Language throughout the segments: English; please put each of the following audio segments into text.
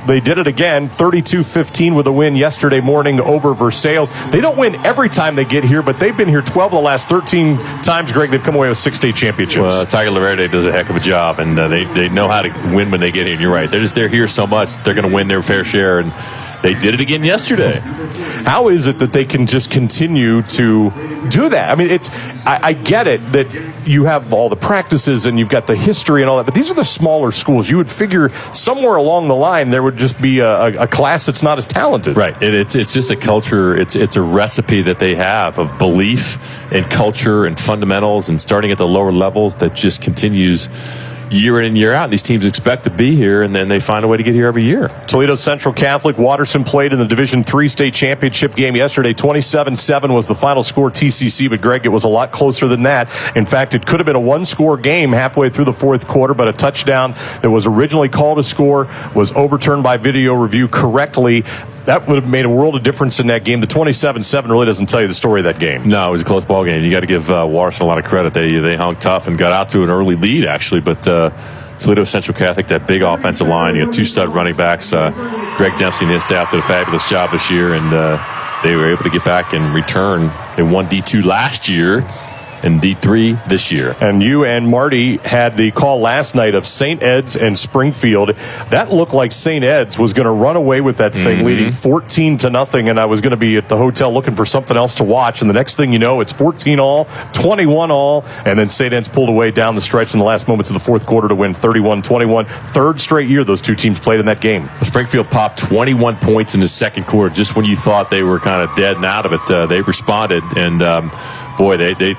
they did it again, 32-15 with a win yesterday morning over Versailles. They don't win every time they get here, but they've been here 12 of the last 13 times, Greg. They've come away with 6 state championships. Well, Tiger Laverde does a heck of a job, and they know how to win when they get here. And you're right. They're here so much, they're going to win their fair share, and they did it again yesterday. How is it that they can just continue to do that? I mean, I get it that you have all the practices and you've got the history and all that, but these are the smaller schools. You would figure somewhere along the line there would just be a class that's not as talented. Right. It's just a culture. It's a recipe that they have of belief and culture and fundamentals and starting at the lower levels that just continues year in and year out. These teams expect to be here, and then they find a way to get here every year. Toledo Central Catholic, Watterson played in the Division III state championship game yesterday. 27-7 was the final score, TCC, but Greg, it was a lot closer than that. In fact, it could have been a one-score game halfway through the fourth quarter, but a touchdown that was originally called a score was overturned by video review correctly. That would have made a world of difference in that game. The 27-7 really doesn't tell you the story of that game. No, it was a close ball game. You got to give Watterson a lot of credit. They hung tough and got out to an early lead, actually. But Toledo Central Catholic, that big offensive line, you got 2 stud running backs. Greg Dempsey and his staff did a fabulous job this year, and they were able to get back and return. They won D2 last year and D3 this year. And you and Marty had the call last night of St. Ed's and Springfield. That looked like St. Ed's was going to run away with that thing, leading 14-0, and I was going to be at the hotel looking for something else to watch, and the next thing you know, it's 14-all, 21-all, and then St. Ed's pulled away down the stretch in the last moments of the fourth quarter to win 31-21. Third straight year those two teams played in that game. Springfield popped 21 points in the second quarter. Just when you thought they were kind of dead and out of it, they responded, and boy, they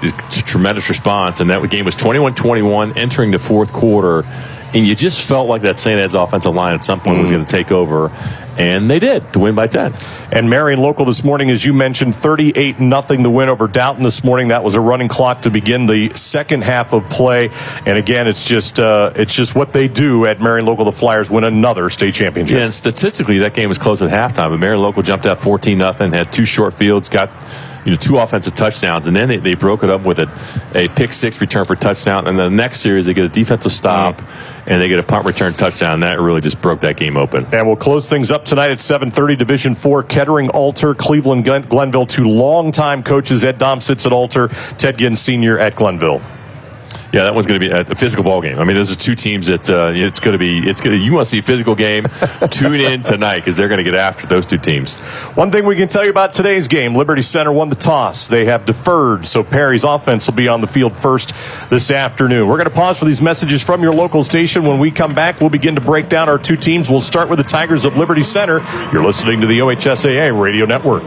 tremendous response, and that game was 21-21 entering the fourth quarter, and you just felt like that St. Ed's offensive line at some point was going to take over, and they did, to win by 10. And Marion local this morning, as you mentioned, 38-0 the win over Downton this morning. That was a running clock to begin the second half of play, and again, it's just what they do at Marion local. The Flyers win another state championship. Yeah, and statistically, that game was close at halftime, but Marion local jumped out 14-0, had 2 short fields, got 2 offensive touchdowns, and then they broke it up with a pick-6 return for touchdown, and then the next series they get a defensive stop, and they get a punt return touchdown. That really just broke that game open. And we'll close things up tonight at 7:30, Division IV, Kettering, Alter, Cleveland, Glenville. 2 longtime coaches. Ed Dom sits at Alter, Ted Ginn Sr. at Glenville. Yeah, that one's going to be a physical ball game. I mean, those are 2 teams that you want to see a physical game. Tune in tonight because they're going to get after those 2 teams. One thing we can tell you about today's game, Liberty Center won the toss. They have deferred, so Perry's offense will be on the field first this afternoon. We're going to pause for these messages from your local station. When we come back, we'll begin to break down our 2 teams. We'll start with the Tigers of Liberty Center. You're listening to the OHSAA Radio Network.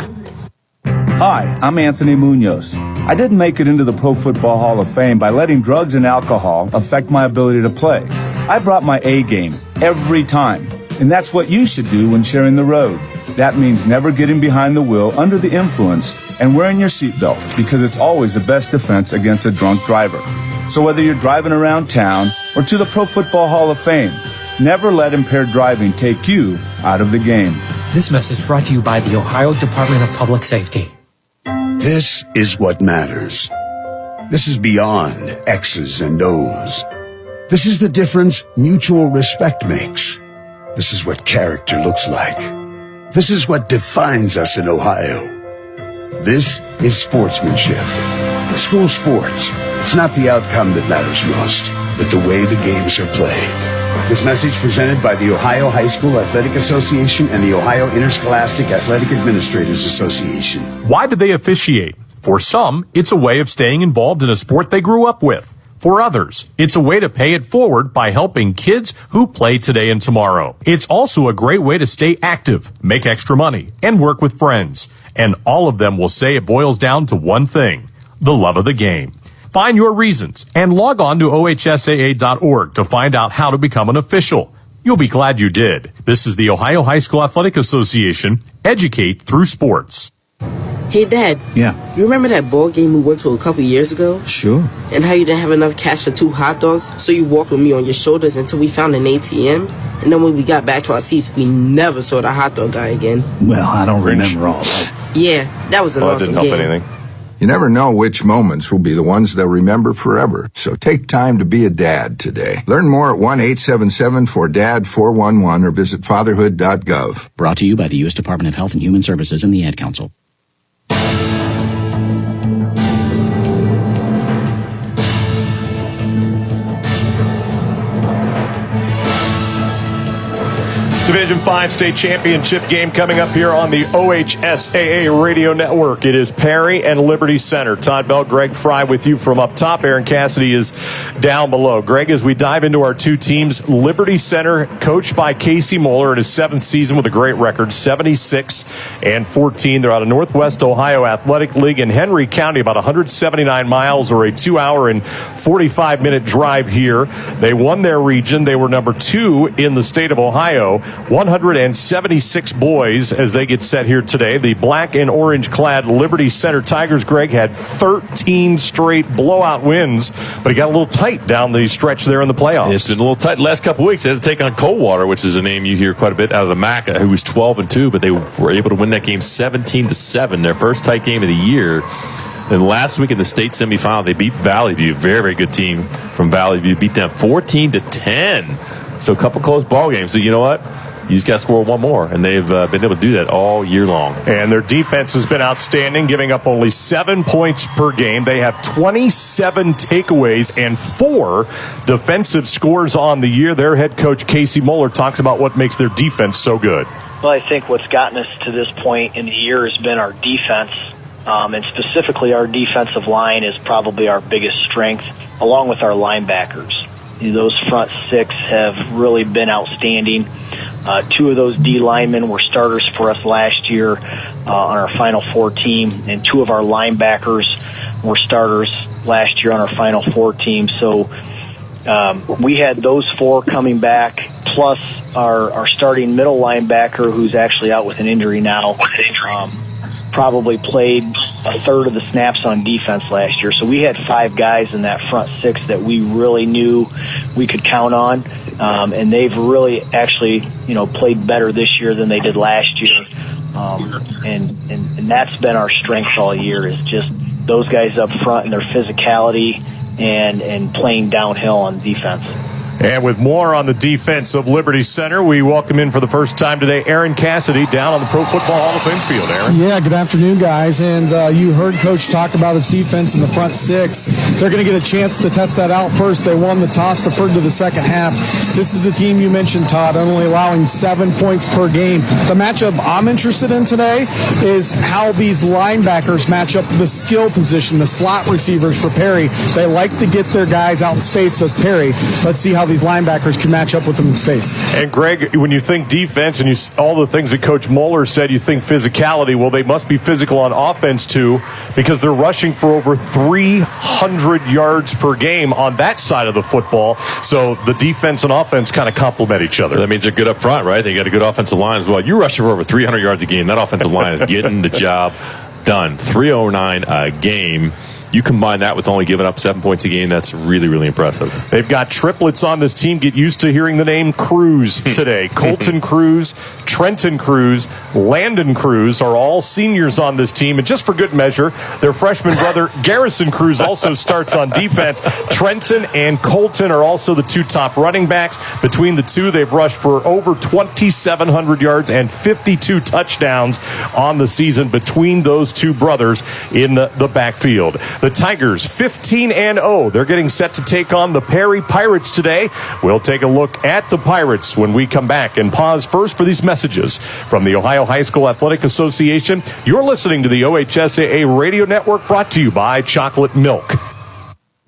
Hi, I'm Anthony Munoz. I didn't make it into the Pro Football Hall of Fame by letting drugs and alcohol affect my ability to play. I brought my A game every time, and that's what you should do when sharing the road. That means never getting behind the wheel under the influence and wearing your seatbelt, because it's always the best defense against a drunk driver. So whether you're driving around town or to the Pro Football Hall of Fame, never let impaired driving take you out of the game. This message brought to you by the Ohio Department of Public Safety. This is what matters. This is beyond X's and O's. This is the difference mutual respect makes. This is what character looks like. This is what defines us in Ohio. This is sportsmanship. School sports. It's not the outcome that matters most, but the way the games are played. This message presented by the Ohio High School Athletic Association and the Ohio Interscholastic Athletic Administrators Association. Why do they officiate? For some, it's a way of staying involved in a sport they grew up with. For others, it's a way to pay it forward by helping kids who play today and tomorrow. It's also a great way to stay active, make extra money, and work with friends. And all of them will say it boils down to one thing: the love of the game. Find your reasons and log on to ohsaa.org to find out how to become an official. You'll be glad you did. This is the Ohio High School Athletic Association. Educate through sports. Hey, Dad. Yeah. You remember that ball game we went to a couple years ago? Sure. And how you didn't have enough cash for 2 hot dogs, so you walked with me on your shoulders until we found an ATM? And then when we got back to our seats, we never saw the hot dog guy again. Well, I don't remember all that. Yeah, that was an awesome game. That didn't help anything. You never know which moments will be the ones they'll remember forever, so take time to be a dad today. Learn more at 1-877-4DAD-411 or visit fatherhood.gov. Brought to you by the U.S. Department of Health and Human Services and the Ad Council. Division 5 state championship game coming up here on the OHSAA radio network. It is Perry and Liberty Center. Todd Bell, Greg Fry with you from up top. Aaron Cassidy is down below. Greg, as we dive into our two teams, Liberty Center, coached by Casey Moeller in his 7th season with a great record, 76-14. They're out of Northwest Ohio Athletic League in Henry County, about 179 miles or a 2-hour and 45-minute drive here. They won their region. They were number 2 in the state of Ohio. 176 boys as they get set here today. The black and orange clad Liberty Center Tigers, Greg, had 13 straight blowout wins, but it got a little tight down the stretch there in the playoffs. It's been a little tight the last couple of weeks. They had to take on Coldwater, which is a name you hear quite a bit out of the MAC, who was 12-2, but they were able to win that game 17-7, their first tight game of the year. Then last week in the state semifinal, they beat Valley View, a very, very good team from Valley View, beat them 14-10. So a couple close ball games. So you know what? You just got to score one more, and they've been able to do that all year long. And their defense has been outstanding, giving up only 7 points per game. They have 27 takeaways and 4 defensive scores on the year. Their head coach, Casey Moeller, talks about what makes their defense so good. Well, I think what's gotten us to this point in the year has been our defense, and specifically our defensive line is probably our biggest strength, along with our linebackers. Those front 6 have really been outstanding. 2 of those D linemen were starters for us last year on our Final Four team, and 2 of our linebackers were starters last year on our Final Four team. So we had those 4 coming back, plus our starting middle linebacker, who's actually out with an injury now. Probably played a third of the snaps on defense last year. So we had 5 guys in that front 6 that we really knew we could count on. And they've really actually, played better this year than they did last year. And that's been our strength all year, is just those guys up front and their physicality and playing downhill on defense. And with more on the defense of Liberty Center, we welcome in for the first time today Aaron Cassidy down on the Pro Football Hall of Fame field. Aaron. Yeah, good afternoon, guys. And you heard Coach talk about his defense in the front 6. They're going to get a chance to test that out first. They won the toss, deferred to the second half. This is the team you mentioned, Todd, only allowing 7 points per game. The matchup I'm interested in today is how these linebackers match up the skill position, the slot receivers for Perry. They like to get their guys out in space. That's Perry. Let's see how these linebackers can match up with them in space. And Greg, when you think defense and all the things that Coach Moeller said, you think physicality. Well, they must be physical on offense too, because they're rushing for over 300 yards per game on that side of the football. So the defense and offense kind of complement each other. That means they're good up front, right? They got a good offensive line as well. You're rushing for over 300 yards a game. That offensive line is getting the job done. 309 a game. You combine that with only giving up 7 points a game, that's really, really impressive. They've got triplets on this team. Get used to hearing the name Cruz today. Colton Cruz, Trenton Cruz, Landon Cruz are all seniors on this team. And just for good measure, their freshman brother, Garrison Cruz, also starts on defense. Trenton and Colton are also the 2 top running backs. Between the 2, they've rushed for over 2,700 yards and 52 touchdowns on the season between those 2 brothers in the backfield. The Tigers, 15-0. They're getting set to take on the Perry Pirates today. We'll take a look at the Pirates when we come back, and pause first for these messages from the Ohio High School Athletic Association. You're listening to the OHSAA Radio Network, brought to you by Chocolate Milk.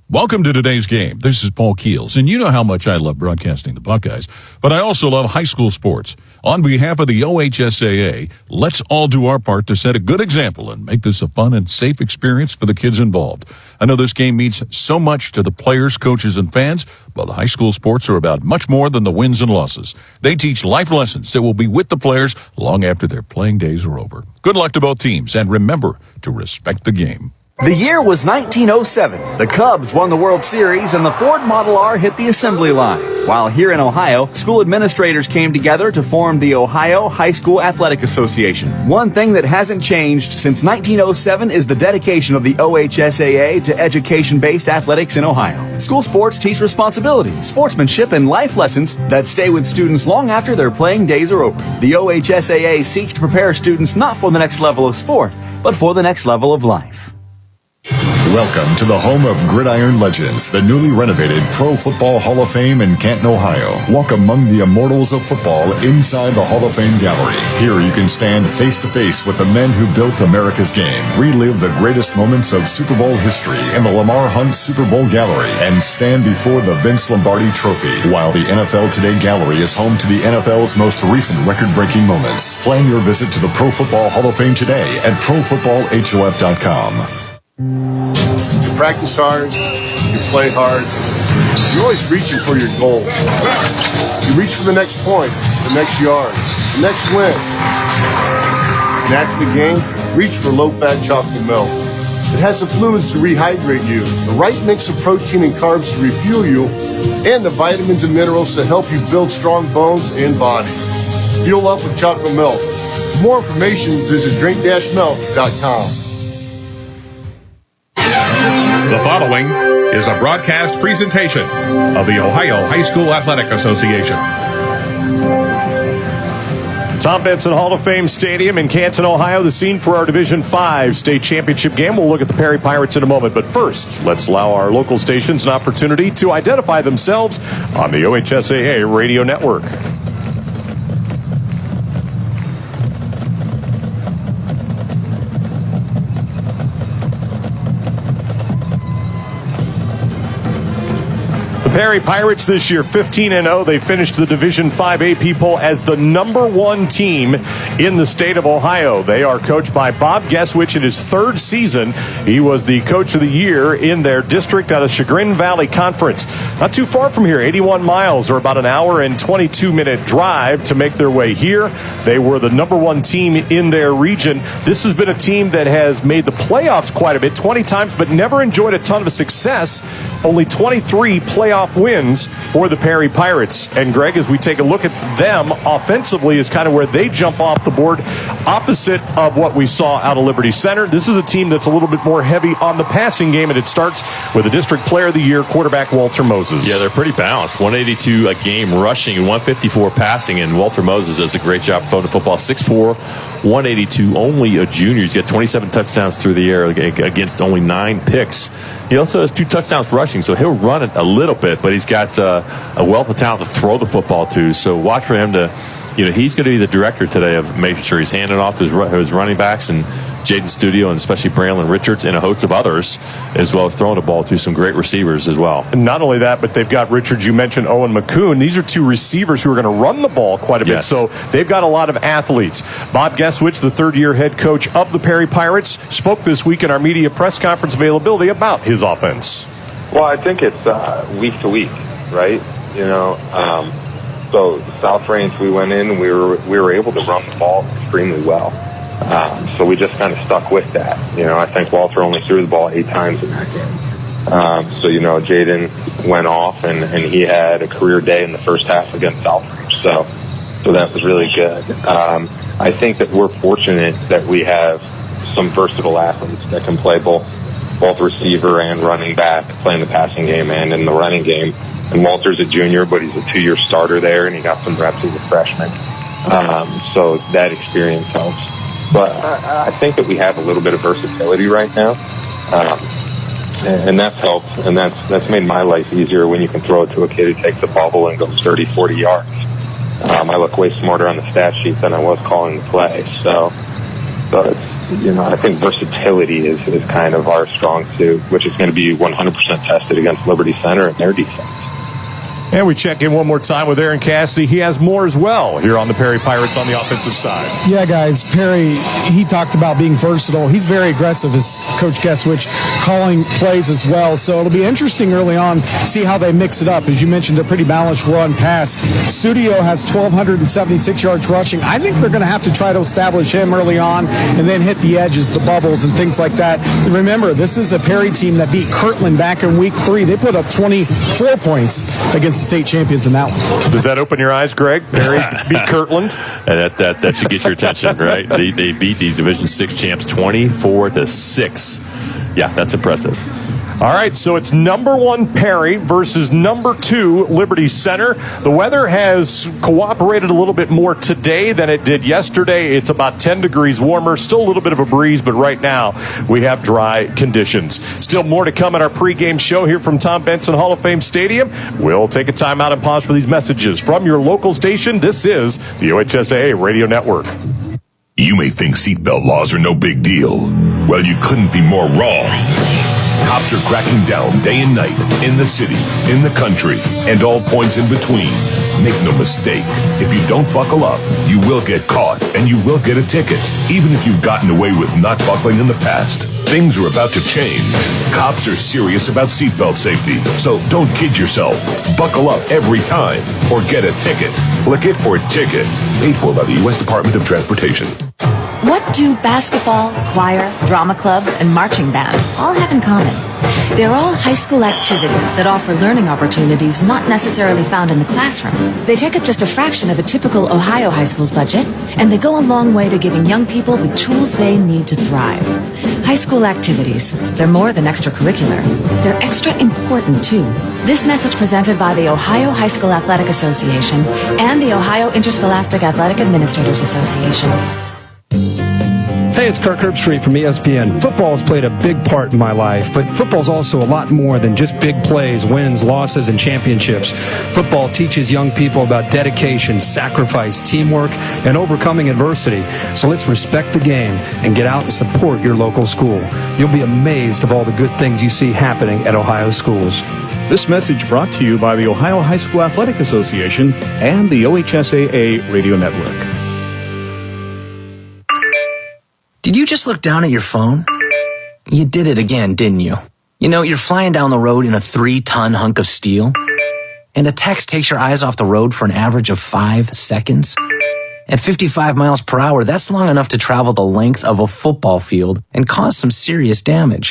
Welcome to today's game. This is Paul Keels, and you know how much I love broadcasting the Buckeyes, but I also love high school sports. On behalf of the OHSAA, let's all do our part to set a good example and make this a fun and safe experience for the kids involved. I know this game means so much to the players, coaches, and fans, but the high school sports are about much more than the wins and losses. They teach life lessons that will be with the players long after their playing days are over. Good luck to both teams, and remember to respect the game. The year was 1907. The Cubs won the World Series and the Ford Model R hit the assembly line. While here in Ohio, school administrators came together to form the Ohio High School Athletic Association. One thing that hasn't changed since 1907 is the dedication of the OHSAA to education-based athletics in Ohio. School sports teach responsibility, sportsmanship, and life lessons that stay with students long after their playing days are over. The OHSAA seeks to prepare students not for the next level of sport, but for the next level of life. Welcome to the home of Gridiron Legends, the newly renovated Pro Football Hall of Fame in Canton, Ohio. Walk among the immortals of football inside the Hall of Fame gallery. Here you can stand face to face with the men who built America's game. Relive the greatest moments of Super Bowl history in the Lamar Hunt Super Bowl gallery and stand before the Vince Lombardi Trophy. While the NFL Today gallery is home to the NFL's most recent record-breaking moments. Plan your visit to the Pro Football Hall of Fame today at profootballhof.com. You practice hard, you play hard, you're always reaching for your goals. You reach for the next point, the next yard, the next win. And after the game, reach for low-fat chocolate milk. It has the fluids to rehydrate you, the right mix of protein and carbs to refuel you, and the vitamins and minerals to help you build strong bones and bodies. Fuel up with chocolate milk. For more information, visit drink-milk.com. The following is a broadcast presentation of the Ohio High School Athletic Association. Tom Benson Hall of Fame Stadium in Canton, Ohio, the scene for our Division 5 state championship game. We'll look at the Perry Pirates in a moment, but first, let's allow our local stations an opportunity to identify themselves on the OHSAA radio network. The Perry Pirates this year, 15-0. They finished the Division 5 AP poll as the #1 team in the state of Ohio. They are coached by Bob Geswich in his third season. He was the coach of the year in their district out of Chagrin Valley Conference. Not too far from here, 81 miles or about an hour and 22-minute drive to make their way here. They were the #1 team in their region. This has been a team that has made the playoffs quite a bit, 20 times, but never enjoyed a ton of success. Only 23 playoff wins for the Perry Pirates. And Greg, as we take a look at them offensively, is kind of where they jump off the board, opposite of what we saw out of Liberty Center. This is a team that's a little bit more heavy on the passing game, and it starts with the District Player of the Year, quarterback Walter Moses. Yeah, they're pretty balanced. 182 a game rushing and 154 passing, and Walter Moses does a great job throwing the football. 6'4", 182, only a junior. He's got 27 touchdowns through the air against only 9 picks. He also has 2 touchdowns rushing, so he'll run it a little bit, but he's got a wealth of talent to throw the football to. So watch for him to, he's going to be the director today of making sure he's handing off to his running backs and Jaden Studio, and especially Braylon Richards and a host of others, as well as throwing the ball to some great receivers as well. And not only that, but they've got Richards. You mentioned Owen McCoon. These are 2 receivers who are going to run the ball quite a bit. So they've got a lot of athletes. Bob Geswich, the third-year head coach of the Perry Pirates, spoke this week in our media press conference availability about his offense. Well, I think it's week to week, right? So South Range, we went in, we were able to run the ball extremely well. So we just kind of stuck with that. I think Walter only threw the ball 8 times in that game. So Jaden went off and he had a career day in the first half against South Range. So that was really good. I think that we're fortunate that we have some versatile athletes that can play both receiver and running back, playing the passing game and in the running game. And Walter's a junior, but he's a 2-year starter there, and he got some reps as a freshman. So that experience helps. But I think that we have a little bit of versatility right now, and that's helped, and that's made my life easier when you can throw it to a kid who takes the bubble and goes 30, 40 yards. I look way smarter on the stat sheet than I was calling the play. So it's, I think versatility is kind of our strong suit, which is going to be 100% tested against Liberty Center and their defense. And we check in one more time with Aaron Cassidy. He has more as well here on the Perry Pirates on the offensive side. Yeah, guys, Perry, he talked about being versatile. He's very aggressive, as Coach Guesswich, calling plays as well. So it'll be interesting early on to see how they mix it up. As you mentioned, a pretty balanced run pass. Studio has 1,276 yards rushing. I think they're going to have to try to establish him early on and then hit the edges, the bubbles, and things like that. And remember, this is a Perry team that beat Kirtland back in week 3. They put up 24 points against the state champions in that one. Does that open your eyes, Greg? Perry beat Kirtland? That should get your attention, right? They beat the Division 6 champs 24-6. Yeah, that's impressive. All right, so it's number 1 Perry versus number 2 Liberty Center. The weather has cooperated a little bit more today than it did yesterday. It's about 10 degrees warmer, still a little bit of a breeze, but right now we have dry conditions. Still more to come at our pregame show here from Tom Benson Hall of Fame Stadium. We'll take a time out and pause for these messages from your local station. This is the OHSAA Radio Network. You may think seatbelt laws are no big deal. Well, you couldn't be more wrong. Cops are cracking down day and night in the city, in the country, and all points in between. Make no mistake, if you don't buckle up, you will get caught and you will get a ticket, even if you've gotten away with not buckling in the past. Things are about to change. Cops are serious about seatbelt safety, so don't kid yourself. Buckle up every time or get a ticket. Click it or ticket. Paid for by the U.S. Department of Transportation. What do basketball, choir, drama club, and marching band all have in common? They're all high school activities that offer learning opportunities not necessarily found in the classroom. They take up just a fraction of a typical Ohio high school's budget, and they go a long way to giving young people the tools they need to thrive. High school activities, they're more than extracurricular. They're extra important, too. This message presented by the Ohio High School Athletic Association and the Ohio Interscholastic Athletic Administrators Association. Hey, it's Kirk Herbstreit from ESPN. Football has played a big part in my life, but football's also a lot more than just big plays, wins, losses, and championships. Football teaches young people about dedication, sacrifice, teamwork, and overcoming adversity. So let's respect the game and get out and support your local school. You'll be amazed of all the good things you see happening at Ohio schools. This message brought to you by the Ohio High School Athletic Association and the OHSAA Radio Network. Did you just look down at your phone? You did it again, didn't you? You know, you're flying down the road in a 3-ton hunk of steel, and a text takes your eyes off the road for an average of 5 seconds. At 55 miles per hour, that's long enough to travel the length of a football field and cause some serious damage.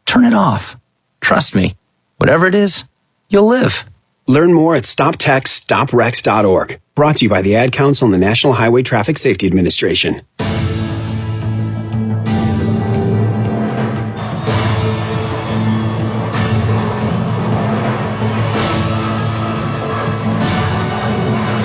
Turn it off. Trust me, whatever it is, you'll live. Learn more at StopTextStopWrecks.org. Brought to you by the Ad Council and the National Highway Traffic Safety Administration.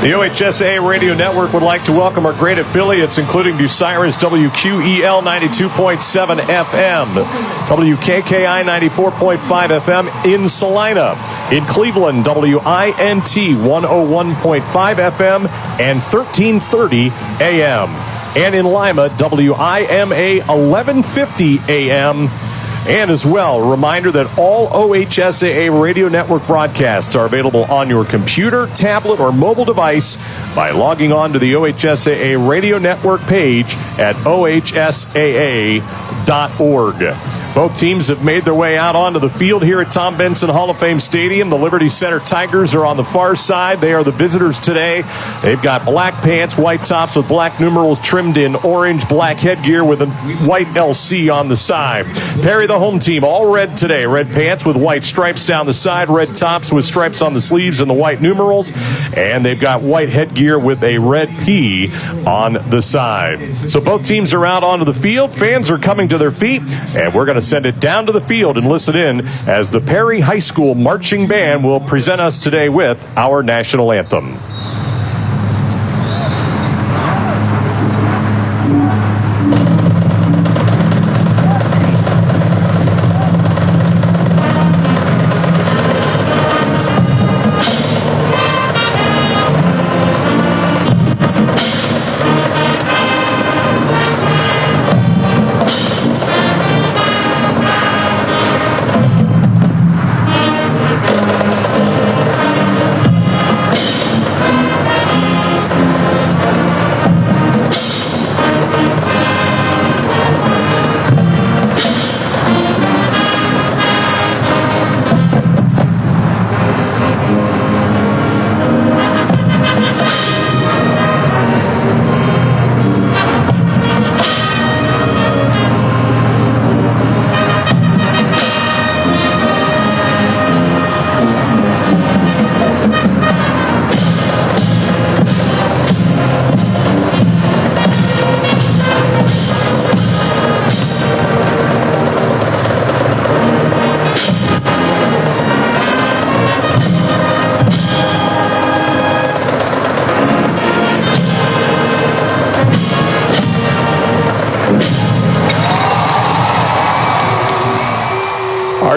The OHSAA Radio Network would like to welcome our great affiliates, including Bucyrus WQEL 92.7 FM, WKKI 94.5 FM in Salina, in Cleveland, WINT 101.5 FM and 1330 AM, and in Lima, WIMA 1150 AM. And as well, a reminder that all OHSAA Radio Network broadcasts are available on your computer, tablet, or mobile device by logging on to the OHSAA Radio Network page at ohsaa.org. Both teams have made their way out onto the field here at Tom Benson Hall of Fame Stadium. The Liberty Center Tigers are on the far side. They are the visitors today. They've got black pants, white tops with black numerals trimmed in orange, black headgear with a white LC on the side. Perry, the home team, all red today. Red pants with white stripes down the side, red tops with stripes on the sleeves and the white numerals. And they've got white headgear with a red P on the side. So both teams are out onto the field. Fans are coming to their feet, and we're going to send it down to the field and listen in as the Perry High School Marching Band will present us today with our national anthem.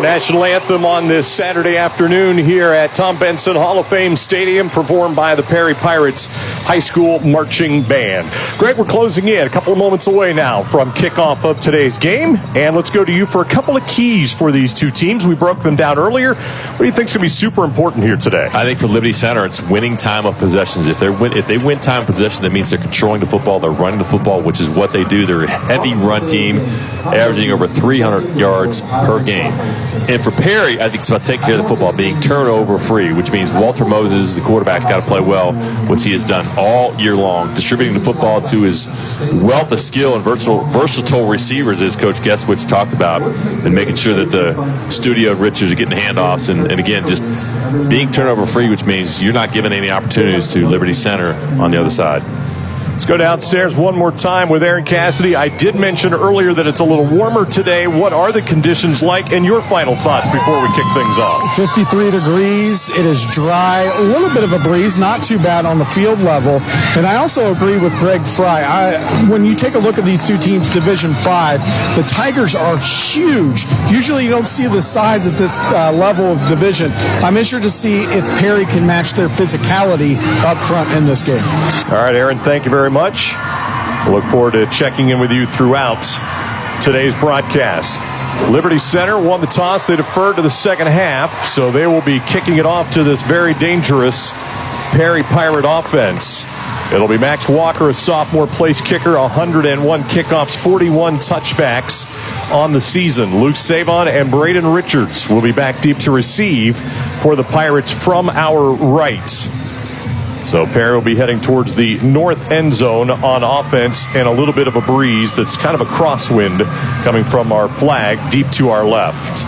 national anthem on this Saturday afternoon here at Tom Benson Hall of Fame Stadium, performed by the Perry Pirates High School Marching Band. Greg, we're closing in a couple of moments away now from kickoff of today's game, and let's go to you for a couple of keys for these two teams. We broke them down earlier. What do you think is going to be super important here today? I think for Liberty Center, it's winning time of possessions. If they win time of possession, that means they're controlling the football, they're running the football, which is what they do. They're a heavy run team, averaging over 300 yards per game. And for Perry, I think it's about taking care of the football, being turnover-free, which means Walter Moses, the quarterback's got to play well, which he has done all year long, distributing the football to his wealth of skill and versatile receivers, as Coach Guestwich talked about, and making sure that the Studio and Richards are getting handoffs, and again, just being turnover-free, which means you're not giving any opportunities to Liberty Center on the other side. Let's go downstairs one more time with Aaron Cassidy. I did mention earlier that it's a little warmer today. What are the conditions like, and your final thoughts before we kick things off? 53 degrees. It is dry. A little bit of a breeze, not too bad on the field level. And I also agree with Greg Fry. When you take a look at these two teams, Division 5, the Tigers are huge. Usually you don't see the size at this level of division. I'm interested to see if Perry can match their physicality up front in this game. All right, Aaron, thank you very much. I look forward to checking in with you throughout today's broadcast. Liberty Center won the toss. They deferred to the second half, so they will be kicking it off to this very dangerous Perry Pirate offense. It'll be Max Walker, a sophomore place kicker, 101 kickoffs, 41 touchbacks on the season. Luke Savon and Braden Richards will be back deep to receive for the Pirates from our right. So Perry will be heading towards the north end zone on offense, and a little bit of a breeze that's kind of a crosswind coming from our flag deep to our left.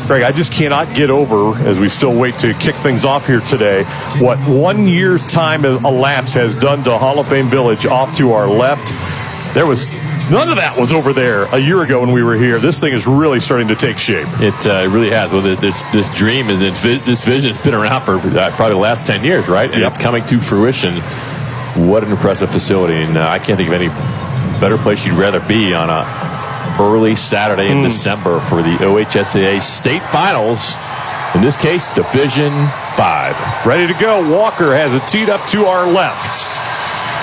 Greg, I just cannot get over, as we still wait to kick things off here today, what 1 year's time elapsed has done to Hall of Fame Village off to our left. There was none of that was over there a year ago when we were here. This thing is really starting to take shape. It really has. Well, this dream and this vision has been around for probably the last 10 years, right? And It's coming to fruition. What an impressive facility. And I can't think of any better place you'd rather be on a early Saturday in December for the OHSAA state finals. In this case, Division 5. Ready to go. Walker has it teed up to our left.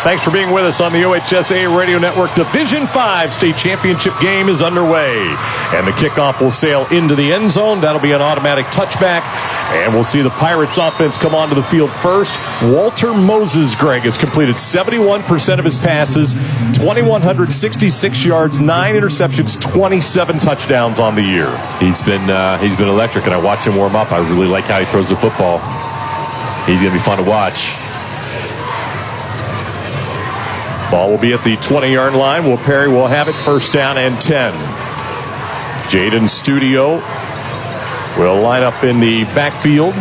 Thanks for being with us on the OHSAA Radio Network. Division 5 state championship game is underway. And the kickoff will sail into the end zone. That'll be an automatic touchback. And we'll see the Pirates offense come onto the field first. Walter Moses, Greg, has completed 71% of his passes, 2,166 yards, 9 interceptions, 27 touchdowns on the year. He's been electric, and I watched him warm up. I really like how he throws the football. He's going to be fun to watch. Ball will be at the 20-yard line. Will Perry will have it first down and 10. Jaden Studio will line up in the backfield.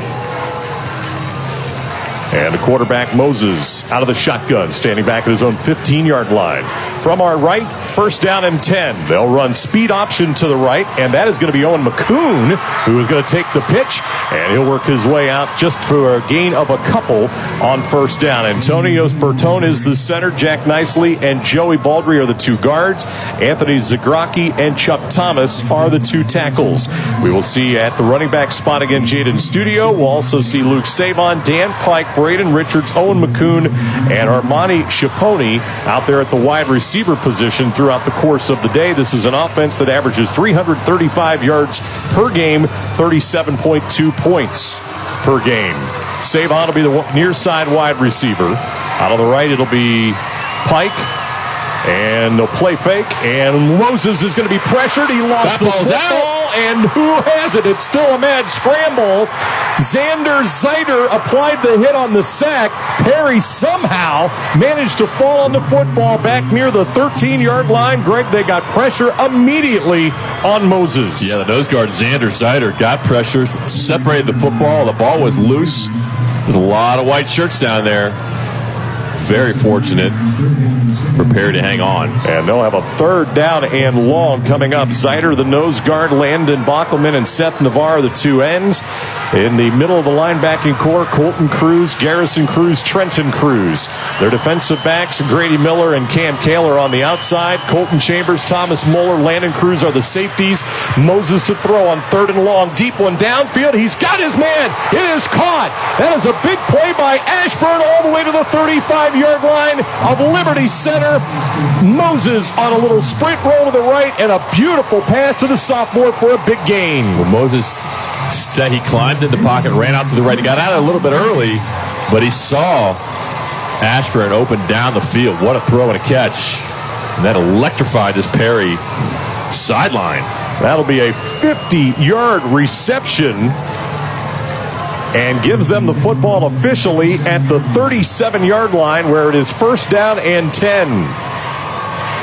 And the quarterback, Moses, out of the shotgun, standing back at his own 15-yard line. From our right, first down and 10. They'll run speed option to the right, and that is going to be Owen McCoon, who is going to take the pitch, and he'll work his way out just for a gain of a couple on first down. Antonio Bertone is the center. Jack Nicely and Joey Baldry are the two guards. Anthony Zagraki and Chuck Thomas are the two tackles. We will see at the running back spot again Jaden Studio. We'll also see Luke Savon, Dan Pike, Braden Richards, Owen McCoon, and Armani Schiponi out there at the wide receiver position throughout the course of the day. This is an offense that averages 335 yards per game, 37.2 points per game. Savon will be the near side wide receiver. Out on the right, it'll be Pike. And they'll play fake, and Moses is going to be pressured. He lost the football, and who has it? It's still a mad scramble. Xander Zeiter applied the hit on the sack. Perry somehow managed to fall on the football back near the 13-yard line. Greg, they got pressure immediately on Moses. Yeah, the nose guard, Xander Zeiter, got pressure, separated the football. The ball was loose. There's a lot of white shirts down there. Very fortunate. for Perry to hang on. And they'll have a third down and long coming up. Zider, the nose guard, Landon Bockelman, and Seth Navarre, the two ends. In the middle of the linebacking core, Colton Cruz, Garrison Cruz, Trenton Cruz. Their defensive backs, Grady Miller and Cam Kaler on the outside. Colton Chambers, Thomas Muller, Landon Cruz are the safeties. Moses to throw on third and long. Deep one downfield. He's got his man. It is caught. That is a big play by Ashburn all the way to the 35-yard line of Liberty Center. Moses on a little sprint roll to the right and a beautiful pass to the sophomore for a big gain. Well, Moses, he climbed in the pocket, ran out to the right. He got out a little bit early, but he saw Ashburn open down the field. What a throw and a catch. And that electrified this Perry sideline. That'll be a 50-yard reception and gives them the football officially at the 37-yard line, where it is first down and 10.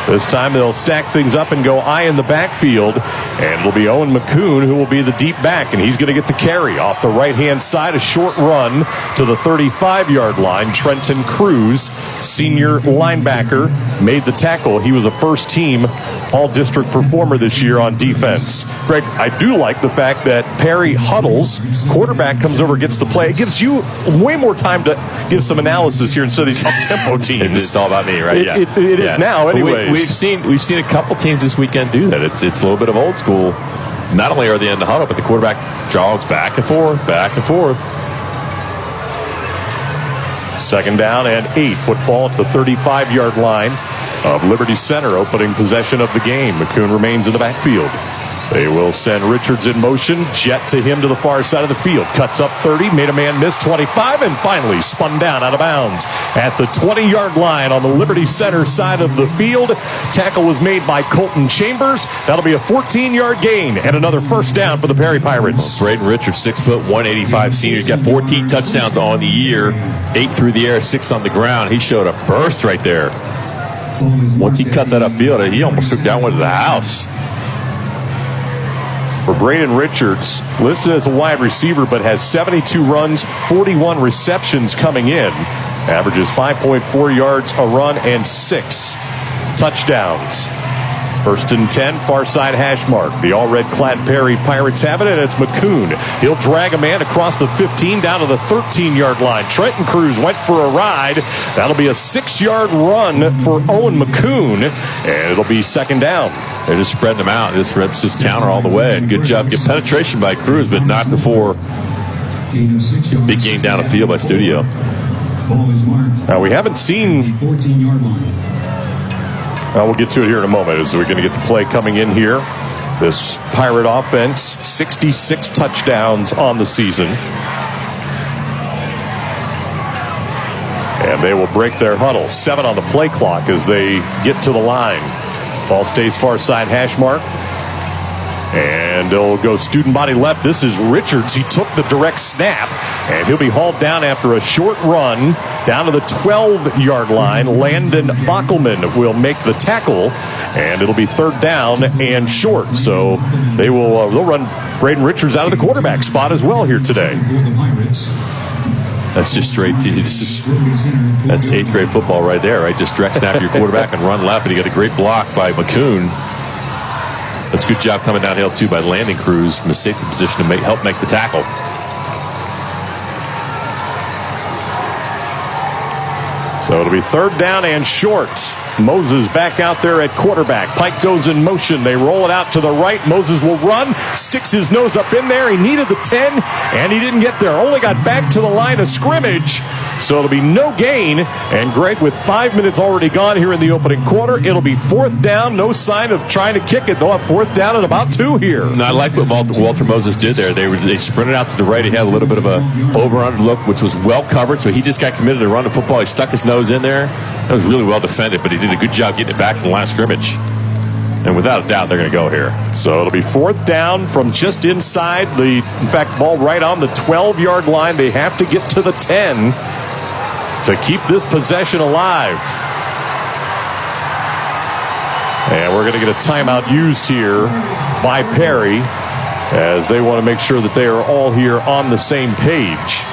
This time they'll stack things up and go I in the backfield, and it'll be Owen McCoon who will be the deep back, and he's going to get the carry off the right-hand side. A short run to the 35-yard line. Trenton Cruz, senior linebacker, made the tackle. He was a first-team all-district performer this year on defense. Greg, I do like the fact that Perry huddles. Quarterback comes over, gets the play. It gives you way more time to give some analysis here instead of these up-tempo teams. It's all about me, right? It is now, anyways. We've seen a couple teams this weekend do that. It's a little bit of old school. Not only are they in the huddle, but the quarterback jogs back and forth, back and forth. Second down and 8. Football at the 35-yard line of Liberty Center, opening possession of the game. McCoon remains in the backfield. They will send Richards in motion, jet to him to the far side of the field. Cuts up 30, made a man miss 25, and finally spun down out of bounds at the 20-yard line on the Liberty Center side of the field. Tackle was made by Colton Chambers. That'll be a 14-yard gain and another first down for the Perry Pirates. Braden Richards, 6 foot, 185 senior. He's got 14 touchdowns on the year, 8 through the air, 6 on the ground. He showed a burst right there. Once he cut that upfield, he almost took that one to the house. For Braden Richards, listed as a wide receiver, but has 72 runs, 41 receptions coming in. Averages 5.4 yards a run and 6 touchdowns. First and 10, far side hash mark. The all-red clad Perry Pirates have it, and it's McCoon. He'll drag a man across the 15 down to the 13-yard line. Trenton Cruz went for a ride. That'll be a 6-yard run for Owen McCoon, and it'll be second down. They're just spreading them out. Let's just counter all the way. And good job. Get penetration by Cruz, but not before big game down the field by Studio. Now, we haven't seen... we'll get to it here in a moment as we're going to get the play coming in here. This Pirate offense, 66 touchdowns on the season. And they will break their huddle. 7 on the play clock as they get to the line. Ball stays far side hash mark. And they'll go student body left. This is Richards. He took the direct snap, and he'll be hauled down after a short run down to the 12-yard line. Landon Bockelman will make the tackle, and it'll be third down and short. So they'll run Braden Richards out of the quarterback spot as well here today. That's just straight. That's 8th grade football right there, right? Just direct snap your quarterback and run left, and you got a great block by McCoon. That's a good job coming downhill, too, by Landon Cruz from the safety position to help make the tackle. So it'll be third down and short. Moses back out there at quarterback. Pike goes in motion. They roll it out to the right. Moses will run, sticks his nose up in there. He needed the 10, and he didn't get there. Only got back to the line of scrimmage. So it'll be no gain. And Greg, with 5 minutes already gone here in the opening quarter, it'll be fourth down. No sign of trying to kick it. They'll have fourth down at about 2 here. No, I like what Walter Moses did there. They sprinted out to the right. He had a little bit of a over-under look, which was well covered. So he just got committed to run the football. He stuck his nose in there. That was really well defended, but he did a good job getting it back to the line of scrimmage. And without a doubt, they're going to go here. So it'll be fourth down from just inside ball right on the 12-yard line. They have to get to the 10 to keep this possession alive. And we're going to get a timeout used here by Perry as they want to make sure that they are all here on the same page.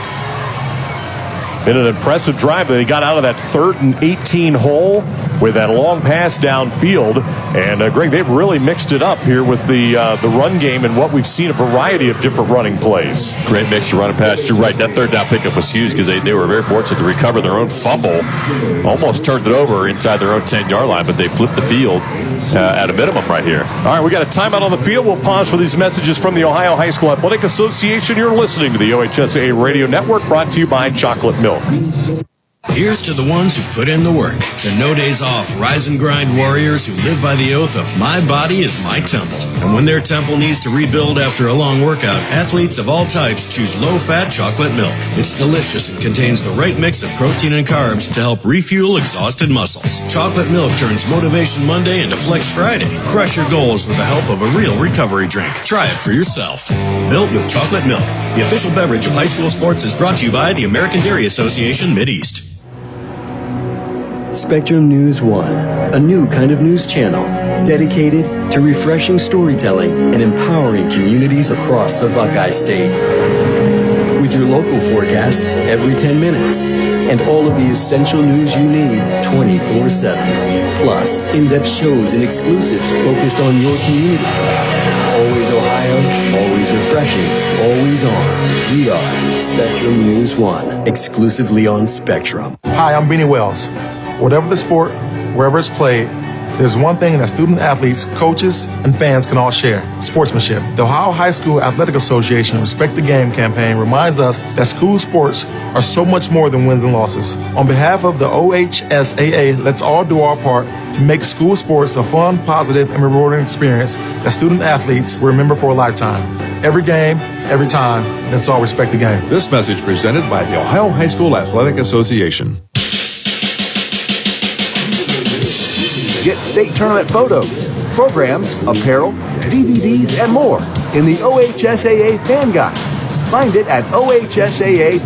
Been an impressive drive. They got out of that 3rd and 18 hole with that long pass downfield. And, Greg, they've really mixed it up here with the run game and what we've seen, a variety of different running plays. Great mix of run and pass. You're right. That third down pickup was huge because they were very fortunate to recover their own fumble. Almost turned it over inside their own 10-yard line, but they flipped the field at a minimum right here. All right, we got a timeout on the field. We'll pause for these messages from the Ohio High School Athletic Association. You're listening to the OHSAA Radio Network, brought to you by Chocolate Milk. Here's to the ones who put in the work, the no days off, rise and grind warriors who live by the oath of my body is my temple. And when their temple needs to rebuild after a long workout, athletes of all types choose low-fat chocolate milk. It's delicious and contains the right mix of protein and carbs to help refuel exhausted muscles. Chocolate milk turns Motivation Monday into Flex Friday. Crush your goals with the help of a real recovery drink. Try it for yourself. Built with chocolate milk, the official beverage of high school sports, is brought to you by the American Dairy Association Mideast. Spectrum News 1, a new kind of news channel dedicated to refreshing storytelling and empowering communities across the Buckeye State. With your local forecast every 10 minutes and all of the essential news you need 24/7. Plus, in-depth shows and exclusives focused on your community. Always Ohio, always refreshing, always on. We are Spectrum News 1, exclusively on Spectrum. Hi, I'm Beanie Wells. Whatever the sport, wherever it's played, there's one thing that student athletes, coaches, and fans can all share: sportsmanship. The Ohio High School Athletic Association Respect the Game campaign reminds us that school sports are so much more than wins and losses. On behalf of the OHSAA, let's all do our part to make school sports a fun, positive, and rewarding experience that student athletes will remember for a lifetime. Every game, every time, let's all respect the game. This message presented by the Ohio High School Athletic Association. Get state tournament photos, programs, apparel, DVDs, and more in the OHSAA Fan Guide. Find it at ohsaa.org.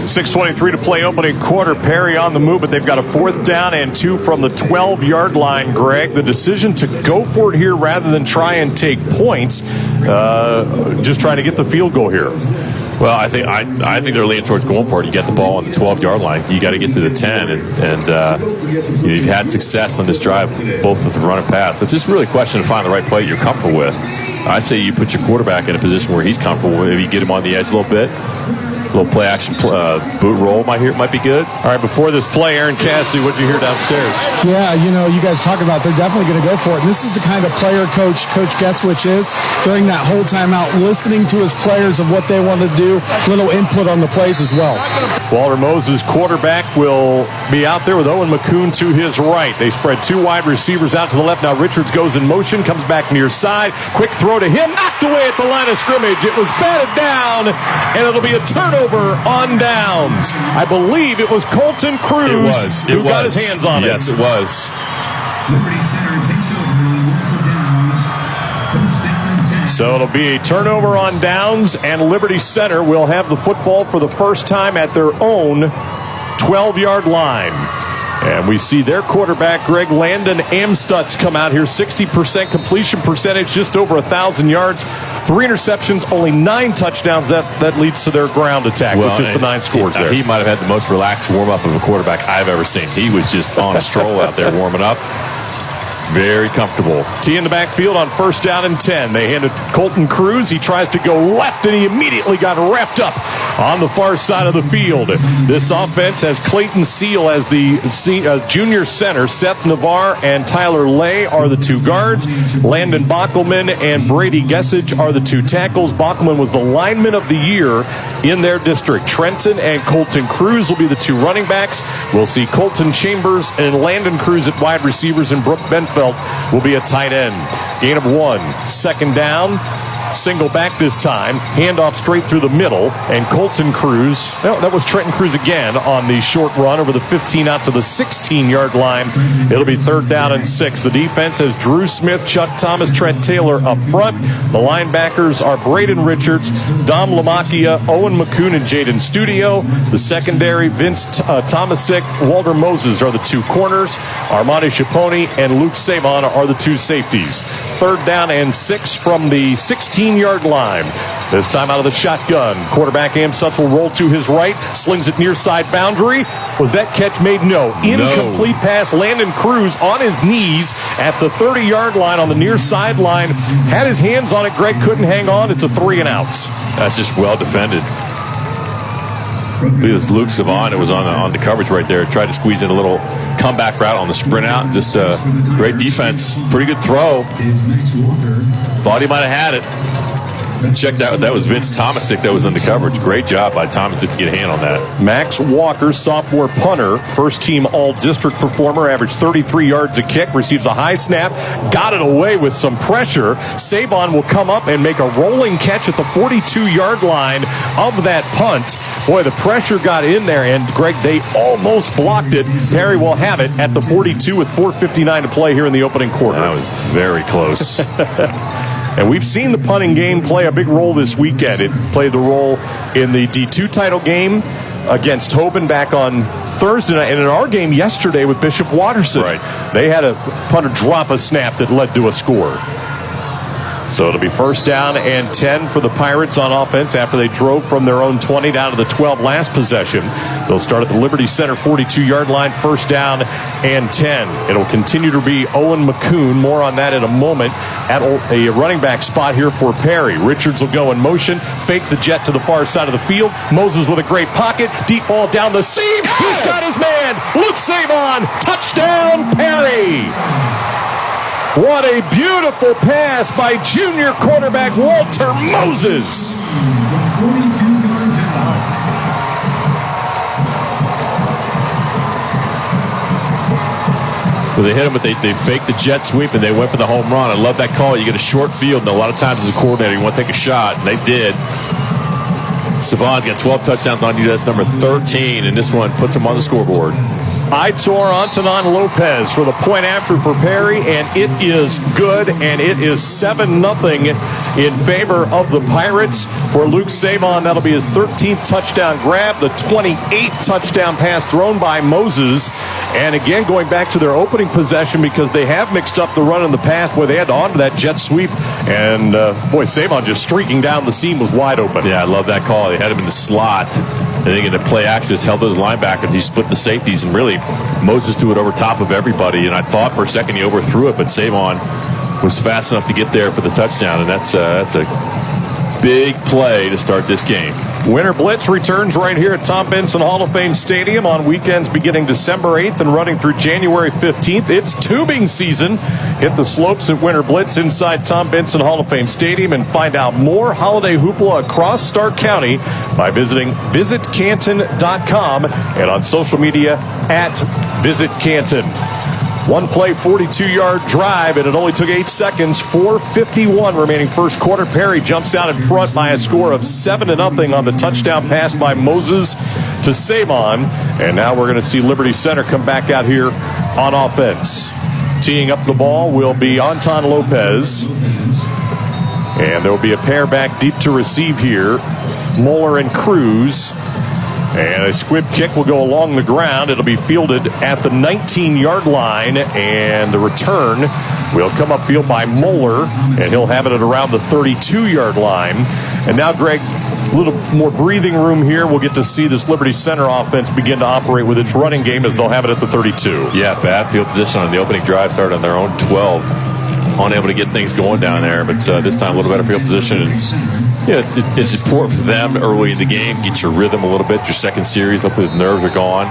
6:23 to play, opening quarter. Perry on the move, but they've got a 4th down and 2 from the 12-yard line, Greg. The decision to go for it here rather than try and take points, just trying to get the field goal here. Well, I think they're leaning towards going for it. You get the ball on the 12-yard line. You got to get to the 10, and you've had success on this drive, both with the run and pass. It's just really a question to find the right play you're comfortable with. I say you put your quarterback in a position where he's comfortable. Maybe get him on the edge a little bit. A little play action boot roll might be good. All right, before this play, Aaron Cassidy, what did you hear downstairs? Yeah, you guys talk about they're definitely going to go for it. And this is the kind of player Coach Getzwich is during that whole timeout, listening to his players of what they want to do, little input on the plays as well. Walter Moses, quarterback, will be out there with Owen McCoon to his right. They spread 2 wide receivers out to the left. Now Richards goes in motion, comes back near side. Quick throw to him, knocked away at the line of scrimmage. It was batted down, and it'll be a turnover on downs. I believe it was Colton Cruz who got his hands on it. Yes, it was. So it'll be a turnover on downs, and Liberty Center will have the football for the first time at their own 12-yard line. And we see their quarterback, Greg Landon Amstutz, come out here. 60% completion percentage, just over 1,000 yards. 3 interceptions, only 9 touchdowns. That leads to their ground attack, which is the 9 scores there. He might have had the most relaxed warm-up of a quarterback I've ever seen. He was just on a stroll out there warming up. Very comfortable. T in the backfield on 1st down and 10. They handed Colton Cruz. He tries to go left, and he immediately got wrapped up on the far side of the field. This offense has Clayton Seal as the junior center. Seth Navarre and Tyler Lay are the 2 guards. Landon Bockelman and Brady Gessage are the 2 tackles. Bockelman was the lineman of the year in their district. Trenton and Colton Cruz will be the 2 running backs. We'll see Colton Chambers and Landon Cruz at wide receivers, and Brooke Benfeld will be a tight end. Gain of 1. 2nd down. Single back this time. Handoff straight through the middle. And Colton Cruz, that was Trenton Cruz again on the short run over the 15 out to the 16-yard line. It'll be 3rd down and 6. The defense has Drew Smith, Chuck Thomas, Trent Taylor up front. The linebackers are Braden Richards, Dom Lamacchia, Owen McCoon, and Jaden Studio. The secondary, Vince Tomasic, Walter Moses are the 2 corners. Armani Chaponi and Luke Savon are the 2 safeties. 3rd down and 6 from the 16-yard line. This time out of the shotgun. Quarterback Amstutz will roll to his right, slings it near side boundary. Was that catch made? No. Incomplete pass. Landon Cruz on his knees at the 30-yard line on the near sideline. Had his hands on it. Greg couldn't hang on. It's a 3 and out. That's just well defended. It was Luke Savant. It was on the coverage right there. Tried to squeeze in a little comeback route on the sprint out. Just a great defense. Pretty good throw. Thought he might have had it. Check that. That was Vince Tomasic that was in the coverage. Great job by Tomasic to get a hand on that. Max Walker, sophomore punter, first-team all-district performer, averaged 33 yards a kick, receives a high snap, got it away with some pressure. Sabon will come up and make a rolling catch at the 42-yard line of that punt. Boy, the pressure got in there, and Greg, they almost blocked it. Perry will have it at the 42 with 4:59 to play here in the opening quarter. That was very close. And we've seen the punting game play a big role this weekend. It played the role in the D2 title game against Hoban back on Thursday night. And in our game yesterday with Bishop Watterson, they had a punter drop a snap that led to a score. So it'll be 1st down and 10 for the Pirates on offense after they drove from their own 20 down to the 12 last possession. They'll start at the Liberty Center 42-yard line, 1st down and 10. It'll continue to be Owen McCoon. More on that in a moment. At a running back spot here for Perry. Richards will go in motion, fake the jet to the far side of the field. Moses with a great pocket, deep ball down the seam. He's got his man, Luke Savon. Touchdown, Perry. What a beautiful pass by junior quarterback Walter Moses. Well, they hit him, but they faked the jet sweep, and they went for the home run. I love that call. You get a short field, and a lot of times as a coordinator, you want to take a shot, and they did. Savon's got 12 touchdowns on you. That's number 13, and this one puts him on the scoreboard. Aitor Antonin Lopez for the point after for Perry, and it is good, and it is 7-0 in favor of the Pirates for Luke Savon. That'll be his 13th touchdown grab, the 28th touchdown pass thrown by Moses. And again, going back to their opening possession, because they have mixed up the run and the pass. Boy, they had to onto that jet sweep, and boy, Savon just streaking down the seam was wide open. Yeah, I love that call. They had him in the slot. I think in the play action just held those linebackers. He split the safeties, and really Moses threw it over top of everybody. And I thought for a second he overthrew it, but Savon was fast enough to get there for the touchdown, and that's a big play to start this game. Winter Blitz returns right here at Tom Benson Hall of Fame Stadium on weekends beginning December 8th and running through January 15th. It's tubing season. Hit the slopes at Winter Blitz inside Tom Benson Hall of Fame Stadium and find out more holiday hoopla across Stark County by visiting visitcanton.com and on social media at Visit Canton. One play, 42-yard drive, and it only took 8 seconds. 4:51 remaining first quarter. Perry jumps out in front by a score of 7-0 on the touchdown pass by Moses to Savon. And now we're going to see Liberty Center come back out here on offense. Teeing up the ball will be Anton Lopez. And there will be a pair back deep to receive here. Moeller and Cruz. And a squib kick will go along the ground. It'll be fielded at the 19-yard line, and the return will come upfield by Moeller, and he'll have it at around the 32-yard line. And now, Greg, a little more breathing room here. We'll get to see this Liberty Center offense begin to operate with its running game as they'll have it at the 32. Yeah, bad field position on the opening drive. Started on their own 12. Unable to get things going down there, but this time a little better field position. And, it's important for them early in the game. Get your rhythm a little bit. Your second series, hopefully the nerves are gone.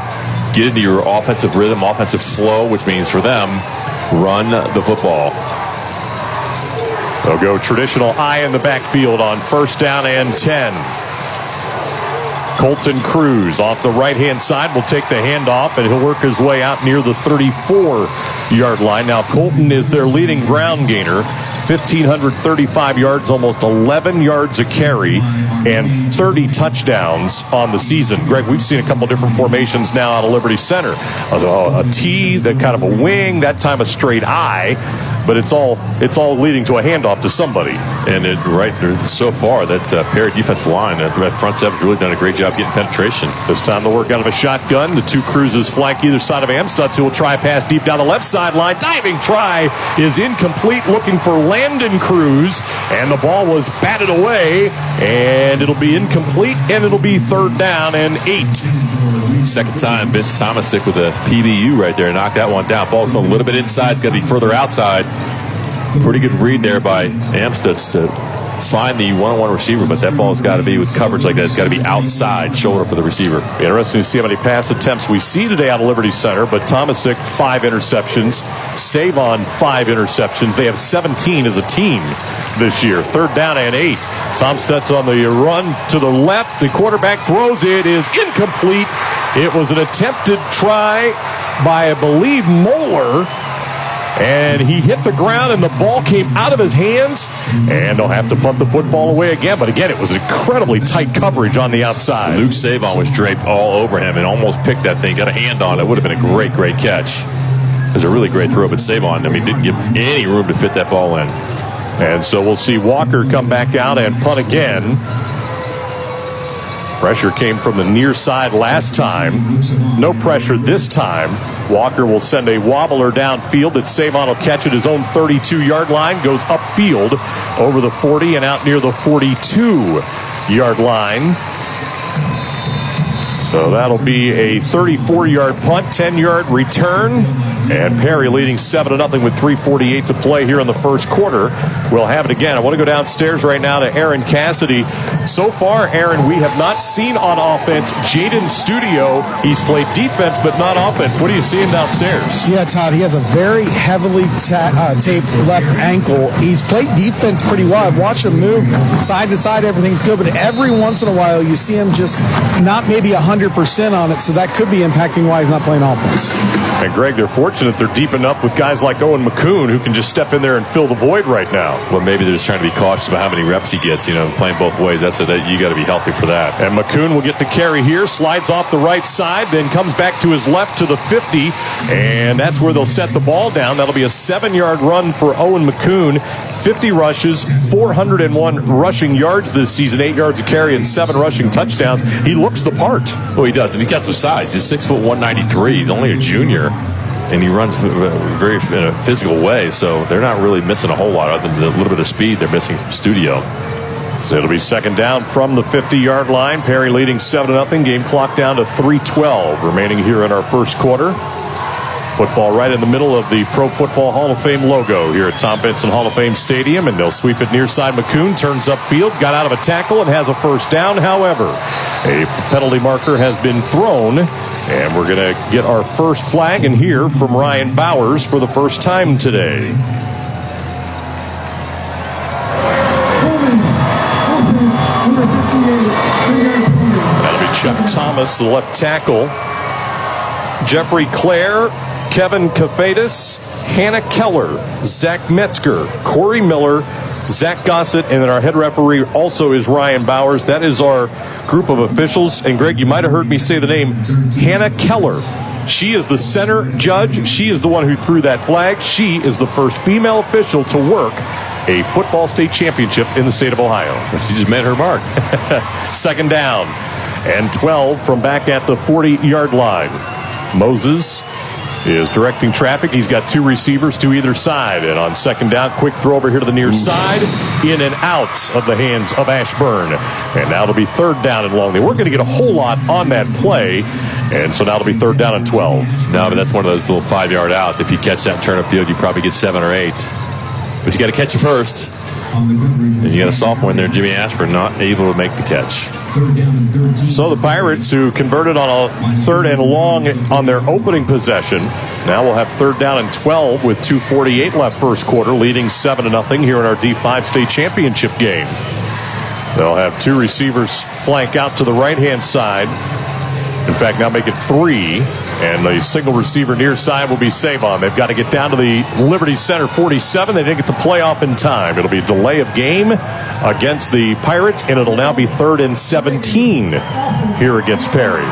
Get into your offensive rhythm, offensive flow, which means for them, run the football. They'll go traditional I in the backfield on 1st down and 10. Colton Cruz off the right-hand side will take the handoff, and he'll work his way out near the 34-yard line. Now, Colton is their leading ground gainer. 1,535 yards, almost 11 yards a carry, and 30 touchdowns on the season. Greg, we've seen a couple different formations now out of Liberty Center. A T, that kind of a wing, that time a straight I. but it's all leading to a handoff to somebody. And so far, that Perry defensive line, that front seven's really done a great job getting penetration. This time they'll work out of a shotgun. The two cruises flank either side of Amstutz, who will try a pass deep down the left sideline. Diving try is incomplete, looking for Landon Cruz, and the ball was batted away, and it'll be incomplete, and it'll be 3rd down and 8. Second time, Vince Tomasic with a PBU right there. Knocked that one down. Ball's a little bit inside. It's got to be further outside. Pretty good read there by Amstutz to find the one-on-one receiver, but that ball's got to be with coverage like that. It's got to be outside shoulder for the receiver. Interesting to see how many pass attempts we see today out of Liberty Center, but Tomasic, 5 interceptions. Savon, 5 interceptions. They have 17 as a team this year. 3rd down and 8. Tom Stutz on the run to the left. The quarterback throws. It is incomplete. It was an attempted try by, I believe, Moeller. And he hit the ground, and the ball came out of his hands, and they'll have to punt the football away again. But again, it was incredibly tight coverage on the outside. Luke Savon was draped all over him and almost picked that thing, got a hand on it. Would have been a great, great catch. It was a really great throw, but Savon, didn't give any room to fit that ball in. And so we'll see Walker come back out and punt again. Pressure came from the near side last time. No pressure this time. Walker will send a wobbler downfield that Savon will catch at his own 32-yard line. Goes upfield over the 40 and out near the 42-yard line. So that'll be a 34-yard punt, 10-yard return. And Perry leading 7-0 with 3:48 to play here in the first quarter. We'll have it again. I want to go downstairs right now to Aaron Cassidy. So far, Aaron, we have not seen on offense Jaden Studio. He's played defense, but not offense. What are you seeing downstairs? Yeah, Todd, he has a very heavily taped left ankle. He's played defense pretty well. I've watched him move side to side. Everything's good, but every once in a while you see him just not maybe 100% on it, so that could be impacting why he's not playing offense. And Greg, they're fortunate they're deep enough with guys like Owen McCoon who can just step in there and fill the void right now. Well, maybe they're just trying to be cautious about how many reps he gets, playing both ways. That you got to be healthy for that. And McCoon will get the carry here, slides off the right side, then comes back to his left to the 50, and that's where they'll set the ball down. That'll be a 7-yard run for Owen McCoon. 50 rushes, 401 rushing yards this season, 8 yards a carry, and 7 rushing touchdowns. He looks the part. Well, he does, and he's got some size. He's 6'1", 193. He's only a junior. And he runs very in a physical way, so they're not really missing a whole lot other than the little bit of speed they're missing from Studio. So it'll be 2nd down from the 50-yard line. Perry leading 7-0. Game clock down to 3:12 remaining here in our first quarter. Football right in the middle of the Pro Football Hall of Fame logo here at Tom Benson Hall of Fame Stadium, and they'll sweep it near side. McCoon turns upfield, got out of a tackle, and has a first down. However, a penalty marker has been thrown, and we're going to get our first flag and hear from Ryan Bowers for the first time today. That'll be Chuck Thomas, the left tackle. Jeffrey Clare, Kevin Kafadis, Hannah Keller, Zach Metzger, Corey Miller, Zach Gossett, and then our head referee also is Ryan Bowers. That is our group of officials. And Greg, you might have heard me say the name Hannah Keller. She is the center judge. She is the one who threw that flag. She is the first female official to work a football state championship in the state of Ohio. She just made her mark. 2nd down and 12 from back at the 40-yard line. Moses is directing traffic. He's got 2 receivers to either side. And on 2nd down, quick throw over here to the near side. In and out of the hands of Ashburn. And now it'll be 3rd down and long. They weren't going to get a whole lot on that play. And so now it'll be 3rd down and 12. No, but that's one of those little 5-yard outs. If you catch that turn upfield, you probably get 7 or 8. But you got to catch it first. And you got a sophomore in there, Jimmy Ashburn, not able to make the catch. So the Pirates, who converted on a 3rd and long on their opening possession, now will have 3rd down and 12 with 2:48 left first quarter, leading 7-0 here in our D5 state championship game. They'll have 2 receivers flank out to the right-hand side. In fact, now make it 3. And the single receiver near side will be Savon. They've got to get down to the Liberty Center 47. They didn't get the playoff in time. It'll be a delay of game against the Pirates, and it'll now be 3rd and 17 here against Perry.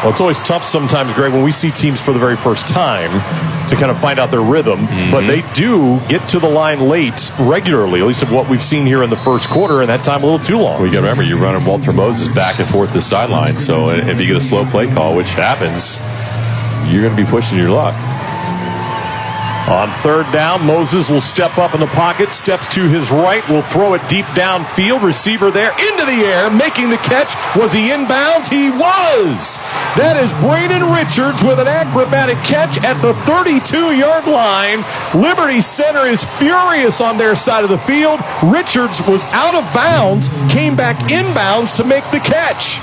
Well, it's always tough sometimes, Greg, when we see teams for the very first time to kind of find out their rhythm. But they do get to the line late regularly, at least of what we've seen here in the first quarter, and that time a little too long. Well, you got to remember, you're running Walter Moses back and forth the sideline. So if you get a slow play call, which happens, you're going to be pushing your luck. On third down, Moses will step up in the pocket, steps to his right, will throw it deep downfield. Receiver there into the air, making the catch. Was he inbounds? He was! That is Braden Richards with an acrobatic catch at the 32-yard line. Liberty Center is furious on their side of the field. Richards was out of bounds, came back inbounds to make the catch.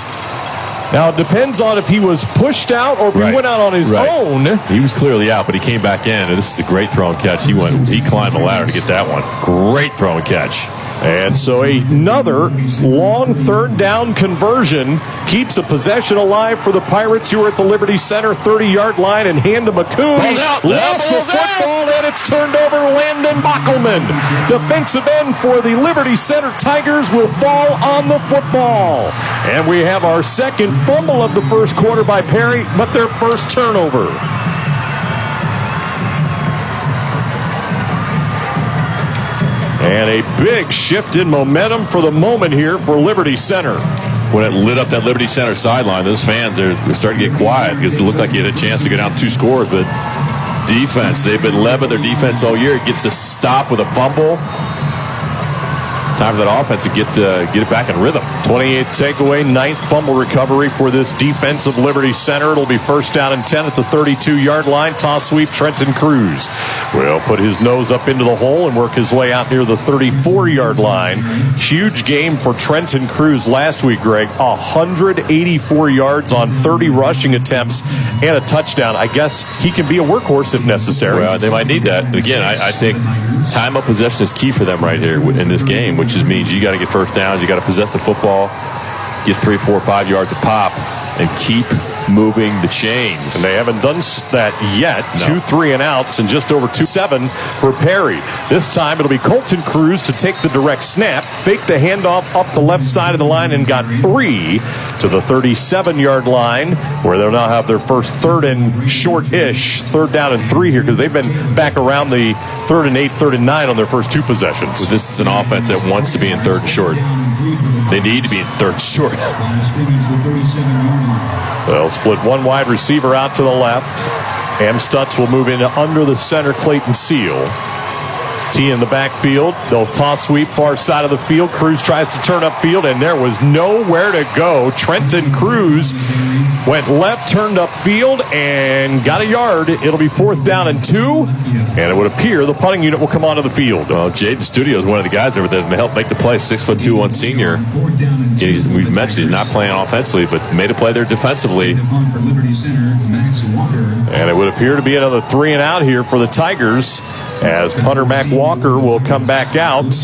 Now, it depends on if he was pushed out or if he went out on his own. He was clearly out, but he came back in, and this is a great throw and catch. He climbed the ladder to get that one. Great throw and catch. And so another long third down conversion keeps a possession alive for the Pirates, who are at the Liberty Center 30-yard line, and hand to McCoon. Lost the football, and it's turned over to Landon Bockelman. Defensive end for the Liberty Center Tigers will fall on the football. And we have our second fumble of the first quarter by Perry, but their first turnover. And a big shift in momentum for the moment here for Liberty Center. When it lit up that Liberty Center sideline, those fans are starting to get quiet because it looked like you had a chance to get down 2 scores. But defense, they've been led by their defense all year. It gets a stop with a fumble. Time for that offense to get it back in rhythm. 28th takeaway, 9th fumble recovery for this defensive Liberty Center. It'll be first down and 10 at the 32-yard line. Toss sweep, Trenton Cruz will put his nose up into the hole and work his way out near the 34-yard line. Huge game for Trenton Cruz last week, Greg. 184 yards on 30 rushing attempts and a touchdown. I guess he can be a workhorse if necessary. Well, they might need that. Again, I think time of possession is key for them right here in this game, which means you got to get first downs, you got to possess the football, get 3, 4, 5 yards a pop, and keep moving the chains. And they haven't done that yet. No. 2 3 and outs and just over 2-7 for Perry. This time it'll be Colton Cruz to take the direct snap, fake the handoff up the left side of the line, and got 3 to the 37-yard line, where they'll now have their first third and short-ish, third down and 3 here, because they've been back around the 3rd and 8, 3rd and 9 on their first 2 possessions. Well, this is an offense that wants to be in third and short. They need to be in third and short. They'll split one wide receiver out to the left. Ham Stutz will move into under the center, Clayton Seal. T in the backfield. They'll toss sweep far side of the field. Cruz tries to turn upfield, and there was nowhere to go. Trenton Cruz went left, turned upfield, and got a yard. It'll be 4th down and 2, and it would appear the punting unit will come onto the field. Well, Jaden Studio is one of the guys over there that helped make the play. 6'2", senior. We mentioned he's not playing offensively, but made a play there defensively. And it would appear to be another 3 and out here for the Tigers, as punter Mac Walker will come back out,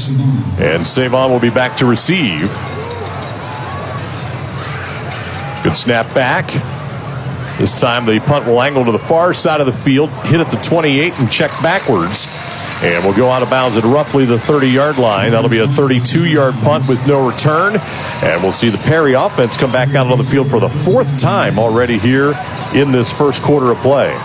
and Savon will be back to receive. Good snap back. This time the punt will angle to the far side of the field, hit at the 28 and check backwards. And we'll go out of bounds at roughly the 30-yard line. That'll be a 32-yard punt with no return. And we'll see the Perry offense come back out on the field for the 4th time already here in this first quarter of play.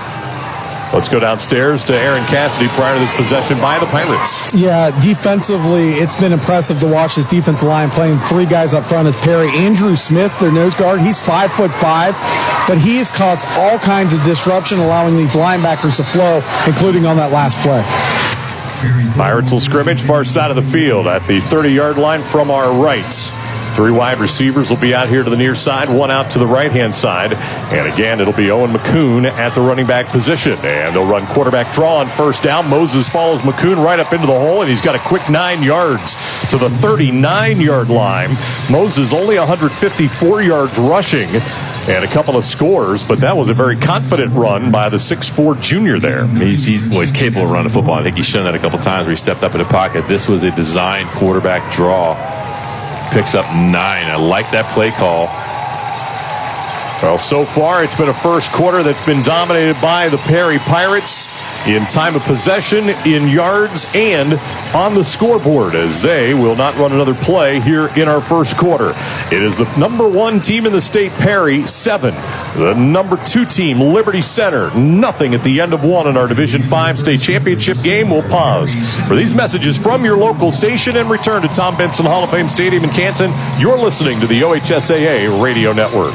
Let's go downstairs to Aaron Cassidy prior to this possession by the Pirates. Yeah, defensively, it's been impressive to watch this defensive line playing 3 guys up front as Perry. Andrew Smith, their nose guard, he's 5'5", but he has caused all kinds of disruption, allowing these linebackers to flow, including on that last play. Pirates will scrimmage far side of the field at the 30-yard line from our right. 3 wide receivers will be out here to the near side, 1 out to the right-hand side. And again, it'll be Owen McCoon at the running back position. And they'll run quarterback draw on first down. Moses follows McCoon right up into the hole, and he's got a quick 9 yards to the 39-yard line. Moses only 154 yards rushing and a couple of scores, but that was a very confident run by the 6'4" junior there. He's capable of running the football. I think he's shown that a couple times where he stepped up in the pocket. This was a designed quarterback draw. Picks up 9. I like that play call. Well, so far it's been a first quarter that's been dominated by the Perry Pirates in time of possession, in yards, and on the scoreboard, as they will not run another play here in our first quarter. It is the number 1 team in the state, Perry, 7. The number 2 team, Liberty Center, nothing at the end of 1 in our Division 5 state championship game. We'll pause for these messages from your local station and return to Tom Benson Hall of Fame Stadium in Canton. You're listening to the OHSAA Radio Network.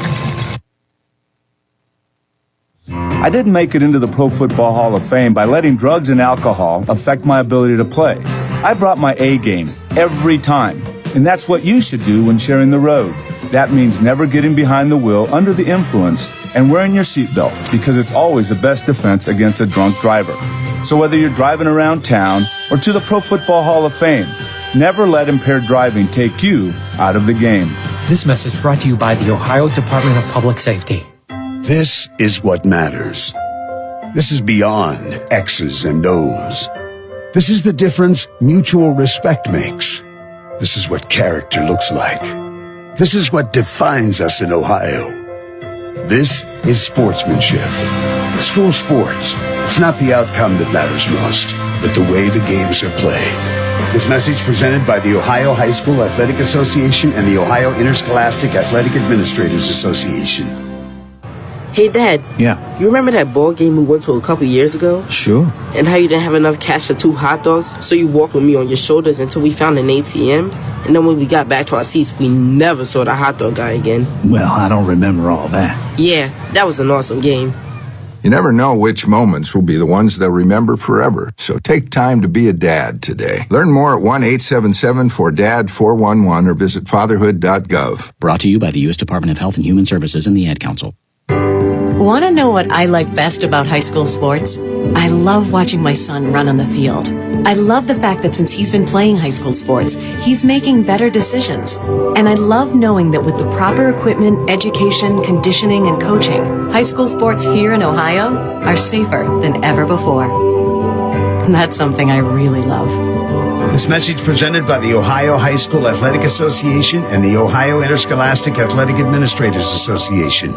I didn't make it into the Pro Football Hall of Fame by letting drugs and alcohol affect my ability to play. I brought my A game every time, and that's what you should do when sharing the road. That means never getting behind the wheel under the influence and wearing your seatbelt, because it's always the best defense against a drunk driver. So whether you're driving around town or to the Pro Football Hall of Fame, never let impaired driving take you out of the game. This message brought to you by the Ohio Department of Public Safety. This is what matters. This is beyond X's and O's. This is the difference mutual respect makes. This is what character looks like. This is what defines us in Ohio. This is sportsmanship. School sports. It's not the outcome that matters most, but the way the games are played. This message presented by the Ohio High School Athletic Association and the Ohio Interscholastic Athletic Administrators Association. Hey, Dad. Yeah. You remember that ball game we went to a couple years ago? Sure. And how you didn't have enough cash for 2 hot dogs, so you walked with me on your shoulders until we found an ATM? And then when we got back to our seats, we never saw the hot dog guy again. Well, I don't remember all that. Yeah, that was an awesome game. You never know which moments will be the ones they'll remember forever. So take time to be a dad today. Learn more at 1-877-4DAD-411 or visit fatherhood.gov. Brought to you by the U.S. Department of Health and Human Services and the Ad Council. Want to know what I like best about high school sports? I love watching my son run on the field. I love the fact that since he's been playing high school sports, he's making better decisions. And I love knowing that with the proper equipment, education, conditioning, and coaching, high school sports here in Ohio are safer than ever before. And that's something I really love. This message presented by the Ohio High School Athletic Association and the Ohio Interscholastic Athletic Administrators Association.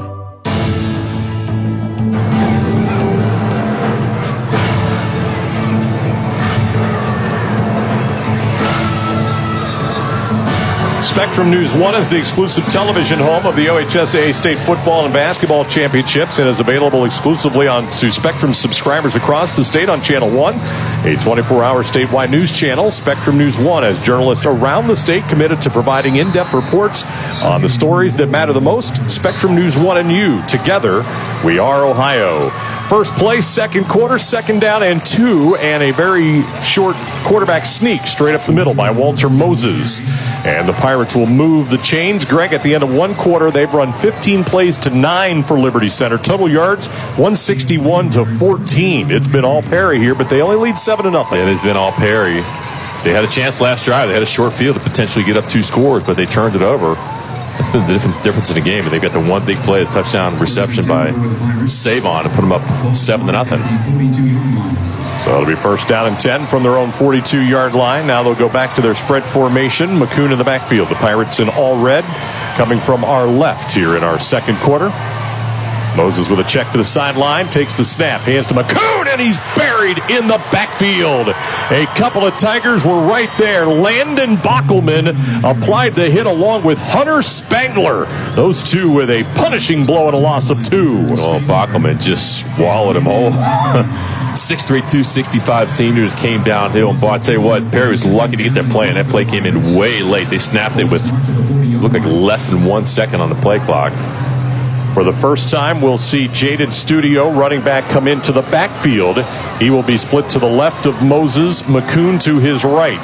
Spectrum News 1 is the exclusive television home of the OHSAA State Football and Basketball Championships and is available exclusively to Spectrum subscribers across the state on Channel 1, a 24-hour statewide news channel. Spectrum News 1 has journalists around the state committed to providing in-depth reports on the stories that matter the most. Spectrum News 1 and you, together, we are Ohio. First place, second quarter, second down and 2, and a very short quarterback sneak straight up the middle by Walter Moses. And the Pirates will move the chains. Greg, at the end of 1 quarter, they've run 15 plays to 9 for Liberty Center. Total yards, 161 to 14. It's been all Perry here, but they only lead 7-0. It has been all Perry. They had a chance last drive. They had a short field to potentially get up 2 scores, but they turned it over. That's been the difference in the game. And they've got the one big play, a touchdown reception by Savon to put them up 7-0. So it'll be first down and 10 from their own 42-yard line. Now they'll go back to their spread formation. McCoon in the backfield. The Pirates in all red coming from our left here in our second quarter. Moses with a check to the sideline, takes the snap, hands to McCoon, and he's buried in the backfield. A couple of Tigers were right there. Landon Bockelman applied the hit along with Hunter Spangler. Those two with a punishing blow and a loss of 2. Oh, Bockelman just swallowed him whole. 6'3", 265 seniors came downhill. And boy, I tell you what, Perry was lucky to get that play, and that play came in way late. They snapped it with, looked like less than 1 second on the play clock. For the first time, we'll see Jaden Studio, running back, come into the backfield. He will be split to the left of Moses, McCoon to his right.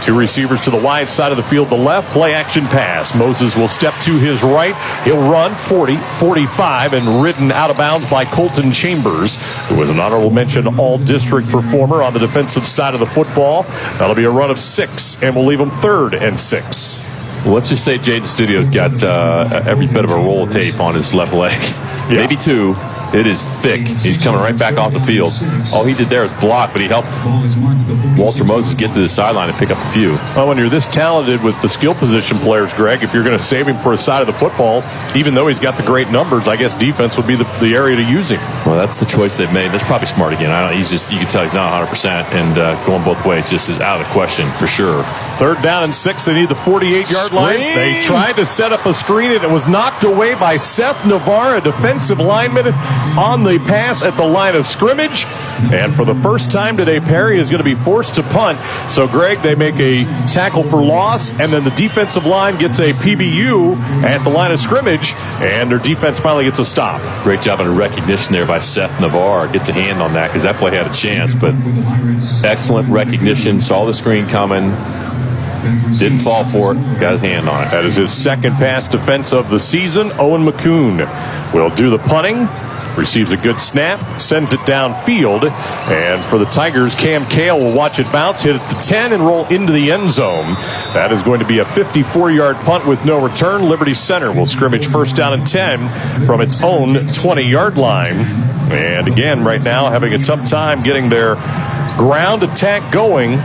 2 receivers to the wide side of the field, the left, play action pass. Moses will step to his right. He'll run 40, 45, and ridden out of bounds by Colton Chambers, who was an honorable mention all-district performer on the defensive side of the football. That'll be a run of 6, and we'll leave him 3rd and 6. Well, let's just say Jaden Studio's got every bit of a roll of tape on his left leg. Yeah. Maybe 2. It is thick. He's coming right back off the field. All he did there was block, but he helped Walter Moses get to the sideline and pick up a few. Well, when you're this talented with the skill position players, Greg, if you're going to save him for a side of the football, even though he's got the great numbers, I guess defense would be the area to use him. Well, that's the choice they've made. That's probably smart again. You can tell he's not 100%, and going both ways just is out of the question for sure. 3rd down and 6. They need the 48-yard line. They tried to set up a screen, and it was knocked away by Seth Navarre, a defensive lineman, on the pass at the line of scrimmage. And for the first time today, Perry is going to be forced to punt. So, Greg, they make a tackle for loss, and then the defensive line gets a PBU at the line of scrimmage, and their defense finally gets a stop. Great job on recognition there by Seth Navarre. Gets a hand on that because that play had a chance, but excellent recognition. Saw the screen coming. Didn't fall for it. Got his hand on it. That is his second pass defense of the season. Owen McCoon will do the punting. Receives a good snap, sends it downfield, and for the Tigers, Cam Kale will watch it bounce, hit it to 10, and roll into the end zone. That is going to be a 54-yard punt with no return. Liberty Center will scrimmage 1st down and 10 from its own 20-yard line. And again, right now, having a tough time getting their ground attack going.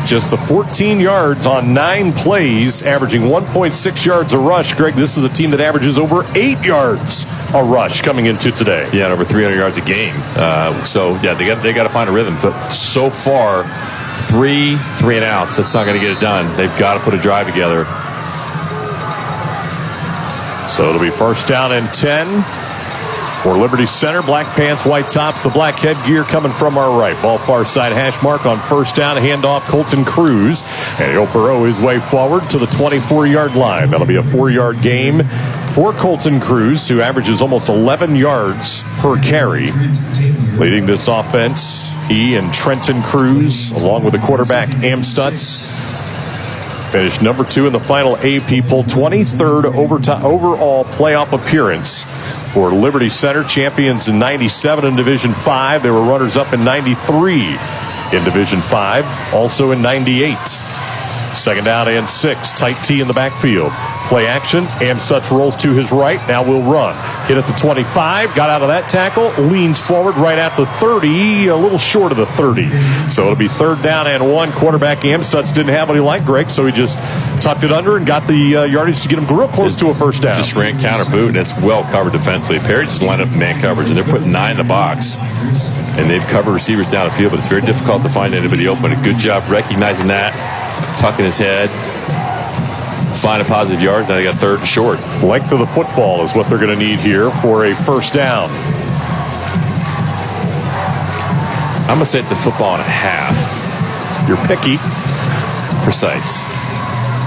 Just the 14 yards on 9 plays, averaging 1.6 yards a rush. Greg, this is a team that averages over 8 yards a rush coming into today. Yeah, and over 300 yards a game. They got to find a rhythm. So far, 3 and outs. That's not going to get it done. They've got to put a drive together. So it'll be 1st down and 10. For Liberty Center, black pants, white tops, the black headgear coming from our right. Ball far side hash mark on 1st down, handoff Colton Cruz. And he'll burrow his way forward to the 24-yard line. That'll be a 4-yard game for Colton Cruz, who averages almost 11 yards per carry. Leading this offense, he and Trenton Cruz, along with the quarterback Amstutz, finished number 2 in the final AP poll, 23rd overall playoff appearance for Liberty Center. Champions in 97 in Division 5. They were runners-up in 93 in Division 5. Also in 98. 2nd down and 6. Tight T in the backfield. Play action. Amstutz rolls to his right. Now will run. Hit at the 25. Got out of that tackle. Leans forward right at the 30. A little short of the 30. So it'll be 3rd down and 1. Quarterback Amstutz didn't have what he liked, Greg, so he just tucked it under and got the yardage to get him real close to a 1st down. Just ran counter boot, and it's well covered defensively. Perry just lined up man coverage, and they're putting 9 in the box. And they've covered receivers down the field, but it's very difficult to find anybody open. A good job recognizing that, tucking his head, finding positive yards. Now they got 3rd and short. Length of the football is what they're going to need here for a 1st down. I'm going to say it's a football and a half. You're picky. Precise.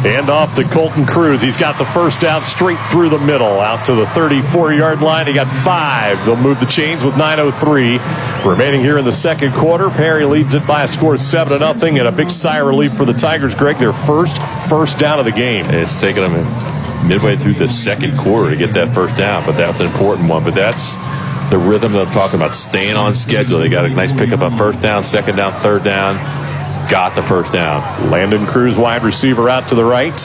Hand off to Colton Cruz. He's got the 1st down straight through the middle, out to the 34-yard line. He got 5. They'll move the chains with 9:03 remaining here in the 2nd quarter. Perry leads it by a score of 7-0, and a big sigh of relief for the Tigers, Greg. Their first down of the game. It's taken them midway through the 2nd quarter to get that 1st down, but that's an important one. But that's the rhythm that I'm talking about, staying on schedule. They got a nice pickup on 1st down, 2nd down, 3rd down. Got the 1st down. Landon Cruz, wide receiver, out to the right.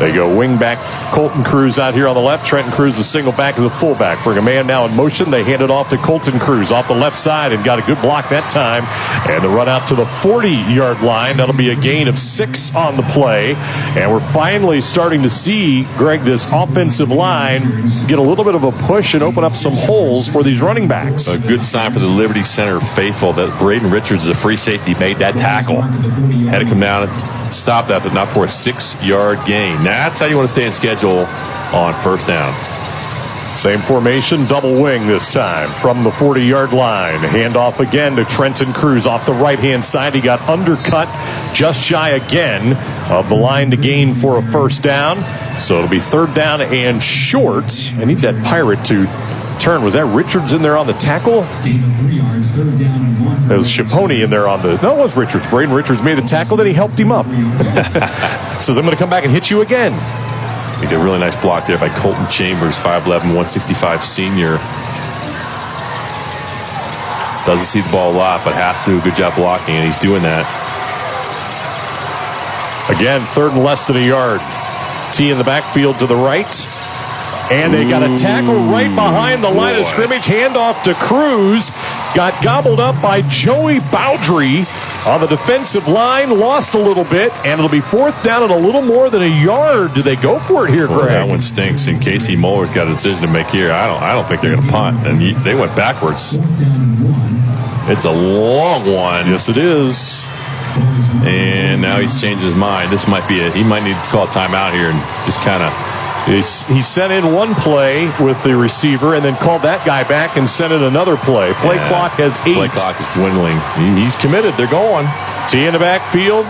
They go wing back Colton Cruz out here on the left. Trenton Cruz, the single back to the fullback. Bring a man now in motion. They hand it off to Colton Cruz off the left side and got a good block that time. And the run out to the 40-yard line. That'll be a gain of 6 on the play. And we're finally starting to see, Greg, this offensive line get a little bit of a push and open up some holes for these running backs. A good sign for the Liberty Center faithful that Braden Richards, is a free safety, made that tackle. Had to come down and stop that, but not for a 6-yard gain. That's how you want to stay in schedule on 1st down. Same formation, double wing this time from the 40-yard line. Handoff again to Trenton Cruz off the right-hand side. He got undercut just shy again of the line to gain for a 1st down. So it'll be 3rd down and short. I need that Pirate to turn. Was that Richards in there on the tackle? There was Schiponi in there on the... No, it was Richards. Braden Richards made the tackle, then he helped him up. Says, I'm going to come back and hit you again. I think a really nice block there by Colton Chambers, 5'11", 165 senior. Doesn't see the ball a lot, but has to do a good job blocking, and he's doing that. Again, 3rd and less than a yard. T in the backfield to the right. And they got a tackle right behind the line of scrimmage. Handoff to Cruz. Got gobbled up by Joey Bowdry on the defensive line. Lost a little bit, and it'll be fourth down and a little more than a yard. Do they go for it here, Greg? That one stinks. And Casey Muller's got a decision to make here. I don't think they're going to punt. And they went backwards. It's a long one. Yes, it is. And now he's changed his mind. This might be it. He might need to call a timeout here and just kind of. He sent in one play with the receiver and then called that guy back and sent in another play. Play clock has 8. Play clock is dwindling. He's committed. They're going. T in the backfield.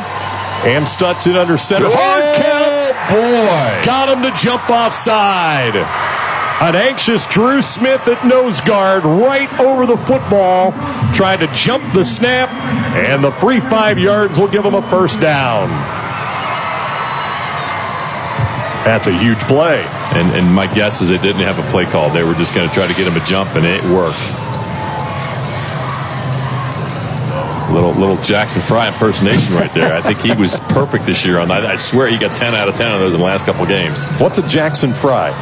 Amstutz in under center. Hard count. Boy. Got him to jump offside. An anxious Drew Smith at nose guard right over the football. Tried to jump the snap, and the free 5 yards will give him a first down. That's a huge play. And my guess is they didn't have a play call. They were just going to try to get him a jump, and it worked. Little Jackson Fry impersonation right there. I think he was perfect this year on that. I swear he got 10 out of 10 on those in the last couple of games. What's a Jackson Fry?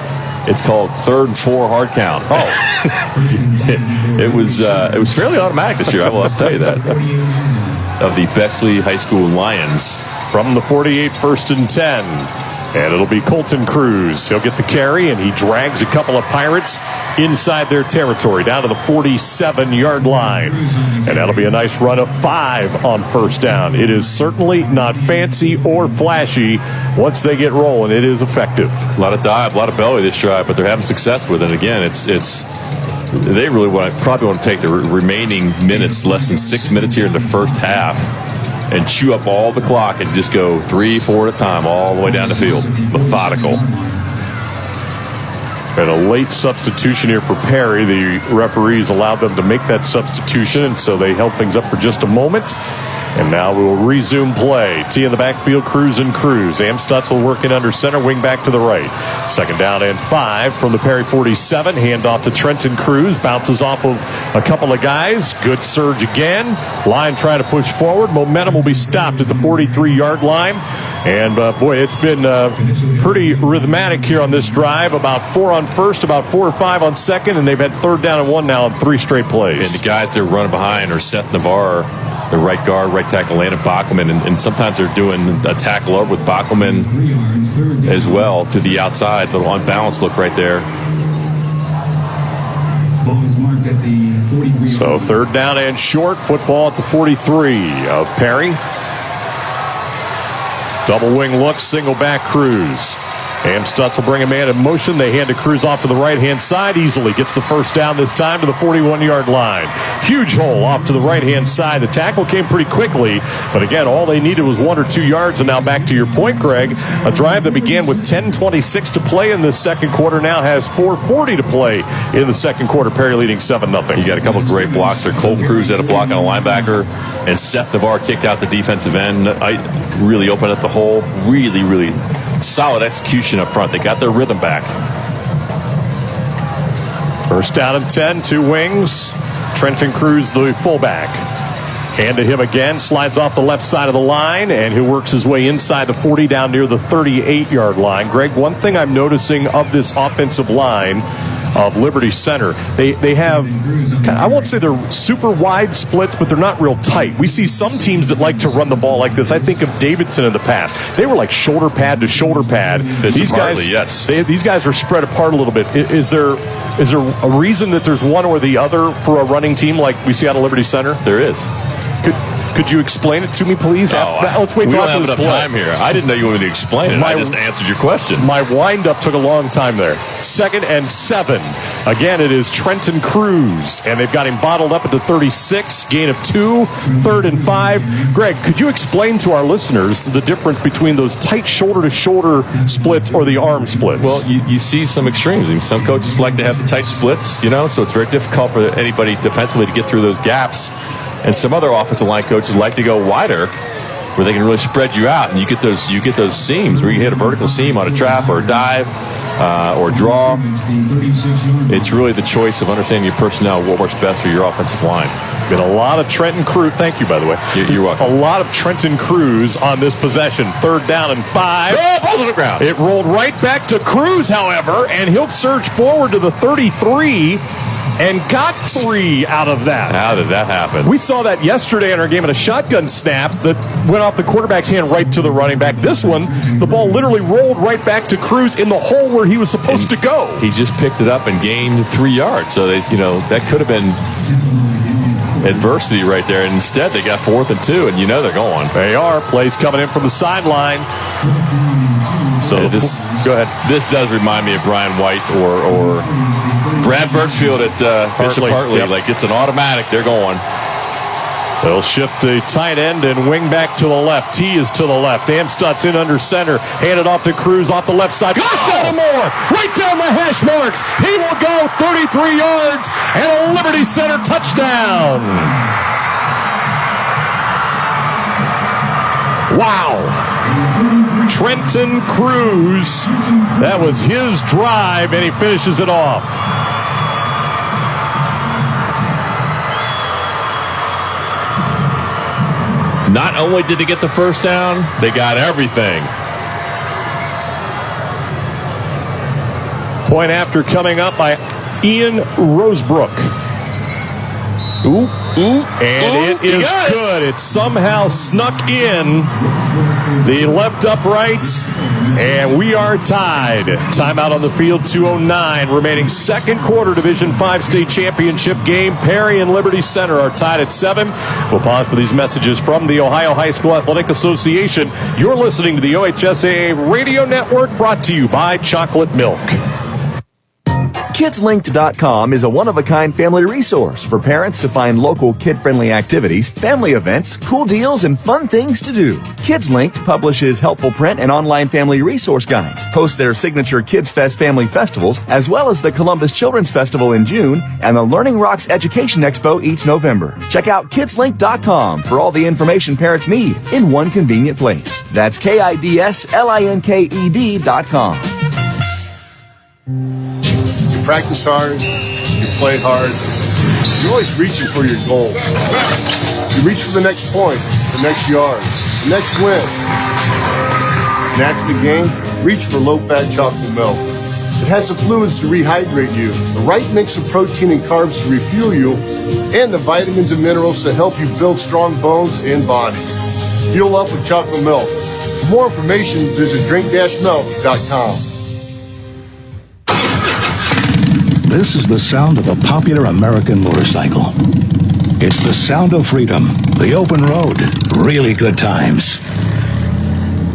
It's called 3rd and 4 hard count. Oh. It was fairly automatic this year. I will tell you that. Of the Bexley High School Lions. From the 48, 1st and 10. And it'll be Colton Cruz. He'll get the carry, and he drags a couple of Pirates inside their territory, down to the 47-yard line. And that'll be a nice run of 5 on first down. It is certainly not fancy or flashy. Once they get rolling, it is effective. A lot of dive, a lot of belly this drive, but they're having success with it. Again, they really probably want to take the remaining minutes, less than 6 minutes here in the first half, and chew up all the clock and just go 3-4 at a time all the way down the field. Methodical. And a late substitution here for Perry. The referees allowed them to make that substitution, and so they held things up for just a moment. And now we will resume play. T in the backfield, Cruz and Cruz. Amstutz will work in under center, wing back to the right. 2nd down and 5 from the Perry 47. Handoff to Trenton Cruz. Bounces off of a couple of guys. Good surge again. Line trying to push forward. Momentum will be stopped at the 43-yard line. And, boy, it's been pretty rhythmic here on this drive. About 4 on first, about 4 or 5 on second, and they've had 3rd down and 1 now in 3 straight plays. And the guys they're running behind are Seth Navarre, the right guard, right tackle, Landon Bachman, and sometimes they're doing a tackle over with Bachman as well to the outside. Little unbalanced look right there. So 3rd down and short. Football at the 43 of Perry. Double wing look, single back Cruz. Amstutz will bring a man in motion. They hand to Cruz off to the right-hand side. Easily gets the first down this time to the 41-yard line. Huge hole off to the right-hand side. The tackle came pretty quickly, but again, all they needed was 1 or 2 yards. And now back to your point, Greg. A drive that began with 10:26 to play in the second quarter now has 4:40 to play in the second quarter. Perry leading 7-0. You got a couple of great blocks there. Colton Cruz had a block on a linebacker, and Seth Navarre kicked out the defensive end. I really opened up the hole. Really, really solid execution up front. They got their rhythm back. 1st down and 10, 2 wings. Trenton Cruz, the fullback. Hand to him again, slides off the left side of the line, and he works his way inside the 40 down near the 38-yard line. Greg, one thing I'm noticing of this offensive line of Liberty Center, they have, I won't say they're super wide splits, but they're not real tight. We see some teams that like to run the ball like this. I think of Davidson in the past. They were like shoulder pad to shoulder pad. These guys, yes. These guys are spread apart a little bit. Is there a reason that there's one or the other for a running team like we see out of Liberty Center? There is. Could you explain it to me, please? Let's wait we till don't after have enough this play. time here. I didn't know you wanted to explain it. I just answered your question. My wind-up took a long time there. 2nd and 7. Again, it is Trenton Cruz, and they've got him bottled up at the 36. Gain of 2. 3rd and 5. Greg, could you explain to our listeners the difference between those tight shoulder-to-shoulder splits or the arm splits? Well, you see some extremes. I mean, some coaches like to have the tight splits, so it's very difficult for anybody defensively to get through those gaps. And some other offensive line coaches like to go wider, where they can really spread you out, and you get those seams where you hit a vertical seam on a trap or a dive. or draw. It's really the choice of understanding your personnel, what works best for your offensive line. Been a lot of Trenton Cruz. Thank you, by the way. You're welcome. A lot of Trenton Cruz on this possession. 3rd down and 5. Oh, balls on the ground. It rolled right back to Cruz, however, and he'll surge forward to the 33 and got 3 out of that. How did that happen? We saw that yesterday in our game at a shotgun snap that went off the quarterback's hand right to the running back. This one, the ball literally rolled right back to Cruz in the hole where he was supposed to go. He just picked it up and gained 3 yards. So that could have been adversity right there. And instead, they got 4th and 2, and they're going. They are. Plays coming in from the sideline. So go ahead. This does remind me of Brian White or Brad Birchfield at Bishop Hartley. Yep. Like, it's an automatic. They're going. They'll shift the tight end and wing back to the left. T is to the left. Amstutz in under center. Handed off to Cruz off the left side. Goes down to Moore. Right down the hash marks. He will go 33 yards and a Liberty Center touchdown. Wow. Trenton Cruz. That was his drive, and he finishes it off. Not only did they get the first down, they got everything. Point after coming up by Ian Rosebrook. And it is good. It somehow snuck in the left upright, and we are tied. Timeout on the field, 2:09 remaining. Second quarter Division 5 state championship game. Perry and Liberty Center are tied at 7. We'll pause for these messages from the Ohio High School Athletic Association. You're listening to the OHSAA Radio Network, brought to you by Chocolate Milk. KidsLinked.com is a one-of-a-kind family resource for parents to find local kid-friendly activities, family events, cool deals, and fun things to do. KidsLinked publishes helpful print and online family resource guides, hosts their signature Kids Fest family festivals, as well as the Columbus Children's Festival in June and the Learning Rocks Education Expo each November. Check out KidsLinked.com for all the information parents need in one convenient place. That's KidsLinked.com. Practice hard, you play hard. You're always reaching for your goals. You reach for the next point, the next yard, the next win. And after the game, reach for low-fat chocolate milk. It has the fluids to rehydrate you, the right mix of protein and carbs to refuel you, and the vitamins and minerals to help you build strong bones and bodies. Fuel up with chocolate milk. For more information, visit drink-milk.com. This is the sound of a popular American motorcycle. It's the sound of freedom, the open road, really good times.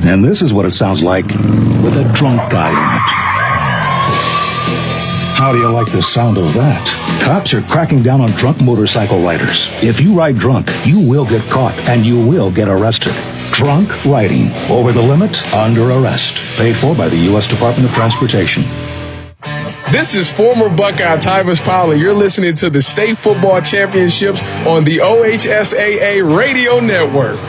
And this is what it sounds like with a drunk guy in it. How do you like the sound of that? Cops are cracking down on drunk motorcycle riders. If you ride drunk, you will get caught and you will get arrested. Drunk riding, over the limit, under arrest. Paid for by the U.S. Department of Transportation. This is former Buckeye Tyvus Powell, and you're listening to the State Football Championships on the OHSAA Radio Network.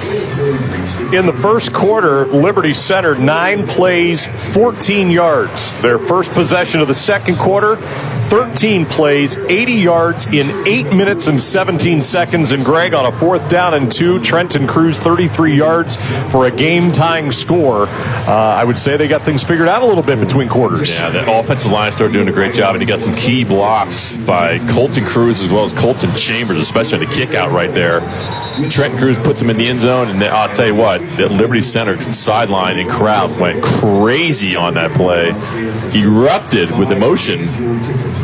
In the first quarter, Liberty Center 9 plays, 14 yards. Their first possession of the second quarter, 13 plays, 80 yards in 8 minutes and 17 seconds. And Greg, on a 4th down and 2, Trenton Cruz 33 yards for a game-tying score. I would say they got things figured out a little bit between quarters. Yeah, the offensive line started doing a great job, and he got some key blocks by Colton Cruz as well as Colton Chambers, especially on the kick out right there. Trenton Cruz puts him in the end zone, and I'll tell you what, the Liberty Center sideline and crowd went crazy on that play, erupted with emotion,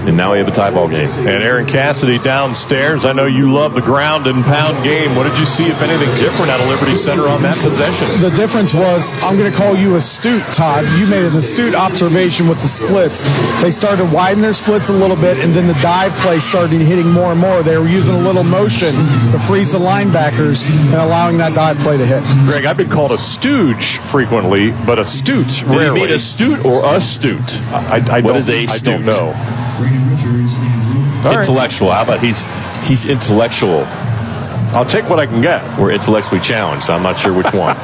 and now we have a tie ball game. And Aaron Cassidy downstairs. I know you love the ground and pound game. What did you see, if anything, different out of Liberty Center on that possession? The difference was, I'm going to call you astute, Todd. You made an astute observation with the splits. They started to widen their splits a little bit, and then the dive play started hitting more and more. They were using a little motion to freeze the linebackers and allowing that dive play to hit. Greg, I've been called a stooge frequently, but astute rarely. Did he mean astute or astute? What is astute? I don't know. Intellectual. How about he's intellectual? I'll take what I can get. We're intellectually challenged. I'm not sure which one.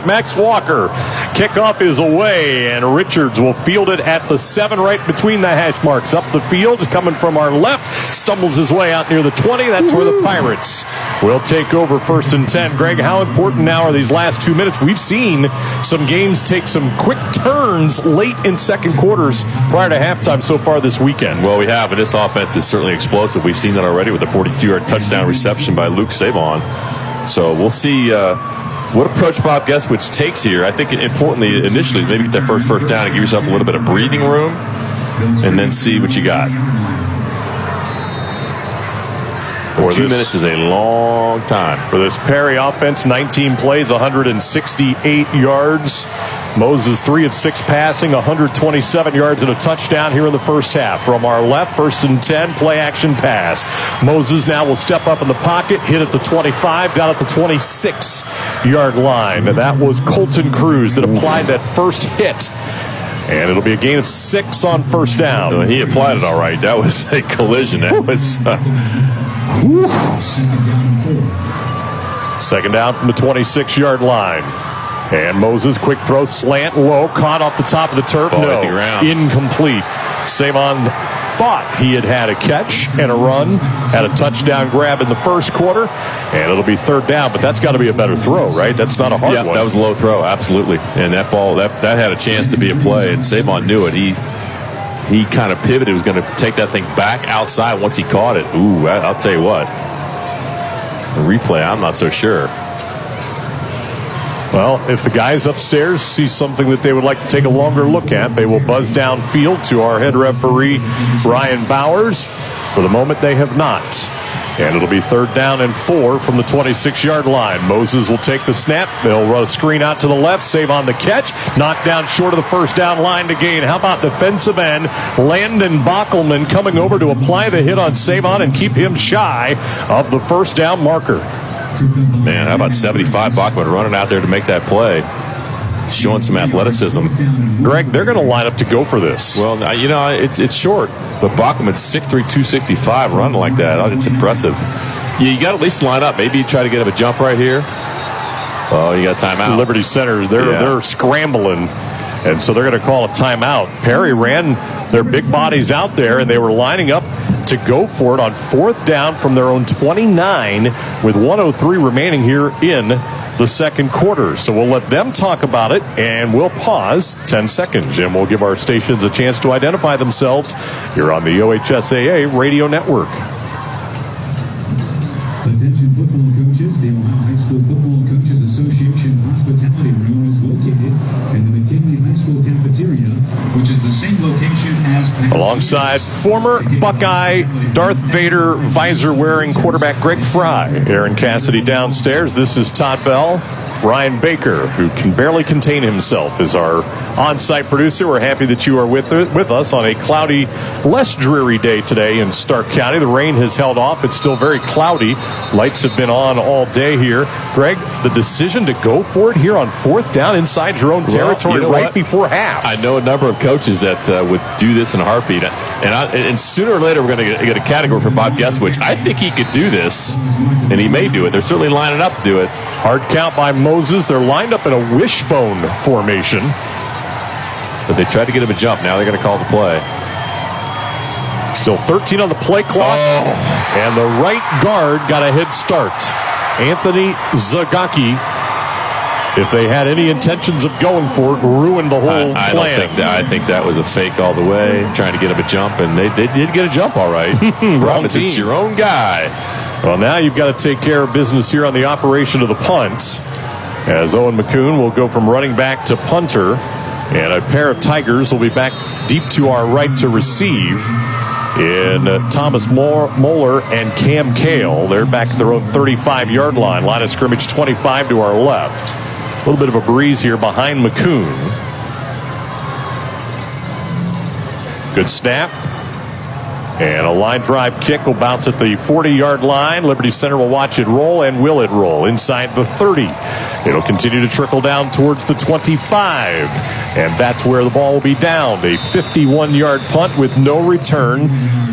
Max Walker. Kickoff is away, and Richards will field it at the 7, right between the hash marks. Up the field, coming from our left, stumbles his way out near the 20. That's where the Pirates will take over 1st and 10. Greg, how important now are these last 2 minutes? We've seen some games take some quick turns late in second quarters prior to halftime so far this weekend. Well, we have, and this offense is certainly explosive. We've seen that already with the 42-yard touchdown reception by Luke Savon. So we'll see what approach Bob Guestwich takes here. I think importantly, initially, is maybe get that first down and give yourself a little bit of breathing room and then see what you got. 2 minutes is a long time. For this Perry offense, 19 plays, 168 yards. Moses 3 of 6 passing, 127 yards and a touchdown here in the first half. From our left, 1st and 10, play action pass. Moses now will step up in the pocket, hit at the 25, down at the 26-yard line. And that was Colton Cruz that applied that first hit. And it'll be a gain of 6 on first down. Well, he applied it all right. That was a collision. That was... Second down from the 26-yard line. And Moses, quick throw, slant, low, caught off the top of the turf. Ball hit the No, ground. incomplete. Savon thought he had a catch and a run, had a touchdown grab in the first quarter, and it'll be 3rd down, but that's got to be a better throw, right? That's not a hard one. Yeah, that was a low throw, absolutely. And that ball, that had a chance to be a play, and Savon knew it. He kind of pivoted, was going to take that thing back outside once he caught it. Ooh, I'll tell you what. The replay, I'm not so sure. Well, if the guys upstairs see something that they would like to take a longer look at, they will buzz downfield to our head referee, Ryan Bowers. For the moment, they have not. And it'll be 3rd down and 4 from the 26-yard line. Moses will take the snap. They'll run a screen out to the left, save on the catch. Knocked down short of the first down line to gain. How about defensive end Landon Bockelman coming over to apply the hit on Savon and keep him shy of the first down marker. Man, how about 75 Bachman running out there to make that play? Showing some athleticism. Greg, they're going to line up to go for this. Well, you know, it's short, but Bachman's 6'3", 265 running like that. It's impressive. You got to at least line up. Maybe you try to get him a jump right here. Oh, you got a timeout. Liberty Centers, they're scrambling. And so they're going to call a timeout. Perry ran their big bodies out there, and they were lining up to go for it on 4th down from their own 29 with 1:03 remaining here in the second quarter. So we'll let them talk about it, and we'll pause 10 seconds, and we'll give our stations a chance to identify themselves here on the OHSAA Radio Network. Attention football coaches, the Ohio High School Football Coaches Association hospitality room is located in the McKinley High School cafeteria, which is the same location as... Alongside former Buckeye Darth Vader visor-wearing quarterback Greg Fry. Aaron Cassidy downstairs. This is Todd Bell. Ryan Baker, who can barely contain himself, is our on-site producer. We're happy that you are with us on a cloudy, less dreary day today in Stark County. The rain has held off. It's still very cloudy. Lights have been on all day here. Greg, the decision to go for it here on 4th down inside your own territory before half. I know a number of coaches that would do this in a heartbeat. And sooner or later, we're going to get a category for Bob Guestwich. I think he could do this, and he may do it. They're certainly lining up to do it. Hard count by Moses. They're lined up in a wishbone formation. But they tried to get him a jump. Now they're going to call the play. Still 13 on the play clock. Oh. And the right guard got a head start. Anthony Zagaki, if they had any intentions of going for it, ruined the whole plan. I think that was a fake all the way, trying to get him a jump, and they did get a jump all right. Wrong team. It's your own guy. Well, now you've got to take care of business here on the operation of the punt, as Owen McCoon will go from running back to punter, and a pair of Tigers will be back deep to our right to receive in Thomas Moeller and Cam Kale. They're back at their own 35-yard line. Line of scrimmage 25 to our left. A little bit of a breeze here behind McCoon. Good snap. And a line drive kick will bounce at the 40-yard line. Liberty Center will watch it roll, and will it roll inside the 30. It'll continue to trickle down towards the 25. And that's where the ball will be down. A 51-yard punt with no return.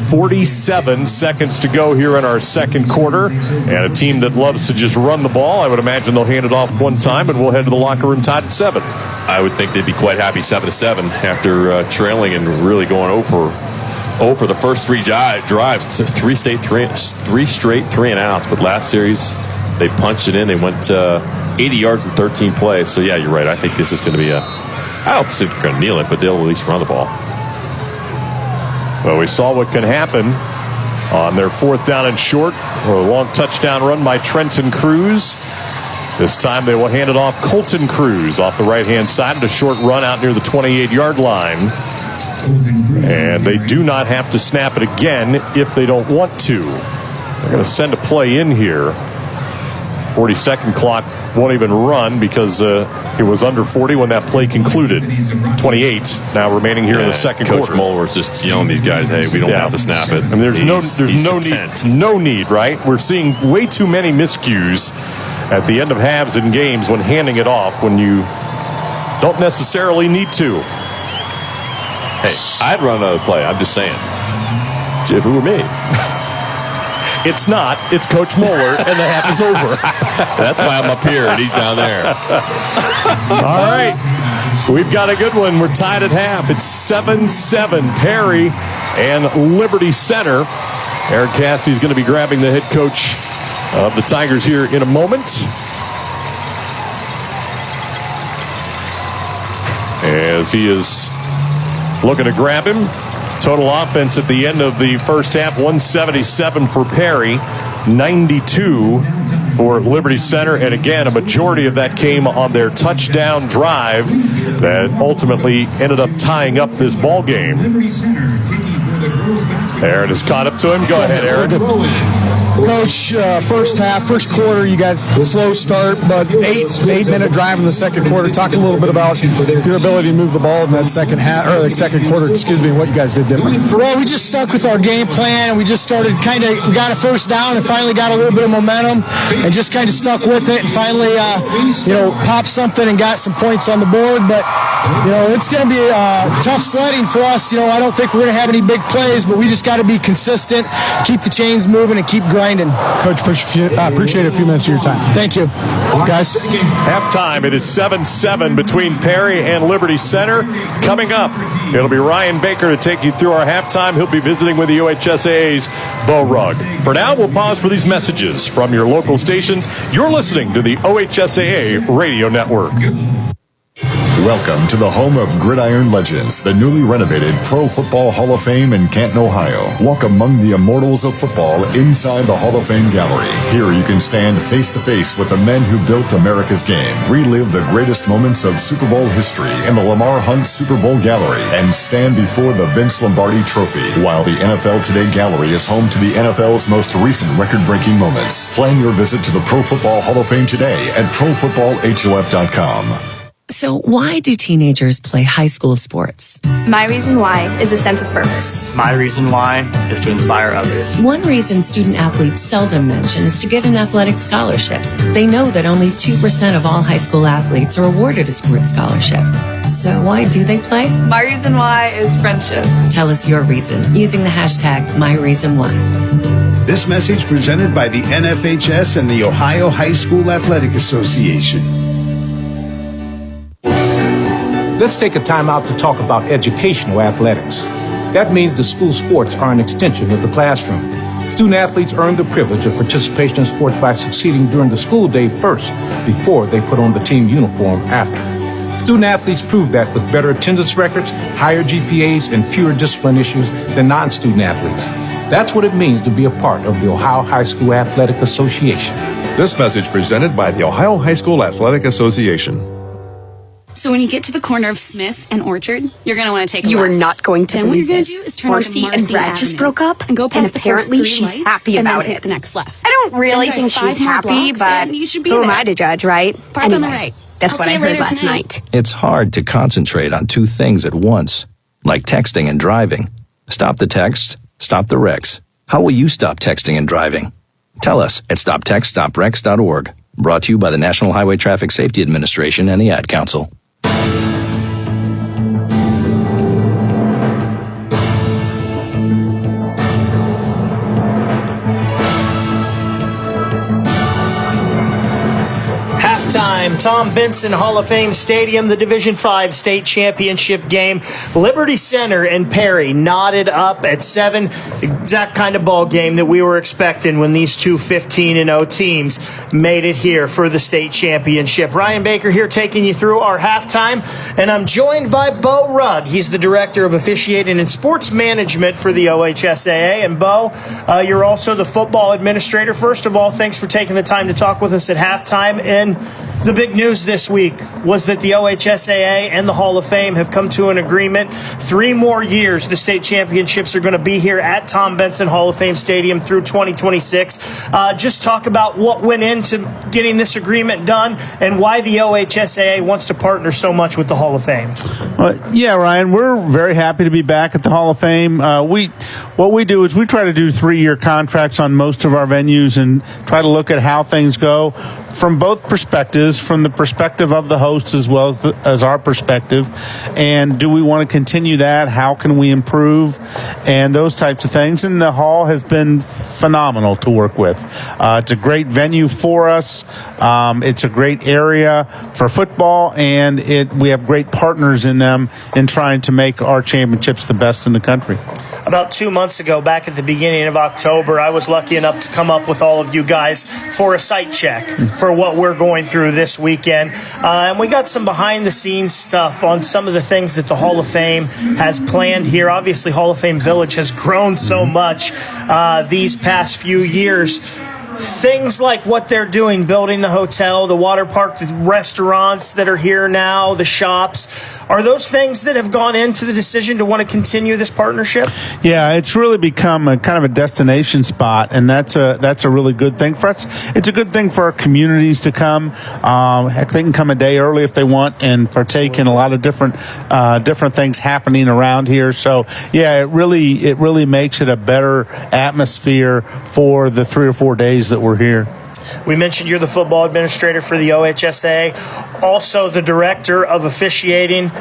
47 seconds to go here in our second quarter. And a team that loves to just run the ball, I would imagine they'll hand it off one time, and we'll head to the locker room tied at 7. I would think they'd be quite happy 7-7 after trailing and really going over the first three drives. Three straight 3-and-outs. But last series, they punched it in. They went 80 yards in 13 plays. So, yeah, you're right. I think this is going to be I don't think they're going to kneel it, but they'll at least run the ball. Well, we saw what can happen on their 4th down and short, or a long touchdown run by Trenton Cruz. This time they will hand it off Colton Cruz off the right-hand side and a short run out near the 28-yard line. And they do not have to snap it again if they don't want to. They're going to send a play in here. 40-second clock won't even run because it was under 40 when that play concluded. 28 now remaining here in the second Coach quarter. Moeller was just yelling these guys, hey, we don't have to snap it. I mean, there's no need, right? We're seeing way too many miscues at the end of halves in games when handing it off when you don't necessarily need to. Hey, I'd run another play. I'm just saying. If it were me. It's not. It's Coach Moeller, and the half is over. That's why I'm up here, and he's down there. All right. We've got a good one. We're tied at half. It's 7-7. Perry and Liberty Center. Eric Cassidy's going to be grabbing the head coach of the Tigers here in a moment. As he is looking to grab him. Total offense at the end of the first half, 177 for Perry, 92 for Liberty Center. And again, a majority of that came on their touchdown drive that ultimately ended up tying up this ball game. Aaron has caught up to him. Go ahead, Aaron. Coach, first quarter, you guys slow start, but eight-minute drive in the second quarter. Talk a little bit about your ability to move the ball in that second quarter, what you guys did different. Well, we just stuck with our game plan, and we just started we got a first down and finally got a little bit of momentum and just kind of stuck with it and finally, popped something and got some points on the board. But, it's going to be tough sledding for us. I don't think we're going to have any big plays, but we just got to be consistent, keep the chains moving, and keep grinding. Coach, appreciate a few minutes of your time. Thank you. Guys. Halftime, it is 7-7 between Perry and Liberty Center. Coming up, it'll be Ryan Baker to take you through our halftime. He'll be visiting with the OHSAA's Bo Rugg. For now, we'll pause for these messages from your local stations. You're listening to the OHSAA Radio Network. Welcome to the home of Gridiron Legends, the newly renovated Pro Football Hall of Fame in Canton, Ohio. Walk among the immortals of football inside the Hall of Fame gallery. Here you can stand face to face with the men who built America's game. Relive the greatest moments of Super Bowl history in the Lamar Hunt Super Bowl gallery and stand before the Vince Lombardi Trophy, while the NFL Today gallery is home to the NFL's most recent record-breaking moments. Plan your visit to the Pro Football Hall of Fame today at profootballhof.com. So why do teenagers play high school sports? My reason why is a sense of purpose. My reason why is to inspire others. One reason student athletes seldom mention is to get an athletic scholarship. They know that only 2% of all high school athletes are awarded a sports scholarship. So why do they play? My reason why is friendship. Tell us your reason using the hashtag #MyReasonWhy. This message presented by the NFHS and the Ohio High School Athletic Association. Let's take a time out to talk about educational athletics. That means the school sports are an extension of the classroom. Student athletes earn the privilege of participation in sports by succeeding during the school day first, before they put on the team uniform after. Student athletes prove that with better attendance records, higher GPAs, and fewer discipline issues than non-student athletes. That's what it means to be a part of the Ohio High School Athletic Association. This message presented by the Ohio High School Athletic Association. So when you get to the corner of Smith and Orchard, you're going to want to take a You left. are not going to Then what you're believe going to this. do is turn Marcy onto and Marcy Brad Avenue just broke up, and go past and the apparently first 3 she's lights, happy and then about take it. the next left. I don't really Then think drive she's 5 more happy, blocks, but and you should be who am there. I to judge, right? Park on the right. That's I'll what see I you heard later last tonight. night. It's hard to concentrate on two things at once, like texting and driving. Stop the text Stop the wrecks. How will you stop texting and driving? Tell us at stoptextstopwrecks.org. Brought to you by the National Highway Traffic Safety Administration and the Ad Council. Halftime, Tom Benson Hall of Fame Stadium, the Division V state championship game. Liberty Center and Perry knotted up at 7. Exact kind of ball game that we were expecting when these two 15-0 teams made it here for the state championship. Ryan Baker here taking you through our halftime, and I'm joined by Bo Rugg. He's the Director of Officiating and Sports Management for the OHSAA. And Bo, you're also the football administrator. First of all, thanks for taking the time to talk with us at halftime. And the big news this week was that the OHSAA and the Hall of Fame have come to an agreement. 3 more years, the state championships are going to be here at Tom Benson Hall of Fame Stadium through 2026. Just talk about what went into getting this agreement done and why the OHSAA wants to partner so much with the Hall of Fame. Yeah, Ryan, we're very happy to be back at the Hall of Fame. What we do is we try to do 3-year contracts on most of our venues and try to look at how things go from both perspectives, from the perspective of the host as well as our perspective. And do we want to continue that? How can we improve? And those types of things. And the Hall has been phenomenal to work with. It's a great venue for us. It's a great area for football, and we have great partners in them in trying to make our championships the best in the country. About 2 months ago, back at the beginning of October, I was lucky enough to come up with all of you guys for a site check for what we're going through this weekend. And we got some behind-the-scenes stuff on some of the things that the Hall of Fame has planned here. Obviously, Hall of Fame Village has grown so much these past few years. Things like what they're doing, building the hotel, the water park, the restaurants that are here now, the shops. Are those things that have gone into the decision to want to continue this partnership? Yeah, it's really become a kind of a destination spot, and that's a really good thing for us. It's a good thing for our communities to come. Heck, they can come a day early if they want and partake in a lot of different things happening around here. So, yeah, it really makes it a better atmosphere for the 3 or 4 days that we're here. We mentioned you're the football administrator for the OHSAA, also the director of officiating.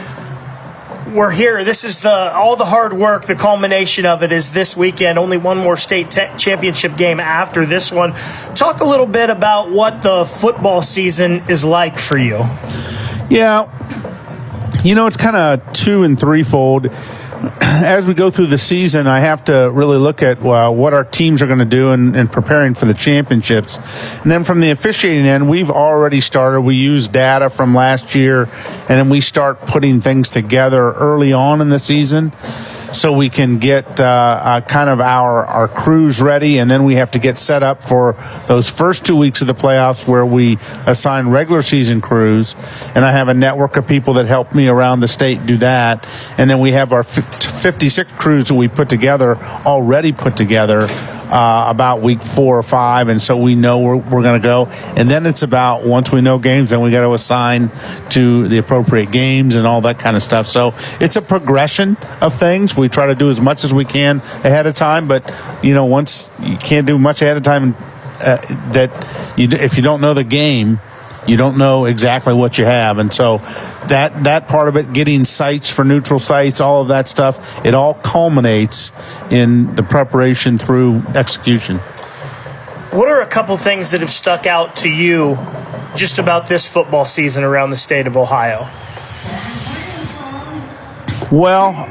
We're here. This is all the hard work. The culmination of it is this weekend. Only one more state championship game after this one. Talk a little bit about what the football season is like for you. Yeah, it's kind of 2 and 3-fold. As we go through the season, I have to really look at what our teams are going to do in preparing for the championships. And then from the officiating end, we've already started. We use data from last year, and then we start putting things together early on in the season so we can get kind of our crews ready, and then we have to get set up for those first 2 weeks of the playoffs where we assign regular season crews, and I have a network of people that help me around the state do that, and then we have our 56 crews that we already put together about week 4 or 5, and so we know we're going to go. And then it's about, once we know games, then we got to assign to the appropriate games and all that kind of stuff. So it's a progression of things. We try to do as much as we can ahead of time, but once you can't do much ahead of time, if you don't know the game, you don't know exactly what you have. And so that part of it, getting sites for neutral sites, all of that stuff, it all culminates in the preparation through execution. What are a couple things that have stuck out to you just about this football season around the state of Ohio? Well,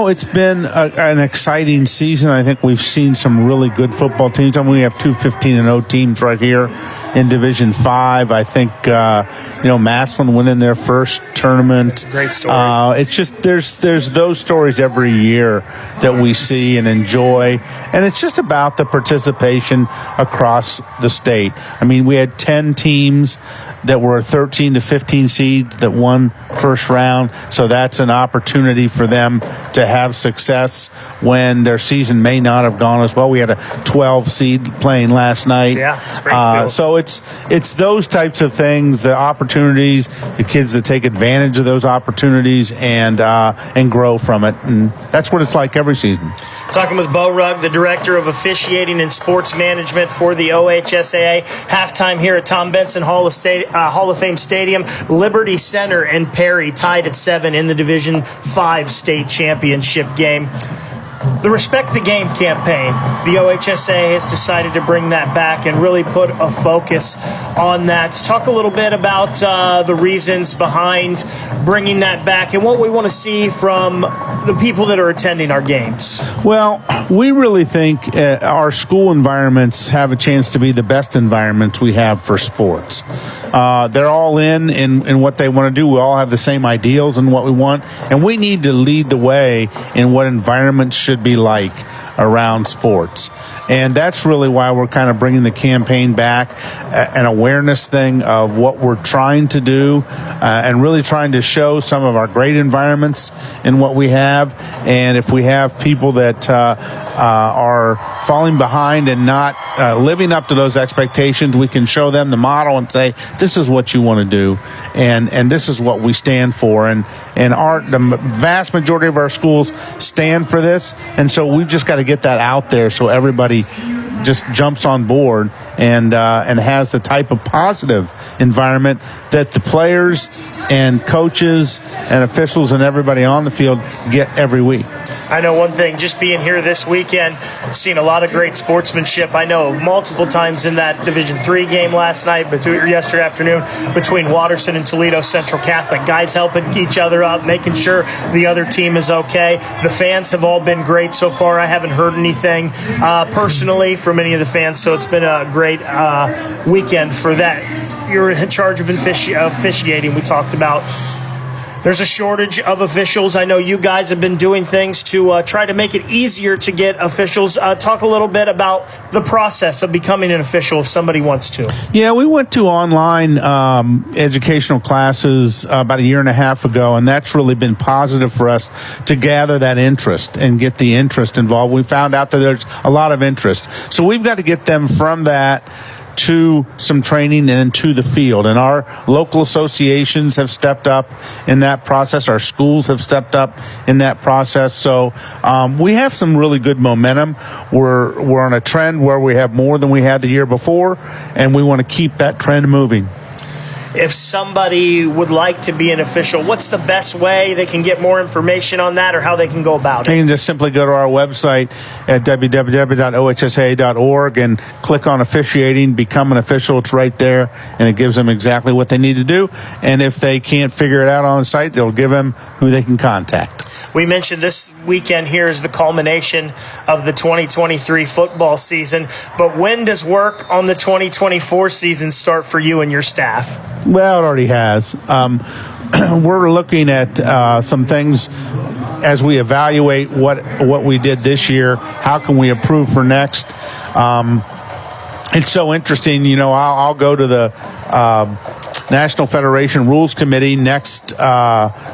it's been an exciting season. I think we've seen some really good football teams. I mean, we have 2 15-0 teams right here in Division 5. I think, Massillon went in their first tournament. It's a great story. It's just there's those stories every year that we see and enjoy, and it's just about the participation across the state. I mean, we had 10 teams that were 13 to 15 seeds that won first round, so that's an opportunity for them to have success when their season may not have gone as well. We had a 12 seed playing last night. Yeah, Springfield. So it's those types of things, the opportunities, the kids that take advantage of those opportunities and grow from it, and that's what it's like every season. Talking with Bo Rugg, the Director of Officiating and Sports Management for the OHSAA. Halftime here at Tom Benson Hall of Fame Stadium. Liberty Center and Perry tied at 7 in the Division 5 state championship game. The Respect the Game campaign, the OHSAA has decided to bring that back and really put a focus on that. Talk a little bit about the reasons behind bringing that back and what we want to see from the people that are attending our games. Well, we really think our school environments have a chance to be the best environments we have for sports. They're all in what they want to do. We all have the same ideals and what we want, and we need to lead the way in what environments should be like around sports. And that's really why we're kind of bringing the campaign back, an awareness thing of what we're trying to do, and really trying to show some of our great environments in what we have. And if we have people that are falling behind and not living up to those expectations, we can show them the model and say, this is what you want to do, and this is what we stand for. And the vast majority of our schools stand for this, and so we've just got to get that out there so everybody just jumps on board and has the type of positive environment that the players and coaches and officials and everybody on the field get every week. I know one thing, just being here this weekend, seen a lot of great sportsmanship. I know multiple times in that Division III game last night, yesterday afternoon, between Watterson and Toledo Central Catholic. Guys helping each other up, making sure the other team is okay. The fans have all been great so far. I haven't heard anything personally from any of the fans, so it's been a great weekend for that. You're in charge of officiating. We talked about there's a shortage of officials. I know you guys have been doing things to try to make it easier to get officials. Talk a little bit about the process of becoming an official if somebody wants to. Yeah, we went to online educational classes about a year and a half ago, and that's really been positive for us to gather that interest and get the interest involved. We found out that there's a lot of interest. So we've got to get them from that to some training and then to the field. And our local associations have stepped up in that process. Our schools have stepped up in that process. So we have some really good momentum. We're on a trend where we have more than we had the year before, and we want to keep that trend moving. If somebody would like to be an official, what's the best way they can get more information on that or how they can go about it? They can just simply go to our website at www.ohsa.org and click on officiating, become an official. It's right there, and it gives them exactly what they need to do. And if they can't figure it out on the site, they'll give them who they can contact. We mentioned this weekend here is the culmination of the 2023 football season, but when does work on the 2024 season start for you and your staff? Well, it already has. We're looking at some things as we evaluate what we did this year. How can we improve for next? It's so interesting. You know, I'll go to the National Federation Rules Committee next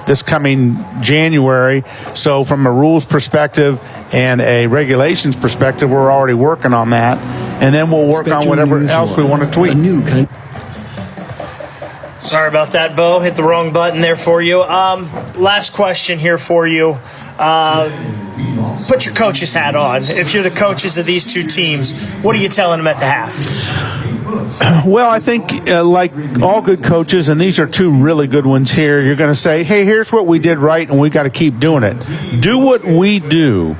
this coming January. So from a rules perspective and a regulations perspective, we're already working on that. And then we'll work on whatever else we want to tweak. Sorry about that, Bo. Hit the wrong button there for you. Last question here for you. Put your coach's hat on. If you're the coaches of these two teams, what are you telling them at the half? Well, I think like all good coaches, and these are two really good ones here, you're going to say, hey, here's what we did right, and we got to keep doing it. Do what we do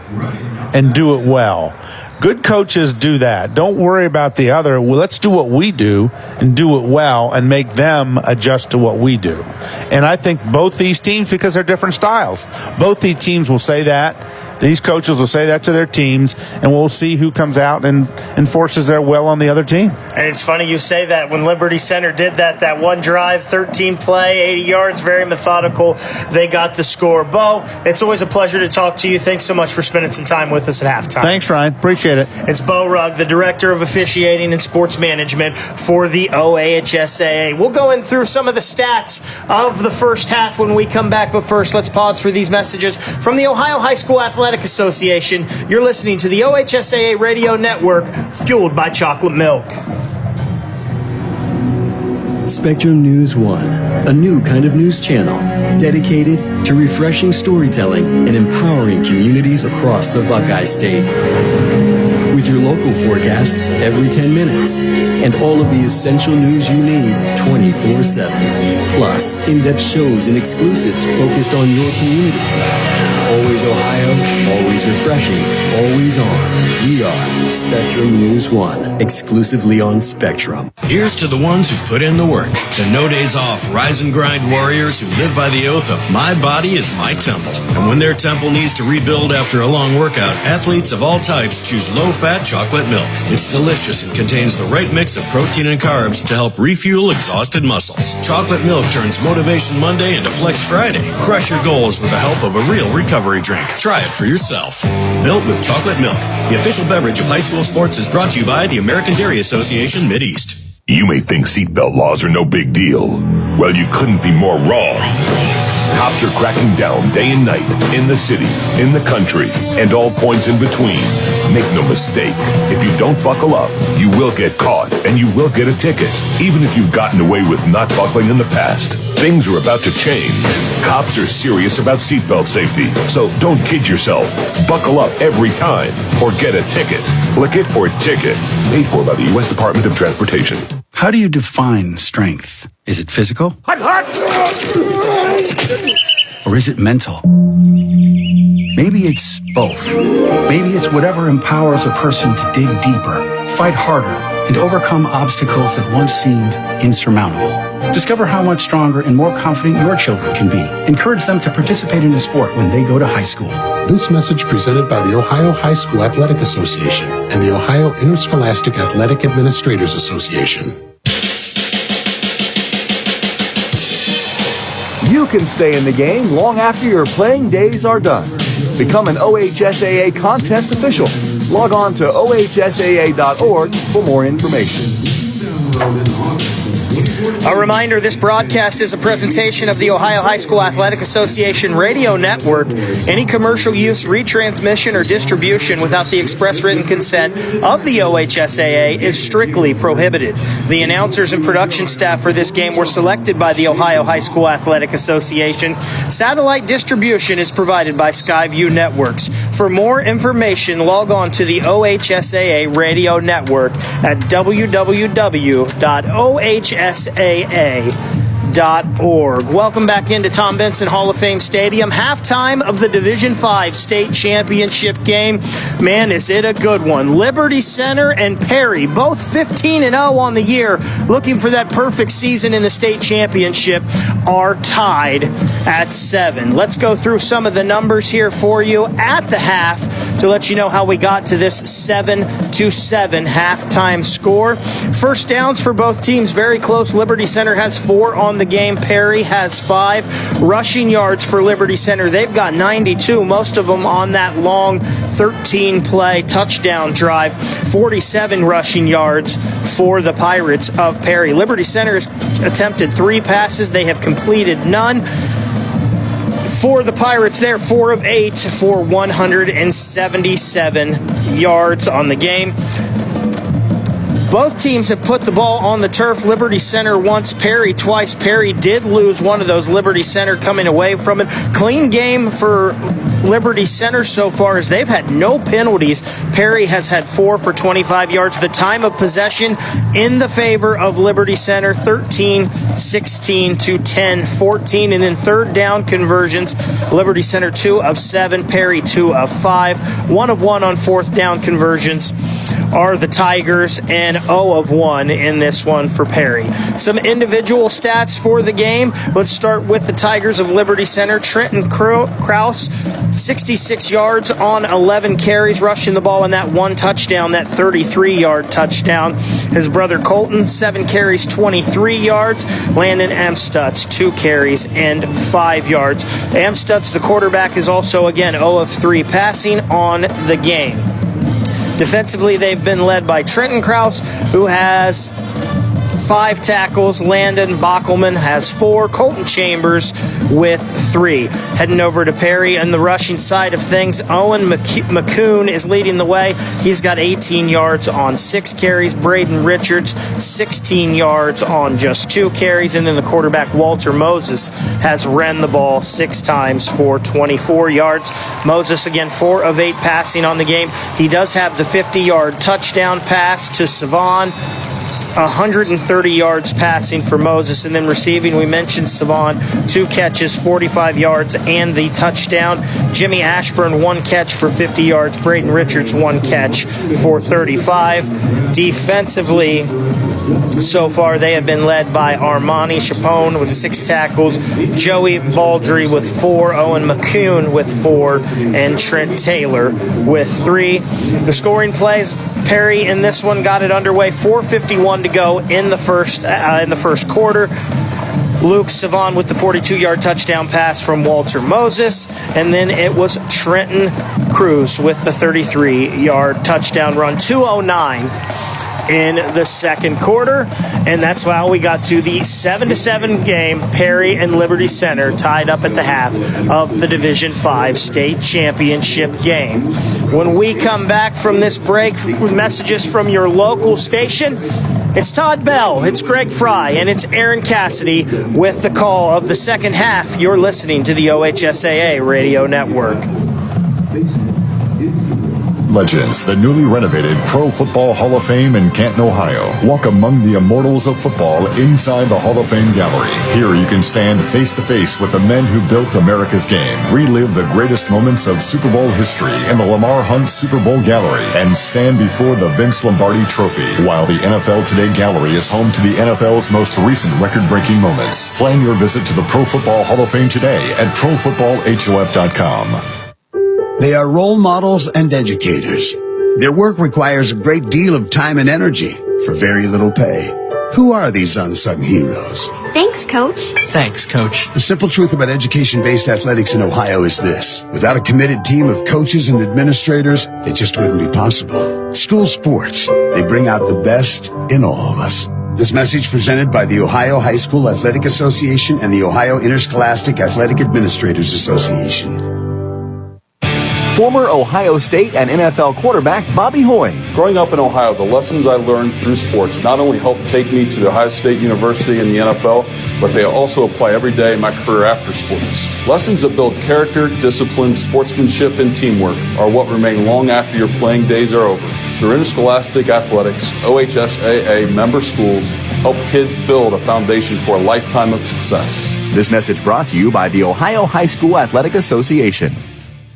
and do it well. Good coaches do that. Don't worry about the other. Well, let's do what we do and do it well and make them adjust to what we do. And I think both these teams, because they're different styles, both these teams will say that. These coaches will say that to their teams, and we'll see who comes out and enforces their will on the other team. And it's funny you say that. When Liberty Center did that one drive, 13 play, 80 yards, very methodical, they got the score. Bo, it's always a pleasure to talk to you. Thanks so much for spending some time with us at halftime. Thanks, Ryan. Appreciate it. It's Bo Rugg, the Director of Officiating and Sports Management for the OHSAA. We'll go in through some of the stats of the first half when we come back, but first, let's pause for these messages from the Ohio High School Athletic Association. You're listening to the OHSAA Radio Network, fueled by chocolate milk. Spectrum News 1, a new kind of news channel dedicated to refreshing storytelling and empowering communities across the Buckeye State. With your local forecast every 10 minutes and all of the essential news you need 24/7. Plus, in-depth shows and exclusives focused on your community. Always Ohio, always refreshing, always on. We are Spectrum News 1, exclusively on Spectrum. Here's to the ones who put in the work, the no days off, rise and grind warriors who live by the oath of my body is my temple. And when their temple needs to rebuild after a long workout, athletes of all types choose low-fat chocolate milk. It's delicious and contains the right mix of protein and carbs to help refuel exhausted muscles. Chocolate milk turns Motivation Monday into Flex Friday. Crush your goals with the help of a real recovery drink. Try it for yourself. Built with chocolate milk, the official beverage of high school sports is brought to you by the American Dairy Association Mideast. You may think seatbelt laws are no big deal. Well, you couldn't be more wrong. Cops are cracking down day and night, in the city, in the country, and all points in between. Make no mistake, if you don't buckle up, you will get caught, and you will get a ticket, even if you've gotten away with not buckling in the past. Things are about to change. Cops are serious about seatbelt safety, so don't kid yourself. Buckle up every time, or get a ticket. Click it or ticket. Paid for by the U.S. Department of Transportation. How do you define strength? Is it physical? Or is it mental? Maybe it's both. Maybe it's whatever empowers a person to dig deeper, fight harder, and overcome obstacles that once seemed insurmountable. Discover how much stronger and more confident your children can be. Encourage them to participate in a sport when they go to high school. This message presented by the Ohio High School Athletic Association and the Ohio Interscholastic Athletic Administrators Association. You can stay in the game long after your playing days are done. Become an OHSAA contest official. Log on to ohsaa.org for more information. A reminder, this broadcast is a presentation of the Ohio High School Athletic Association radio network. Any commercial use, retransmission, or distribution without the express written consent of the OHSAA is strictly prohibited. The announcers and production staff for this game were selected by the Ohio High School Athletic Association. Satellite distribution is provided by Skyview Networks. For more information, log on to the OHSAA radio network at www.ohsaa.org. Welcome back into Tom Benson Hall of Fame Stadium. Halftime of the Division 5 state championship game. Man, is it a good one. Liberty Center and Perry, both 15-0 on the year, looking for that perfect season in the state championship, are tied at 7. Let's go through some of the numbers here for you at the half to let you know how we got to this 7-7 halftime score. First downs for both teams, very close. Liberty Center has 4 on the game. Perry has 5. Rushing yards for Liberty Center, they've got 92, most of them on that long 13-play touchdown drive. 47 rushing yards for the Pirates of Perry. Liberty Center has attempted 3 passes. They have completed none. For the Pirates, they're 4 of 8 for 177 yards on the game. Both teams have put the ball on the turf. Liberty Center once, Perry twice. Perry did lose one of those. Liberty Center coming away from it. Clean game for Liberty Center so far as they've had no penalties. Perry has had 4 for 25 yards. The time of possession in the favor of Liberty Center, 13-16 to 10-14. And in third down conversions, Liberty Center 2 of 7, Perry 2 of 5. 1 of 1 on fourth down conversions are the Tigers, and 0 of 1 in this one for Perry. Some individual stats for the game. Let's start with the Tigers of Liberty Center. Trenton Krause, 66 yards on 11 carries, rushing the ball in that 1 touchdown, that 33-yard touchdown. His brother Colton, 7 carries, 23 yards. Landon Amstutz, 2 carries and 5 yards. Amstutz, the quarterback, is also, again, 0 of 3 passing on the game. Defensively, they've been led by Trenton Krause, who has 5 tackles. Landon Bockelman has 4. Colton Chambers with 3. Heading over to Perry and the rushing side of things, Owen McCoon is leading the way. He's got 18 yards on 6 carries. Braden Richards, 16 yards on just 2 carries. And then the quarterback, Walter Moses, has ran the ball 6 times for 24 yards. Moses, again, 4 of 8 passing on the game. He does have the 50-yard touchdown pass to Savon. 130 yards passing for Moses, and then receiving, we mentioned Savon, 2 catches, 45 yards, and the touchdown. Jimmy Ashburn, 1 catch for 50 yards. Braden Richards, 1 catch for 35. Defensively, so far, they have been led by Armani Chapone with 6 tackles, Joey Baldry with 4, Owen McCoon with 4, and Trent Taylor with 3. The scoring plays, Perry in this one got it underway. 4:51 to go in the first quarter. Luke Savon with the 42-yard touchdown pass from Walter Moses, and then it was Trenton Cruz with the 33-yard touchdown run. 2:09 in the second quarter, and that's how we got to the 7-7 game. Perry and Liberty Center tied up at the half of the Division 5 state championship game. When we come back from this break with messages from your local station, it's Todd Bell, it's Greg Fry, and it's Aaron Cassidy with the call of the second half. You're listening to the OHSAA Radio Network. Legends, the newly renovated Pro Football Hall of Fame in Canton, Ohio. Walk among the immortals of football inside the Hall of Fame gallery. Here you can stand face to face with the men who built America's game. Relive the greatest moments of Super Bowl history in the Lamar Hunt Super Bowl gallery and stand before the Vince Lombardi Trophy. While the NFL Today gallery is home to the NFL's most recent record-breaking moments. Plan your visit to the Pro Football Hall of Fame today at profootballhof.com. They are role models and educators. Their work requires a great deal of time and energy for very little pay. Who are these unsung heroes? Thanks, Coach. Thanks, Coach. The simple truth about education-based athletics in Ohio is this. Without a committed team of coaches and administrators, it just wouldn't be possible. School sports, they bring out the best in all of us. This message presented by the Ohio High School Athletic Association and the Ohio Interscholastic Athletic Administrators Association. Former Ohio State and NFL quarterback Bobby Hoy. Growing up in Ohio, the lessons I learned through sports not only helped take me to the Ohio State University and the NFL, but they also apply every day in my career after sports. Lessons that build character, discipline, sportsmanship, and teamwork are what remain long after your playing days are over. Through Interscholastic Athletics, OHSAA member schools help kids build a foundation for a lifetime of success. This message brought to you by the Ohio High School Athletic Association.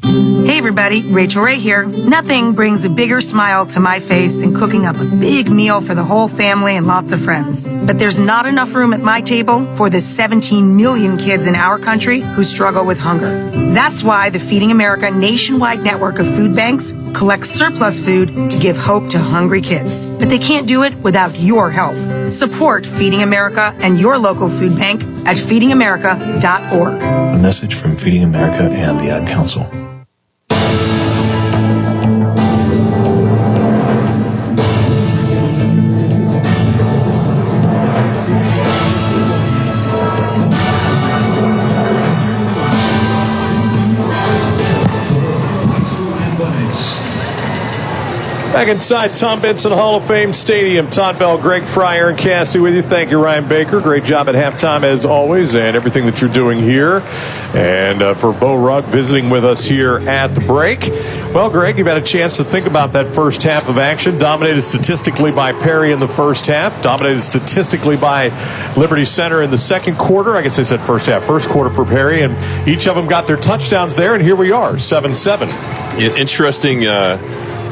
Hey everybody, Rachel Ray here. Nothing brings a bigger smile to my face than cooking up a big meal for the whole family and lots of friends. But there's not enough room at my table for the 17 million kids in our country who struggle with hunger. That's why the Feeding America nationwide network of food banks collects surplus food to give hope to hungry kids. But they can't do it without your help. Support Feeding America and your local food bank at feedingamerica.org. A message from Feeding America and the Ad Council. Back inside Tom Benson Hall of Fame Stadium. Todd Bell, Greg Fry, Aaron Cassidy with you. Thank you, Ryan Baker. Great job at halftime as always, and everything that you're doing here. And for Bo Rugg visiting with us here at the break. Well, Greg, you've had a chance to think about that first half of action. Dominated statistically by Perry in the first half. Dominated statistically by Liberty Center in the second quarter. I guess I said first half. First quarter for Perry, and each of them got their touchdowns there, and here we are, 7-7. Interesting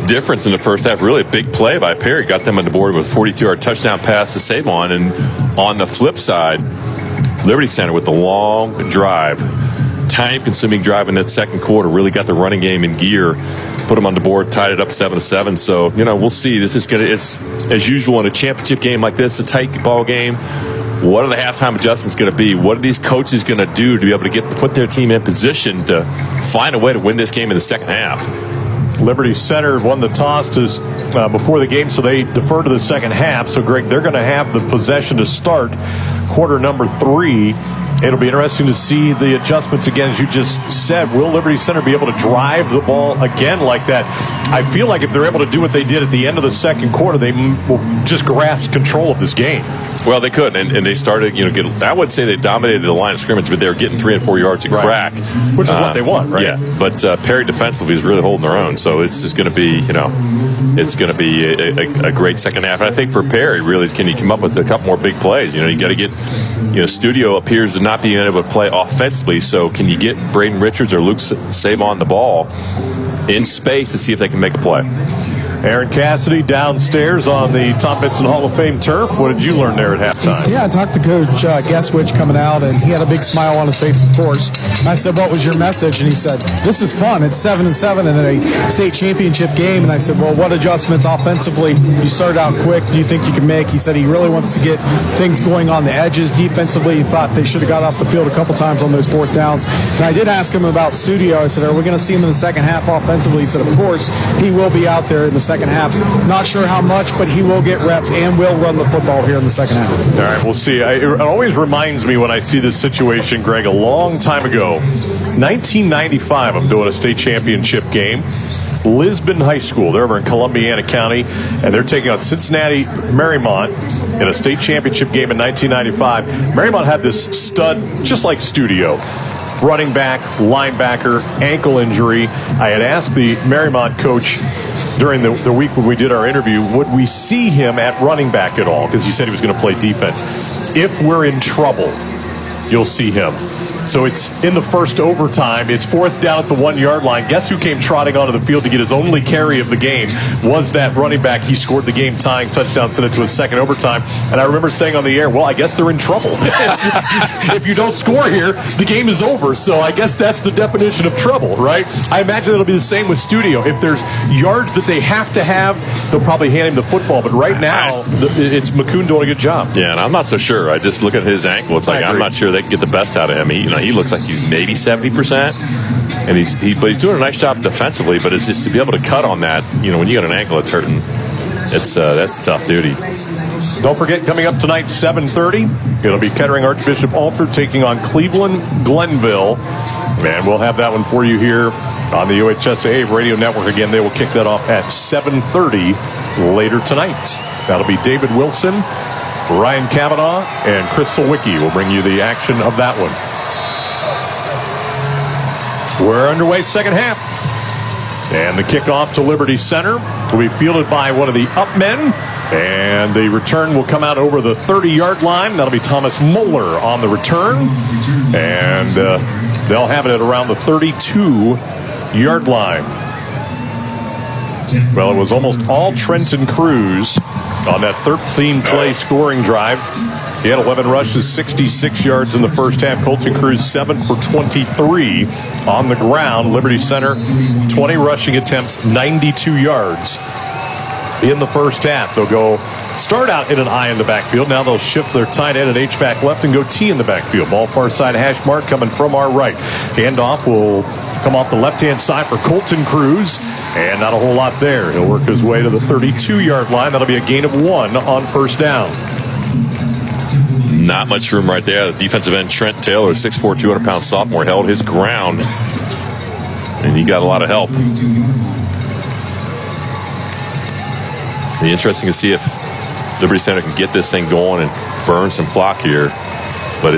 difference in the first half. Really a big play by Perry. Got them on the board with a 42-yard touchdown pass to save on. And on the flip side, Liberty Center with the long drive, time-consuming drive in that second quarter, really got the running game in gear, put them on the board, tied it up 7-7. So, we'll see. This is it's as usual in a championship game like this, a tight ball game. What are the halftime adjustments going to be? What are these coaches going to do to be able to put their team in position to find a way to win this game in the second half? Liberty Center won the toss before the game, so they defer to the second half. So, Greg, they're going to have the possession to start quarter number 3. It'll be interesting to see the adjustments again, as you just said. Will Liberty Center be able to drive the ball again like that? I feel like if they're able to do what they did at the end of the second quarter, they will just grasp control of this game. Well, they could, and they started, I would say they dominated the line of scrimmage, but they were getting 3 and 4 yards to crack. Which is what they want, right? Yeah, but Perry defensively is really holding their own, so it's just going to be, it's going to be a great second half. And I think for Perry, really, can he come up with a couple more big plays? You got to get, Studio appears to not be able to play offensively, so can you get Braden Richards or Luke Savon the ball in space to see if they can make a play? Aaron Cassidy downstairs on the Tom Benson Hall of Fame turf. What did you learn there at halftime? Yeah, I talked to Coach Guesswich coming out, and he had a big smile on his face, of course. I said, what was your message? And he said, this is fun. It's 7-7 in a state championship game. And I said, well, what adjustments offensively? You started out quick. Do you think you can make? He said he really wants to get things going on the edges. Defensively, he thought they should have got off the field a couple times on those fourth downs. And I did ask him about Studio. I said, are we going to see him in the second half offensively? He said, of course, he will be out there in the second half. Not sure how much, but he will get reps and will run the football here in the second half. All right, we'll see. It always reminds me when I see this situation, Greg, a long time ago, 1995, I'm doing a state championship game. Lisbon High School, they're over in Columbiana County, and they're taking on Cincinnati Marymount in a state championship game in 1995. Marymount had this stud, just like Studio. Running back, linebacker, ankle injury. I had asked the Marymount coach during the week when we did our interview, would we see him at running back at all? Because he said he was going to play defense. If we're in trouble, you'll see him. So it's in the first overtime. It's fourth down at the 1 yard line. Guess who came trotting onto the field to get his only carry of the game? Was that running back. He scored the game tying touchdown, sent it to a second overtime. And I remember saying on the air, well, I guess they're in trouble. If you don't score here, the game is over. So I guess that's the definition of trouble, right? I imagine it'll be the same with Studio. If there's yards that they have to have, they'll probably hand him the football. But right now, it's McCoon doing a good job. Yeah, and I'm not so sure. I just look at his ankle. It's like I'm not sure they can get the best out of him. He looks like he's maybe 70%, and but he's doing a nice job defensively. But it's just to be able to cut on that. When you got an ankle, it's hurting. That's tough duty. Don't forget, coming up tonight, 7:30, it'll be Kettering Archbishop Alter taking on Cleveland Glenville, and we'll have that one for you here on the OHSAA Radio Network. Again, they will kick that off at 7:30 later tonight. That'll be David Wilson, Ryan Kavanaugh, and Chris Sawicki will bring you the action of that one. We're underway, second half. And the kickoff to Liberty Center will be fielded by one of the up men. And the return will come out over the 30-yard line. That'll be Thomas Moeller on the return. And they'll have it at around the 32-yard line. Well, it was almost all Trenton Cruz on that 13-play scoring drive. He had 11 rushes, 66 yards in the first half. Colton Cruz, 7 for 23 on the ground. Liberty Center, 20 rushing attempts, 92 yards in the first half. They'll start out in an I in the backfield. Now they'll shift their tight end and H-back left and go T in the backfield. Ball far side hash mark coming from our right. Handoff will come off the left-hand side for Colton Cruz. And not a whole lot there. He'll work his way to the 32-yard line. That'll be a gain of 1 on first down. Not much room right there. The defensive end, Trent Taylor, 6'4", 200-pound sophomore, held his ground. And he got a lot of help. It'll be interesting to see if Liberty Center can get this thing going and burn some clock here. But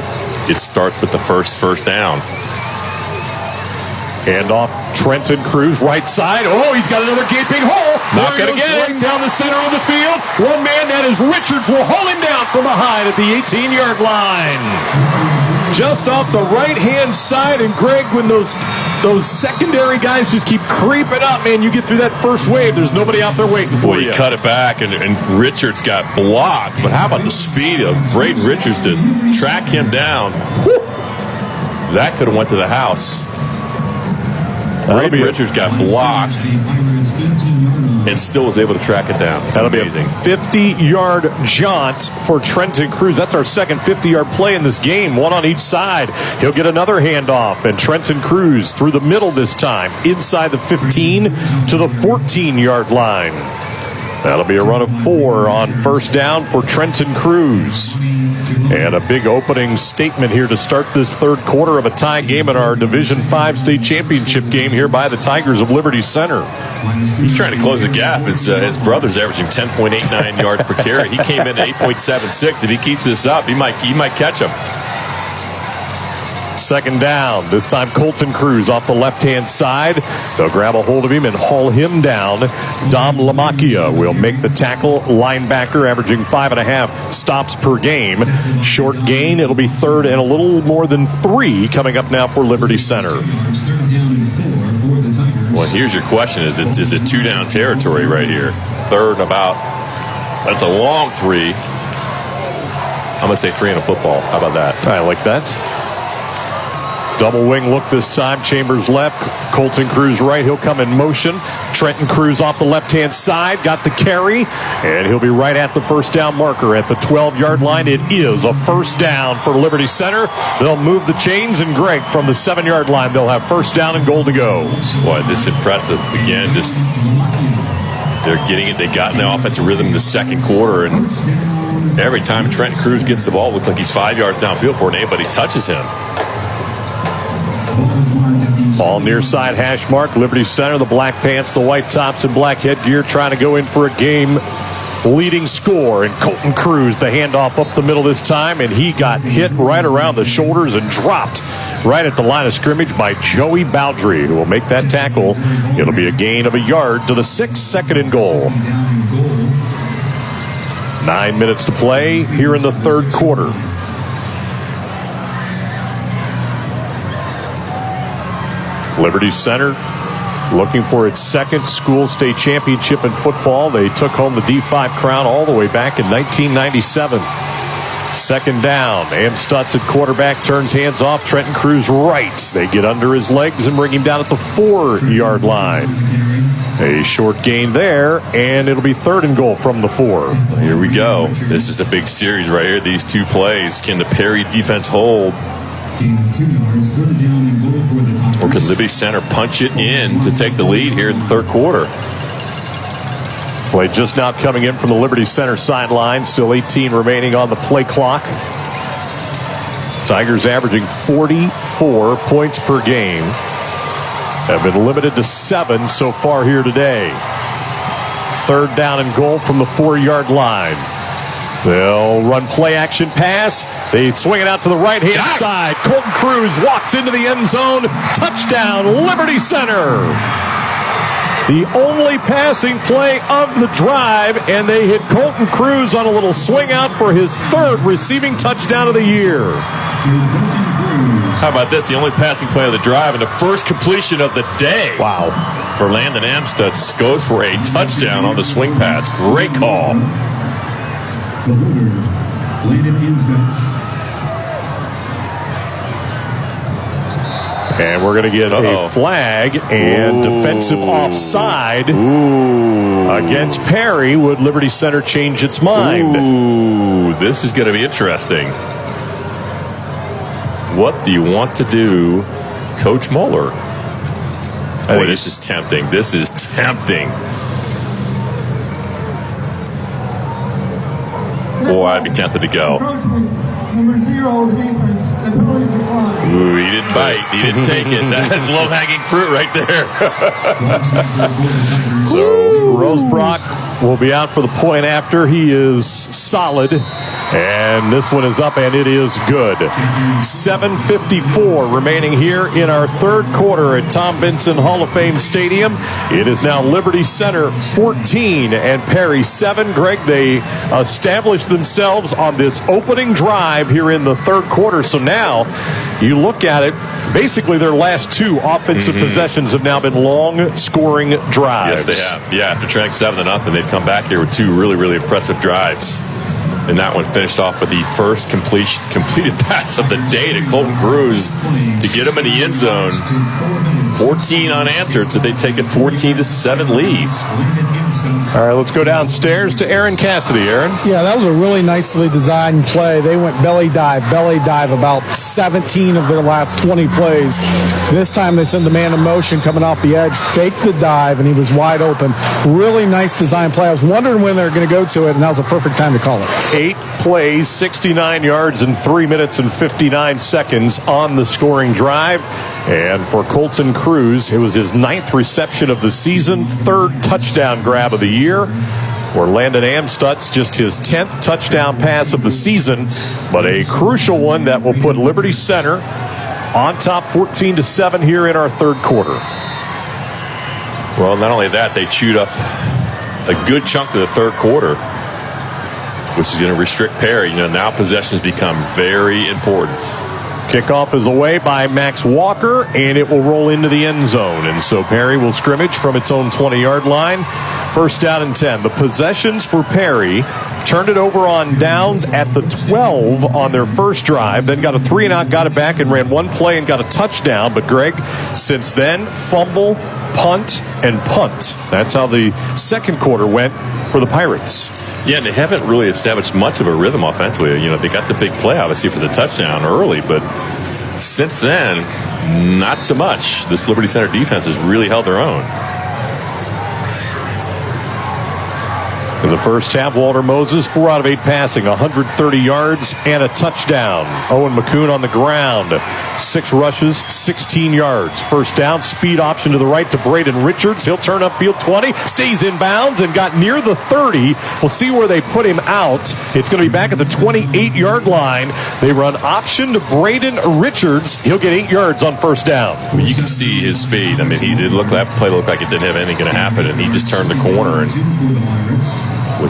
it starts with the first down. Handoff, Trenton Cruz, right side. Oh, he's got another gaping hole. Not going to get it. Right down the center of the field. One man, that is Richards, will haul him down from behind at the 18-yard line. Just off the right-hand side. And, Greg, when those secondary guys just keep creeping up, man, you get through that first wave, there's nobody out there waiting for you. He cut it back, and Richards got blocked. But how about the speed of Braden Richards to track him down? Whew. That could have went to the house. Braden Richards got blocked and still was able to track it down. That'll amazing. Be a 50-yard jaunt for Trenton Cruz. That's our second 50-yard play in this game, one on each side. He'll get another handoff, and Trenton Cruz through the middle this time, inside the 15 to the 14-yard line. That'll be a run of 4 on first down for Trenton Cruz. And a big opening statement here to start this third quarter of a tie game in our Division 5 state championship game here by the Tigers of Liberty Center. He's trying to close the gap. His brother's averaging 10.89 yards per carry. He came in at 8.76. If he keeps this up, he might catch him. Second down. This time Colton Cruz off the left-hand side. They'll grab a hold of him and haul him down. Dom Lamacchia will make the tackle. Linebacker averaging 5.5 stops per game. Short gain. It'll be third and a little more than 3 coming up now for Liberty Center. Well, here's your question. Is it 2-down territory right here? Third about. That's a long 3. I'm going to say 3 in a football. How about that? I like that. Double wing look this time. Chambers left. Colton Cruz right. He'll come in motion. Trenton Cruz off the left-hand side. Got the carry. And he'll be right at the first down marker at the 12-yard line. It is a first down for Liberty Center. They'll move the chains. And Greg, from the 7-yard line, they'll have first down and goal to go. Boy, this is impressive. Again, just they're getting it. They got in the offensive rhythm in the second quarter. And every time Trenton Cruz gets the ball, it looks like he's 5 yards downfield before anybody touches him. Ball near side hash mark. Liberty Center, the black pants, the white tops, and black headgear trying to go in for a game leading score. And Colton Cruz, the handoff up the middle this time, and he got hit right around the shoulders and dropped right at the line of scrimmage by Joey Baldry, who will make that tackle. It'll be a gain of a yard to the 6, 2nd and goal. 9 minutes to play here in the third quarter. Liberty Center looking for its second school state championship in football. They took home the D5 crown all the way back in 1997. Second down. Am Stutz at quarterback, turns hands off. Trenton Cruz right. They get under his legs and bring him down at the 4-yard line. A short gain there, and it'll be third and goal from the 4. Here we go. This is a big series right here. These two plays. Can the Perry defense hold? Or can Liberty Center punch it in to take the lead here in the third quarter? Play just now coming in from the Liberty Center sideline. Still 18 remaining on the play clock. Tigers averaging 44 points per game. Have been limited to 7 so far here today. Third down and goal from the 4-yard line. They'll run play action pass. They swing it out to the right-hand side. Colton Cruz walks into the end zone. Touchdown, Liberty Center. The only passing play of the drive, and they hit Colton Cruz on a little swing out for his 3rd receiving touchdown of the year. How about this? The only passing play of the drive and the first completion of the day. Wow. For Landon Amstutz, goes for a touchdown on the swing pass. Great call. And we're going to get a flag and defensive offside against Perry. Would Liberty Center change its mind? Ooh, this is going to be interesting. What do you want to do, Coach Mueller? Boy, this is tempting. This is tempting. Boy, I'd be tempted to go. Number 0, the defense. The penalties decline. Ooh, he didn't bite. He didn't take it. That's low-hanging fruit right there. So Rosebrock will be out for the point after. He is solid. And this one is up, and it is good. 7:54 remaining here in our third quarter at Tom Benson Hall of Fame Stadium. It is now Liberty Center 14 and Perry 7. Greg, they established themselves on this opening drive here in the third quarter. So now you look at it, basically their last 2 offensive possessions have now been long scoring drives. Yes, they have. Yeah, after trailing 7-0, they've come back here with 2 really, really impressive drives. And that one finished off with the first completed pass of the day to Colton Cruz to get him in the end zone. 14 unanswered, so they take a 14-7 lead. All right, let's go downstairs to Aaron Cassidy. Aaron? Yeah, that was a really nicely designed play. They went belly dive, about 17 of their last 20 plays. This time they send the man in motion coming off the edge, faked the dive, and he was wide open. Really nice design play. I was wondering when they were going to go to it, and that was a perfect time to call it. 8 plays, 69 yards in 3 minutes and 59 seconds on the scoring drive. And for Colton Cruz, it was his 9th reception of the season, 3rd touchdown grab of the year. For Landon Amstutz, just his 10th touchdown pass of the season, but a crucial one that will put Liberty Center on top 14-7 here in our third quarter. Well, not only that, they chewed up a good chunk of the third quarter, which is going to restrict Perry. Now possessions become very important. Kickoff is away by Max Walker, and it will roll into the end zone. And so Perry will scrimmage from its own 20-yard line. First down and 10. The possessions for Perry turned it over on downs at the 12 on their first drive, then got a 3-and-out, got it back, and ran one play and got a touchdown. But, Greg, since then, fumble, punt, and punt. That's how the second quarter went for the Pirates. Yeah, and they haven't really established much of a rhythm offensively. They got the big play, obviously, for the touchdown early, but since then, not so much. This Liberty Center defense has really held their own. In the first half, Walter Moses, 4 out of 8 passing, 130 yards and a touchdown. Owen McCoon on the ground, 6 rushes, 16 yards. First down, speed option to the right to Braden Richards. He'll turn upfield 20, stays in bounds and got near the 30. We'll see where they put him out. It's going to be back at the 28-yard line. They run option to Braden Richards. He'll get 8 yards on first down. You can see his speed. He did that play looked like it didn't have anything going to happen, and he just turned the corner and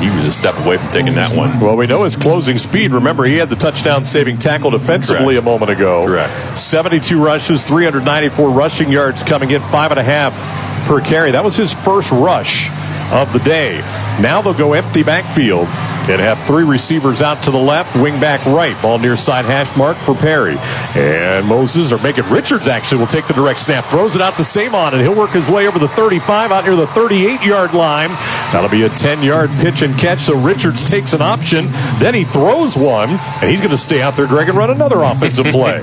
he was a step away from taking that one. Well, we know his closing speed. Remember, he had the touchdown-saving tackle defensively a moment ago. Correct. 72 rushes, 394 rushing yards coming in, 5.5 per carry. That was his first rush of the day. Now they'll go empty backfield and have 3 receivers out to the left, wing back right. Ball near side hash mark for Perry. And Moses, or Megan Richards actually, will take the direct snap. Throws it out to Savon, and he'll work his way over the 35 out near the 38-yard line. That'll be a 10-yard pitch and catch, so Richards takes an option. Then he throws one, and he's going to stay out there, Greg, and run another offensive play.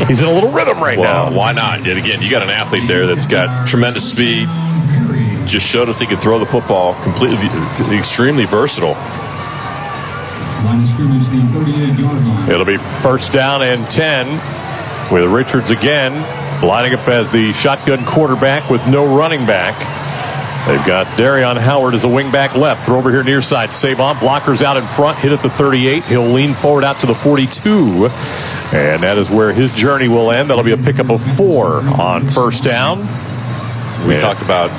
He's in a little rhythm right now. Why not? Yet again, you got an athlete there that's got tremendous speed. Just showed us he could throw the football, completely, extremely versatile. It'll be first down and 10 with Richards again lining up as the shotgun quarterback with no running back. They've got Darion Howard as a wing back left. Throw over here near side. Savon, blockers out in front, hit at the 38. He'll lean forward out to the 42. And that is where his journey will end. That'll be a pickup of 4 on first down. We talked about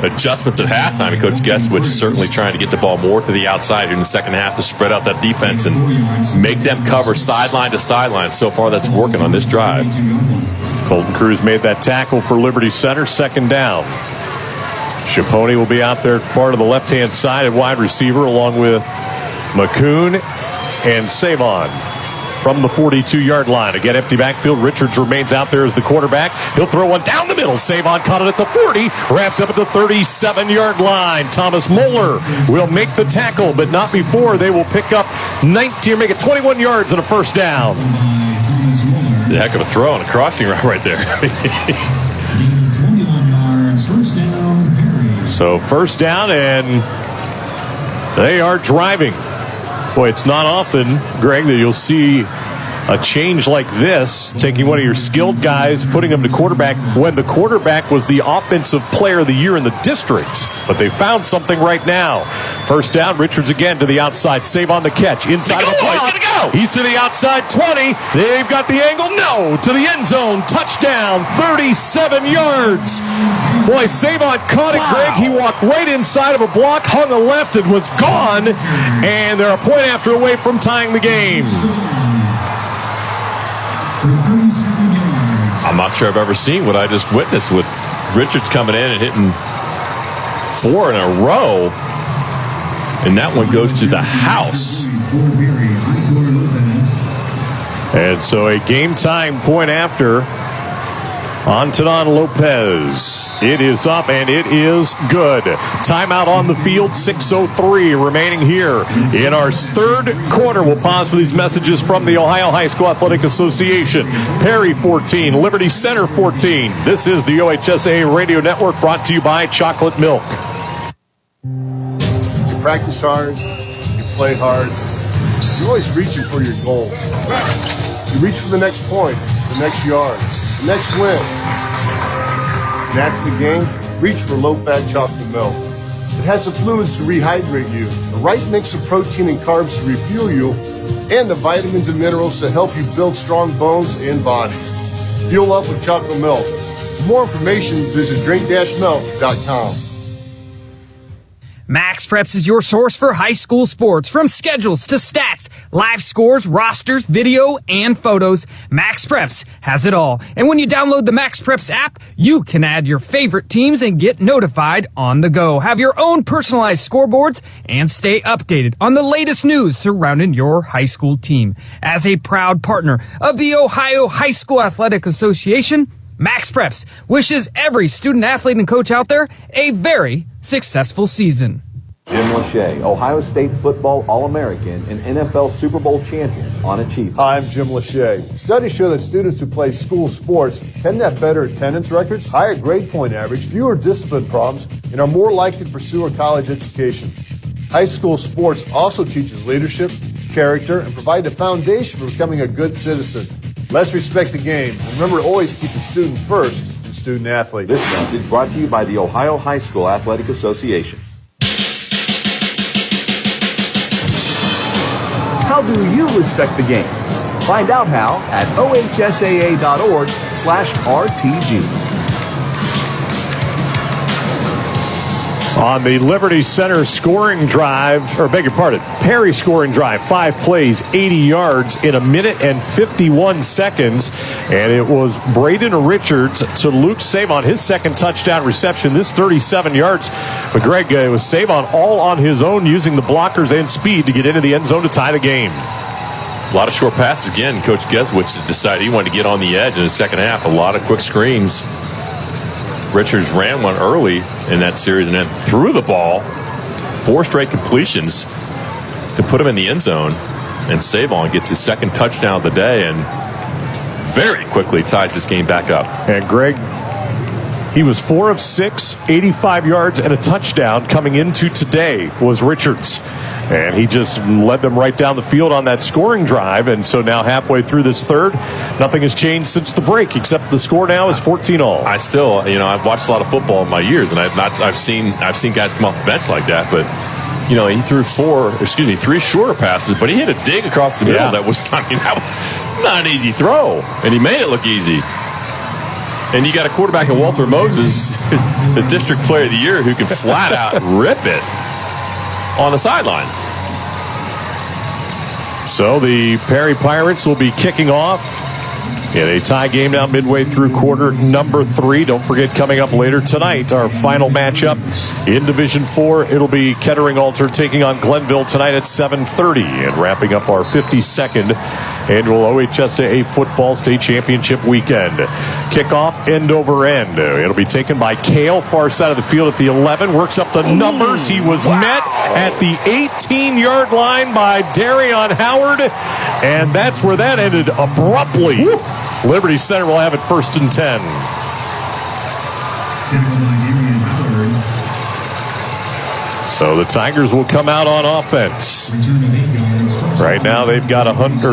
adjustments at halftime. And Coach Guestwich is certainly trying to get the ball more to the outside here in the second half to spread out that defense and make them cover sideline to sideline. So far, that's working on this drive. Colton Cruz made that tackle for Liberty Center, second down. Chaponi will be out there far to the left-hand side at wide receiver along with McCoon and Savon. From the 42-yard line. Again, empty backfield. Richards remains out there as the quarterback. He'll throw one down the middle. Savon caught it at the 40. Wrapped up at the 37-yard line. Thomas Moeller will make the tackle, but not before they will pick up 19, make it 21 yards and a first down. The heck of a throw and a crossing route right there. So first down, and they are driving. Boy, it's not often, Greg, that you'll see a change like this, taking one of your skilled guys, putting him to quarterback when the quarterback was the offensive player of the year in the district. But they found something right now. First down, Richards again to the outside. Save on the catch. Inside the block. He's to the outside 20. They've got the angle. No. To the end zone. Touchdown. 37 yards. Boy, Savon caught it, Greg. He walked right inside of a block, hung a left, and was gone. And they're a point after away from tying the game. I'm not sure I've ever seen what I just witnessed with Richards coming in and hitting 4 in a row. And that one goes to the house. And so a game time point after Antonin Lopez. It is up, and it is good. Timeout on the field, 6:03 remaining here in our third quarter. We'll pause for these messages from the Ohio High School Athletic Association. Perry 14, Liberty Center 14. This is the OHSAA Radio Network, brought to you by Chocolate Milk. You practice hard, you play hard. You're always reaching for your goals. You reach for the next point, the next yard, the next win. And after the game, reach for low-fat chocolate milk. It has the fluids to rehydrate you, the right mix of protein and carbs to refuel you, and the vitamins and minerals to help you build strong bones and bodies. Fuel up with chocolate milk. For more information, visit drink-milk.com. Max Preps is your source for high school sports. From schedules to stats, live scores, rosters, video, and photos, Max Preps has it all. And when you download the Max Preps app, you can add your favorite teams and get notified on the go. Have your own personalized scoreboards and stay updated on the latest news surrounding your high school team. As a proud partner of the Ohio High School Athletic Association, Max Preps wishes every student, athlete, and coach out there a very successful season. Jim Lachey, Ohio State football All-American and NFL Super Bowl champion on Achievement. Hi, I'm Jim Lachey. Studies show that students who play school sports tend to have better attendance records, higher grade point average, fewer discipline problems, and are more likely to pursue a college education. High school sports also teaches leadership, character, and provide the foundation for becoming a good citizen. Let's respect the game. Remember, always keep the student first and student athlete. This message brought to you by the Ohio High School Athletic Association. How do you respect the game? Find out how at ohsaa.org/RTG. On the Liberty Center scoring drive, or beg your pardon, Perry scoring drive, 5 plays, 80 yards in a minute and 51 seconds. And it was Braden Richards to Luke Savon, his second touchdown reception, this 37 yards. But Greg, it was Savon all on his own, using the blockers and speed to get into the end zone to tie the game. A lot of short passes again. Coach Geswitz decided he wanted to get on the edge in the second half. A lot of quick screens. Richards ran one early in that series and then threw the ball. 4 straight completions to put him in the end zone. And Savon gets his second touchdown of the day and very quickly ties this game back up. And Greg, he was 4 of 6, 85 yards and a touchdown coming into today was Richards. And he just led them right down the field on that scoring drive. And so now halfway through this third, nothing has changed since the break, except the score now is 14-all. I still, I've watched a lot of football in my years, and I've seen guys come off the bench like that. But, he threw 3 shorter passes, but he hit a dig across the middle. Yeah. That was not an easy throw. And he made it look easy. And you got a quarterback in Walter Moses, the district player of the year, who can flat out rip it on the sideline. So the Perry Pirates will be kicking off in a tie game now midway through quarter number 3. Don't forget, coming up later tonight, our final matchup in Division 4. It'll be Kettering-Alter taking on Glenville tonight at 7:30. And wrapping up our 52nd annual OHSAA Football State Championship weekend. Kickoff end over end. It'll be taken by Kale, far side of the field at the 11. Works up the numbers. He was met at the 18-yard line by Darion Howard. And that's where that ended abruptly. Woo. Liberty Center will have it 1st and 10. So the Tigers will come out on offense. Right now they've got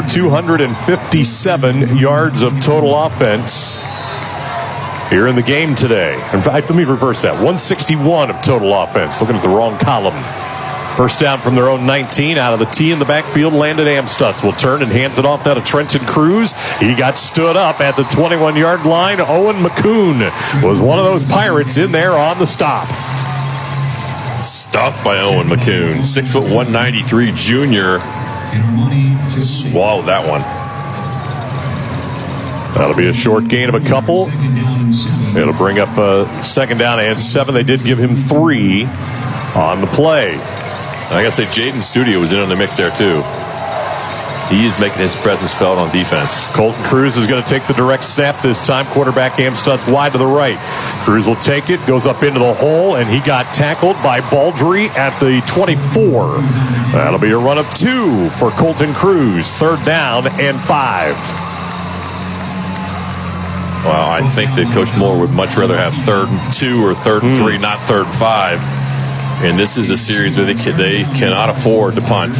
257 yards of total offense here in the game today. In fact, let me reverse that. 161 of total offense. Looking at the wrong column. First down from their own 19, out of the tee in the backfield. Landon Amstutz will turn and hands it off now to Trenton Cruz. He got stood up at the 21-yard line. Owen McCoon was one of those Pirates in there on the stop. Stuffed by Owen McCoon. 6'1", 193 junior. Swallowed that one. That'll be a short gain of a couple. It'll bring up a 2nd down and 7. They did give him 3 on the play. I got to say, Jaden Studio was in on the mix there, too. he is making his presence felt on defense. Colton Cruz is going to take the direct snap this time. Quarterback Am Stutz wide to the right. Cruz will take it, goes up into the hole, and he got tackled by Baldry at the 24. That'll be a run of 2 for Colton Cruz. 3rd down and 5. Well, I think that Coach Moore would much rather have 3rd and 2 or 3rd and 3, not 3rd and 5. And this is a series where they cannot afford to punt.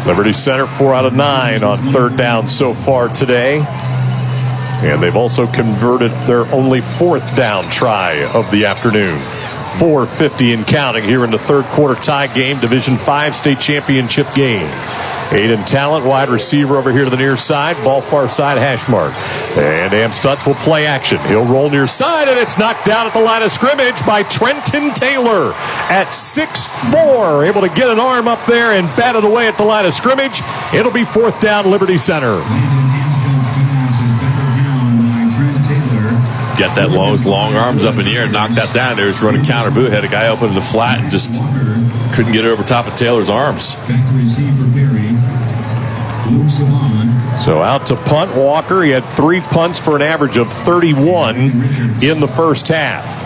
Liberty Center 4 out of 9 on 3rd down so far today. And they've also converted their only 4th down try of the afternoon. 4:50 and counting here in the 3rd quarter tie game, Division 5 state championship game. Aiden Talent, wide receiver over here to the near side. Ball far side, hash mark. And Am Stutz will play action. He'll roll near side, and it's knocked down at the line of scrimmage by Trenton Taylor at 6'4". Able to get an arm up there and bat it away at the line of scrimmage. It'll be 4th down, Liberty Center. Get that long arms up in the air and knock that down. There was running counter boot. Had a guy open in the flat and just couldn't get it over top of Taylor's arms. So out to punt, Walker. He had 3 punts for an average of 31 in the first half.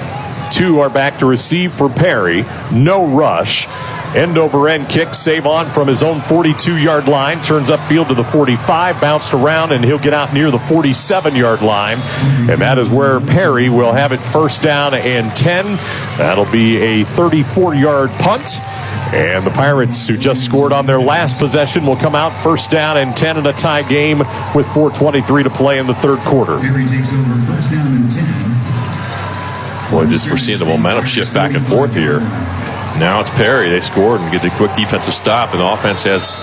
2 are back to receive for Perry. No rush. End-over-end kick, save on from his own 42-yard line. Turns upfield to the 45, bounced around, and he'll get out near the 47-yard line. And that is where Perry will have it 1st down and 10. That'll be a 34-yard punt. And the Pirates, who just scored on their last possession, will come out 1st down and 10 in a tie game with 4:23 to play in the 3rd quarter. Boy, we're seeing the momentum shift back and forth here. Now it's Perry. They scored and get the quick defensive stop, and the offense has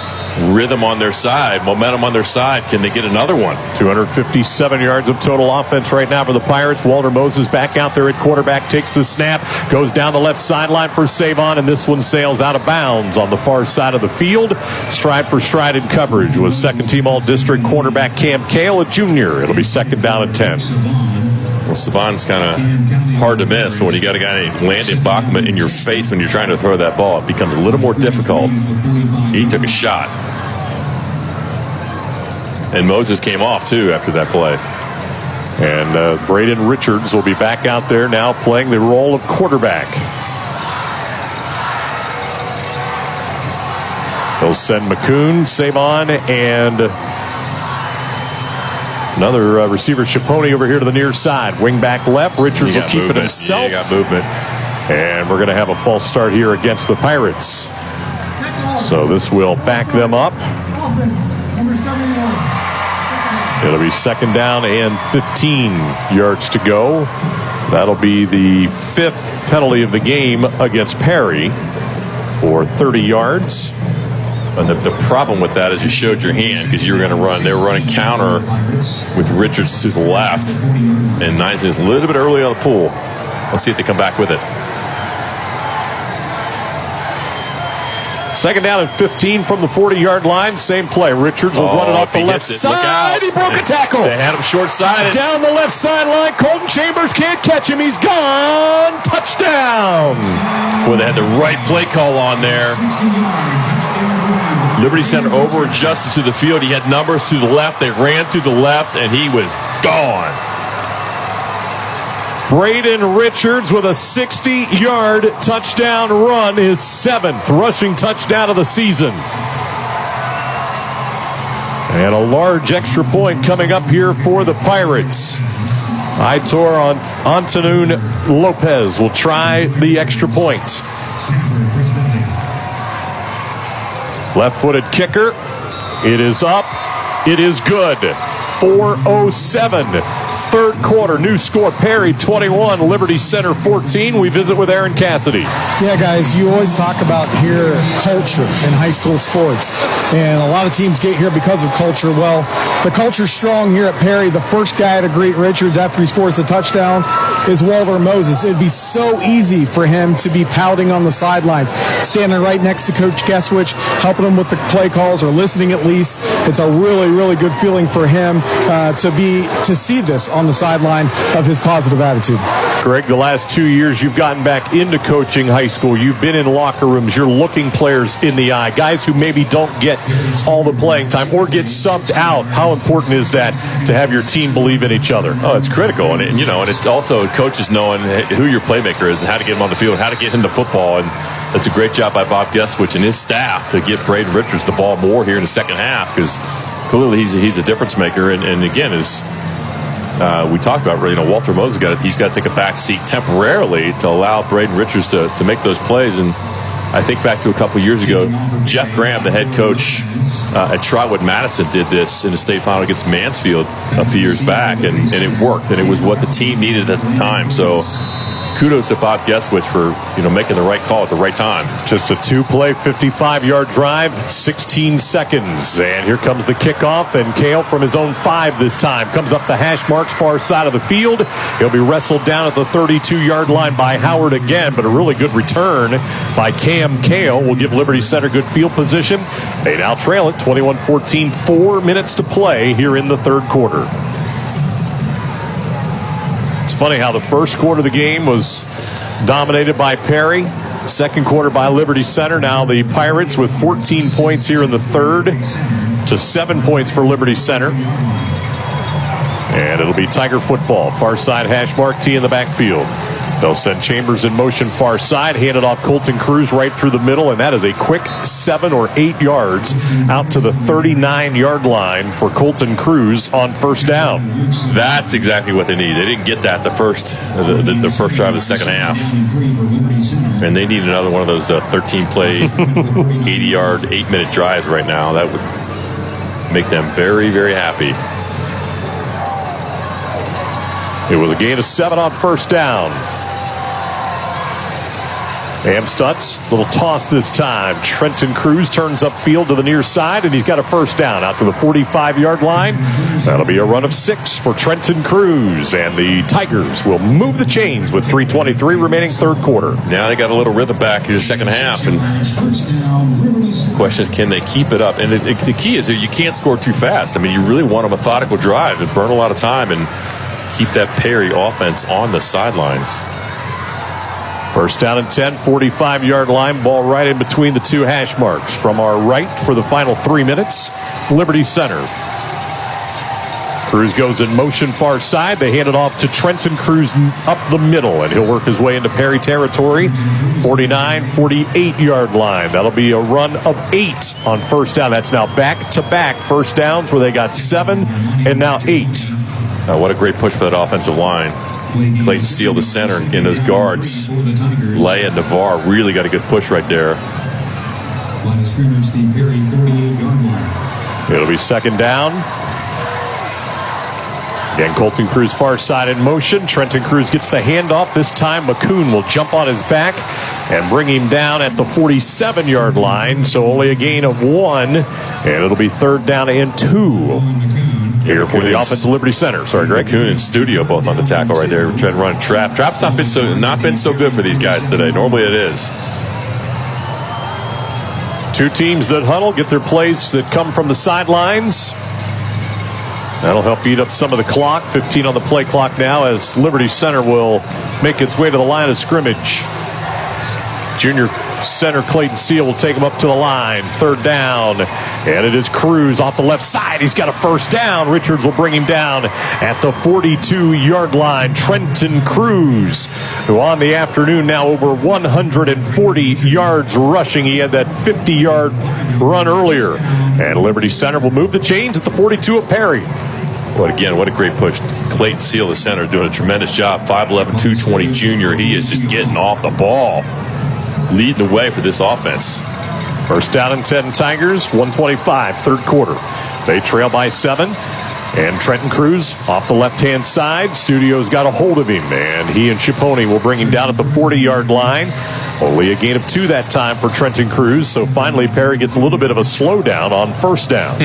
rhythm on their side, momentum on their side. Can they get another one? 257 yards of total offense right now for the Pirates. Walter Moses back out there at quarterback, takes the snap, goes down the left sideline for save-on, and this one sails out of bounds on the far side of the field. Stride for stride in coverage was second-team All-District cornerback Cam Kale, a junior. It'll be 2nd down and 10. Well, Savon's kind of hard to miss, but when you got a guy named Landon Bachman in your face when you're trying to throw that ball, it becomes a little more difficult. He took a shot. And Moses came off, too, after that play. And Braden Richards will be back out there now playing the role of quarterback. They'll send McCoon, Savon, and another receiver, Chaponi, over here to the near side. Wing back left. Richards will keep it himself. Yeah, got movement. And we're going to have a false start here against the Pirates. So this will back them up. It'll be 2nd down and 15 yards to go. That'll be the 5th penalty of the game against Perry for 30 yards. And the problem with that is you showed your hand because you were going to run. They were running counter with Richards to the left. And Nice is a little bit early on the pull. Let's see if they come back with it. 2nd down and 15 from the 40-yard line. Same play. Richards will run it off the left side. He broke a tackle. They had him short-sided. Down the left sideline. Colton Chambers can't catch him. He's gone. Touchdown. Well, they had the right play call on there. Liberty Center over-adjusted to the field. He had numbers to the left. They ran to the left, and he was gone. Braden Richards with a 60-yard touchdown run, his 7th rushing touchdown of the season. And a large extra point coming up here for the Pirates. Aitor Antonion Lopez will try the extra point. Left-footed kicker. It is up. It is good. 4:07. 3rd quarter. New score, Perry 21, Liberty Center 14. We visit with Aaron Cassidy. Yeah, guys, you always talk about here culture in high school sports. And a lot of teams get here because of culture. Well, the culture's strong here at Perry. The first guy to greet Richards after he scores a touchdown is Walter Moses. It'd be so easy for him to be pouting on the sidelines, standing right next to Coach Guesswich, helping him with the play calls or listening at least. It's a really, really good feeling for him to see this on the sideline of his positive attitude. Greg, the last 2 years you've gotten back into coaching high school. You've been in locker rooms. You're looking players in the eye, guys who maybe don't get all the playing time or get subbed out. How important is that to have your team believe in each other? Oh, it's critical. And it's also coaches knowing who your playmaker is and how to get him on the field, how to get him the football. And that's a great job by Bob Guestwich and his staff to get Braden Richards the ball more here in the second half, because clearly he's a difference maker. And again, as we talked about, Walter Moses he's got to take a back seat temporarily to allow Braden Richards to make those plays. And I think back to a couple years ago, Jeff Graham, the head coach at Trotwood Madison, did this in the state final against Mansfield a few years back, and it worked, and it was what the team needed at the time. So kudos to Bob Guestwich for making the right call at the right time. Just a 2-play, 55-yard drive, 16 seconds. And here comes the kickoff, and Kale from his own 5 this time comes up the hash marks, far side of the field. He'll be wrestled down at the 32-yard line by Howard again, but a really good return by Cam Kale will give Liberty Center good field position. They now trail it 21-14, 4 minutes to play here in the third quarter. It's funny how the first quarter of the game was dominated by Perry. Second quarter by Liberty Center. Now the Pirates with 14 points here in the third to 7 points for Liberty Center. And it'll be Tiger football. Far side hash mark, T in the backfield. They'll send Chambers in motion far side, hand it off Colton Cruz right through the middle, and that is a quick 7 or 8 yards out to the 39-yard line for Colton Cruz on first down. That's exactly what they need. They didn't get that the first drive of the second half. And they need another one of those 13-play, 80-yard, 8-minute drives right now. That would make them very, very happy. It was a gain of 7 on first down. Amstutz, little toss this time. Trenton Cruz turns upfield to the near side, and he's got a first down out to the 45-yard line. That'll be a run of 6 for Trenton Cruz, and the Tigers will move the chains with 3:23 remaining third quarter. Now they got a little rhythm back in the second half, and the question is, can they keep it up? And the key is that you can't score too fast. I mean, you really want a methodical drive and burn a lot of time and keep that Perry offense on the sidelines. First down and 10, 45-yard line, ball right in between the two hash marks. From our right for the final 3 minutes, Liberty Center. Cruz goes in motion far side. They hand it off to Trenton Cruz up the middle, and he'll work his way into Perry territory. 49, 48-yard line. That'll be a run of 8 on first down. That's now back-to-back first downs where they got 7 and now 8. What a great push for that offensive line. Clayton Seal, the center, and again, those guards, Leigh and Navarre, really got a good push right there. It'll be second down. Again, Colton Cruz far side in motion. Trenton Cruz gets the handoff. This time McCoon will jump on his back and bring him down at the 47-yard line. So only a gain of 1, and it'll be third down and 2. Here for the offense of Liberty Center. Sorry, Greg. Kuhn and Studio both on the tackle right there, trying to run trap. Trap's not been so good for these guys today. Normally it is. Two teams that huddle, get their plays that come from the sidelines. That'll help eat up some of the clock. 15 on the play clock now as Liberty Center will make its way to the line of scrimmage. Junior center Clayton Seal will take him up to the line. Third down. And it is Cruz off the left side. He's got a first down. Richards will bring him down at the 42-yard line. Trenton Cruz, who on the afternoon now over 140 yards rushing. He had that 50-yard run earlier. And Liberty Center will move the chains at the 42 of Perry. But again, what a great push. Clayton Seal, the center, doing a tremendous job. 5'11", 220 junior. He is just getting off the ball, leading the way for this offense. First down and 10 Tigers, 1:25, third quarter. They trail by 7. And Trenton Cruz off the left-hand side. Studio's got a hold of him, and he and Schiponi will bring him down at the 40-yard line. Only a gain of 2 that time for Trenton Cruz. So finally, Perry gets a little bit of a slowdown on first down.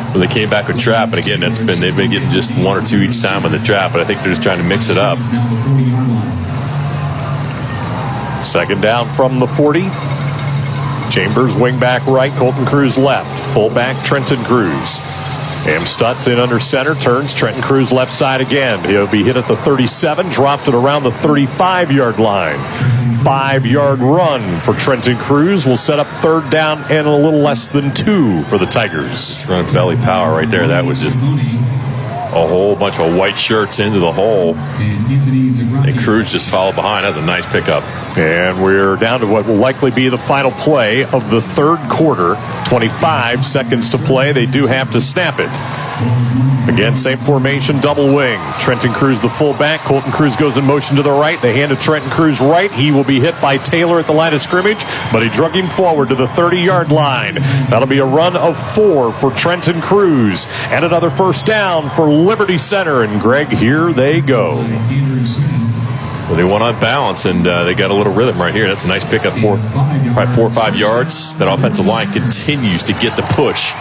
Well, they came back with trap, and again, they've been getting just 1 or 2 each time on the trap, but I think they're just trying to mix it up. Second down from the 40. Chambers wing back right, Colton Cruz left. Fullback Trenton Cruz. Amstutz in under center, turns. Trenton Cruz left side again. He'll be hit at the 37, dropped it around the 35-yard line. 5-yard run for Trenton Cruz will set up third down and a little less than 2 for the Tigers. Running belly power right there. That was just a whole bunch of white shirts into the hole. And Cruz just followed behind. That's a nice pickup. And we're down to what will likely be the final play of the third quarter. 25 seconds to play. They do have to snap it. Again, same formation, double wing. Trenton Cruz, the fullback. Colton Cruz goes in motion to the right. They hand to Trenton Cruz right. He will be hit by Taylor at the line of scrimmage, but he drug him forward to the 30-yard line. That'll be a run of 4 for Trenton Cruz. And another first down for Liberty Center. And Greg, here they go. Well, they went on balance, and they got a little rhythm right here. That's a nice pickup, probably 4 or 5 yards. That offensive line continues to get the push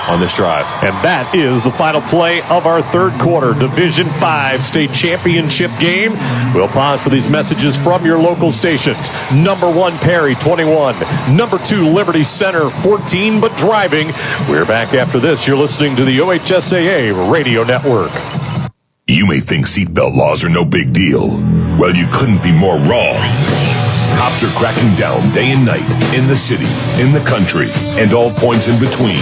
on this drive. And that is the final play of our third quarter Division 5 state championship game. We'll pause for these messages from your local stations. Number 1, Perry, 21. Number 2, Liberty Center, 14, but driving. We're back after this. You're listening to the OHSAA Radio Network. You may think seatbelt laws are no big deal. Well, you couldn't be more wrong. Cops are cracking down day and night in the city, in the country, and all points in between.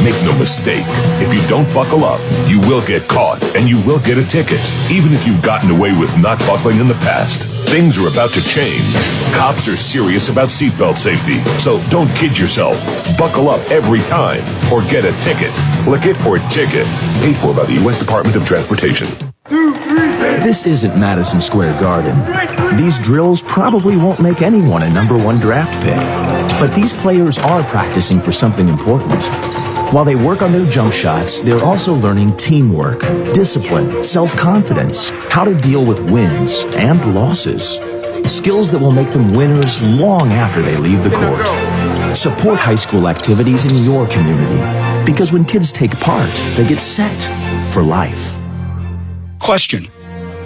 Make no mistake, if you don't buckle up, you will get caught and you will get a ticket. Even if you've gotten away with not buckling in the past, things are about to change. Cops are serious about seatbelt safety, so don't kid yourself. Buckle up every time or get a ticket. Click it or ticket. Paid for by the U.S. Department of Transportation. This isn't Madison Square Garden. These drills probably won't make anyone a number 1 draft pick. But these players are practicing for something important. While they work on their jump shots, they're also learning teamwork, discipline, self-confidence, how to deal with wins and losses. Skills that will make them winners long after they leave the court. Support high school activities in your community, because when kids take part, they get set for life. Question.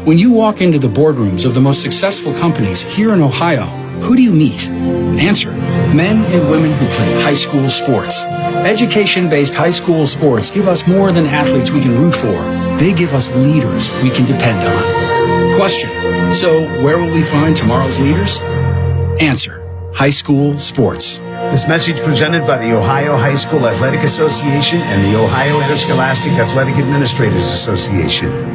When you walk into the boardrooms of the most successful companies here in Ohio, who do you meet? Answer. Men and women who play high school sports. Education-based high school sports give us more than athletes we can root for. They give us leaders we can depend on. Question. So where will we find tomorrow's leaders? Answer. High school sports. This message presented by the Ohio High School Athletic Association and the Ohio Interscholastic Athletic Administrators Association.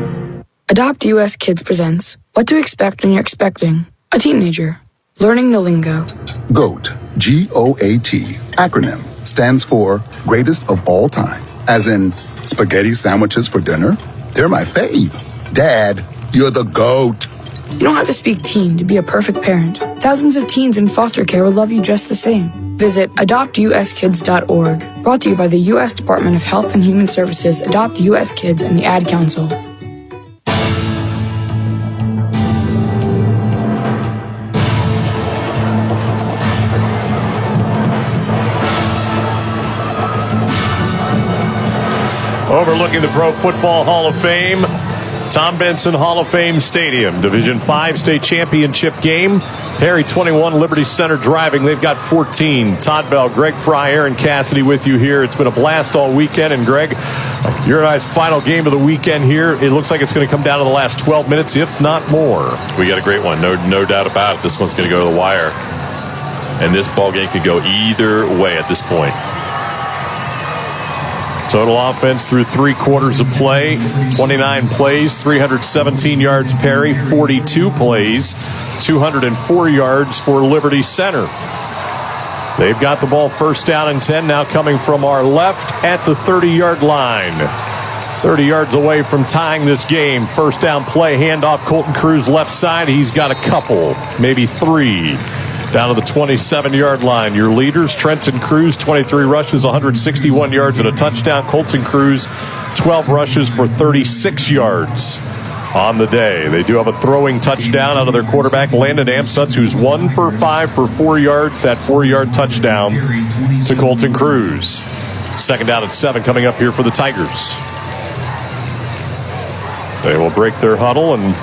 Adopt US Kids presents What to Expect When You're Expecting a Teenager. Learning the lingo. GOAT, G-O-A-T, acronym, stands for Greatest of All Time. As in, spaghetti sandwiches for dinner? They're my fave. Dad, you're the GOAT. You don't have to speak teen to be a perfect parent. Thousands of teens in foster care will love you just the same. Visit adoptuskids.org. Brought to you by the U.S. Department of Health and Human Services, Adopt U.S. Kids, and the Ad Council. Overlooking the Pro Football Hall of Fame, Tom Benson Hall of Fame Stadium, Division 5 state championship game. Perry 21, Liberty Center driving. They've got 14. Todd Bell, Greg Fry, Aaron Cassidy with you here. It's been a blast all weekend. And Greg, your and I's final game of the weekend here. It looks like it's going to come down to the last 12 minutes, if not more. We got a great one. No doubt about it. This one's going to go to the wire. And this ball game could go either way at this point. Total offense through 3 quarters of play, 29 plays, 317 yards Perry, 42 plays, 204 yards for Liberty Center. They've got the ball first down and 10 now coming from our left at the 30-yard line. 30 yards away from tying this game. First down play, handoff Colton Cruz left side. He's got a couple, maybe 3. Down to the 27-yard line. Your leaders, Trenton Cruz, 23 rushes, 161 yards and a touchdown. Colton Cruz, 12 rushes for 36 yards on the day. They do have a throwing touchdown out of their quarterback, Landon Amstutz, who's 1 for 5 for 4 yards. That 4-yard touchdown to Colton Cruz. Second down and 7 coming up here for the Tigers. They will break their huddle and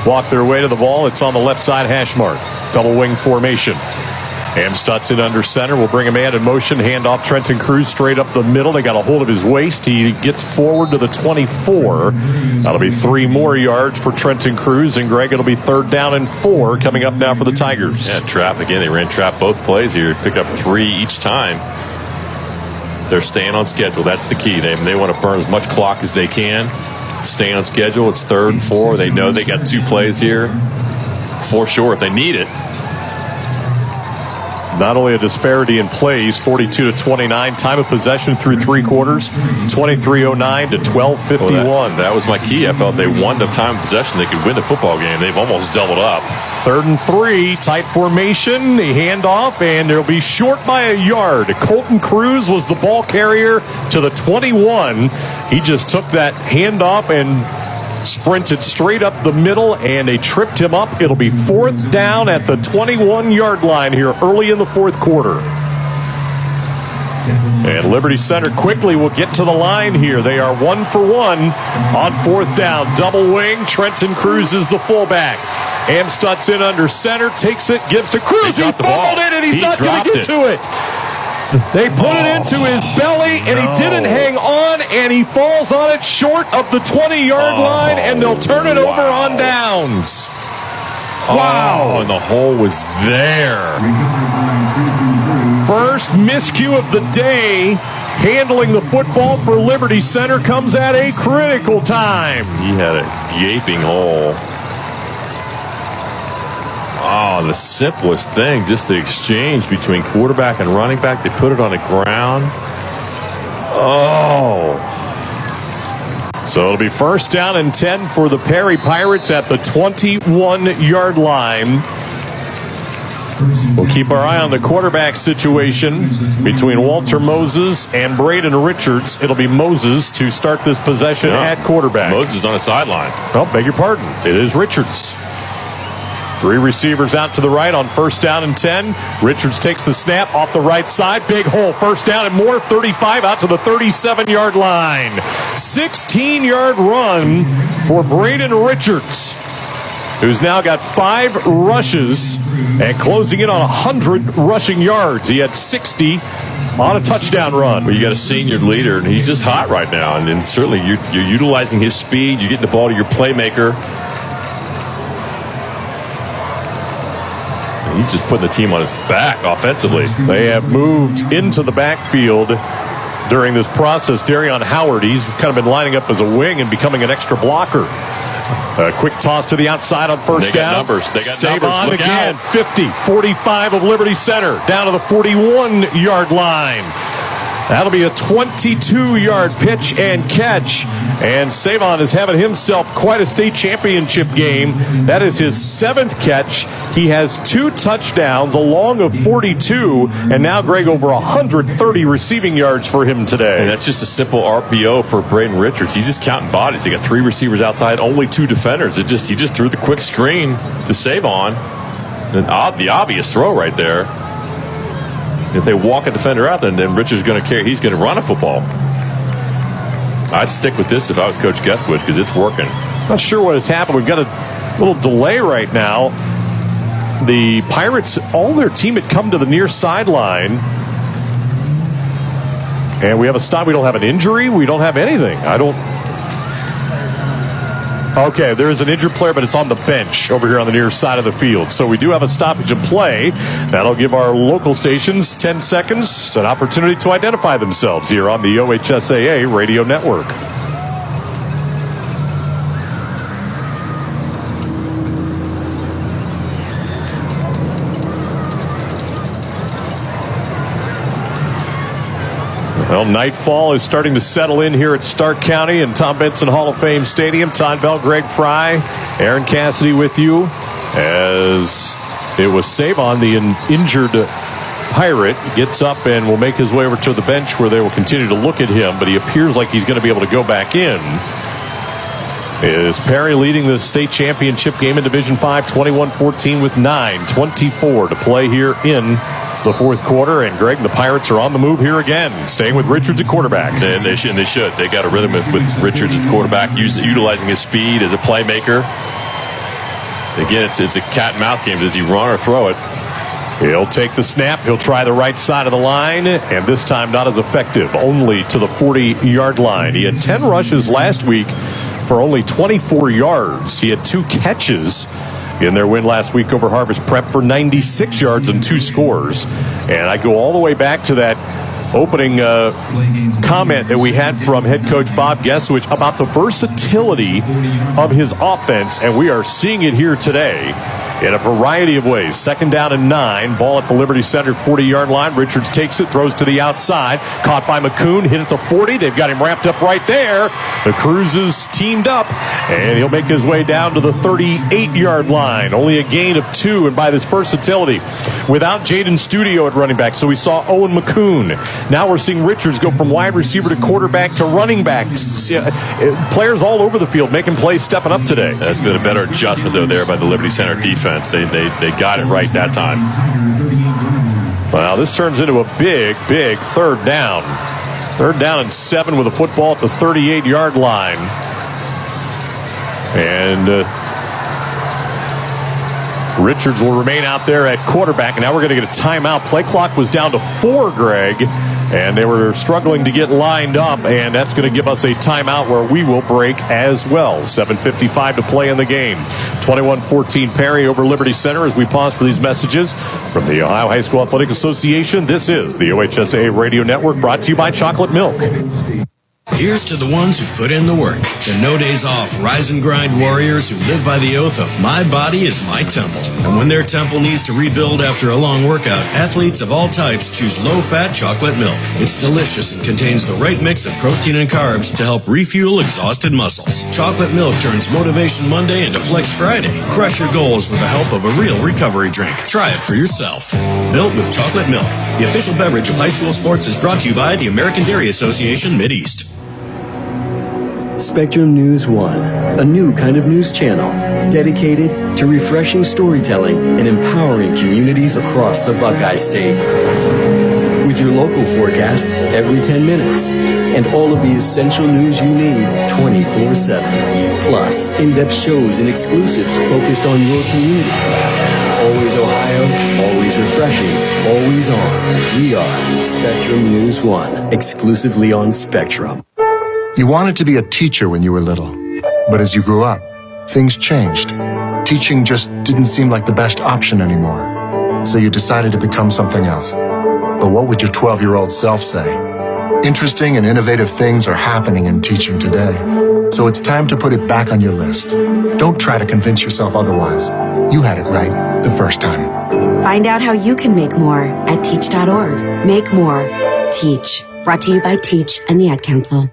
walk their way to the ball. It's on the left side hash mark. Double wing formation. Amstutz in under center. We'll bring a man in motion. Hand off Trenton Cruz straight up the middle. They got a hold of his waist. He gets forward to the 24. That'll be 3 more yards for Trenton Cruz. And Greg, it'll be 3rd down and 4 coming up now for the Tigers. Yeah, trap again. They ran trap both plays here. Picked up 3 each time. They're staying on schedule. That's the key. They want to burn as much clock as they can. Stay on schedule. It's 3rd and 4. They know they got 2 plays here for sure if they need it. Not only a disparity in plays, 42-29. Time of possession through 3 quarters, 23:09 to 12:51. Well, that was my key. I felt they won the time of possession. They could win the football game. They've almost doubled up. 3rd and 3, tight formation. The handoff, and it'll be short by a yard. Colton Cruz was the ball carrier to the 21. He just took that handoff and sprinted straight up the middle, and they tripped him up. It'll be 4th down at the 21-yard line here early in the 4th quarter. And Liberty Center quickly will get to the line here. They are 1 for 1 on 4th down. Double wing. Trenton Cruz is the fullback. Amstutz in under center. Takes it, gives to Cruz. He fumbled it, and he's not going to get to it. They put it into his belly, and he didn't hang on, and he falls on it short of the 20-yard line, and they'll turn it over on downs. Wow. And the hole was there. First miscue of the day, handling the football for Liberty Center comes at a critical time. He had a gaping hole. Oh, the simplest thing, just the exchange between quarterback and running back. They put it on the ground. Oh. So it'll be 1st down and 10 for the Perry Pirates at the 21-yard line. We'll keep our eye on the quarterback situation between Walter Moses and Braden Richards. It'll be Moses to start this possession at quarterback. Moses on the sideline. Oh, beg your pardon. It is Richards. 3 receivers out to the right on 1st down and 10. Richards takes the snap off the right side. Big hole. 1st down and more. 35 out to the 37-yard line. 16-yard run for Braden Richards, who's now got 5 rushes and closing in on 100 rushing yards. He had 60 on a touchdown run. Well, you got a senior leader, and he's just hot right now. And certainly you're utilizing his speed. You're getting the ball to your playmaker. He's just putting the team on his back offensively. They have moved into the backfield during this process. Darion Howard, he's kind of been lining up as a wing and becoming an extra blocker. A quick toss to the outside on 1st down. Numbers. They got Save numbers. on Look again. out. 50, 45 of Liberty Center. Down to the 41-yard line. That'll be a 22-yard pitch and catch. And Savon is having himself quite a state championship game. That is his 7th catch. He has 2 touchdowns, a long of 42, and now Greg over 130 receiving yards for him today. And that's just a simple RPO for Braden Richards. He's just counting bodies. They got 3 receivers outside, only 2 defenders. He just threw the quick screen to Savon. The obvious throw right there. If they walk a defender out, then Richards is going to carry. He's going to run a football. I'd stick with this if I was Coach Guestwich because it's working. Not sure what has happened. We've got a little delay right now. The Pirates, all their team had come to the near sideline. And we have a stop. We don't have an injury. We don't have anything. Okay, there is an injured player, but it's on the bench over here on the near side of the field. So we do have a stoppage of play. That'll give our local stations 10 seconds, an opportunity to identify themselves here on the OHSAA Radio Network. Well, nightfall is starting to settle in here at Stark County and Tom Benson Hall of Fame Stadium. Todd Bell, Greg Fry, Aaron Cassidy with you as it was Savon, the injured Pirate, gets up and will make his way over to the bench where they will continue to look at him, but he appears like he's going to be able to go back in. Is Perry leading the state championship game in Division 5, 21-14 with 9:24 to play here in the 4th quarter. And Greg, the Pirates are on the move here again, staying with Richards at quarterback. And they should. They got a rhythm with Richards at quarterback, utilizing his speed as a playmaker. Again, it's a cat and mouse game. Does he run or throw it? He'll take the snap. He'll try the right side of the line, and this time not as effective, only to the 40-yard line. He had 10 rushes last week for only 24 yards. He had 2 catches in their win last week over Harvest Prep for 96 yards and 2 scores. And I go all the way back to that opening comment that we had from head coach Bob Geswich about the versatility of his offense, and we are seeing it here today in a variety of ways. 2nd down and 9. Ball at the Liberty Center 40-yard line. Richards takes it, throws to the outside. Caught by McCoon, hit at the 40. They've got him wrapped up right there. The Cruises teamed up, and he'll make his way down to the 38-yard line. Only a gain of 2, and by this versatility, without Jaden Studio at running back. So we saw Owen McCoon. Now we're seeing Richards go from wide receiver to quarterback to running back. Players all over the field making plays, stepping up today. That's been a better adjustment, though, there by the Liberty Center defense. They got it right that time. Well, this turns into a big 3rd down. 3rd down and 7 with a football at the 38-yard line. And Richards will remain out there at quarterback. And now we're going to get a timeout. Play clock was down to 4, Greg. And they were struggling to get lined up, and that's going to give us a timeout where we will break as well. 7:55 to play in the game. 21-14 Perry over Liberty Center as we pause for these messages from the Ohio High School Athletic Association. This is the OHSAA Radio Network, brought to you by Chocolate Milk. Here's to the ones who put in the work, the no days off, rise and grind warriors who live by the oath of my body is my temple. And when their temple needs to rebuild after a long workout, athletes of all types choose low-fat chocolate milk. It's delicious and contains the right mix of protein and carbs to help refuel exhausted muscles. Chocolate milk turns Motivation Monday into Flex Friday. Crush your goals with the help of a real recovery drink. Try it for yourself. Built with chocolate milk, the official beverage of high school sports, is brought to you by the American Dairy Association Mideast. Spectrum News 1, a new kind of news channel dedicated to refreshing storytelling and empowering communities across the Buckeye State. With your local forecast every 10 minutes and all of the essential news you need 24/7. Plus, in-depth shows and exclusives focused on your community. Always Ohio, always refreshing, always on. We are Spectrum News 1, exclusively on Spectrum. You wanted to be a teacher when you were little, but as you grew up, things changed. Teaching just didn't seem like the best option anymore, so you decided to become something else. But what would your 12-year-old self say? Interesting and innovative things are happening in teaching today, so it's time to put it back on your list. Don't try to convince yourself otherwise. You had it right the first time. Find out how you can make more at teach.org. Make more. Teach. Brought to you by Teach and the Ad Council.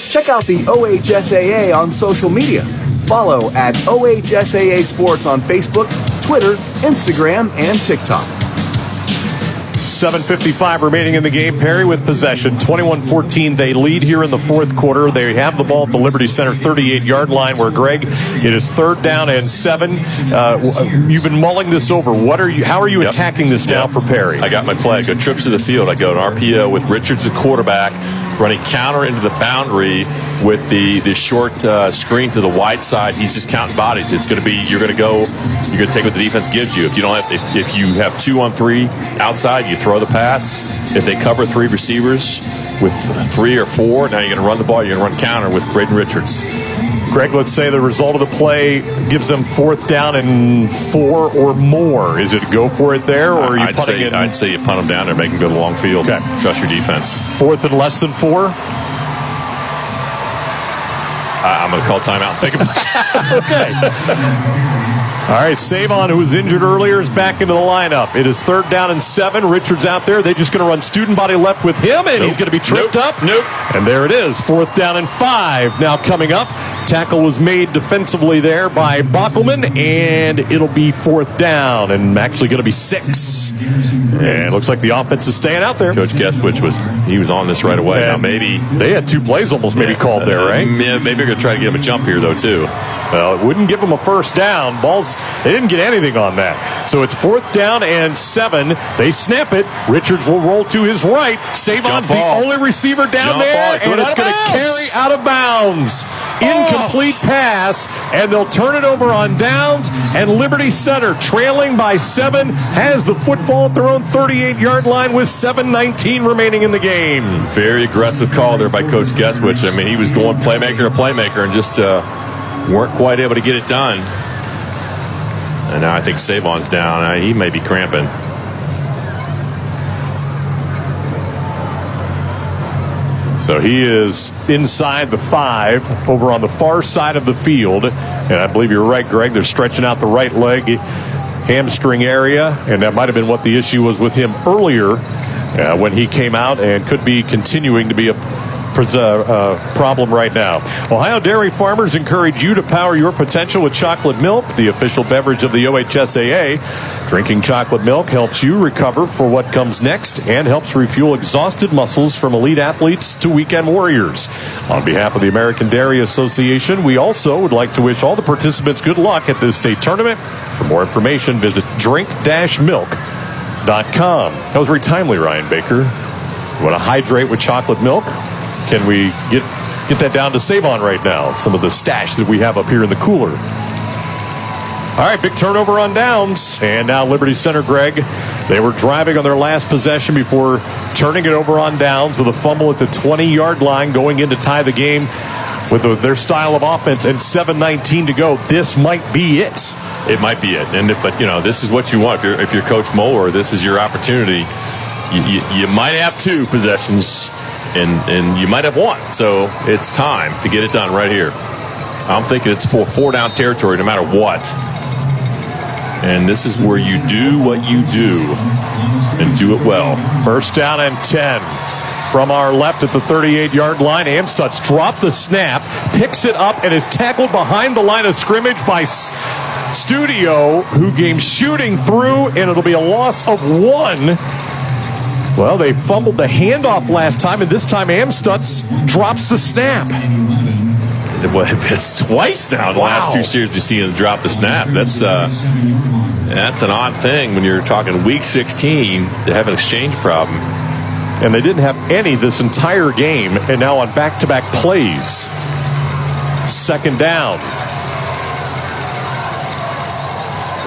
Check out the OHSAA on social media. Follow at OHSAA Sports on Facebook, Twitter, Instagram, and TikTok. 7:55 remaining in the game. Perry with possession. 21-14. They lead here in the 4th quarter. They have the ball at the Liberty Center 38-yard line where, Greg, it is 3rd down and 7. You've been mulling this over. How are you attacking this now for Perry? I got my play. I go trips to the field. I go an RPO with Richards the quarterback, running counter into the boundary with the short screen to the wide side. He's just counting bodies. It's going to be you're going to take what the defense gives you. If you have 2-on-3 outside, you throw the pass. If they cover 3 receivers with 3 or 4, now you're going to run the ball. You're going to run counter with Braden Richards. Greg, let's say the result of the play gives them 4th down and 4 or more. Is it go for it there, or are you punting it? I'd say you punt them down there, make them go the long field. Okay. Trust your defense. 4th and less than 4? I'm going to call timeout and think about it. Okay. All right, Savon, who was injured earlier, is back into the lineup. It is 3rd down and 7. Richards out there. They're just going to run student body left with him, and he's going to be tripped up. And there it is, 4th down and 5. Now coming up, tackle was made defensively there by Bockelman, and it'll be 4th down, and actually going to be 6. And it looks like the offense is staying out there. Coach Geswich was on this right away. And now maybe they had 2 plays almost called there, right? Yeah, maybe they're going to try to get him a jump here though too. Well, it wouldn't give them a first down. They didn't get anything on that. So it's 4th down and 7. They snap it. Richards will roll to his right. Savon's the only receiver down there, and it's going to carry out of bounds. Incomplete pass, and they'll turn it over on downs, and Liberty Center, trailing by 7, has the football at their own 38-yard line with 7:19 remaining in the game. Very aggressive call there by Coach Guestwich. I mean, he was going playmaker to playmaker and just weren't quite able to get it done. And now I think Savon's down. He may be cramping. So he is inside the 5 over on the far side of the field. And I believe you're right, Greg. They're stretching out the right leg hamstring area. And that might have been what the issue was with him earlier when he came out, and could be continuing to be a problem right now. Ohio dairy farmers encourage you to power your potential with chocolate milk, the official beverage of the OHSAA. Drinking chocolate milk helps you recover for what comes next and helps refuel exhausted muscles from elite athletes to weekend warriors. On behalf of the American Dairy Association, we also would like to wish all the participants good luck at this state tournament. For more information, visit drink-milk.com. That was very timely, Ryan Baker. You want to hydrate with chocolate milk? Can we get that down to Savon right now? Some of the stash that we have up here in the cooler. All right, big turnover on downs. And now Liberty Center, Greg. They were driving on their last possession before turning it over on downs with a fumble at the 20-yard line going in to tie the game with their style of offense, and 7:19 to go. This might be it. It might be it. But, this is what you want. If you're Coach Moeller, this is your opportunity. You might have 2 possessions. And you might have 1, so it's time to get it done right here. I'm thinking it's 4-down territory no matter what. And this is where you do what you do and do it well. 1st down and 10. From our left at the 38-yard line, Amstutz dropped the snap, picks it up, and is tackled behind the line of scrimmage by Studio, who came shooting through, and it'll be a loss of 1. Well, they fumbled the handoff last time, and this time Amstutz drops the snap. It's twice now in the last 2 series you see him drop the snap. That's an odd thing when you're talking week 16 to have an exchange problem. And they didn't have any this entire game, and now on back-to-back plays. 2nd down.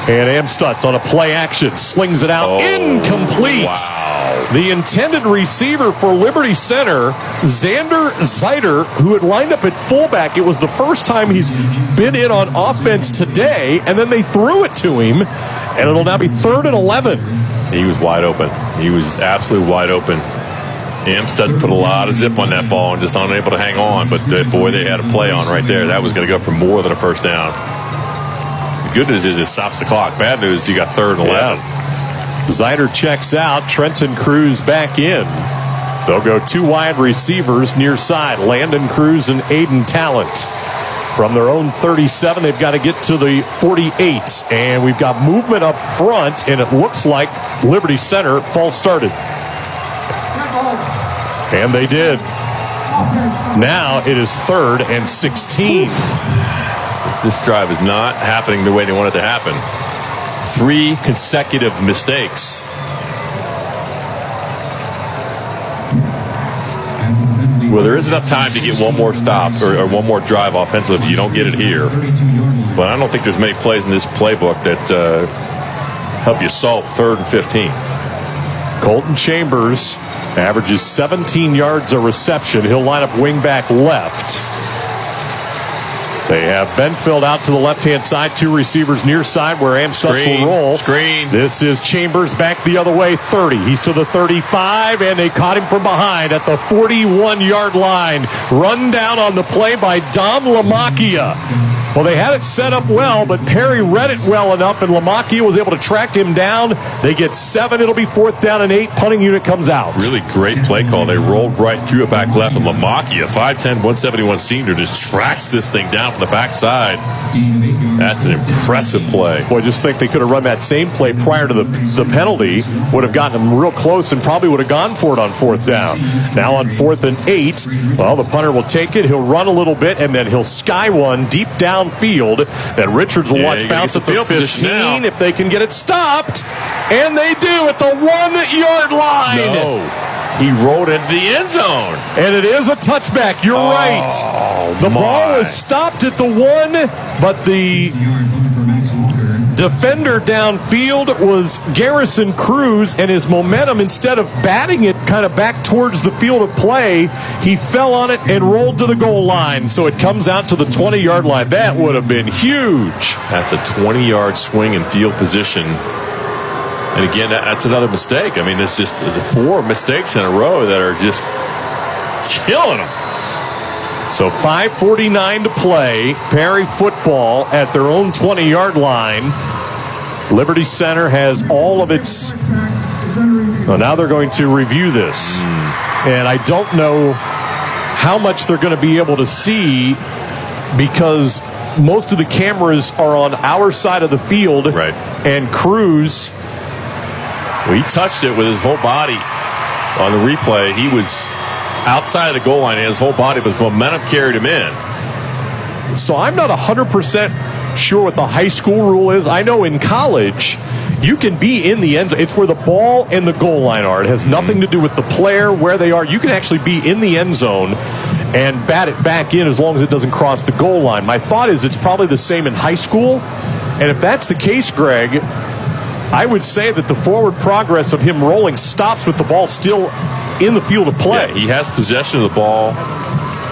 And Amstutz on a play action slings it out. Incomplete. Wow. The intended receiver for Liberty Center, Xander Zeiter, who had lined up at fullback. It was the first time he's been in on offense today, and then they threw it to him, and it'll now be 3rd and 11. He was wide open. He was absolutely wide open. Amstutz put a lot of zip on that ball and just unable to hang on, but boy, they had a play on right there. That was going to go for more than a 1st down. The good news is it stops the clock. Bad news, you got 3rd and 11. Zeiter checks out. Trenton Cruz back in. They'll go 2 wide receivers near side. Landon Cruz and Aiden Talent. From their own 37, they've got to get to the 48. And we've got movement up front, and it looks like Liberty Center false started. And they did. Now it is 3rd and 16. This drive is not happening the way they want it to happen. 3 consecutive mistakes. Well, there is enough time to get one more stop or one more drive offensively if you don't get it here. But I don't think there's many plays in this playbook that help you solve 3rd and 15. Colton Chambers averages 17 yards a reception. He'll line up wingback left. They have Benfield out to the left-hand side. 2 receivers near side where Amstutz will roll. Screen. This is Chambers back the other way, 30. He's to the 35, and they caught him from behind at the 41-yard line. Run down on the play by Dom Lamacchia. Well, they had it set up well, but Perry read it well enough, and Lamacchia was able to track him down. They get 7. It'll be 4th down and 8. Punting unit comes out. Really great play call. They rolled right through it back left, and Lamacchia, 5'10", 171 senior, just tracks this thing down from the backside. That's an impressive play. Boy, just think they could have run that same play prior to the penalty. Would have gotten them real close and probably would have gone for it on 4th down. Now on 4th and 8, well, the punter will take it. He'll run a little bit, and then he'll sky one deep down downfield that Richards will watch bounce at the 15 if they can get it stopped. And they do at the 1-yard line. No. He rolled into the end zone. And it is a touchback. You're right. The ball was stopped at the 1, but the defender downfield was Garrison Cruz, and his momentum, instead of batting it kind of back towards the field of play, he fell on it and rolled to the goal line. So it comes out to the 20-yard line. That would have been huge. That's a 20-yard swing in field position. And again, that's another mistake. I mean, it's just 4 mistakes in a row that are just killing them. So 5:49 to play. Perry football at their own 20-yard line. Liberty Center has all of its... Well, now they're going to review this. And I don't know how much they're going to be able to see because most of the cameras are on our side of the field. Right. And Cruz... Well, he touched it with his whole body on the replay. He was outside of the goal line, and his whole body, but his momentum carried him in. So I'm not 100% sure what the high school rule is. I know in college, you can be in the end zone. It's where the ball and the goal line are. It has nothing to do with the player, where they are. You can actually be in the end zone and bat it back in as long as it doesn't cross the goal line. My thought is it's probably the same in high school. And if that's the case, Greg, I would say that the forward progress of him rolling stops with the ball still in the field of play. Yeah, he has possession of the ball.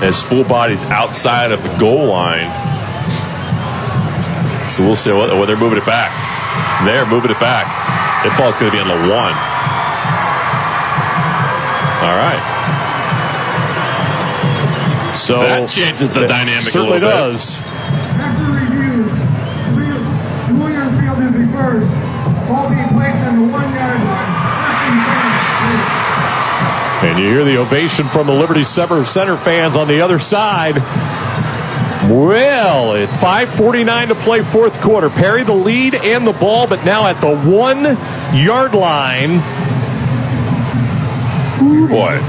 His full body's outside of the goal line. So we'll see when they're moving it back. They're moving it back. That ball's going to be on the 1. All right. So that changes the dynamic certainly a little bit. Does. After review, William fielded the first. Ball being placed on the 1-yard line. And you hear the ovation from the Liberty Center fans on the other side. Well, it's 5:49 to play fourth quarter. Perry the lead and the ball, but now at the 1-yard line. Boy.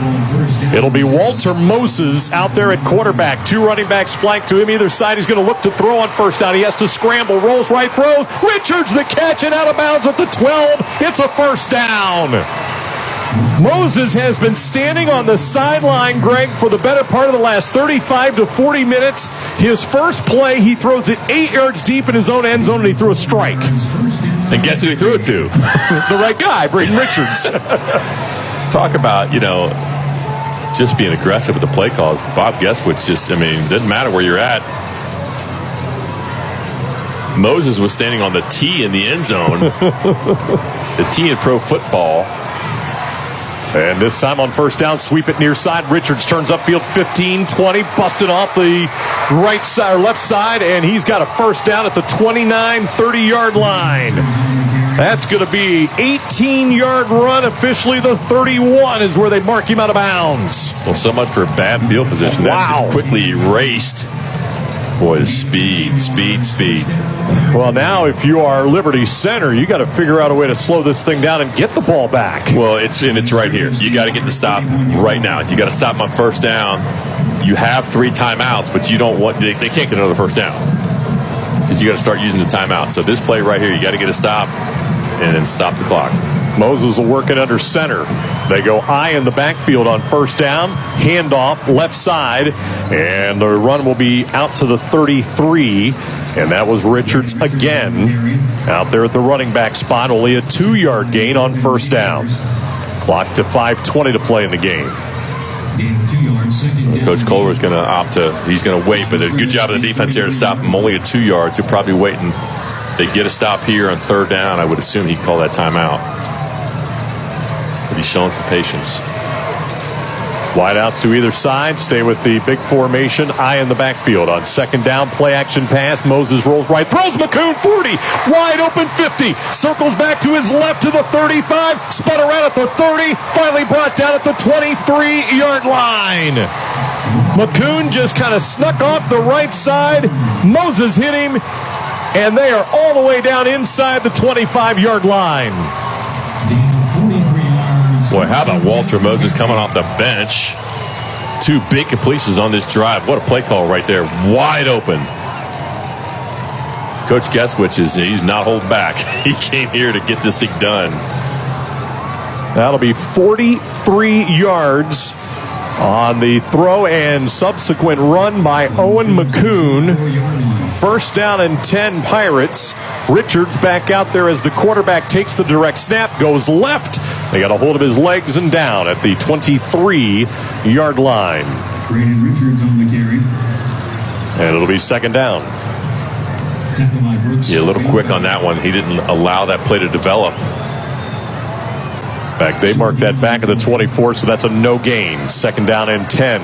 It'll be Walter Moses out there at quarterback. 2 running backs flank to him either side. He's going to look to throw on first down. He has to scramble, rolls right, throws. Richards the catch and out of bounds at the 12. It's a first down. Moses has been standing on the sideline, Greg, for the better part of the last 35 to 40 minutes. His first play, he throws it 8 yards deep in his own end zone, and he threw a strike. And guess who he threw it to? The right guy, Braden Richards. Talk about, just being aggressive with the play calls. Bob Guestwood's doesn't matter where you're at. Moses was standing on the tee in the end zone. The tee in pro football. And this time on first down, sweep it near side. Richards turns upfield 15, 20, busted off the right side or left side, and he's got a first down at the 29, 30-yard line. That's going to be 18-yard run. Officially, the 31 is where they mark him out of bounds. Well, so much for bad field position. Wow. That is quickly erased. Boy, speed. Well, now if you are Liberty Center, you got to figure out a way to slow this thing down and get the ball back. Well, it's right here. You got to get the stop right now. You got to stop him on first down. You have 3 timeouts, but you don't want. They can't get another first down because you got to start using the timeout. So this play right here, you got to get a stop and then stop the clock. Moses will work it under center. They go I in the backfield on first down. Handoff left side. And the run will be out to the 33. And that was Richards again. Out there at the running back spot. Only a 2-yard gain on first down. Clock to 5:20 to play in the game. Coach Kohler is going to opt to, he's going to wait, but a good job of the defense here to stop him. Only at 2 yards. He'll probably wait, and if they get a stop here on third down, I would assume he'd call that timeout. But he's showing some patience. Wideouts to either side. Stay with the big formation. I in the backfield on second down. Play action pass. Moses rolls right. Throws McCoon 40. Wide open 50. Circles back to his left to the 35. Spun around at the 30. Finally brought down at the 23-yard line. McCoon just kind of snuck off the right side. Moses hit him. And they are all the way down inside the 25-yard line. Boy, how about Walter Moses coming off the bench? 2 big completions on this drive. What a play call right there. Wide open. Coach Gueswich he's not holding back. He came here to get this thing done. That'll be 43 yards on the throw and subsequent run by Owen McCoon. First down and 10 Pirates. Richards back out there as the quarterback takes the direct snap, goes left. They got a hold of his legs and down at the 23-yard line. Brandon Richards on the carry. And it'll be second down. Yeah, a little quick on that one. He didn't allow that play to develop. In fact, they marked that back at the 24, so that's a no gain. Second down and 10.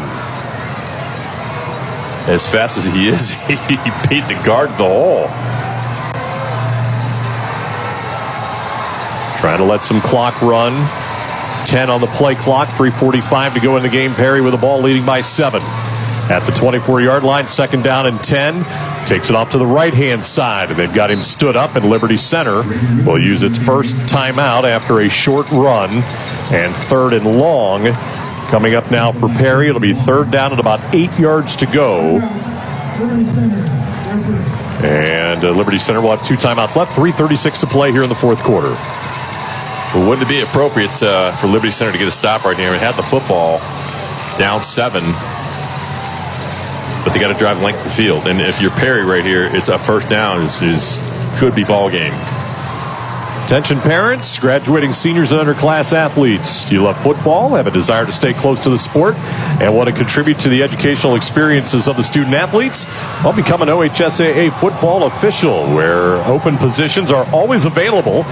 As fast as he is, he beat the guard the hole. Trying to let some clock run. 10 on the play clock, 3:45 to go in the game. Perry with the ball leading by 7. At the 24-yard line, second down and 10. Takes it off to the right-hand side, and they've got him stood up, and Liberty Center will use its first timeout after a short run. And third and long coming up now for Perry. It'll be third down at about 8 yards to go. And Liberty Center will have 2 timeouts left, 3:36 to play here in the fourth quarter. Well, wouldn't it be appropriate for Liberty Center to get a stop right here and have the football down 7? But they got to drive length of the field. And if you're Perry right here, it's a first down could be ball game. Attention parents, graduating seniors and underclass athletes. Do you love football, have a desire to stay close to the sport, and want to contribute to the educational experiences of the student athletes? Well, become an OHSAA football official, where open positions are always available.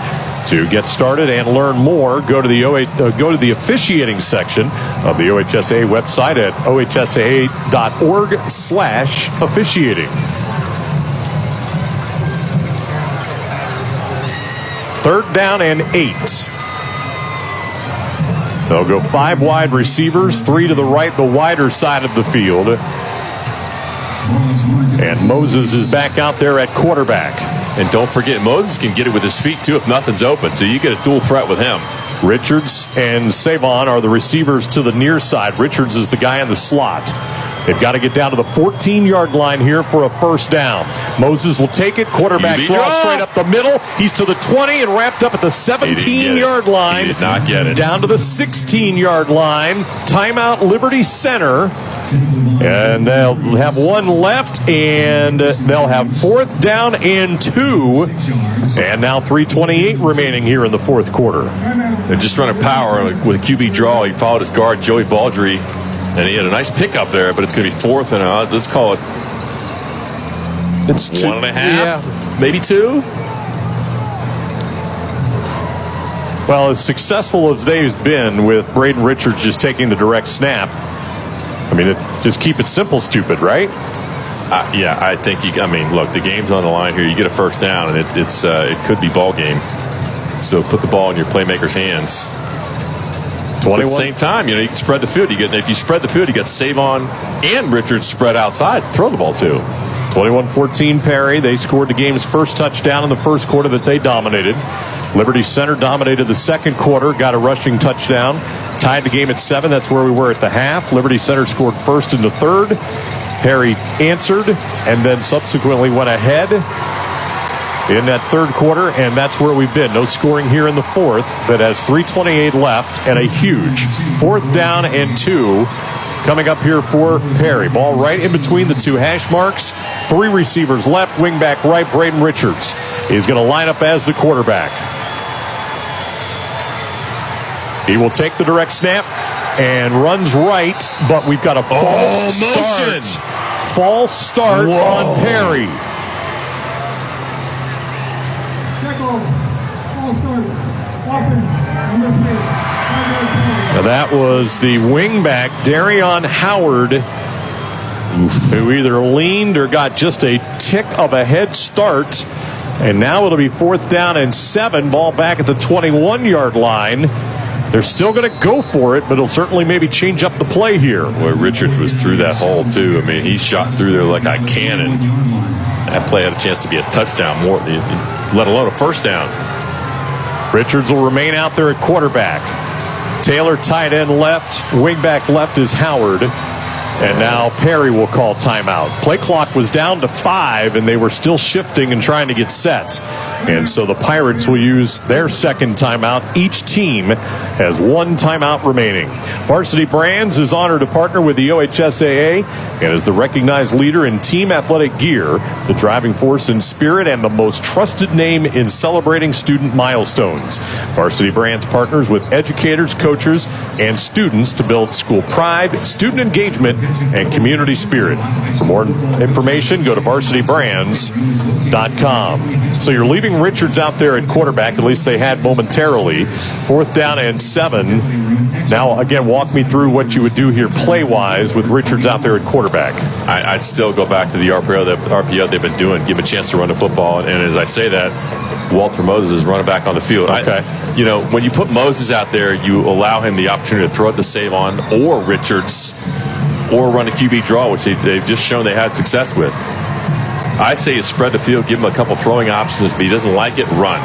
To get started and learn more, go to the officiating section of the OHSAA website at ohsaa.org/officiating. Third down and 8. They'll go 5 wide receivers, 3 to the right, the wider side of the field. And Moses is back out there at quarterback. And don't forget, Moses can get it with his feet, too, if nothing's open. So you get a dual threat with him. Richards and Savon are the receivers to the near side. Richards is the guy in the slot. They've got to get down to the 14-yard line here for a first down. Moses will take it. Quarterback draw straight up the middle. He's to the 20 and wrapped up at the 17-yard line. He did not get it. Down to the 16-yard line. Timeout, Liberty Center. And they'll have 1 left, and they'll have fourth down and 2. And now 3:28 remaining here in the fourth quarter. They're just running power with a QB draw. He followed his guard, Joey Baldry. And he had a nice pickup there, but it's going to be fourth and let's call it. It's 1.5, maybe 2. Well, as successful as they've been with Braden Richards just taking the direct snap, I mean, just keep it simple, stupid, right? Yeah, I think look, the game's on the line here. You get a first down, and it could be ball game. So put the ball in your playmaker's hands. 21. At the same time, you can spread the field. If you spread the field, you got Savon and Richards spread outside. Throw the ball too. 21-14 Perry. They scored the game's first touchdown in the first quarter that they dominated. Liberty Center dominated the second quarter, got a rushing touchdown, tied the game at 7. That's where we were at the half. Liberty Center scored first in the third. Perry answered and then subsequently went ahead in that third quarter, and that's where we've been. No scoring here in the fourth, but has 3:28 left and a huge fourth down and 2 coming up here for Perry. Ball right in between the 2 hash marks. 3 receivers left, wing back right, Braden Richards is going to line up as the quarterback. He will take the direct snap and runs right, but we've got a false start. False start on Perry. Now that was the wingback, Darion Howard, who either leaned or got just a tick of a head start. And now it'll be fourth down and 7. Ball back at the 21-yard line. They're still going to go for it, but it'll certainly maybe change up the play here. Boy, Richards was through that hole, too. I mean, he shot through there like a cannon. That play had a chance to be a touchdown, more, let alone a first down. Richards will remain out there at quarterback. Taylor tight end left. Wingback left is Howard. And now Perry will call timeout. Play clock was down to 5, and they were still shifting and trying to get set. And so the Pirates will use their second timeout. Each team has one timeout remaining. Varsity Brands is honored to partner with the OHSAA and is the recognized leader in team athletic gear, the driving force in spirit, and the most trusted name in celebrating student milestones. Varsity Brands partners with educators, coaches, and students to build school pride, student engagement, and community spirit. For more information, go to varsitybrands.com. So you're leaving Richards out there at quarterback, at least they had momentarily. 4th down and 7. Now, again, walk me through what you would do here play-wise with Richards out there at quarterback. I'd still go back to the RPO they've been doing, give him a chance to run the football. And as I say that, Walter Moses is running back on the field. Okay. When you put Moses out there, you allow him the opportunity to throw it to Savon or Richards or run a QB draw, which they've just shown they had success with. I say you spread the field, give him a couple throwing options. If he doesn't like it, run.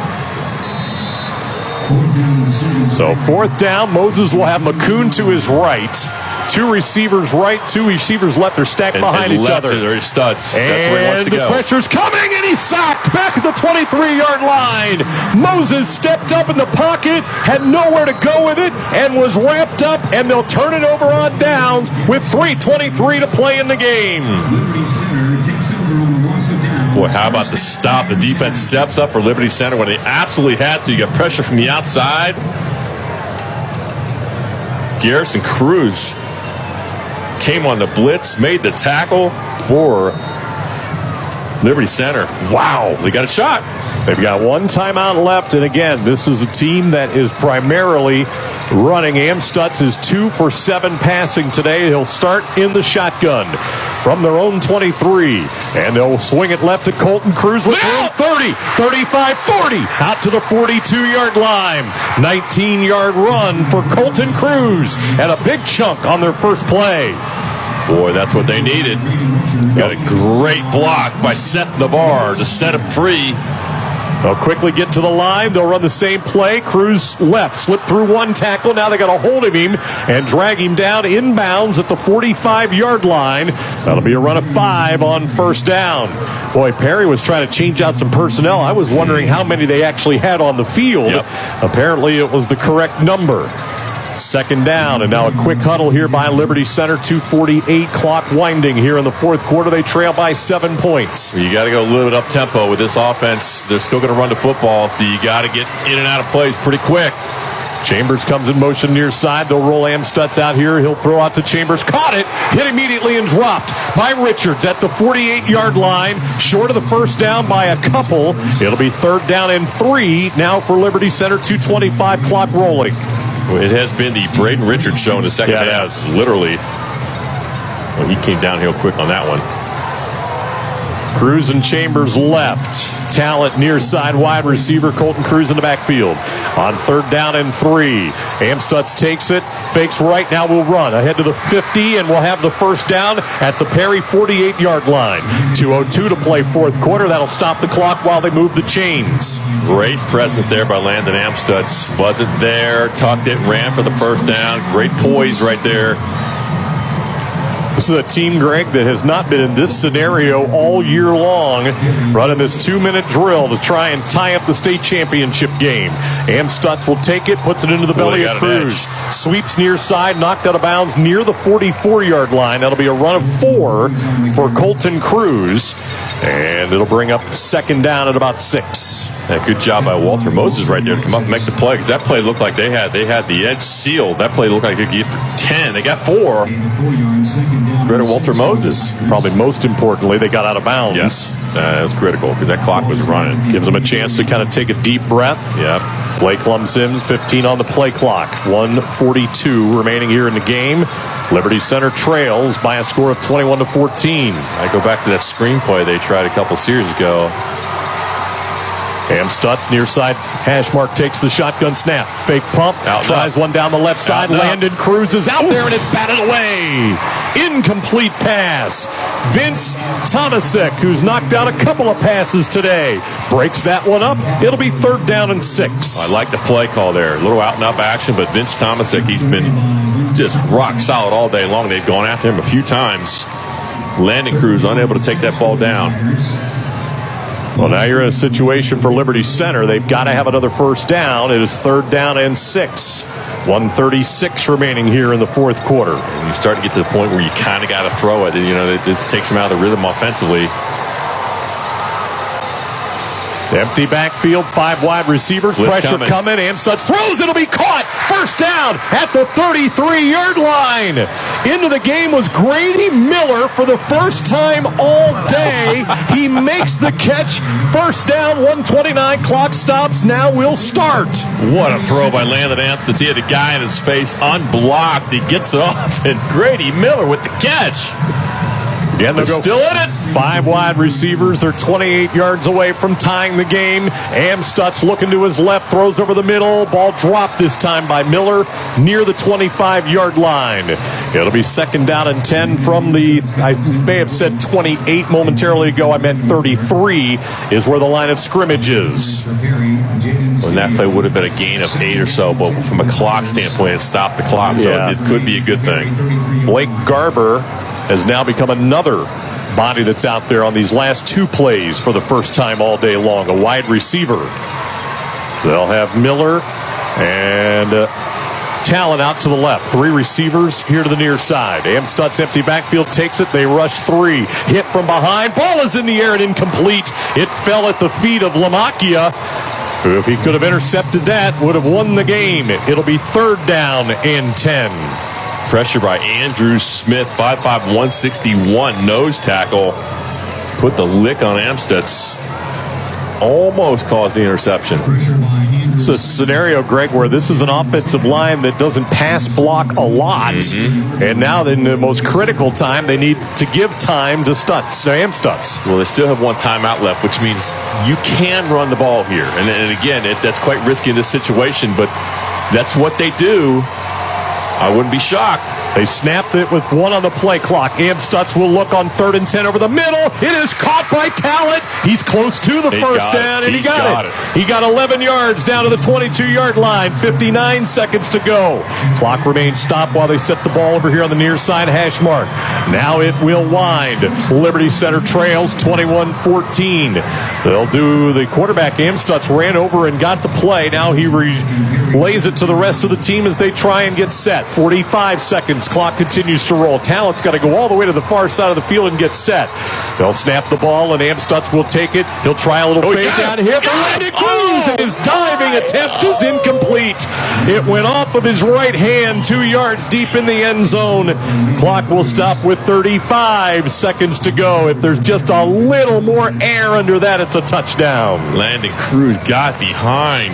So 4th down, Moses will have McCoon to his right. 2 receivers right, 2 receivers left. They're stacked behind each other. They're studs. And that's where he wants to go. The pressure's coming, and he's sacked back at the 23-yard line. Moses stepped up in the pocket, had nowhere to go with it, and was wrapped up, and they'll turn it over on downs with 3:23 to play in the game. Boy, how about the stop? The defense steps up for Liberty Center when they absolutely had to. You got pressure from the outside. Garrison Cruz came on the blitz, made the tackle for Liberty Center. Wow, they got a shot. They've got one timeout left, and again, this is a team that is primarily running. Amstutz is 2 for 7 passing today. He'll start in the shotgun from their own 23, and they'll swing it left to Colton Cruz with room 30, 35, 40, out to the 42-yard line. 19-yard run for Colton Cruz, and a big chunk on their first play. Boy, that's what they needed. Got a great block by Seth Navarre to set him free. They'll quickly get to the line. They'll run the same play. Cruz left, slipped through one tackle. Now they got a hold of him and drag him down inbounds at the 45-yard line. That'll be a run of 5 on 1st down. Boy, Perry was trying to change out some personnel. I was wondering how many they actually had on the field. Yep. Apparently it was the correct number. 2nd down, and now a quick huddle here by Liberty Center. 2:48 clock winding here in the 4th quarter. They trail by 7 points. You got to go a little bit up tempo with this offense. They're still going to run the football, so you got to get in and out of plays pretty quick. Chambers comes in motion near side. They'll roll Amstutz out here. He'll throw out to Chambers. Caught it. Hit immediately and dropped by Richards at the 48-yard line. Short of the 1st down by a couple. It'll be 3rd down and 3 now for Liberty Center. 2:25 clock rolling. It has been the Braden Richards show in the second half, literally. Well, he came downhill quick on that one. Cruz and Chambers left. Talent near side wide receiver. Colton Cruz in the backfield. On 3rd down and 3. Amstutz takes it. Fakes right. Now we'll run ahead to the 50, and we'll have the 1st down at the Perry 48-yard line. 2:02 to play 4th quarter. That'll stop the clock while they move the chains. Great presence there by Landon Amstutz. Wasn't there. Tucked it. Ran for the 1st down. Great poise right there. This is a team, Greg, that has not been in this scenario all year long, running this 2-minute drill to try and tie up the state championship game. Amstutz will take it, puts it into the belly of Cruz. Sweeps near side, knocked out of bounds near the 44-yard line. That'll be a run of 4 for Colton Cruz, and it'll bring up 2nd down at about 6. Yeah, good job by Walter Moses right there to come up and make the play, because that play looked like they had the edge sealed. That play looked like they could get 10. They got 4. Credit Walter Moses. Probably most importantly, they got out of bounds. Yes, that was critical because that clock was running. Gives them a chance to kind of take a deep breath. Yeah. Blake Sims, 15 on the play clock. 1:42 remaining here in the game. Liberty Center trails by a score of 21-14. I go back to that screenplay they tried a couple series ago. Amstutz near side hash mark takes the shotgun snap. Fake pump. Tries one down the left side. Landon Cruz is out there and it's batted away. Incomplete pass. Vince Tomasek, who's knocked out a couple of passes today, breaks that one up. It'll be 3rd down and 6. I like the play call there. A little out and up action, but Vince Tomasek, he's been just rock solid all day long. They've gone after him a few times. Landon Cruz unable to take that ball down. Well, now you're in a situation for Liberty Center. They've got to have another first down. It is 3rd down and 6. 1:36 remaining here in the fourth quarter. And you start to get to the point where you kind of got to throw it. You know, it just takes them out of the rhythm offensively. Empty backfield, 5 wide receivers. Blitz Pressure coming. Amstutz throws. It'll be caught. First down at the 33-yard line. Into the game was Grady Miller for the first time all day. He makes the catch. First down, 1:29. Clock stops. Now we'll start. What a throw by Landon Amstutz. He had a guy in his face unblocked. He gets it off, and Grady Miller with the catch. Yeah, they're still in it. 5 wide receivers. They're 28 yards away from tying the game. Amstutz looking to his left, throws over the middle. Ball dropped this time by Miller near the 25-yard line. It'll be 2nd down and 10 from the, I may have said 28 momentarily ago. I meant 33 is where the line of scrimmage is. And that play would have been a gain of 8 or so, but from a clock standpoint, it stopped the clock, so it could be a good thing. Blake Garber has now become another body that's out there on these last 2 plays for the first time all day long, a wide receiver. They'll have Miller and Talon out to the left. 3 receivers here to the near side. Amstutz empty backfield takes it. They rush 3. Hit from behind. Ball is in the air and incomplete. It fell at the feet of Lamakia, who, if he could have intercepted that, would have won the game. It'll be 3rd down and 10. Pressure by Andrew Smith, 5'5", 161 nose tackle. Put the lick on Amstutz. Almost caused the interception. It's a scenario, Greg, where this is an offensive line that doesn't pass block a lot. And now in the most critical time, they need to give time to Amstutz. Well, they still have 1 timeout left, which means you can run the ball here. And again, that's quite risky in this situation, but that's what they do. I wouldn't be shocked. They snapped it with 1 on the play clock. Amstutz will look on 3rd and 10 over the middle. It is caught by Talent. He's close to the first down, and he got it. He got 11 yards down to the 22-yard line. 59 seconds to go. Clock remains stopped while they set the ball over here on the near side hash mark. Now it will wind. Liberty Center trails 21-14. They'll do the quarterback. Amstutz ran over and got the play. Now he relays it to the rest of the team as they try and get set. 45 seconds. Clock continues to roll. Talent's got to go all the way to the far side of the field and get set. They'll snap the ball, and Amstutz will take it. He'll try a little fade down here for Landon Cruz, and his diving attempt is incomplete. It went off of his right hand 2 yards deep in the end zone. Clock will stop with 35 seconds to go. If there's just a little more air under that, it's a touchdown. Landon Cruz got behind.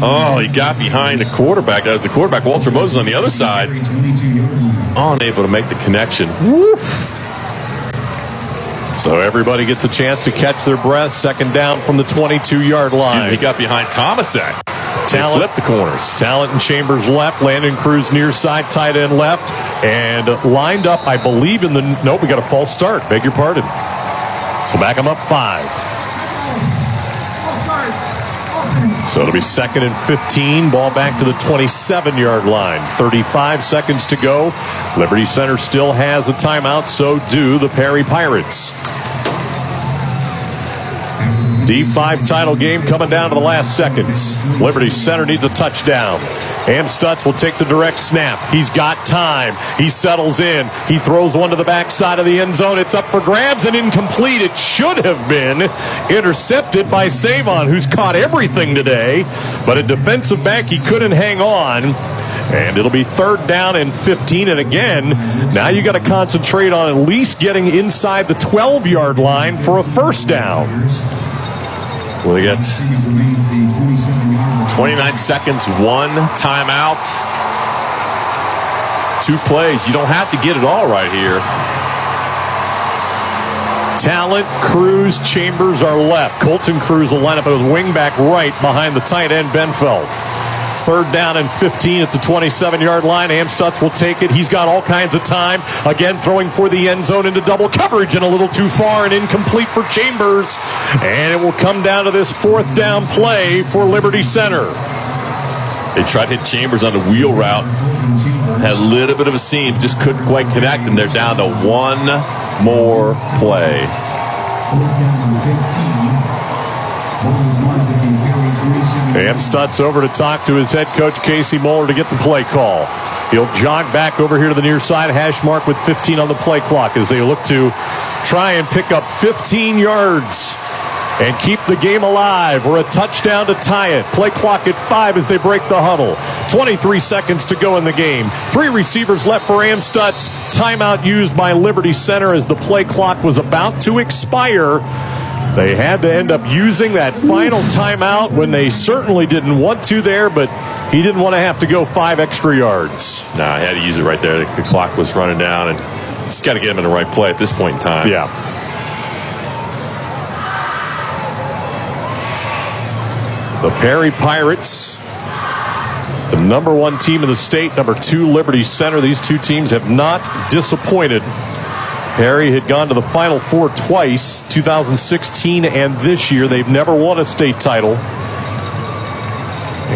Oh, he got behind the quarterback. That was the quarterback, Walter Moses, on the other side. Unable to make the connection. Woof. So everybody gets a chance to catch their breath. 2nd down from the 22-yard line. He got behind Thomasak. Talent flipped the corners. Talent and Chambers left. Landon Cruz near side, tight end left. And lined up, I believe, in the... Nope, we got a false start. Beg your pardon. So back them up 5. So it'll be 2nd and 15. Ball back to the 27-yard line. 35 seconds to go. Liberty Center still has a timeout. So do the Perry Pirates. D5 title game coming down to the last seconds. Liberty Center needs a touchdown. Amstutz will take the direct snap. He's got time. He settles in. He throws one to the backside of the end zone. It's up for grabs and incomplete. It should have been intercepted by Savon, who's caught everything today. But a defensive back, he couldn't hang on. And it'll be 3rd down and 15. And again, now you got to concentrate on at least getting inside the 12-yard line for a first down. Well, they got 29 seconds, 1 timeout, 2 plays. You don't have to get it all right here. Talent, Cruz, Chambers are left. Colton Cruz will line up as wingback right behind the tight end, Benfeld. 3rd down and 15 at the 27-yard line. Amstutz will take it. He's got all kinds of time. Again, throwing for the end zone into double coverage and a little too far and incomplete for Chambers. And it will come down to this 4th down play for Liberty Center. They tried to hit Chambers on the wheel route. had a little bit of a seam, just couldn't quite connect, and they're down to one more play. Amstutz over to talk to his head coach, Casey Moeller, to get the play call. He'll jog back over here to the near side, hash mark with 15 on the play clock as they look to try and pick up 15 yards and keep the game alive, or a touchdown to tie it. Play clock at 5 as they break the huddle. 23 seconds to go in the game. 3 receivers left for Amstutz. Timeout used by Liberty Center as the play clock was about to expire. They had to end up using that final timeout when they certainly didn't want to there, but he didn't want to have to go 5 extra yards. No, I had to use it right there. The clock was running down, and just got to get him in the right play at this point in time. Yeah. The Perry Pirates, the number 1 team in the state, number 2 Liberty Center. These two teams have not disappointed. Perry had gone to the Final Four twice, 2016 and this year. They've never won a state title.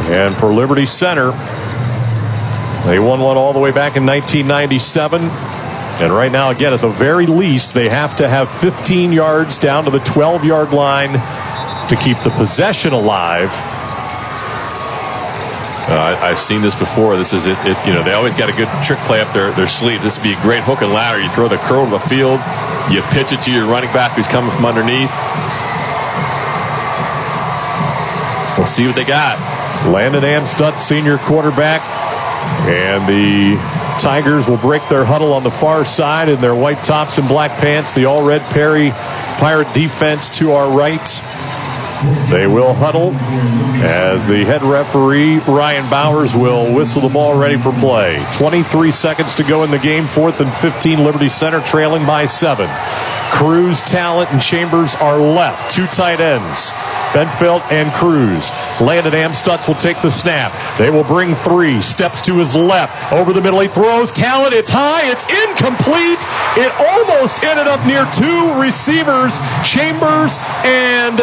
And for Liberty Center, they won one all the way back in 1997. And right now, again, at the very least, they have to have 15 yards down to the 12-yard line to keep the possession alive. I've seen this before. This is it. You know, they always got a good trick play up their sleeve. This would be a great hook and ladder. You throw the curl to the field, you pitch it to your running back who's coming from underneath. Let's see what they got. Landon Amstutz, senior quarterback, and the Tigers will break their huddle on the far side in their white tops and black pants. The all-red Perry Pirate defense to our right. They will huddle as the head referee, Ryan Bowers, will whistle the ball ready for play. 23 seconds to go in the game. 4th and 15, Liberty Center trailing by 7. Cruz, Talent, and Chambers are left. 2 tight ends, Benfeld and Cruz. Landon Amstutz will take the snap. They will bring 3. Steps to his left. Over the middle, he throws. Talent, it's high. It's incomplete. It almost ended up near 2 receivers, Chambers and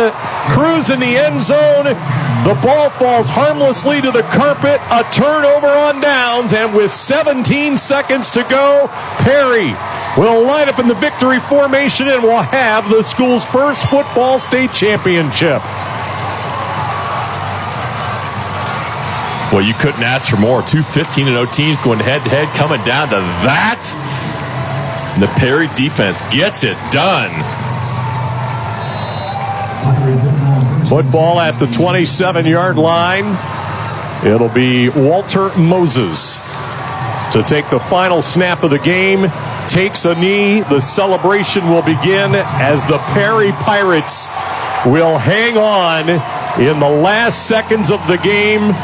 Cruz, in the end zone. The ball falls harmlessly to the carpet. A turnover on downs. And with 17 seconds to go, Perry will line up in the victory formation and will have the school's first football state championship. Well, you couldn't ask for more. 2 15-0 teams going head-to-head, coming down to that. And the Perry defense gets it done. Football at the 27-yard line. It'll be Walter Moses to take the final snap of the game. Takes a knee. The celebration will begin as the Perry Pirates will hang on in the last seconds of the game.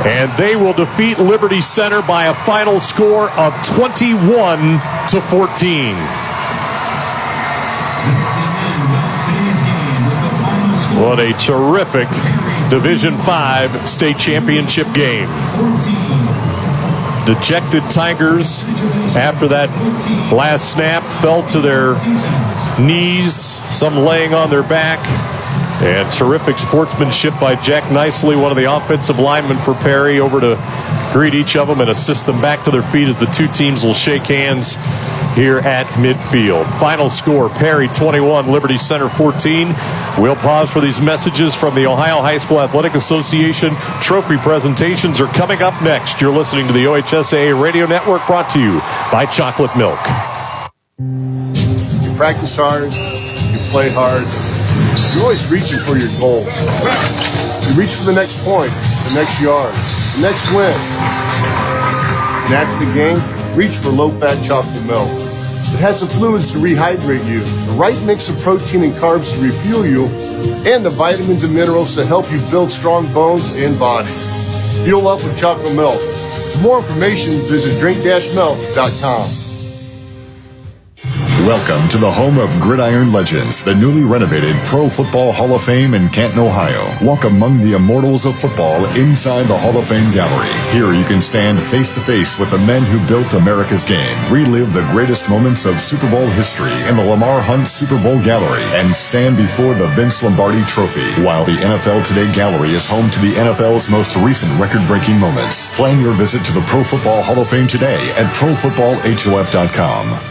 And they will defeat Liberty Center by a final score of 21-14. What a terrific Division V state championship game. Dejected Tigers, after that last snap, fell to their knees, some laying on their back. And terrific sportsmanship by Jack Nicely, one of the offensive linemen for Perry, over to greet each of them and assist them back to their feet as the two teams will shake hands here at midfield. Final score, Perry 21, Liberty Center 14. We'll pause for these messages from the Ohio High School Athletic Association. Trophy presentations are coming up next. You're listening to the OHSAA Radio Network, brought to you by Chocolate Milk. You practice hard, you play hard. You're always reaching for your goals. You reach for the next point, the next yard, the next win. And after the game, reach for low-fat chocolate milk. It has the fluids to rehydrate you, the right mix of protein and carbs to refuel you, and the vitamins and minerals to help you build strong bones and bodies. Fuel up with chocolate milk. For more information, visit drink-milk.com. Welcome to the home of Gridiron Legends, the newly renovated Pro Football Hall of Fame in Canton, Ohio. Walk among the immortals of football inside the Hall of Fame gallery. Here you can stand face to face with the men who built America's game, relive the greatest moments of Super Bowl history in the Lamar Hunt Super Bowl gallery, and stand before the Vince Lombardi Trophy, while the NFL Today gallery is home to the NFL's most recent record-breaking moments. Plan your visit to the Pro Football Hall of Fame today at ProFootballHOF.com.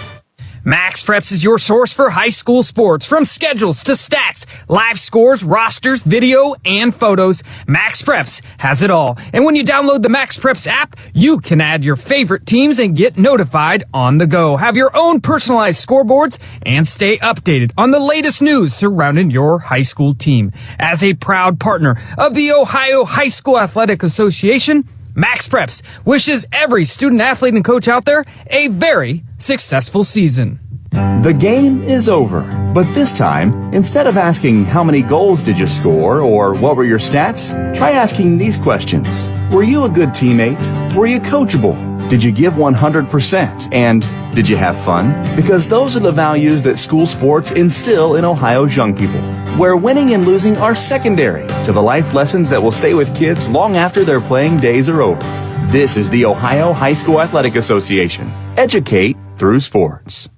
Max Preps is your source for high school sports. From schedules to stats, live scores, rosters, video, and photos, Max Preps has it all. And when you download the Max Preps app, you can add your favorite teams and get notified on the go. Have your own personalized scoreboards and stay updated on the latest news surrounding your high school team. As a proud partner of the Ohio High School Athletic Association, Max Preps wishes every student, athlete, and coach out there a very successful season. The game is over, but this time, instead of asking how many goals did you score or what were your stats, try asking these questions. Were you a good teammate? Were you coachable? Did you give 100%? And did you have fun? Because those are the values that school sports instill in Ohio's young people, where winning and losing are secondary to the life lessons that will stay with kids long after their playing days are over. This is the Ohio High School Athletic Association. Educate through sports.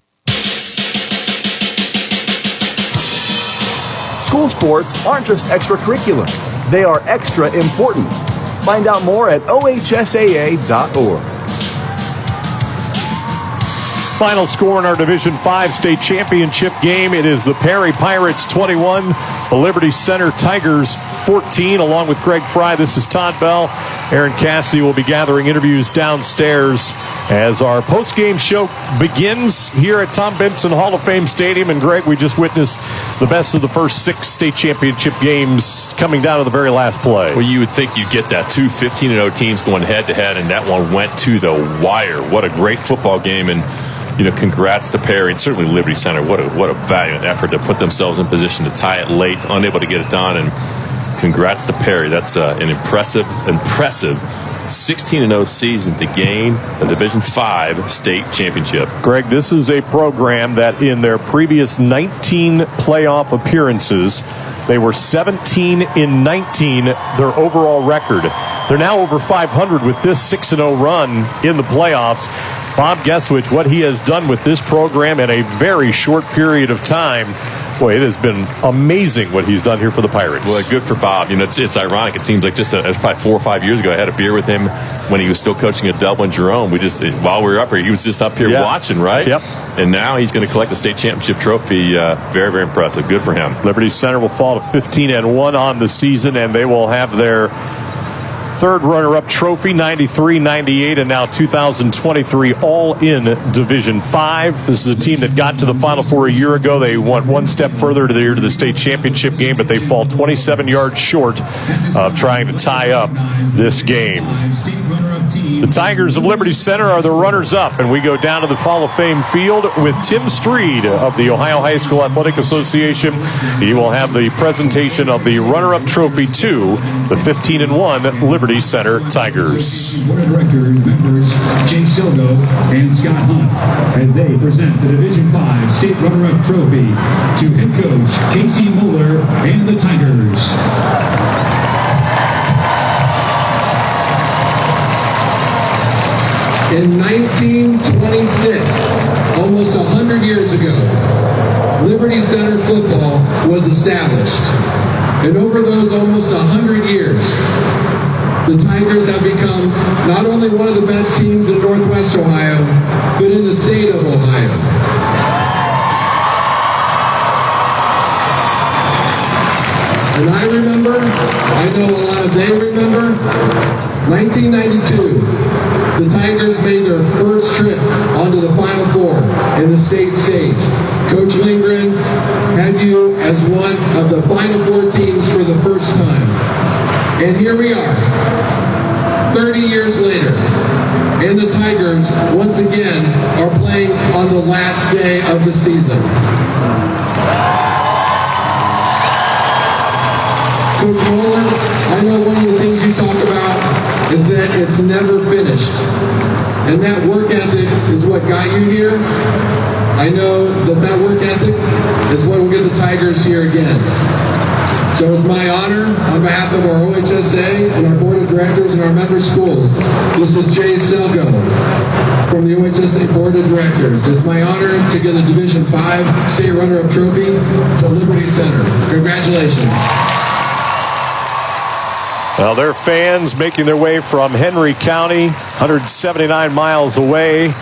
School sports aren't just extracurricular. They are extra important. Find out more at ohsaa.org. Final score in our Division 5 state championship game. It is the Perry Pirates 21, the Liberty Center Tigers 14. Along with Greg Fry, this is Todd Bell. Aaron Cassidy will be gathering interviews downstairs as our post-game show begins here at Tom Benson Hall of Fame Stadium. And Greg, we just witnessed the best of the first 6 state championship games coming down to the very last play. Well, you would think you'd get that. 2 15-0 teams going head-to-head, and that one went to the wire. What a great football game. And congrats to Perry and certainly Liberty Center. What a valiant effort to put themselves in position to tie it late, unable to get it done. And congrats to Perry. That's an impressive 16-0 season to gain a Division 5 state championship. Greg, this is a program that in their previous 19 playoff appearances, they were 17-19, their overall record. They're now over 500 with this 6-0 run in the playoffs. Bob Gueswich, what he has done with this program in a very short period of time, boy, it has been amazing what he's done here for the Pirates. Well, good for Bob. It's ironic. It seems like it was probably 4 or 5 years ago. I had a beer with him when he was still coaching at Dublin Jerome. While we were up here, he was just up here watching, right? Yep. And now he's going to collect the state championship trophy. Very, very impressive. Good for him. Liberty Center will fall to 15-1 on the season, and they will have their third runner-up trophy, 93, 98, and now 2023, all in Division 5. This is a team that got to the Final Four a year ago. They went one step further to the state championship game, but they fall 27 yards short of trying to tie up this game. The Tigers of Liberty Center are the runners-up, and we go down to the Hall of Fame field with Tim Streed of the Ohio High School Athletic Association. He will have the presentation of the runner-up trophy to the 15-1 Liberty Center Tigers. Board of Directors members Jay Silgo and Scott Hunt as they present the Division 5 state runner-up trophy to head coach Casey Mueller and the Tigers. In 1926, almost 100 years ago, Liberty Center football was established. And over those almost 100 years, the Tigers have become not only one of the best teams in Northwest Ohio, but in the state of Ohio. And I remember, I know a lot of they remember, 1992, the Tigers made their first trip onto the Final Four in the state stage. Coach Lindgren had you as one of the Final Four teams for the first time. And here we are, 30 years later, and the Tigers, once again, are playing on the last day of the season. Coach Nolan, I know one of the things you talk about is that it's never finished. And that work ethic is what got you here. I know that work ethic is what will get the Tigers here again. So it's my honor, on behalf of our OHSA and our board of directors and our member schools, this is Jay Silgo from the OHSA board of directors. It's my honor to get a Division 5 state runner-up trophy to Liberty Center. Congratulations. Well, their fans making their way from Henry County, 179 miles away.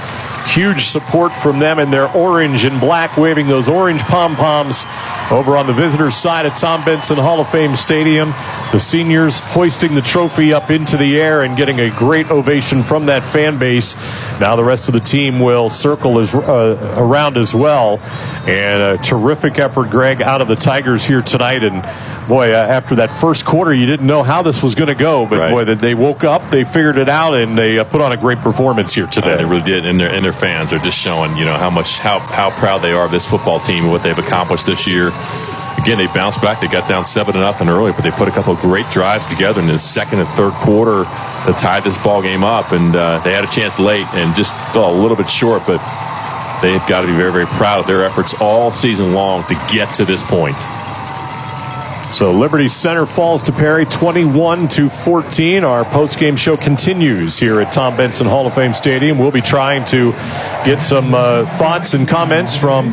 Huge support from them in their orange and black, waving those orange pom-poms over on the visitors' side at Tom Benson Hall of Fame Stadium. The seniors hoisting the trophy up into the air and getting a great ovation from that fan base. Now the rest of the team will circle around as well. And a terrific effort, Greg, out of the Tigers here tonight. And boy, after that first quarter, you didn't know how this was going to go. But boy, they woke up, they figured it out, and they put on a great performance here today. They really did. And their fans are just showing, how proud they are of this football team and what they've accomplished this year. Again, they bounced back. They got down 7-0 early, but they put a couple of great drives together in the second and third quarter to tie this ball game up. And they had a chance late and just fell a little bit short, but they've got to be very, very proud of their efforts all season long to get to this point. So Liberty Center falls to Perry 21-14. Our post-game show continues here at Tom Benson Hall of Fame Stadium. We'll be trying to get some thoughts and comments from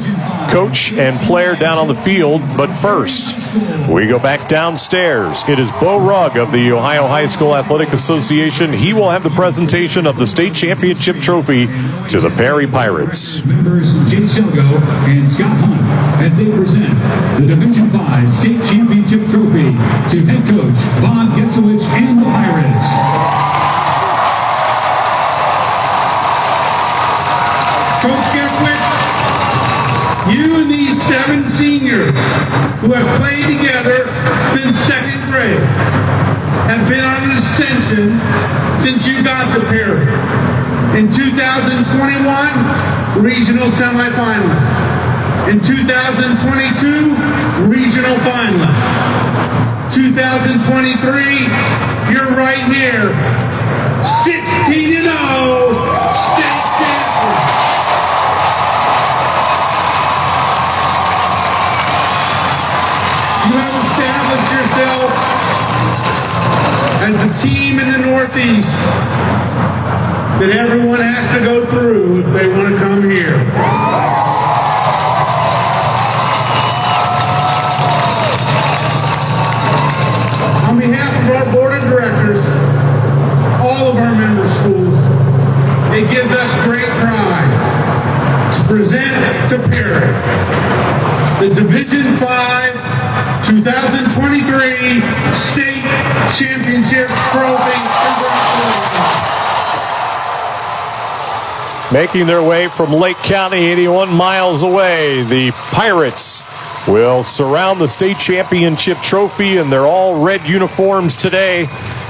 coach and player down on the field. But first, we go back downstairs. It is Bo Rugg of the Ohio High School Athletic Association. He will have the presentation of the state championship trophy to the Perry Pirates. Members Jay Silgo and Scott Hunt as they present the Division 5 state championship trophy to head coach Bob Gesowich and the Pirates. Coach Gesowich, you and these 7 seniors who have played together since 2nd grade have been on an ascension since you got to Perry. In 2021, regional semifinalists. In 2022, regional finalists. 2023, you're right here. 16-0 state champions. You have established yourself as the team in the Northeast that everyone has to go through if they want to come here. On behalf of our board of directors, all of our member schools, it gives us great pride to present to Perry the Division 5 2023 State Championship Trophy. Making their way from Lake County, 81 miles away, the Pirates will surround the state championship trophy in their all red uniforms today,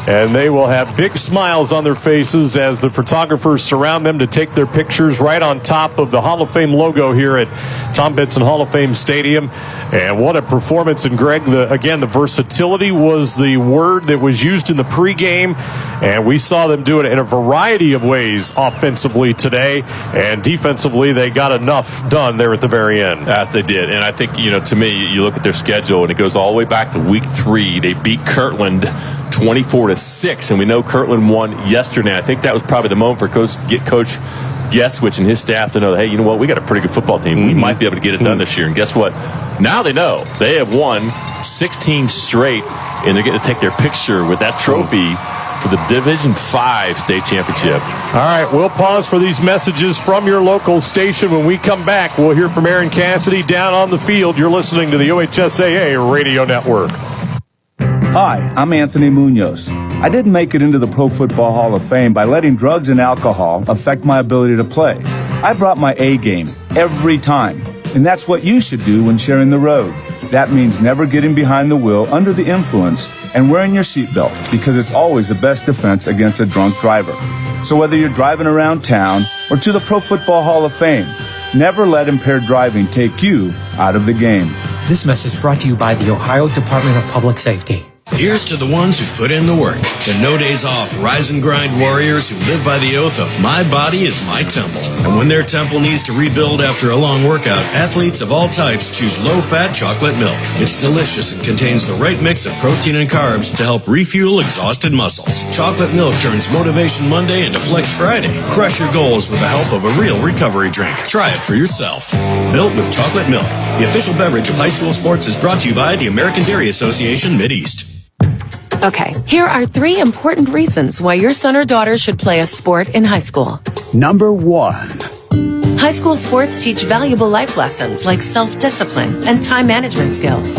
and they will have big smiles on their faces as the photographers surround them to take their pictures right on top of the Hall of Fame logo here at Tom Benson Hall of Fame Stadium. And what a performance. And Greg, the versatility was the word that was used in the pregame, and we saw them do it in a variety of ways offensively today, and defensively they got enough done there at the very end. They did. And I think, to me, you look at their schedule and it goes all the way back to week 3. They beat Kirtland 24-6, and we know Kirtland won yesterday. I think that was probably the moment for Coach Gesowich and his staff to know, hey, you know what, we got a pretty good football team. We might be able to get it done this year. And guess what? Now they know. They have won 16 straight, and they're getting to take their picture with that trophy for the Division 5 state championship. All right, we'll pause for these messages from your local station. When we come back, we'll hear from Aaron Cassidy down on the field. You're listening to the OHSAA Radio Network. Hi, I'm Anthony Munoz. I didn't make it into the Pro Football Hall of Fame by letting drugs and alcohol affect my ability to play. I brought my A game every time, and that's what you should do when sharing the road. That means never getting behind the wheel under the influence and wearing your seatbelt, because it's always the best defense against a drunk driver. So whether you're driving around town or to the Pro Football Hall of Fame, never let impaired driving take you out of the game. This message brought to you by the Ohio Department of Public Safety. Here's to the ones who put in the work. The no days off, rise and grind warriors who live by the oath of my body is my temple. And when their temple needs to rebuild after a long workout, athletes of all types choose low-fat chocolate milk. It's delicious and contains the right mix of protein and carbs to help refuel exhausted muscles. Chocolate milk turns Motivation Monday into Flex Friday. Crush your goals with the help of a real recovery drink. Try it for yourself. Built with chocolate milk. The official beverage of high school sports is brought to you by the American Dairy Association Mideast. Okay, here are 3 important reasons why your son or daughter should play a sport in high school. Number 1. High school sports teach valuable life lessons like self-discipline and time management skills.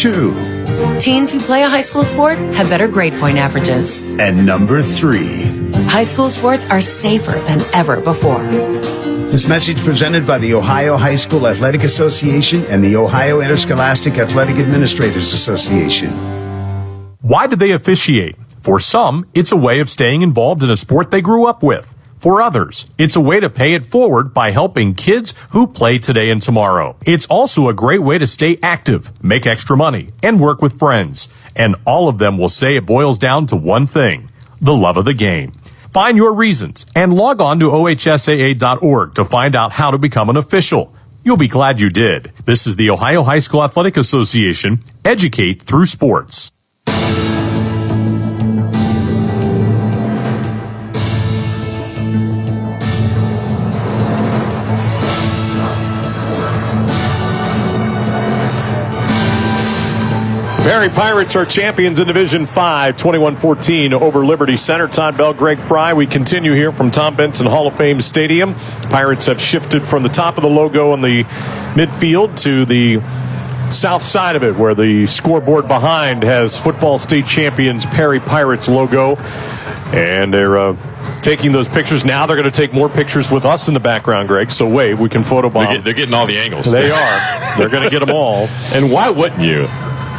2. Teens who play a high school sport have better grade point averages. And number 3. High school sports are safer than ever before. This message presented by the Ohio High School Athletic Association and the Ohio Interscholastic Athletic Administrators Association. Why do they officiate? For some, it's a way of staying involved in a sport they grew up with. For others, it's a way to pay it forward by helping kids who play today and tomorrow. It's also a great way to stay active, make extra money, and work with friends. And all of them will say it boils down to one thing: the love of the game. Find your reasons and log on to ohsaa.org to find out how to become an official. You'll be glad you did. This is the Ohio High School Athletic Association. Educate through sports. Perry Pirates are champions in Division 5, 21-14 over Liberty Center. Todd Bell, Greg Fry. We continue here from Tom Benson Hall of Fame Stadium. Pirates have shifted from the top of the logo on the midfield to the south side of it, where the scoreboard behind has football state champions Perry Pirates logo. And they're taking those pictures. Now they're going to take more pictures with us in the background, Greg. So wave, we can photobomb. They're getting all the angles. They are. They're going to get them all. And why wouldn't you?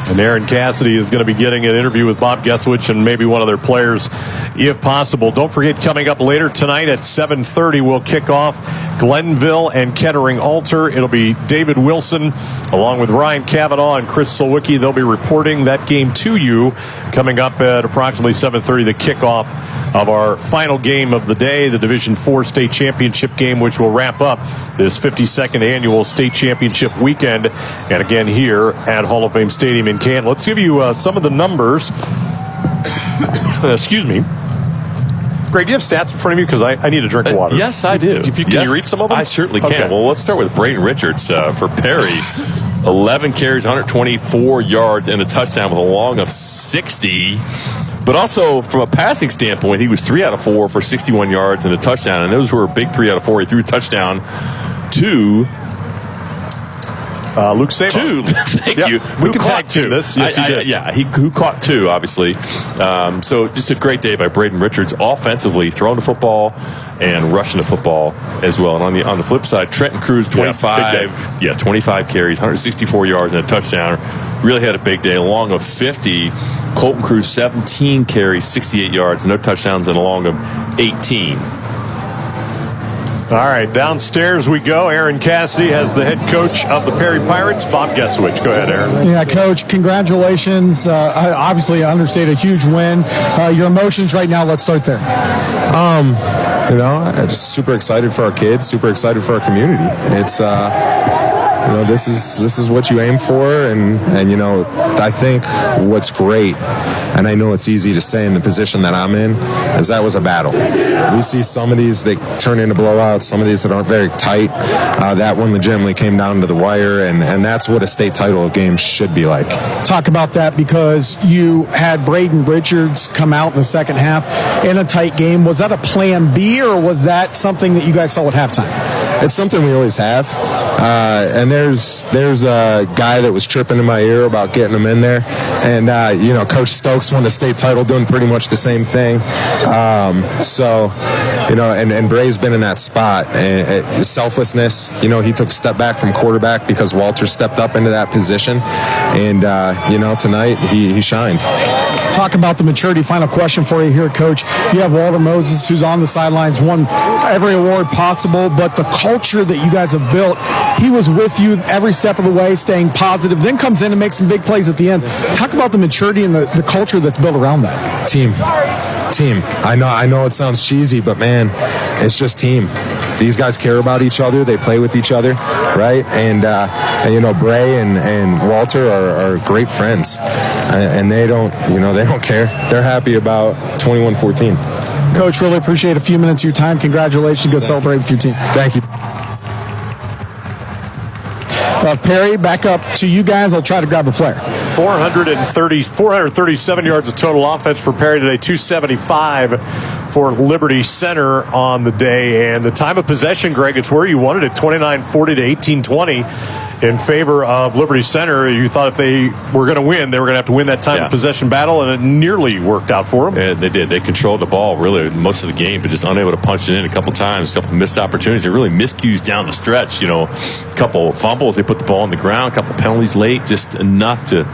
And Aaron Cassidy is going to be getting an interview with Bob Geswich and maybe one of their players, if possible. Don't forget, coming up later tonight at 7:30, we'll kick off Glenville and Kettering Alter. It'll be David Wilson along with Ryan Cavanaugh and Chris Solwicki. They'll be reporting that game to you coming up at approximately 7:30, the kickoff of our final game of the day, the Division 4 state championship game, which will wrap up this 52nd annual state championship weekend. And again, here at Hall of Fame Stadium in Canton. Let's give you some of the numbers. Excuse me. Greg, do you have stats in front of you? Because I need a drink of water. Yes, I do. Can you read some of them? I certainly can. Okay. Well, let's start with Braden Richards for Perry. 11 carries, 124 yards, and a touchdown with a long of 60. But also, from a passing standpoint, he was 3 out of 4 for 61 yards and a touchdown. And those were a big 3 out of 4. He threw a touchdown to Luke Sabo. Thank you. We can tag team this. Yes, he did. Who caught 2, obviously. So just a great day by Braden Richards, offensively throwing the football and rushing the football as well. And on the flip side, Trenton Cruz, 25 carries, 164 yards and a touchdown. Really had a big day. A long of 50. Colton Cruz, 17 carries, 68 yards, no touchdowns, and a long of 18. All right, downstairs we go. Aaron Cassidy has the head coach of the Perry Pirates, Bob Geswich. Go ahead, Aaron. Yeah, Coach, congratulations. Obviously, I understand a huge win. Your emotions right now, let's start there. I'm just super excited for our kids, super excited for our community. It's, this is what you aim for, and I think what's great, and I know it's easy to say in the position that I'm in, is that was a battle. We see some of these that turn into blowouts, some of these that aren't very tight. That one legitimately came down to the wire, and that's what a state title game should be like. Talk about that, because you had Braden Richards come out in the second half in a tight game. Was that a plan B, or was that something that you guys saw at halftime? It's something we always have. And there's a guy that was chirping in my ear about getting him in there. And, Coach Stokes won the state title doing pretty much the same thing. And Bray's been in that spot. And selflessness, he took a step back from quarterback because Walter stepped up into that position. And, tonight he shined. Talk about the maturity. Final question for you here, Coach. You have Walter Moses, who's on the sidelines, won every award possible, but the culture that you guys have built, he was with you every step of the way, staying positive, then comes in and makes some big plays at the end. Talk about the maturity and the culture that's built around that. Team. I know it sounds cheesy, but man, it's just team. These guys care about each other. They play with each other, right? And Bray and Walter are great friends, and they don't care. They're happy about 21-14. Coach, really appreciate a few minutes of your time. Congratulations. Go celebrate with your team. Thank you. Perry, back up to you guys. I'll try to grab a player. 437 yards of total offense for Perry today, 275 for Liberty Center on the day. And the time of possession, Greg, it's where you wanted it, 29-40 to 18-20 in favor of Liberty Center. You thought if they were going to win, they were going to have to win that time of possession battle, and it nearly worked out for them. And they did. They controlled the ball really most of the game, but just unable to punch it in a couple times, a couple missed opportunities. They really miscues down the stretch. A couple fumbles. They put the ball on the ground, a couple penalties late, just enough to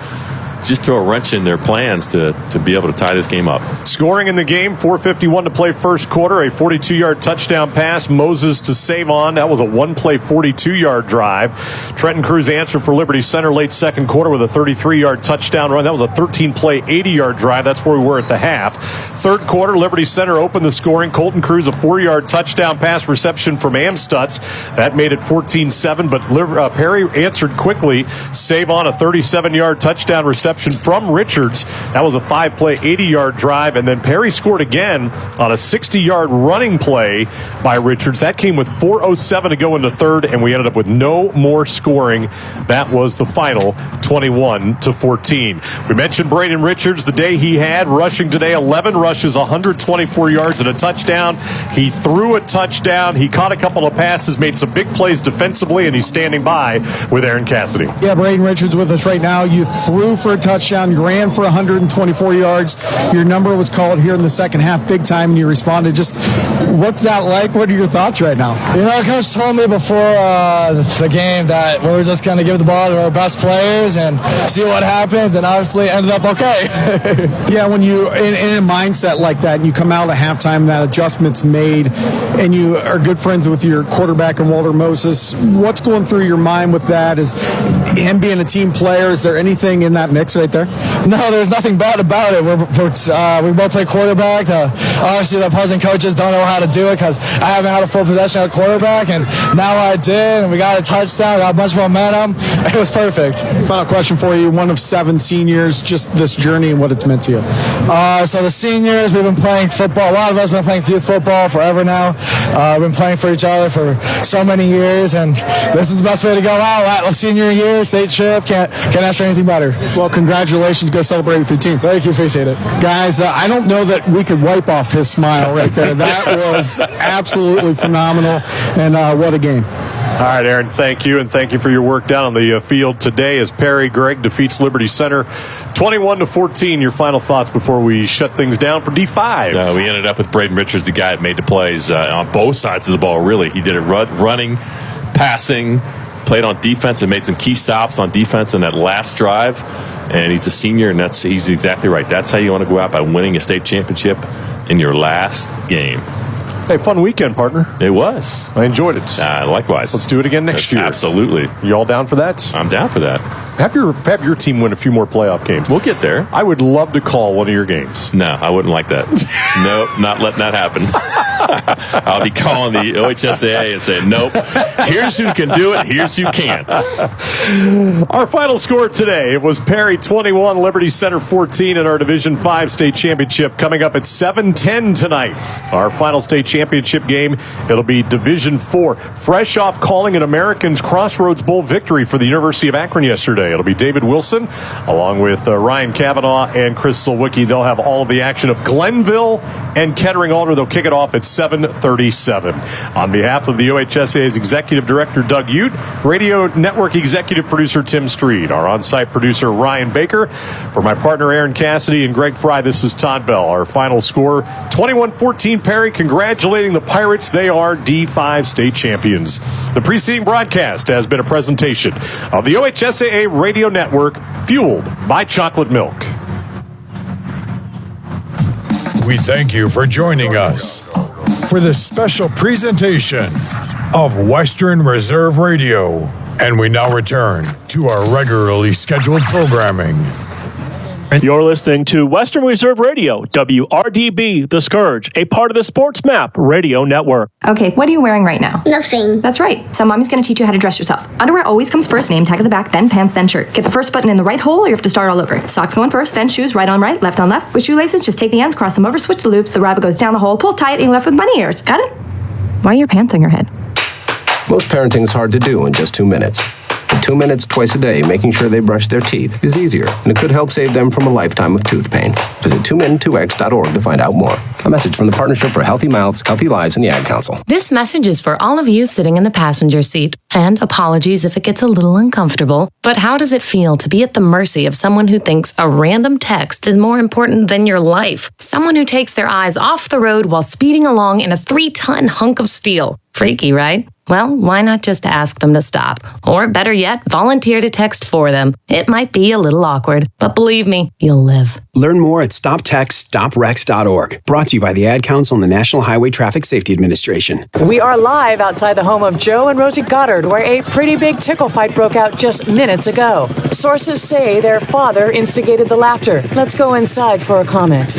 just throw a wrench in their plans to be able to tie this game up. Scoring in the game, 4:51 to play first quarter, a 42-yard touchdown pass, Moses to Savon. That was a one-play 42-yard drive. Trenton Cruz answered for Liberty Center late second quarter with a 33-yard touchdown run. That was a 13-play 80-yard drive. That's where we were at the half. Third quarter, Liberty Center opened the scoring. Colton Cruz, a 4-yard touchdown pass reception from Amstutz. That made it 14-7, but Perry answered quickly. Savon, a 37-yard touchdown reception from Richards. That was a 5-play, 80-yard drive, and then Perry scored again on a 60-yard running play by Richards. That came with 4:07 to go in the third, and we ended up with no more scoring. That was the final, 21-14. We mentioned Braden Richards, the day he had, rushing today, 11 rushes, 124 yards and a touchdown. He threw a touchdown. He caught a couple of passes, made some big plays defensively, and he's standing by with Aaron Cassidy. Yeah, Braden Richards with us right now. You threw for a touchdown, you ran for 124 yards. Your number was called here in the second half, big time, and you responded. Just what's that like? What are your thoughts right now? Coach told me before the game that we were just going to give the ball to our best players and see what happens, and obviously it ended up okay. Yeah, when you in a mindset like that, and you come out at halftime, that adjustment's made, and you are good friends with your quarterback and Walter Moses, what's going through your mind with that? Is him being a team player, is there anything in that mix right there? No, there's nothing bad about it. We both play quarterback. Obviously, the opposing coaches don't know how to do it because I haven't had a full possession at quarterback, and now I did, and we got a touchdown, got a bunch of momentum. It was perfect. Final question for you, one of 7 seniors, just this journey and what it's meant to you. So the seniors, we've been playing football. A lot of us have been playing youth football forever now. We've been playing for each other for so many years, and this is the best way to go out. Senior year, state trip, can't ask for anything better. Well, congratulations. Go celebrate with your team. Thank you. Appreciate it. Guys, I don't know that we could wipe off his smile right there. That was absolutely phenomenal, and what a game. All right, Aaron, thank you, and thank you for your work down on the field today as Perry Gregg defeats Liberty Center 21-14. Your final thoughts before we shut things down for D5. We ended up with Braden Richards, the guy that made the plays on both sides of the ball, really. He did it running, passing, played on defense and made some key stops on defense in that last drive. And he's a senior, and he's exactly right. That's how you want to go out, by winning a state championship in your last game. Hey, fun weekend, partner. It was. I enjoyed it. Likewise. Let's do it again next year. Absolutely. You all down for that? I'm down for that. Have your team win a few more playoff games. We'll get there. I would love to call one of your games. No, I wouldn't like that. Nope, not letting that happen. I'll be calling the OHSAA and saying, nope, here's who can do it, here's who can't. Our final score today, it was Perry 21, Liberty Center 14 in our Division 5 state championship, coming up at 7:10 tonight. Our final state championship game, it'll be Division 4. Fresh off calling an Americans Crossroads Bowl victory for the University of Akron yesterday. It'll be David Wilson, along with Ryan Kavanaugh and Chris Silwicki. They'll have all of the action of Glenville and Kettering-Alder. They'll kick it off at 7:37. On behalf of the OHSAA's Executive Director, Doug Ute, Radio Network Executive Producer, Tim Street, our on-site producer, Ryan Baker, for my partner, Aaron Cassidy, and Greg Fry, this is Todd Bell. Our final score, 21-14 Perry, congratulating the Pirates. They are D5 state champions. The preceding broadcast has been a presentation of the OHSAA Radio Network, fueled by chocolate milk. We thank you for joining us for this special presentation of Western Reserve Radio. And we now return to our regularly scheduled programming. You're listening to Western Reserve Radio, WRDB, The Scourge, a part of the Sports Map Radio Network. Okay, what are you wearing right now? Nothing. That's right. So mommy's going to teach you how to dress yourself. Underwear always comes first, name tag at the back, then pants, then shirt. Get the first button in the right hole or you have to start all over. Socks going first, then shoes, right on right, left on left. With shoelaces, just take the ends, cross them over, switch the loops, the rabbit goes down the hole, pull tight, and you're left with bunny ears. Got it? Why are your pants on your head? Most parenting is hard to do in just 2 minutes. 2 minutes twice a day, making sure they brush their teeth is easier, and it could help save them from a lifetime of tooth pain. Visit 2min2x.org to find out more. A message from the Partnership for Healthy Mouths, Healthy Lives, and the Ad Council. This message is for all of you sitting in the passenger seat. And apologies if it gets a little uncomfortable. But how does it feel to be at the mercy of someone who thinks a random text is more important than your life? Someone who takes their eyes off the road while speeding along in a 3-ton hunk of steel. Freaky, right? Well, why not just ask them to stop? Or better yet, volunteer to text for them. It might be a little awkward, but believe me, you'll live. Learn more at stoptextstoprex.org. Brought to you by the Ad Council and the National Highway Traffic Safety Administration. We are live outside the home of Joe and Rosie Goddard, where a pretty big tickle fight broke out just minutes ago. Sources say their father instigated the laughter. Let's go inside for a comment.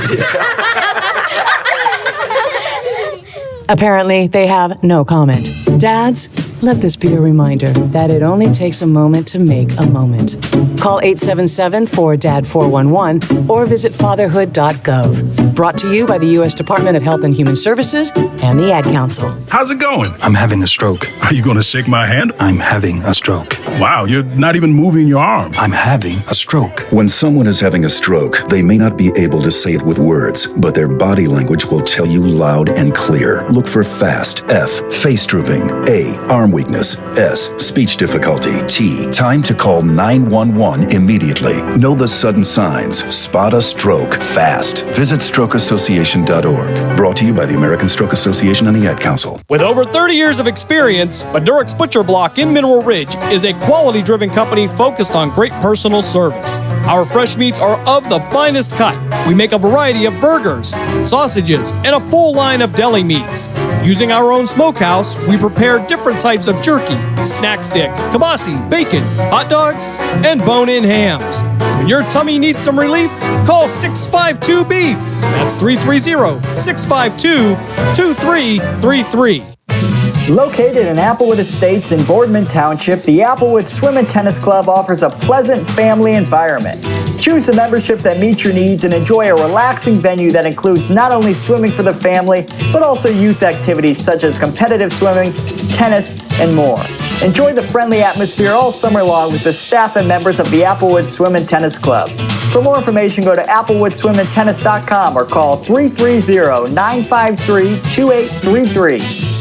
Apparently, they have no comment. Dads, let this be a reminder that it only takes a moment to make a moment. Call 877-4DAD-411 or visit fatherhood.gov. Brought to you by the U.S. Department of Health and Human Services and the Ad Council. How's it going? I'm having a stroke. Are you going to shake my hand? I'm having a stroke. Wow, you're not even moving your arm. I'm having a stroke. When someone is having a stroke, they may not be able to say it with words, but their body language will tell you loud and clear. Look for FAST, F, face drooping, A, arm weakness, S, speech difficulty, T, time to call 911 immediately. Know the sudden signs. Spot a stroke fast. Visit strokeassociation.org. Brought to you by the American Stroke Association and the Ad Council. With over 30 years of experience, Madurix Butcher Block in Mineral Ridge is a quality-driven company focused on great personal service. Our fresh meats are of the finest cut. We make a variety of burgers, sausages, and a full line of deli meats. Using our own smokehouse, we prepare different types of jerky, snack sticks, kibasi, bacon, hot dogs, and bone-in hams. When your tummy needs some relief, call 652-BEEF. That's 330-652-2333. Located in Applewood Estates in Boardman Township, the Applewood Swim and Tennis Club offers a pleasant family environment. Choose a membership that meets your needs and enjoy a relaxing venue that includes not only swimming for the family, but also youth activities such as competitive swimming, tennis, and more. Enjoy the friendly atmosphere all summer long with the staff and members of the Applewood Swim and Tennis Club. For more information, go to applewoodswimandtennis.com or call 330-953-2833.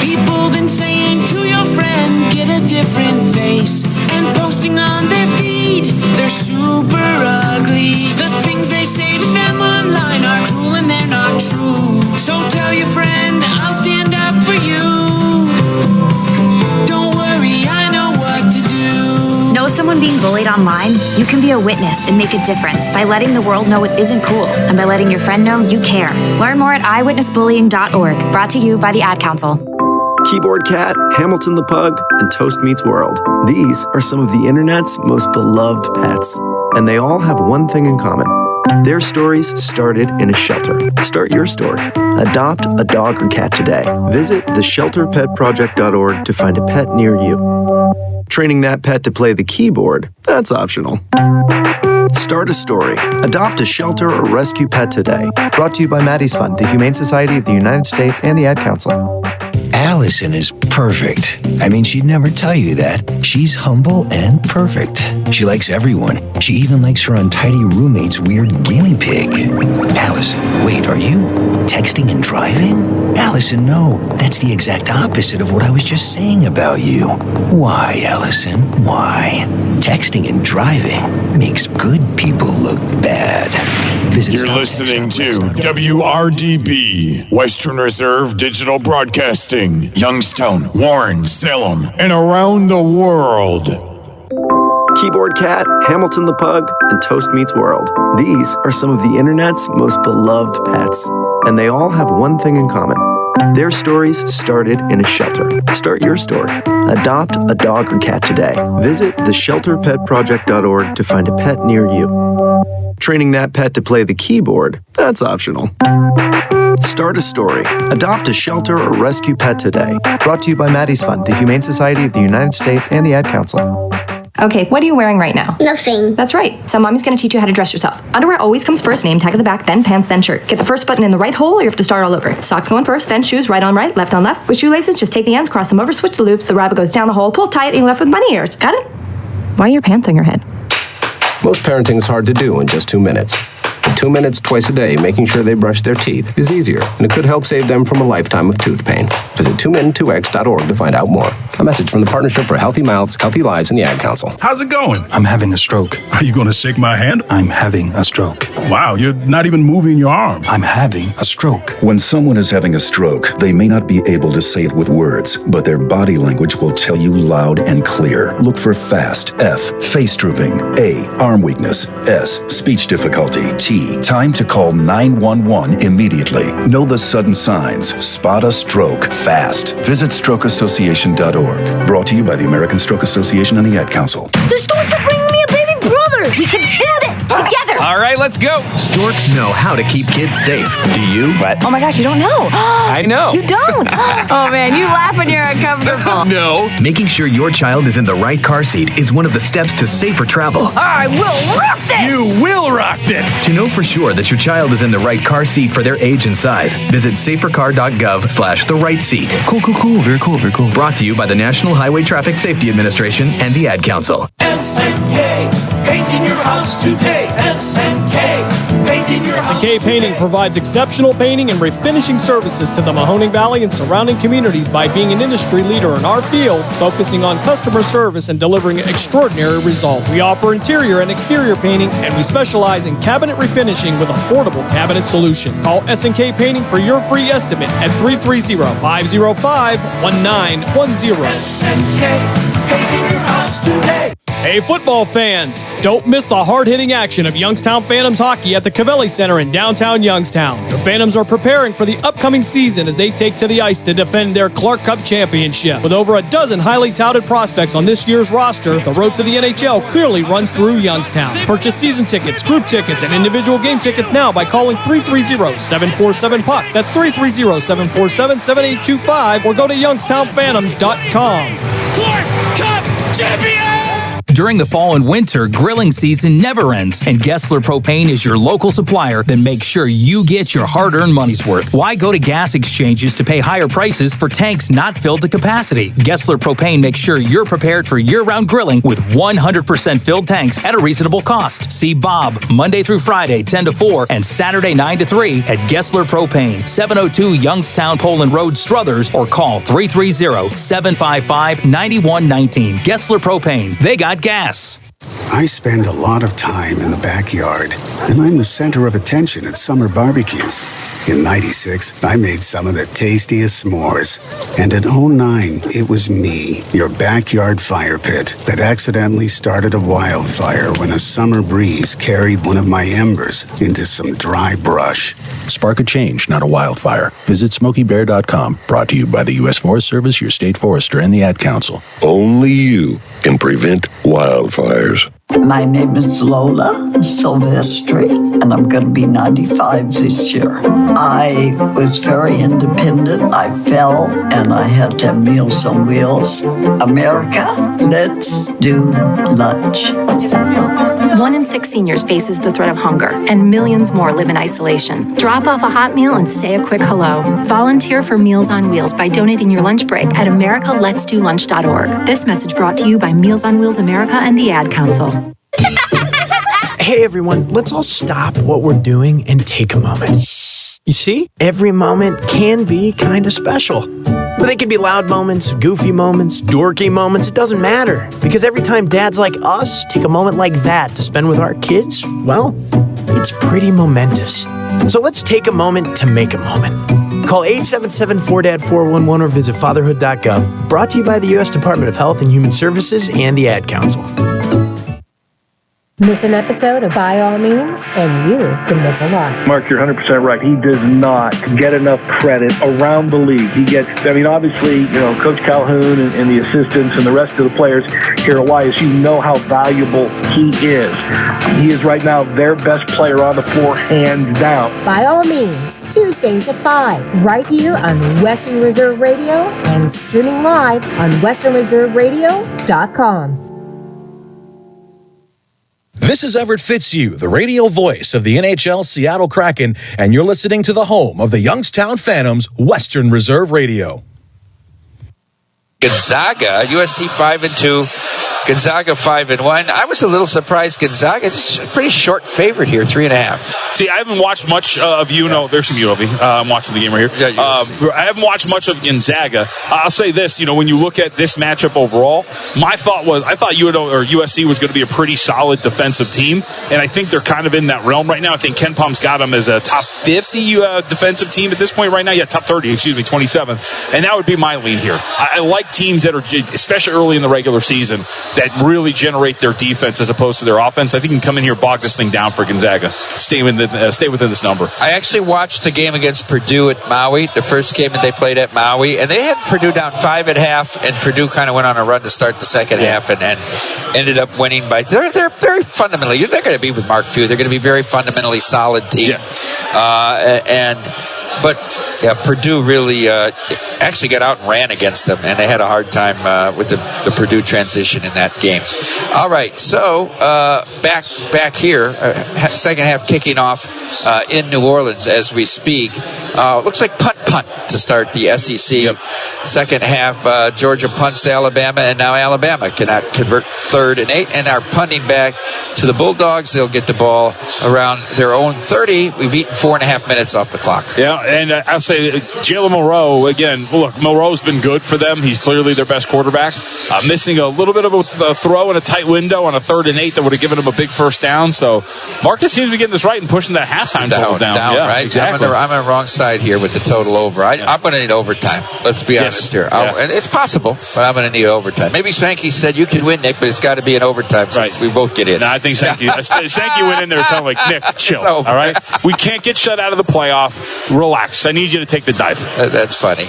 People been saying to your friend, get a different face, and posting on their feed, they're super ugly. The things they say to them online are cruel and they're not true. So tell your friend, I'll stand up for you. Don't worry, I know what to do. Know someone being bullied online? You can be a witness and make a difference by letting the world know it isn't cool and by letting your friend know you care. Learn more at eyewitnessbullying.org. Brought to you by the Ad Council. Keyboard Cat, Hamilton the Pug, and Toast Meets World. These are some of the internet's most beloved pets, and they all have one thing in common. Their stories started in a shelter. Start your story. Adopt a dog or cat today. Visit theshelterpetproject.org to find a pet near you. Training that pet to play the keyboard, that's optional. Start a story. Adopt a shelter or rescue pet today. Brought to you by Maddie's Fund, the Humane Society of the United States, and the Ad Council. Allison is perfect. I mean, she'd never tell you that. She's humble and perfect. She likes everyone. She even likes her untidy roommate's weird guinea pig. Allison, wait, are you texting and driving? Allison, no. That's the exact opposite of what I was just saying about you. Why, Allison? Why? Texting and driving makes good people look bad. You're listening to WRDB, Western Reserve Digital Broadcasting, Youngstown, Warren, Salem, and around the world. Keyboard Cat, Hamilton the Pug, and Toast Meets World. These are some of the internet's most beloved pets, and they all have one thing in common. Their stories started in a shelter. Start your story. Adopt a dog or cat today. Visit theshelterpetproject.org to find a pet near you. Training that pet to play the keyboard, that's optional. Start a story. Adopt a shelter or rescue pet today. Brought to you by Maddie's Fund, the Humane Society of the United States, and the Ad Council. Okay, what are you wearing right now? Nothing. That's right. So mommy's gonna teach you how to dress yourself. Underwear always comes first, name tag at the back, then pants, then shirt. Get the first button in the right hole or you have to start all over. Socks going first, then shoes, right on right, left on left. With shoelaces, just take the ends, cross them over, switch the loops, the rabbit goes down the hole, pull tight, and you're left with bunny ears. Got it? Why are your pants on your head? Most parenting is hard to do in just 2 minutes. 2 minutes twice a day making sure they brush their teeth is easier, and it could help save them from a lifetime of tooth pain. Visit TuneIn2x.org to find out more. A message from the Partnership for Healthy Mouths, Healthy Lives, and the Ad Council. How's it going? I'm having a stroke. Are you going to shake my hand? I'm having a stroke. Wow, you're not even moving your arm. I'm having a stroke. When someone is having a stroke, they may not be able to say it with words, but their body language will tell you loud and clear. Look for FAST. F. Face drooping. A. Arm weakness. S. Speech difficulty. T. Time to call 911 immediately. Know the sudden signs. Spot a stroke fast. Visit strokeassociation.org. Brought to you by the American Stroke Association and the Ad Council. The storks are bringing me a baby brother. We can do this together. All right, let's go. Storks know how to keep kids safe. Do you? What? Oh my gosh, you don't know. I know. You don't? Oh man, you laugh when you're uncomfortable. No. Making sure your child is in the right car seat is one of the steps to safer travel. I will rock this. You will rock this. To know for sure that your child is in the right car seat for their age and size, visit safercar.gov/the right seat. Cool. Very cool. Brought to you by the National Highway Traffic Safety Administration and the Ad Council. SNK, painting your house today. SNK, painting your house. SNK Painting provides exceptional painting and refinishing services to the Mahoning Valley and surrounding communities by being an industry leader in our field, focusing on customer service and delivering extraordinary results. We offer interior and exterior painting, and we specialize in cabinet refinishing with affordable cabinet solution. Call SNK Painting for your free estimate at 330-505-1910. SNK, painting your house today. Hey, football fans, don't miss the hard-hitting action of Youngstown Phantoms hockey at the Cavelli Center in downtown Youngstown. The Phantoms are preparing for the upcoming season as they take to the ice to defend their Clark Cup championship. With over a dozen highly touted prospects on this year's roster, the road to the NHL clearly runs through Youngstown. Purchase season tickets, group tickets, and individual game tickets now by calling 330-747-PUCK. That's 330-747-7825, or go to youngstownphantoms.com. Clark Cup champion! During the fall and winter, grilling season never ends, and Gessler Propane is your local supplier that makes sure you get your hard-earned money's worth. Why go to gas exchanges to pay higher prices for tanks not filled to capacity? Gessler Propane makes sure you're prepared for year-round grilling with 100% filled tanks at a reasonable cost. See Bob Monday through Friday, 10 to 4, and Saturday, 9 to 3 at Gessler Propane, 702 Youngstown Poland Road, Struthers, or call 330-755-9119. Gessler Propane. They got gas. I spend a lot of time in the backyard, and I'm the center of attention at summer barbecues. In '96, I made some of the tastiest s'mores. And in '09, it was me, your backyard fire pit, that accidentally started a wildfire when a summer breeze carried one of my embers into some dry brush. Spark a change, not a wildfire. Visit SmokeyBear.com. Brought to you by the U.S. Forest Service, your state forester, and the Ad Council. Only you can prevent wildfires. My name is Lola Silvestri, and I'm going to be 95 this year. I was very independent. I fell, and I had to have Meals on Wheels. America, let's do lunch. 1 in 6 seniors faces the threat of hunger, and millions more live in isolation. Drop off a hot meal and say a quick hello. Volunteer for Meals on Wheels by donating your lunch break at americaletsdolunch.org. This message brought to you by Meals on Wheels America and the Ad Council. Hey everyone, let's all stop what we're doing and take a moment. You see, every moment can be kind of special. But they can be loud moments, goofy moments, dorky moments, it doesn't matter. Because every time dads like us take a moment like that to spend with our kids, well, it's pretty momentous. So let's take a moment to make a moment. Call 877-4DAD-411 or visit fatherhood.gov. Brought to you by the U.S. Department of Health and Human Services and the Ad Council. Miss an episode of By All Means, and you can miss a lot. Mark, you're 100% right. He does not get enough credit around the league. He gets, obviously, Coach Calhoun and the assistants and the rest of the players here at YSU know how valuable he is. He is right now their best player on the floor, hands down. By All Means, Tuesdays at 5, right here on Western Reserve Radio and streaming live on westernreserveradio.com. This is Everett Fitzhugh, the radio voice of the NHL Seattle Kraken, and you're listening to the home of the Youngstown Phantoms, Western Reserve Radio. Gonzaga, USC 5-2, Gonzaga 5-1. I was a little surprised. Gonzaga just a pretty short favorite here, 3.5. See, I haven't watched much of there's some UNLV. I'm watching the game right here. Yeah, I haven't watched much of Gonzaga. I'll say this, when you look at this matchup overall, my thought was I thought USC was going to be a pretty solid defensive team, and I think they're kind of in that realm right now. I think Ken Palm's got them as a top 50 defensive team at this point right now. Yeah, top 30, 27th, and that would be my lean here. I like teams that are, especially early in the regular season, that really generate their defense as opposed to their offense. I think you can come in here, bog this thing down for Gonzaga. Stay within this number. I actually watched the game against Purdue at Maui, the first game that they played at Maui, and they had Purdue down 5 at half, and Purdue kind of went on a run to start the second half and ended up winning by. They're very fundamentally. You're not going to be with Mark Few. They're going to be very fundamentally solid team, But Purdue really actually got out and ran against them, and they had a hard time with the Purdue transition in that game. All right, so back here, second half kicking off in New Orleans as we speak. Looks like punt to start the SEC. Second half, Georgia punts to Alabama, and now Alabama cannot convert 3rd and 8, and are punting back to the Bulldogs. They'll get the ball around their own 30. We've eaten 4.5 minutes off the clock. Yeah, and I'll say Jalen Monroe, again, look, Monroe's been good for them. He's clearly their best quarterback. Missing a little bit of a throw in a tight window on a 3rd and 8 that would have given him a big first down. So Marcus seems to be getting this right and pushing that halftime total down. Yeah, right? Exactly. I'm on the wrong side here with the total over. I'm going to need overtime. Let's be honest here. And it's possible, but I'm going to need overtime. Maybe Spanky said you can win, Nick, but it's got to be an overtime so we both get in. No, I think Spanky went in there sounding like, Nick, chill, all right? We can't get shut out of the playoff. Relax. I need you to take the dive. That's funny.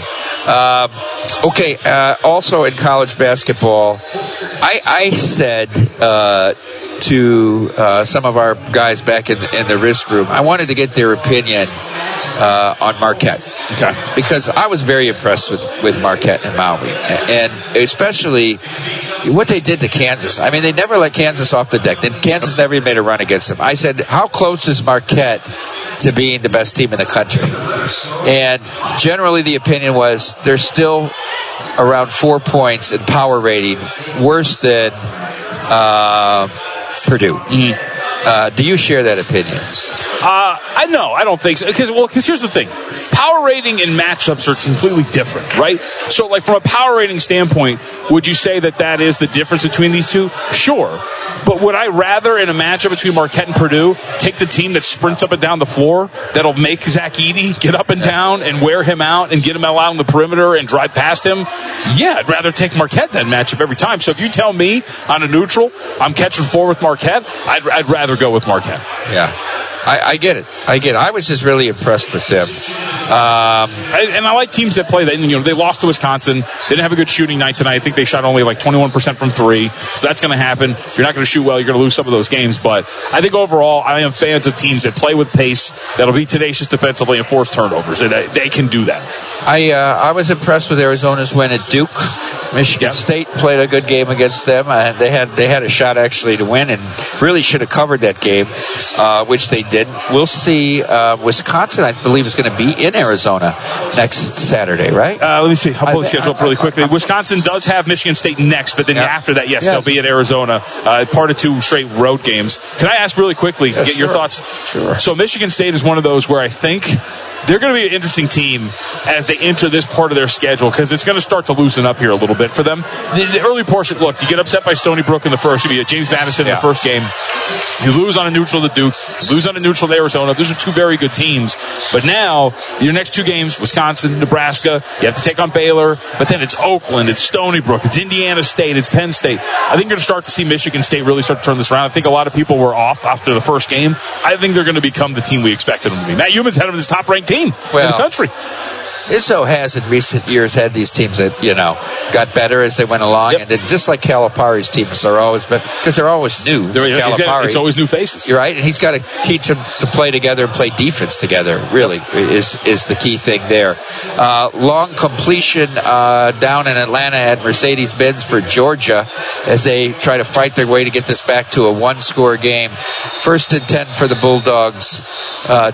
Also in college basketball, I said to some of our guys back in the risk room, I wanted to get their opinion on Marquette. Okay. Because I was very impressed with Marquette and Maui. And especially what they did to Kansas. I mean, they never let Kansas off the deck. Kansas never even made a run against them. I said, how close is Marquette to being the best team in the country? And generally the opinion was they're still around 4 points in power rating, worse than Purdue. Do you share that opinion? I don't think so. Because here's the thing. Power rating and matchups are completely different, right? So, like, from a power rating standpoint, would you say that is the difference between these two? Sure. But would I rather, in a matchup between Marquette and Purdue, take the team that sprints up and down the floor, that'll make Zach Edey get up and down and wear him out and get him out on the perimeter and drive past him? Yeah, I'd rather take Marquette that matchup every time. So if you tell me on a neutral, I'm catching 4 with Marquette, I'd rather go with Marquette. Yeah. I get it. I was just really impressed with them. And I like teams that play that. They lost to Wisconsin. They didn't have a good shooting night tonight. I think they shot only like 21% from 3. So that's going to happen. If you're not going to shoot well, you're going to lose some of those games. But I think overall, I am fans of teams that play with pace, that'll be tenacious defensively and force turnovers. And they can do that. I was impressed with Arizona's win at Duke. Michigan State played a good game against them. They had a shot actually to win and really should have covered that game, which they didn't. We'll see. Wisconsin, I believe, is going to be in Arizona next Saturday, right? Let me see. I'll pull the schedule up really quickly. Wisconsin does have Michigan State next, but then after that, they'll be in Arizona. Part of 2 straight road games. Can I ask really quickly, get your thoughts? Sure. So Michigan State is one of those where I think they're going to be an interesting team as they enter this part of their schedule because it's going to start to loosen up here a little bit for them. The early portion, look, you get upset by Stony Brook in the first. You get James Madison in the first game. You lose on a neutral to Duke. You lose on a neutral to Arizona. Those are two very good teams. But now, your next two games, Wisconsin, Nebraska, you have to take on Baylor. But then it's Oakland, it's Stony Brook, it's Indiana State, it's Penn State. I think you're going to start to see Michigan State really start to turn this around. I think a lot of people were off after the first game. I think they're going to become the team we expected them to be. Matt Human's had them as top-ranked team in the country. Izzo has in recent years had these teams that, got better as they went along. Yep. And just like Calipari's teams are always, because they're always new. It's always new faces. You're right. And he's got to teach them to play together and play defense together, really, is the key thing there. Long completion down in Atlanta at Mercedes-Benz for Georgia as they try to fight their way to get this back to a one-score game. 1st and 10 for the Bulldogs,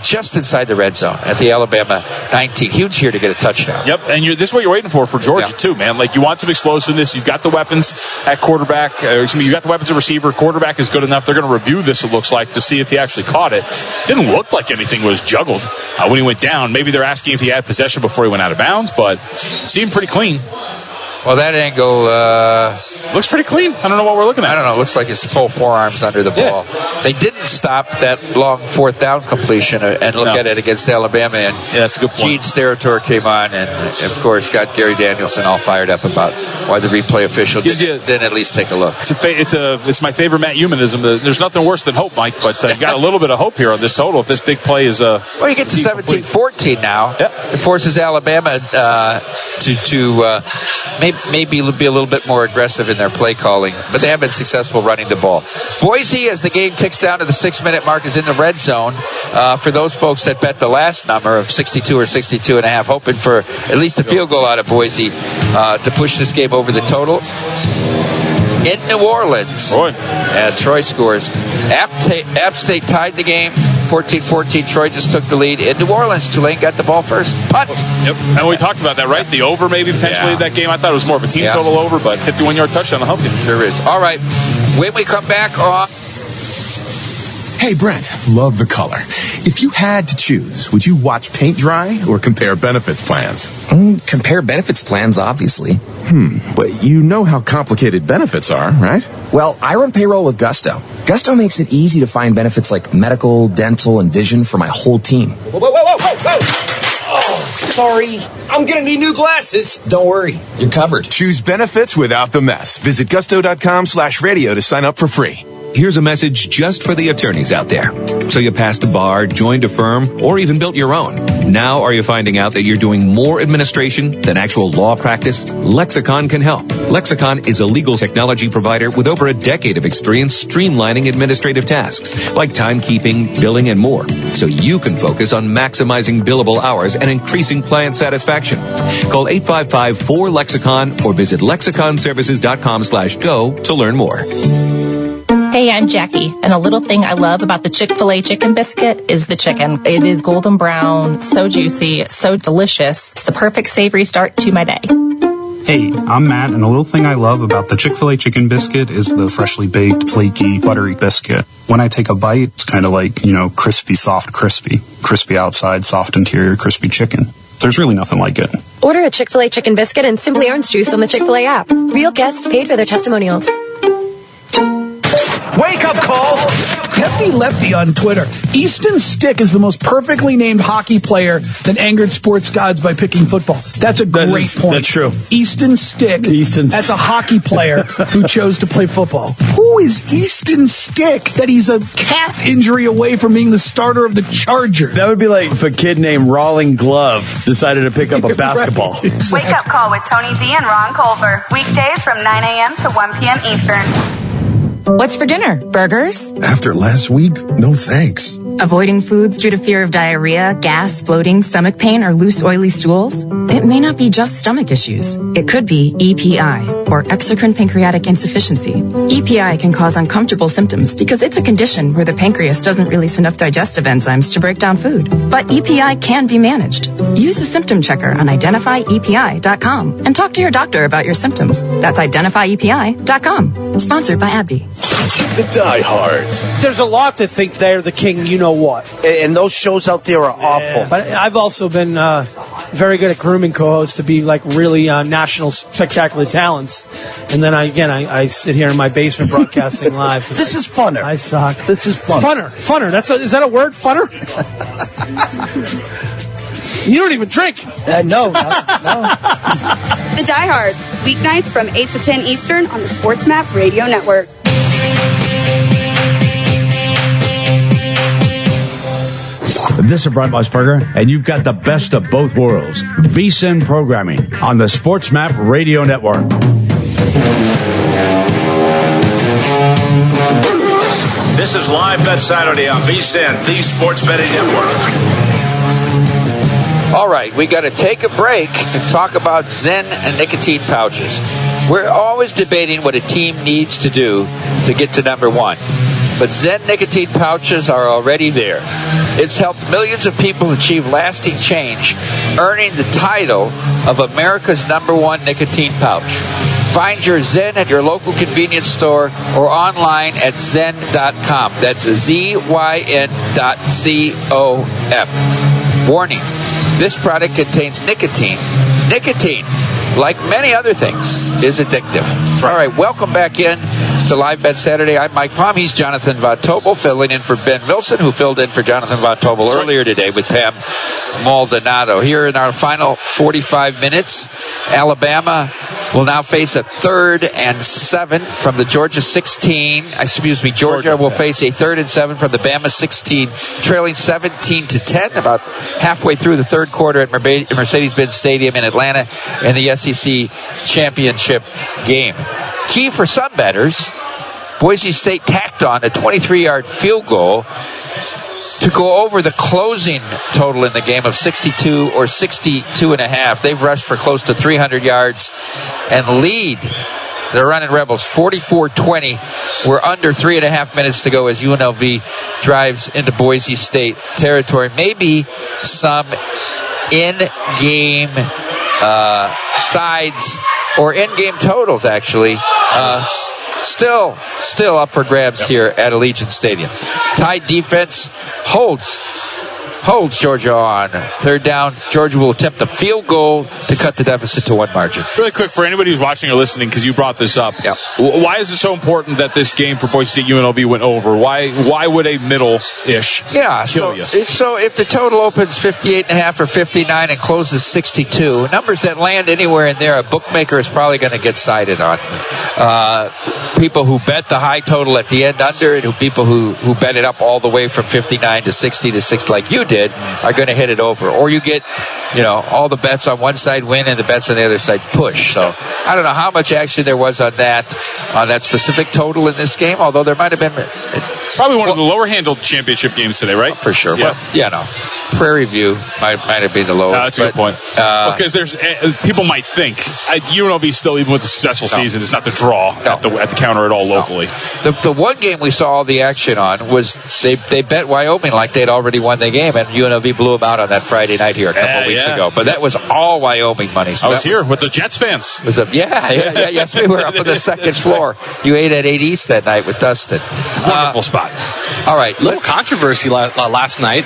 just inside the red zone at the Alabama 19. Huge here to get a touchdown. Yep, and this is what you're waiting for Georgia, too, man. Like, you want some explosiveness. You've got the weapons at quarterback. You've got the weapons at receiver. Quarterback is good enough. They're going to review this, it looks like, to see if he actually caught it. Didn't look like anything was juggled when he went down. Maybe they're asking if he had possession before he went out of bounds, but seemed pretty clean. Well, that angle looks pretty clean. I don't know what we're looking at. I don't know. It looks like his full forearms under the ball. They didn't stop that long 4th down completion and look at it against Alabama. And that's a good point. Gene Steratore came on and, of course, got Gary Danielson all fired up about why the replay official didn't at least take a look. It's my favorite Matt Humanism. There's nothing worse than hope, Mike, but you got a little bit of hope here on this total if this big play is well, you get to 17-14 now. Yep. It forces Alabama to maybe be a little bit more aggressive in their play calling, but they have been successful running the ball. Boise, as the game ticks down to the 6-minute mark, is in the red zone. For those folks that bet the last number of 62 or 62.5, hoping for at least a field goal out of Boise to push this game over the total. In New Orleans, Troy scores. App State tied the game. 14-14, Troy just took the lead. In New Orleans, Tulane got the ball first. Punt. Yep. And we talked about that, right? The over maybe potentially in that game. I thought it was more of a team total over, but 51-yard touchdown to hump you. There is. All right. When we come back on... Hey, Brent, love the color. If you had to choose, would you watch paint dry or compare benefits plans? Compare benefits plans, obviously. But you know how complicated benefits are, right? Well, I run payroll with Gusto. Gusto makes it easy to find benefits like medical, dental, and vision for my whole team. Whoa. Oh, sorry. I'm gonna need new glasses. Don't worry. You're covered. Choose benefits without the mess. Visit gusto.com/radio to sign up for free. Here's a message just for the attorneys out there. So you passed the bar, joined a firm, or even built your own. Now are you finding out that you're doing more administration than actual law practice? Lexicon can help. Lexicon is a legal technology provider with over a decade of experience streamlining administrative tasks like timekeeping, billing, and more, so you can focus on maximizing billable hours and increasing client satisfaction. Call 855-4-LEXICON or visit lexiconservices.com/go to learn more. Hey, I'm Jackie, and a little thing I love about the Chick-fil-A chicken biscuit is the chicken. It is golden brown, so juicy, so delicious. It's the perfect savory start to my day. Hey, I'm Matt, and a little thing I love about the Chick-fil-A chicken biscuit is the freshly baked, flaky, buttery biscuit. When I take a bite, it's kind of like, crispy, soft, crispy. Crispy outside, soft interior, crispy chicken. There's really nothing like it. Order a Chick-fil-A chicken biscuit and Simply Orange Juice on the Chick-fil-A app. Real guests paid for their testimonials. Wake up, Cole! Hefty Lefty on Twitter. Easton Stick is the most perfectly named hockey player that angered sports gods by picking football. That's a great point. That's true. Easton Stick as a hockey player who chose to play football. Who is Easton Stick that he's a calf injury away from being the starter of the Chargers? That would be like if a kid named Rawling Glove decided to pick up a basketball. Right, exactly. Wake up call with Tony D and Ron Culver. Weekdays from 9 a.m. to 1 p.m. Eastern. What's for dinner? Burgers? After last week, no thanks. Avoiding foods due to fear of diarrhea, gas, bloating, stomach pain, or loose, oily stools? It may not be just stomach issues. It could be EPI, or exocrine pancreatic insufficiency. EPI can cause uncomfortable symptoms because it's a condition where the pancreas doesn't release enough digestive enzymes to break down food. But EPI can be managed. Use the symptom checker on identifyepi.com and talk to your doctor about your symptoms. That's identifyepi.com. Sponsored by AbbVie. The diehards. There's a lot that think they're the king, know what. And those shows out there are awful. But I've also been very good at grooming co-hosts to be like really national spectacular talents. And then I sit here in my basement broadcasting live. This is funner. I suck. This is funner. Funner. Is that a word? Funner? You don't even drink. No. The Diehards, weeknights from 8 to 10 Eastern on the Sports Map Radio Network. This is Brent Musburger, and you've got the best of both worlds. VSiN programming on the Sports Map Radio Network. This is Live Bet Saturday on VSiN, the Sports Betting Network. All right, we got to take a break and talk about Zen and nicotine pouches. We're always debating what a team needs to do to get to number one. But Zen nicotine pouches are already there. It's helped millions of people achieve lasting change, earning the title of America's #1 nicotine pouch. Find your Zen at your local convenience store or online at zen.com. That's ZYN.com. Warning, this product contains nicotine. Nicotine, like many other things, is addictive. All right, welcome back in to Live Bet Saturday. I'm Mike Palm. He's Jonathan Von Tobel, filling in for Ben Wilson, who filled in for Jonathan Von Tobel earlier today with Pam Maldonado. Here in our final 45 minutes, Alabama will now face a 3rd and 7 from the Georgia 16. Georgia will face a 3rd and 7 from the Bama 16, trailing 17-10, about halfway through the third quarter at Mercedes-Benz Stadium in Atlanta in the SEC championship game. Key for some bettors, Boise State tacked on a 23-yard field goal to go over the closing total in the game of 62 or 62.5. They've rushed for close to 300 yards and lead the running Rebels 44-20. We're under 3.5 minutes to go as UNLV drives into Boise State territory. Maybe some in-game sides or in-game totals, actually. Still up for grabs here at Allegiant Stadium. Tide defense holds Georgia on. 3rd down, Georgia will attempt a field goal to cut the deficit to 1 margin. Really quick, for anybody who's watching or listening, because you brought this up, why is it so important that this game for Boise State UNLV went over? Why would a middle-ish kill you? So if the total opens 58.5 or 59 and closes 62, numbers that land anywhere in there, a bookmaker is probably going to get sided on. People who bet the high total at the end under, and people who bet it up all the way from 59 to 60 to 6 like you did, are going to hit it over. Or you get, all the bets on one side win and the bets on the other side push. So I don't know how much action there was on that specific total in this game, although there might have been. Probably one of the lower-handled championship games today, right? For sure. Yeah. Well, Prairie View might have been the lowest. That's a good point. Because there's people might think UNLV still, even with the successful season, is not the draw at the counter at all locally. The one game we saw all the action on was they bet Wyoming like they'd already won the game, and UNLV blew them out on that Friday night here a couple of weeks ago. But that was all Wyoming money. So I was here with the Jets fans. Yes, we were up on the second floor. You ate at 8 East that night with Dustin. Wonderful spot. All right. Little controversy last night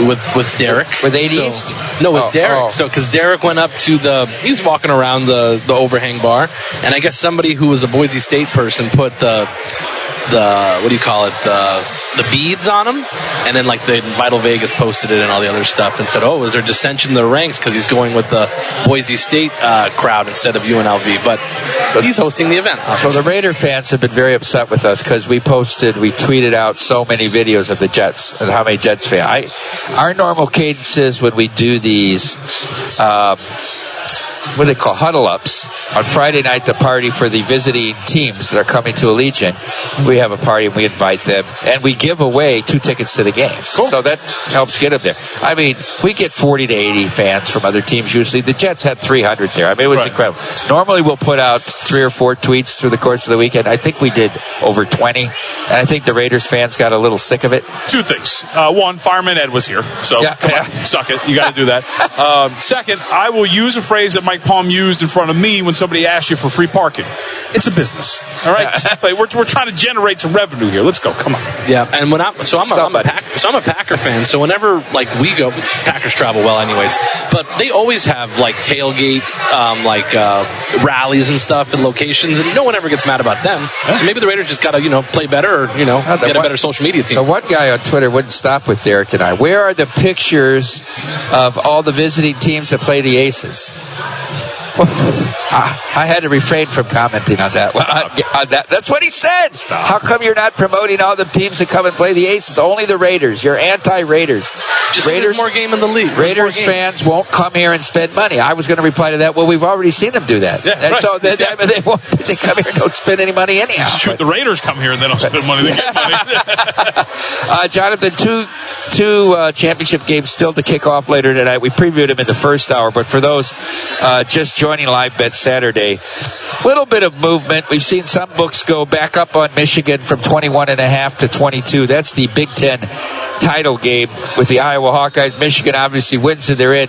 with Derek. With 8 East? No, with Derek. So, because Derek went up to he was walking around the overhang bar, and I guess somebody who was a Boise State person put the what do you call it, the beads on him, and then like the Vital Vegas posted it and all the other stuff and said, oh, is there dissension in the ranks because he's going with the Boise State crowd instead of UNLV, but he's hosting the event. So the Raider fans have been very upset with us because we tweeted out so many videos of the Jets and how many Jets fans. Our normal cadence is when we do these what they call huddle-ups on Friday night, the party for the visiting teams that are coming to Allegiant. We have a party and we invite them, and we give away 2 tickets to the game. Cool. So that helps get them there. I mean, we get 40 to 80 fans from other teams usually. The Jets had 300 there. I mean, it was incredible. Normally we'll put out 3 or 4 tweets through the course of the weekend. I think we did over 20, and I think the Raiders fans got a little sick of it. 2 things. One, Fireman Ed was here, so come on, suck it. You got to do that. Second, I will use a phrase that Mike napalm used in front of me when somebody asks you for free parking. It's a business, all right? Like, we're trying to generate some revenue here. Let's go. Come on. Yeah, and I'm a Packer fan. So whenever like we go, Packers travel well, anyways. But they always have like tailgate, rallies and stuff and locations, and no one ever gets mad about them. So maybe the Raiders just got to play better, or get a better social media team. So one guy on Twitter wouldn't stop with Derek and I. Where are the pictures of all the visiting teams that play the Aces? I had to refrain from commenting on that. That's what he said. How come you're not promoting all the teams that come and play the Aces? Only the Raiders. You're anti-Raiders. Raiders more game in the league. Raiders fans won't come here and spend money. I was going to reply to that. Well, we've already seen them do that. Yeah, right. So they come here and don't spend any money anyhow. Shoot, the Raiders come here and they don't spend money. They get money. Jonathan, two championship games still to kick off later tonight. We previewed them in the first hour, but for those just joining Live Bet Saturday, little bit of movement. We've seen some books go back up on Michigan from 21.5 to 22. That's the Big Ten title game with the Iowa Hawkeyes. Michigan obviously wins and they're in.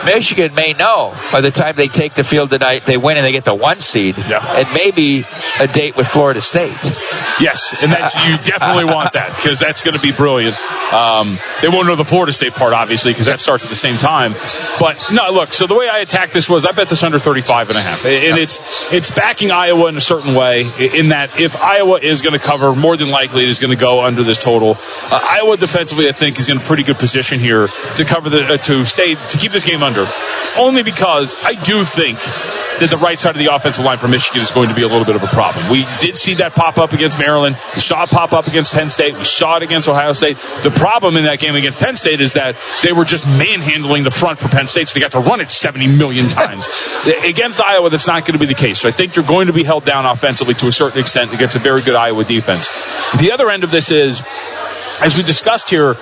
Michigan may know by the time they take the field tonight, they win and they get the 1 seed, and maybe a date with Florida State. Yes, and you definitely want that, because that's going to be brilliant. They won't know the Florida State part, obviously, because that starts at the same time. But no, look, so the way I attacked this was I bet this under 35.5, and it's backing Iowa in a certain way, in that if Iowa is going to cover, more than likely it is going to go under this total. Iowa defensively, I think, is in a pretty good position here to cover to keep this game under, only because I do think that the right side of the offensive line for Michigan is going to be a little bit of a problem. We did see that pop up against Maryland. We saw it pop up against Penn State. We saw it against Ohio State. The problem in that game against Penn State is that they were just manhandling the front for Penn State, so they got to run it 70 million times. Against Iowa, that's not going to be the case. So I think you're going to be held down offensively to a certain extent against a very good Iowa defense. The other end of this is, as we discussed here,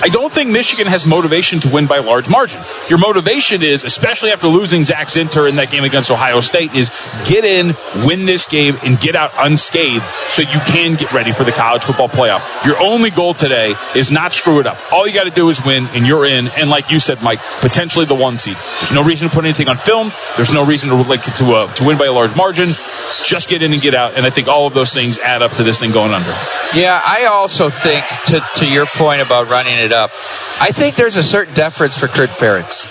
I don't think Michigan has motivation to win by a large margin. Your motivation is, especially after losing Zach Zinter in that game against Ohio State, is get in, win this game, and get out unscathed so you can get ready for the college football playoff. Your only goal today is not screw it up. All you got to do is win, and you're in. And like you said, Mike, potentially the 1 seed. There's no reason to put anything on film. There's no reason to win by a large margin. Just get in and get out. And I think all of those things add up to this thing going under. Yeah, I also think, to your point about running it up, I think there's a certain deference for Kurt Ferentz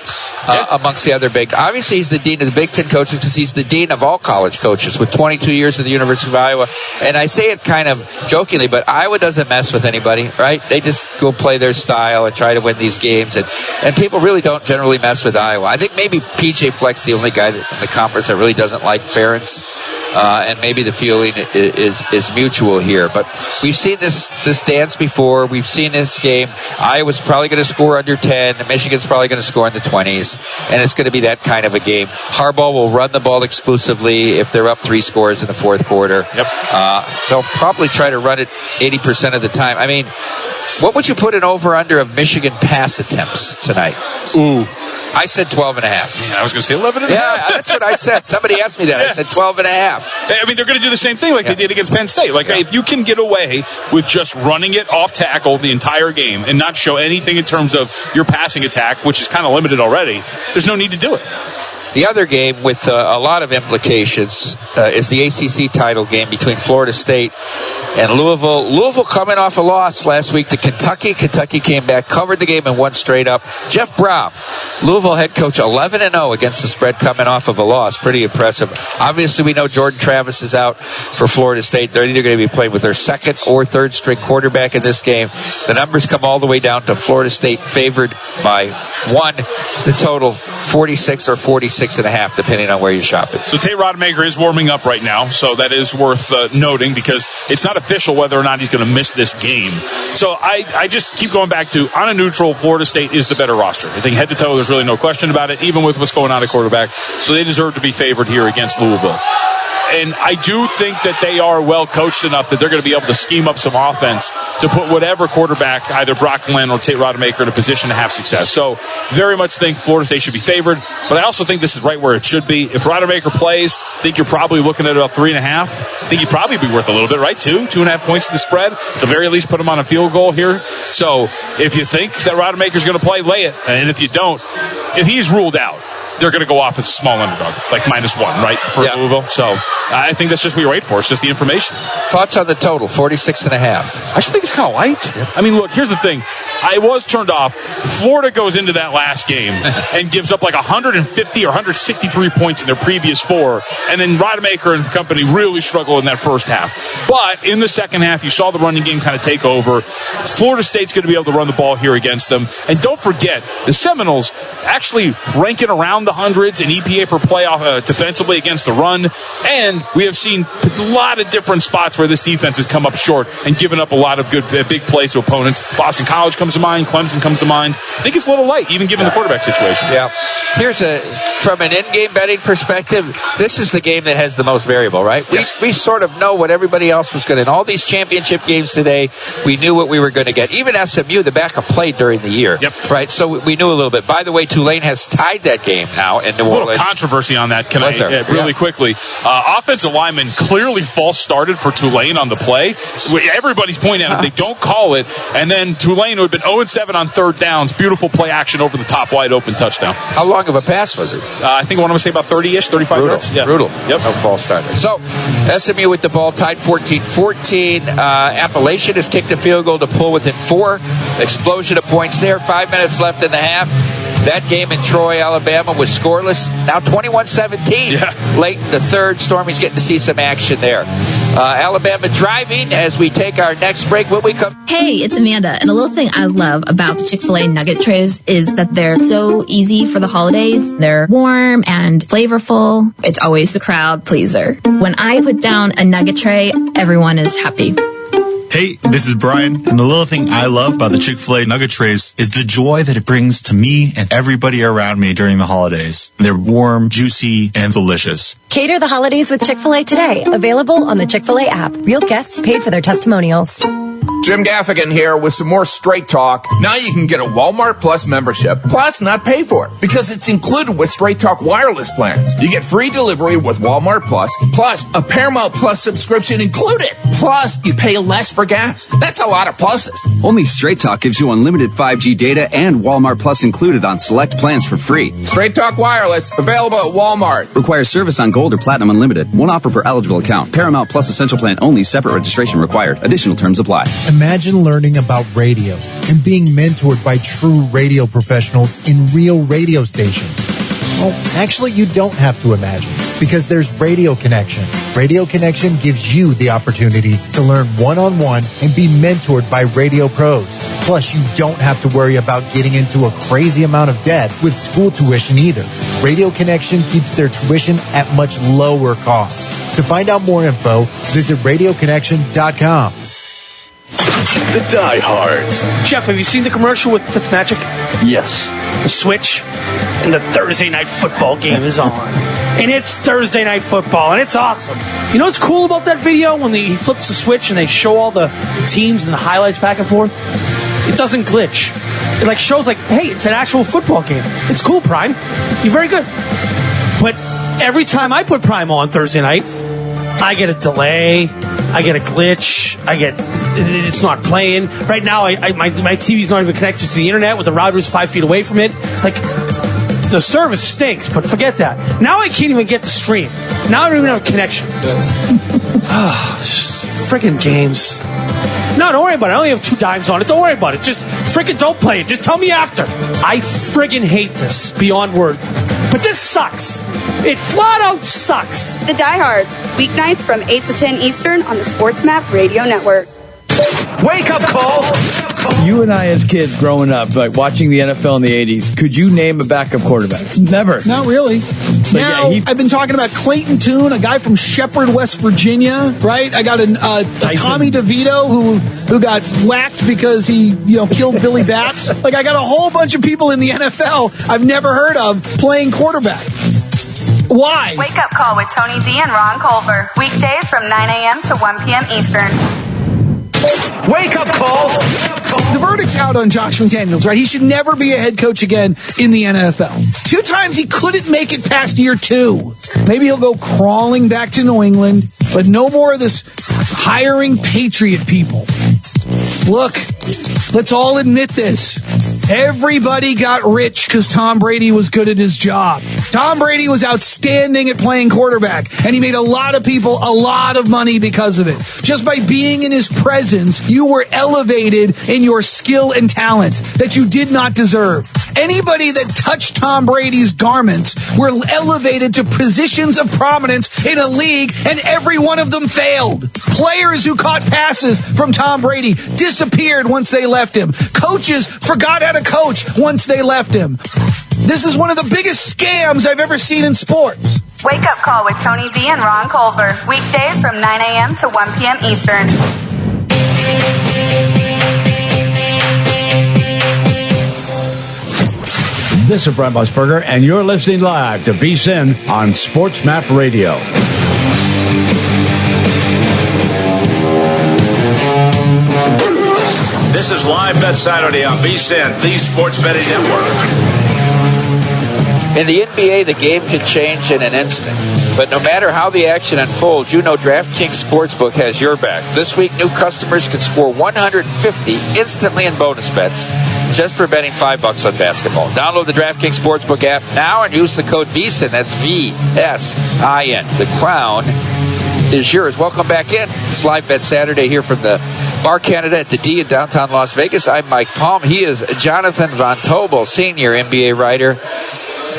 amongst the other big. Obviously, he's the dean of the Big Ten coaches because he's the dean of all college coaches with 22 years at the University of Iowa. And I say it kind of jokingly, but Iowa doesn't mess with anybody, right? They just go play their style and try to win these games. And people really don't generally mess with Iowa. I think maybe PJ Fleck's the only guy in the conference that really doesn't like Ferentz. And maybe the feeling is mutual here. But we've seen this dance before. We've seen this game. Iowa's probably going to score under 10. Michigan's probably going to score in the 20s. And it's going to be that kind of a game. Harbaugh will run the ball exclusively if they're up 3 scores in the fourth quarter. Yep. They'll probably try to run it 80% of the time. I mean, what would you put an over-under of Michigan pass attempts tonight? Ooh. I said 12.5. Yeah, I was going to say 11.5. Yeah, that's what I said. Somebody asked me that. I said 12.5. I mean, they're going to do the same thing like they did against Penn State. Like, if you can get away with just running it off tackle the entire game and not show anything in terms of your passing attack, which is kind of limited already, there's no need to do it. The other game with a lot of implications is the ACC title game between Florida State and Louisville. Louisville coming off a loss last week to Kentucky. Kentucky came back, covered the game, and won straight up. Jeff Brown, Louisville head coach, 11-0 against the spread coming off of a loss. Pretty impressive. Obviously, we know Jordan Travis is out for Florida State. They're either going to be playing with their second or third string quarterback in this game. The numbers come all the way down to Florida State favored by 1. The total, 46 or 46.5, depending on where you shop it. So Tate Rodemaker is warming up right now, so that is worth noting because it's not official whether or not he's going to miss this game. So I just keep going back to, on a neutral, Florida State is the better roster. I think head to toe, there's really no question about it, even with what's going on at quarterback. So they deserve to be favored here against Louisville. And I do think that they are well coached enough that they're going to be able to scheme up some offense to put whatever quarterback, either Brock Glenn or Tate Rodemaker, in a position to have success. So very much think Florida State should be favored, but I also think this is right where it should be. If Rodemaker plays, I think you're probably looking at about 3.5. I think he'd probably be worth a little bit, right? 2.5 points to the spread. At the very least, put him on a field goal here. So if you think that Rodemaker's going to play, lay it. And if you don't, if he's ruled out, they're going to go off as a small underdog, like -1, right, for Louisville. So I think that's just what you wait for. It's just the information. Thoughts on the total, 46.5. I actually think it's kind of light. Yep. I mean, look, here's the thing. I was turned off. Florida goes into that last game and gives up like 150 or 163 points in their previous 4, and then Rodemaker and company really struggle in that first half. But in the second half, you saw the running game kind of take over. Florida State's going to be able to run the ball here against them. And don't forget, the Seminoles actually ranking around the hundreds in EPA per play defensively against the run. And we have seen a lot of different spots where this defense has come up short and given up a lot of good big plays to opponents. Boston College comes to mind. Clemson comes to mind. I think it's a little light, even given the quarterback situation. Yeah. From an in-game betting perspective, this is the game that has the most variable, right? Yes. We sort of know what everybody else was going to. In all these championship games today, we knew what we were going to get. Even SMU, the backup played during the year. Yep. Right? So we knew a little bit. By the way, Tulane has tied that game now in New Orleans. A little controversy on that. Can I really quickly? Offensive lineman clearly false started for Tulane on the play. Everybody's pointing at it. They don't call it. And then Tulane, who had been 0-7 on third downs, beautiful play action over the top, wide open touchdown. How long of a pass was it? I think I want to say about 30-ish, 35 yards. Yeah. Brutal. Yep. No false starter. So, SMU with the ball tied 14-14. Appalachian has kicked a field goal to pull within 4. Explosion of points there. 5 minutes left in the half. That game in Troy, Alabama was scoreless. Now 21-17. Yeah. Late in the third. Stormy's getting to see some action there. Alabama driving as we take our next break. When we come... Hey, it's Amanda. And a little thing I love about the Chick-fil-A nugget trays is that they're so easy for the holidays. They're warm and flavorful. It's always the crowd pleaser. When I put down a nugget tray, everyone is happy. Hey, this is Brian, and the little thing I love about the Chick-fil-A nugget trays is the joy that it brings to me and everybody around me during the holidays. They're warm, juicy, and delicious. Cater the holidays with Chick-fil-A today. Available on the Chick-fil-A app. Real guests paid for their testimonials. Jim Gaffigan here with some more Straight Talk. Now you can get a Walmart Plus membership, plus not pay for it, because it's included with Straight Talk wireless plans. You get free delivery with Walmart Plus a Paramount Plus subscription included. Plus, you pay less for gas. That's a lot of pluses. Only Straight Talk gives you unlimited 5G data and Walmart Plus included on select plans for free. Straight Talk wireless, available at Walmart. Requires service on Gold or Platinum Unlimited. One offer per eligible account. Paramount Plus Essential Plan only. Separate registration required. Additional terms apply. Imagine learning about radio and being mentored by true radio professionals in real radio stations. Well, actually, you don't have to imagine, because there's Radio Connection. Radio Connection gives you the opportunity to learn one-on-one and be mentored by radio pros. Plus, you don't have to worry about getting into a crazy amount of debt with school tuition either. Radio Connection keeps their tuition at much lower costs. To find out more info, visit radioconnection.com. The diehards. Jeff, have you seen the commercial with Fitzmagic? Yes. The Switch? And the Thursday night football game is on. And it's Thursday night football, and it's awesome. You know what's cool about that video? When he flips the switch and they show all the teams and the highlights back and forth? It doesn't glitch. It shows hey, it's an actual football game. It's cool, Prime. You're very good. But every time I put Prime on Thursday night, I get a delay. I get a glitch. It's not playing. Right now, my TV's not even connected to the internet with the routers 5 feet away from it. The service stinks, but forget that. Now I can't even get the stream. Now I don't even have a connection. Freaking games. No, don't worry about it. I only have 2 dimes on it. Don't worry about it. Just freaking don't play it. Just tell me after. I friggin' hate this beyond word. But this sucks. It flat out sucks. The Diehards, weeknights from 8 to 10 Eastern on the Sports Map Radio Network. Wake up call! You and I, as kids growing up, watching the NFL in the 80s, could you name a backup quarterback? Never. Not really. Now, I've been talking about Clayton Tune, a guy from Shepherd, West Virginia, right? I got a Tommy DeVito who got whacked because he killed Billy Bats. I got a whole bunch of people in the NFL I've never heard of playing quarterback. Why? Wake up call with Tony D and Ron Culver. Weekdays from 9 a.m. to 1 p.m. Eastern. Wake up call! The verdict's out on Josh McDaniels, right? He should never be a head coach again in the NFL. 2 times he couldn't make it past year 2. Maybe he'll go crawling back to New England, but no more of this hiring Patriot people. Look, let's all admit this. Everybody got rich because Tom Brady was good at his job. Tom Brady was outstanding at playing quarterback, and he made a lot of people a lot of money because of it. Just by being in his presence, you were elevated in your skill and talent that you did not deserve. Anybody that touched Tom Brady's garments were elevated to positions of prominence in a league, and every one of them failed. Players who caught passes from Tom Brady disappeared once they left him. Coaches forgot how to coach once they left him. This is one of the biggest scams I've ever seen in sports. Wake Up Call with Tony V and Ron Culver. Weekdays from 9 a.m. to 1 p.m. Eastern. This is Brent Musburger, and you're listening live to VSiN on Sports Map Radio. This is Live Bet Saturday on VSiN, the Sports Betting Network. In the NBA, the game can change in an instant. But no matter how the action unfolds, you know DraftKings Sportsbook has your back. This week, new customers can score $150 instantly in bonus bets just for betting $5 on basketball. Download the DraftKings Sportsbook app now and use the code VSiN. That's VSIN. The crown is yours. Welcome back in. It's Live Bet Saturday here from the Bar Canada at the D in downtown Las Vegas. I'm Mike Palm. He is Jonathan Von Tobel, senior NBA writer.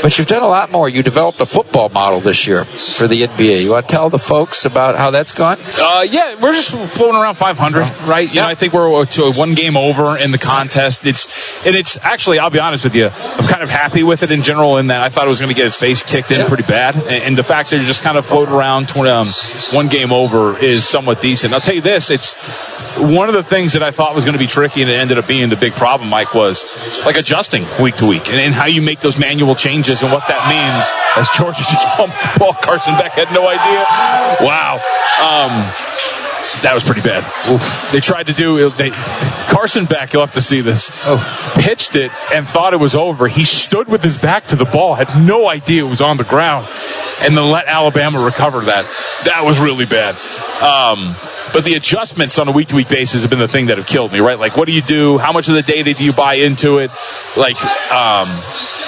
But you've done a lot more. You developed a football model this year for the NBA. You want to tell the folks about how that's gone? Yeah, we're just floating around 500, right? You know, I think we're to one game over in the contest. It's actually, I'll be honest with you, I'm kind of happy with it in general in that I thought it was going to get its face kicked in pretty bad. And the fact that you're just kind of floating around one game over is somewhat decent. I'll tell you this, it's one of the things that I thought was going to be tricky and it ended up being the big problem, Mike, was like adjusting week to week and how you make those manual changes and what that means. As Georgia just bumped the ball, Carson Beck had no idea. Wow. That was pretty bad. Oof. They tried to do Carson Beck, you'll have to see this, pitched it and thought it was over. He stood with his back to the ball, had no idea it was on the ground, and then let Alabama recover that. That was really bad. But the adjustments on a week-to-week basis have been the thing that have killed me, right? Like, what do you do? How much of the data do you buy into it? Like,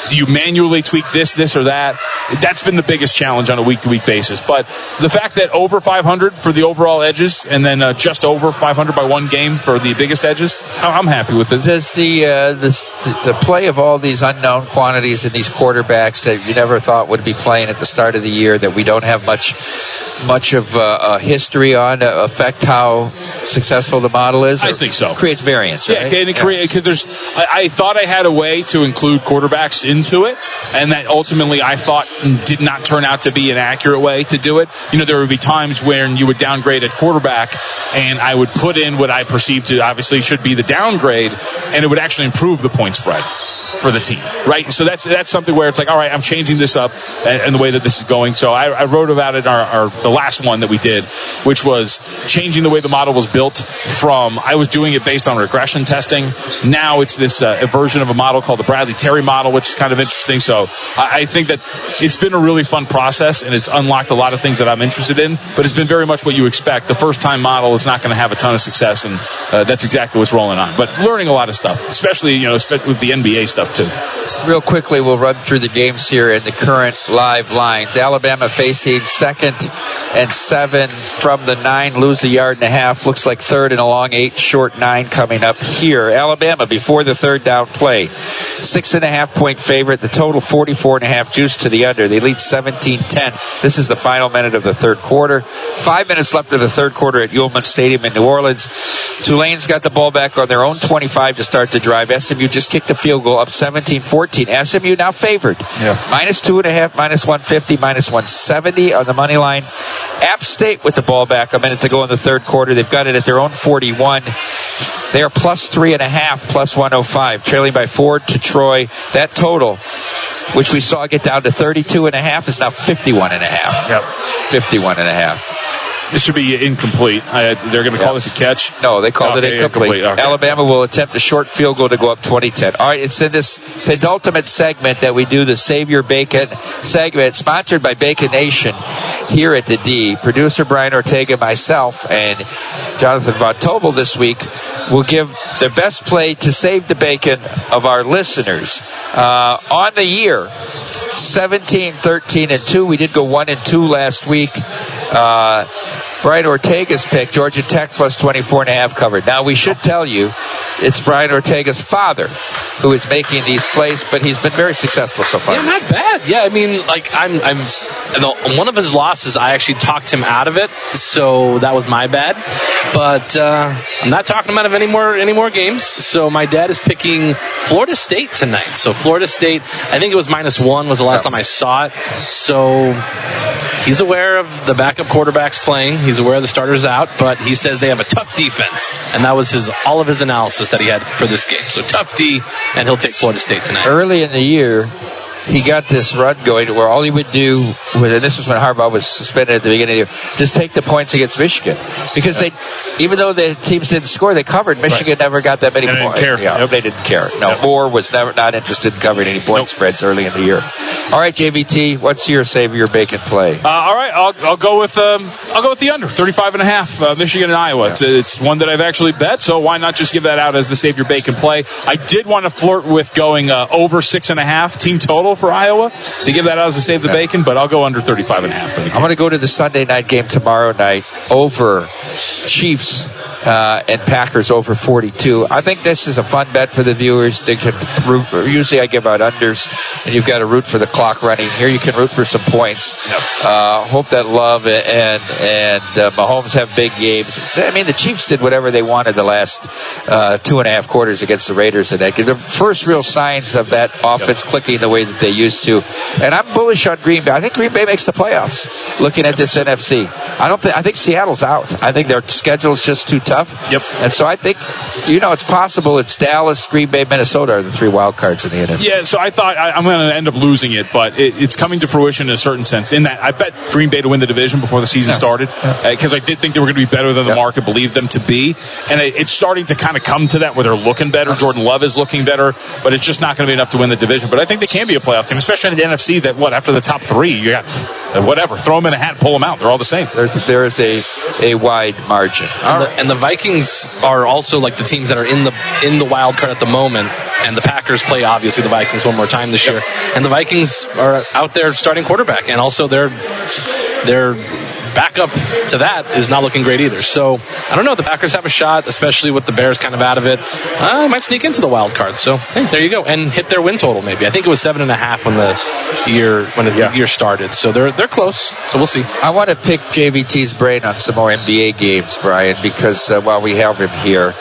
do you manually tweak this, or that? That's been the biggest challenge on a week-to-week basis. But the fact that over 500 for the overall edges and then just over 500 by one game for the biggest edges, I'm happy with it. Does the play of all these unknown quantities and these quarterbacks that you never thought would be playing at the start of the year that we don't have much of a history on affect how successful the model is? I think so. Creates variance, right? Yeah, because I thought I had a way to include quarterbacks into it, and that ultimately I thought did not turn out to be an accurate way to do it. You know, there would be times when you would downgrade at quarterback, and I would put in what I perceived to obviously should be the downgrade, and it would actually improve the point spread for the team, right? So that's something where it's like, all right, I'm changing this up and the way that this is going. So I wrote about it in the last one that we did, which was changing the way the model was built from, I was doing it based on regression testing. Now it's this a version of a model called the Bradley Terry model, which is kind of interesting. So I think that it's been a really fun process, and it's unlocked a lot of things that I'm interested in, but it's been very much what you expect. The first-time model is not going to have a ton of success, and that's exactly what's rolling on. But learning a lot of stuff, especially with the NBA stuff, too. Real quickly, we'll run through the games here in the current live lines. Alabama facing 2nd and 7 from the 9, lose a yard and a half. Looks like 3rd and a long 8, short 9 coming up here. Alabama before the third down play. 6.5-point favorite. The total 44.5, juice to the under. They lead 17-10. This is the final minute of the third quarter. 5 minutes left of the third quarter at Ullman Stadium in New Orleans. Tulane's got the ball back on their own 25 to start the drive. SMU just kicked a field goal up 17-14. SMU now favored. Yeah. -2.5, -150, -170 on the money line. App State with the ball back a minute to go in the third quarter. They've got it at their own 41. They are +3.5, +105, trailing by 4 to Troy. That total, which we saw get down to 32.5, is now 51.5. Yep. 51.5. This should be incomplete. They're going to call this a catch? No, they called it incomplete. Okay. Alabama will attempt a short field goal to go up 20-10. All right, it's in this penultimate segment that we do, the Save Your Bacon segment, sponsored by Bacon Nation here at the D. Producer Brian Ortega, myself, and Jonathan Von Tobel this week will give the best play to save the bacon of our listeners. On the year, 17, 13, and 2. We did go 1 and 2 last week. Brian Ortega's pick, Georgia Tech plus 24.5 covered. Now, we should tell you, it's Brian Ortega's father who is making these plays, but he's been very successful so far. Yeah, not bad. Yeah, I mean, like, one of his losses, I actually talked him out of it, so that was my bad. But I'm not talking him out of any more games. So my dad is picking Florida State tonight. So Florida State, I think it was -1 was the last time I saw it. So he's aware of the backup quarterbacks playing. He's aware the starter's out, but he says they have a tough defense. And that was all of his analysis that he had for this game. So tough D, and he'll take Florida State tonight. Early in the year, he got this run going where all he would do was, and this was when Harbaugh was suspended at the beginning of the year, just take the points against Michigan. Because even though the teams didn't score, they covered. Michigan never got that many points. They didn't care. No, Moore was not interested in covering any point spreads early in the year. All right, JVT, what's your Save Your Bacon play? All right, I'll go with the under 35.5. Michigan and Iowa. It's one that I've actually bet, so why not just give that out as the Save Your Bacon play? I did want to flirt with going over 6.5 team total for Iowa to give that out as a Save the Bacon, but I'll go under 35.5. I'm going to go to the Sunday night game tomorrow night over Chiefs and Packers over 42. I think this is a fun bet for the viewers. They can root. Usually I give out unders, and you've got to root for the clock running. Here you can root for some points. Hope that Love and Mahomes have big games. I mean, the Chiefs did whatever they wanted the last 2.5 quarters against the Raiders, and that the first real signs of that offense clicking the way that they used to. And I'm bullish on Green Bay. I think Green Bay makes the playoffs. Looking at this NFC, I think Seattle's out. I think their schedule's just too tough. Yep. And so I think, it's possible it's Dallas, Green Bay, Minnesota are the 3 wild cards in the NFC. Yeah, so I thought I'm going to end up losing it, but it's coming to fruition in a certain sense. In that I bet Green Bay to win the division before the season started, because I did think they were going to be better than the market believed them to be. And it's starting to kind of come to that where they're looking better. Jordan Love is looking better, but it's just not going to be enough to win the division. But I think they can be a playoff team, especially in the NFC that, after the top 3, you got whatever. Throw them in a hat, pull them out. They're all the same. There is a wide margin. And the Vikings are also like the teams that are in the wild card at the moment, and the Packers play obviously the Vikings one more time this year, and the Vikings are out there starting quarterback, and also their backup to that is not looking great either. So I don't know. The Packers have a shot, especially with the Bears kind of out of it. Might sneak into the wild card. So hey, there you go, and hit their win total. Maybe I think it was 7.5 when the year started. So they're close. So we'll see. I want to pick JVT's brain on some more NBA games, Brian, because while we have him here,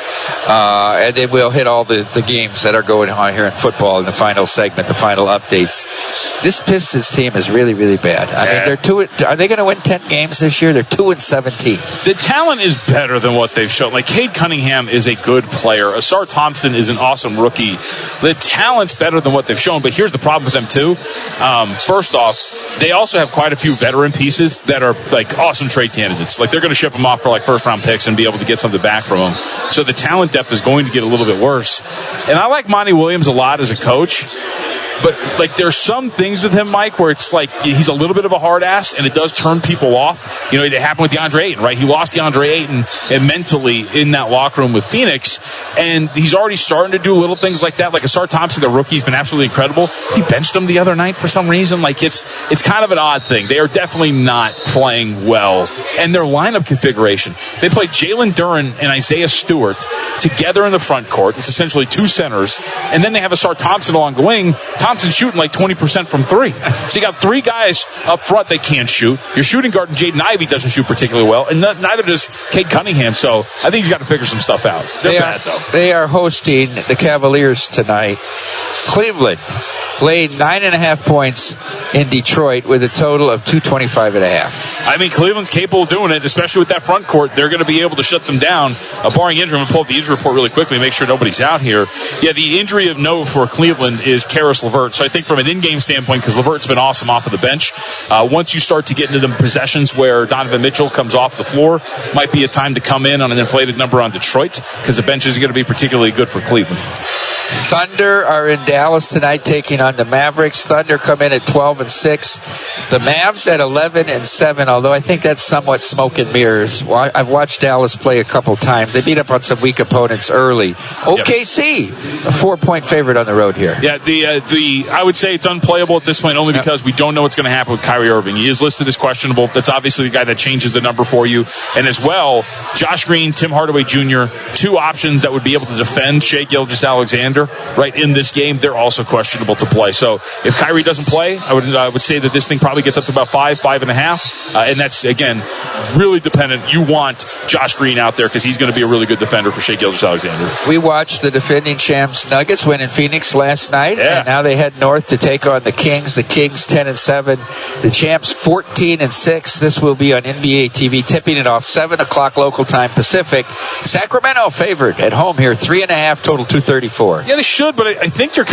and then we'll hit all the games that are going on here in football in the final segment, the final updates. This Pistons team is really, really bad. I mean, are they going to win 10 games this year? They're 2-17. The talent is better than what they've shown. Like, Cade Cunningham is a good player. Asar Thompson is an awesome rookie. The talent's better than what they've shown, but here's the problem with them too. First off, they also have quite a few veteran pieces that are like awesome trade candidates. Like, they're going to ship them off for like first round picks and be able to get something back from them. So the talent depth is going to get a little bit worse. And I like Monty Williams a lot as a coach. But, like, there's some things with him, Mike, where it's like he's a little bit of a hard ass, and it does turn people off. It happened with DeAndre Ayton, right? He lost DeAndre Ayton and mentally in that locker room with Phoenix, and he's already starting to do little things like that. Like Asar Thompson, the rookie, has been absolutely incredible. He benched him the other night for some reason. Like, it's kind of an odd thing. They are definitely not playing well. And their lineup configuration, they play Jalen Duren and Isaiah Stewart together in the front court. It's essentially 2 centers, and then they have Asar Thompson along the wing. Thompson's shooting like 20% from 3. So you got 3 guys up front that can't shoot. Your shooting guard, Jaden Ivey, doesn't shoot particularly well, and neither does Cade Cunningham. So I think he's got to figure some stuff out. They're bad, though. They are hosting the Cavaliers tonight. Cleveland laid 9.5 points in Detroit with a total of 225.5. I mean, Cleveland's capable comfortable doing it, especially with that front court. They're going to be able to shut them down, barring injury. I'm going to pull up the injury report really quickly, make sure nobody's out here. Yeah, the injury of note for Cleveland is Karis LeVert. So I think from an in-game standpoint, because LeVert's been awesome off of the bench, once you start to get into the possessions where Donovan Mitchell comes off the floor, might be a time to come in on an inflated number on Detroit, because the bench isn't going to be particularly good for Cleveland. Thunder are in Dallas tonight taking on the Mavericks. Thunder come in at 12-6. The Mavs at 11-7, although I think that's somewhat smoke and mirrors. Well, I've watched Dallas play a couple times. They beat up on some weak opponents early. OKC, a 4-point favorite on the road here. Yeah, I would say it's unplayable at this point only because we don't know what's going to happen with Kyrie Irving. He is listed as questionable. That's obviously the guy that changes the number for you. And as well, Josh Green, Tim Hardaway Jr., two options that would be able to defend Shai Gilgeous-Alexander right in this game. They're also questionable to play. So if Kyrie doesn't play, I would say that this thing probably gets up to about 5.5. And that's, again, really dependent. You want Josh Green out there because he's going to be a really good defender for Shai Gilgeous-Alexander. We watched the defending champs Nuggets win in Phoenix last night, and now they head north to take on the Kings. The Kings 10-7, the champs 14-6. This will be on NBA TV, tipping it off 7 o'clock local time Pacific. Sacramento favored at home here, 3.5, total 234. Yeah, they should, but I think you're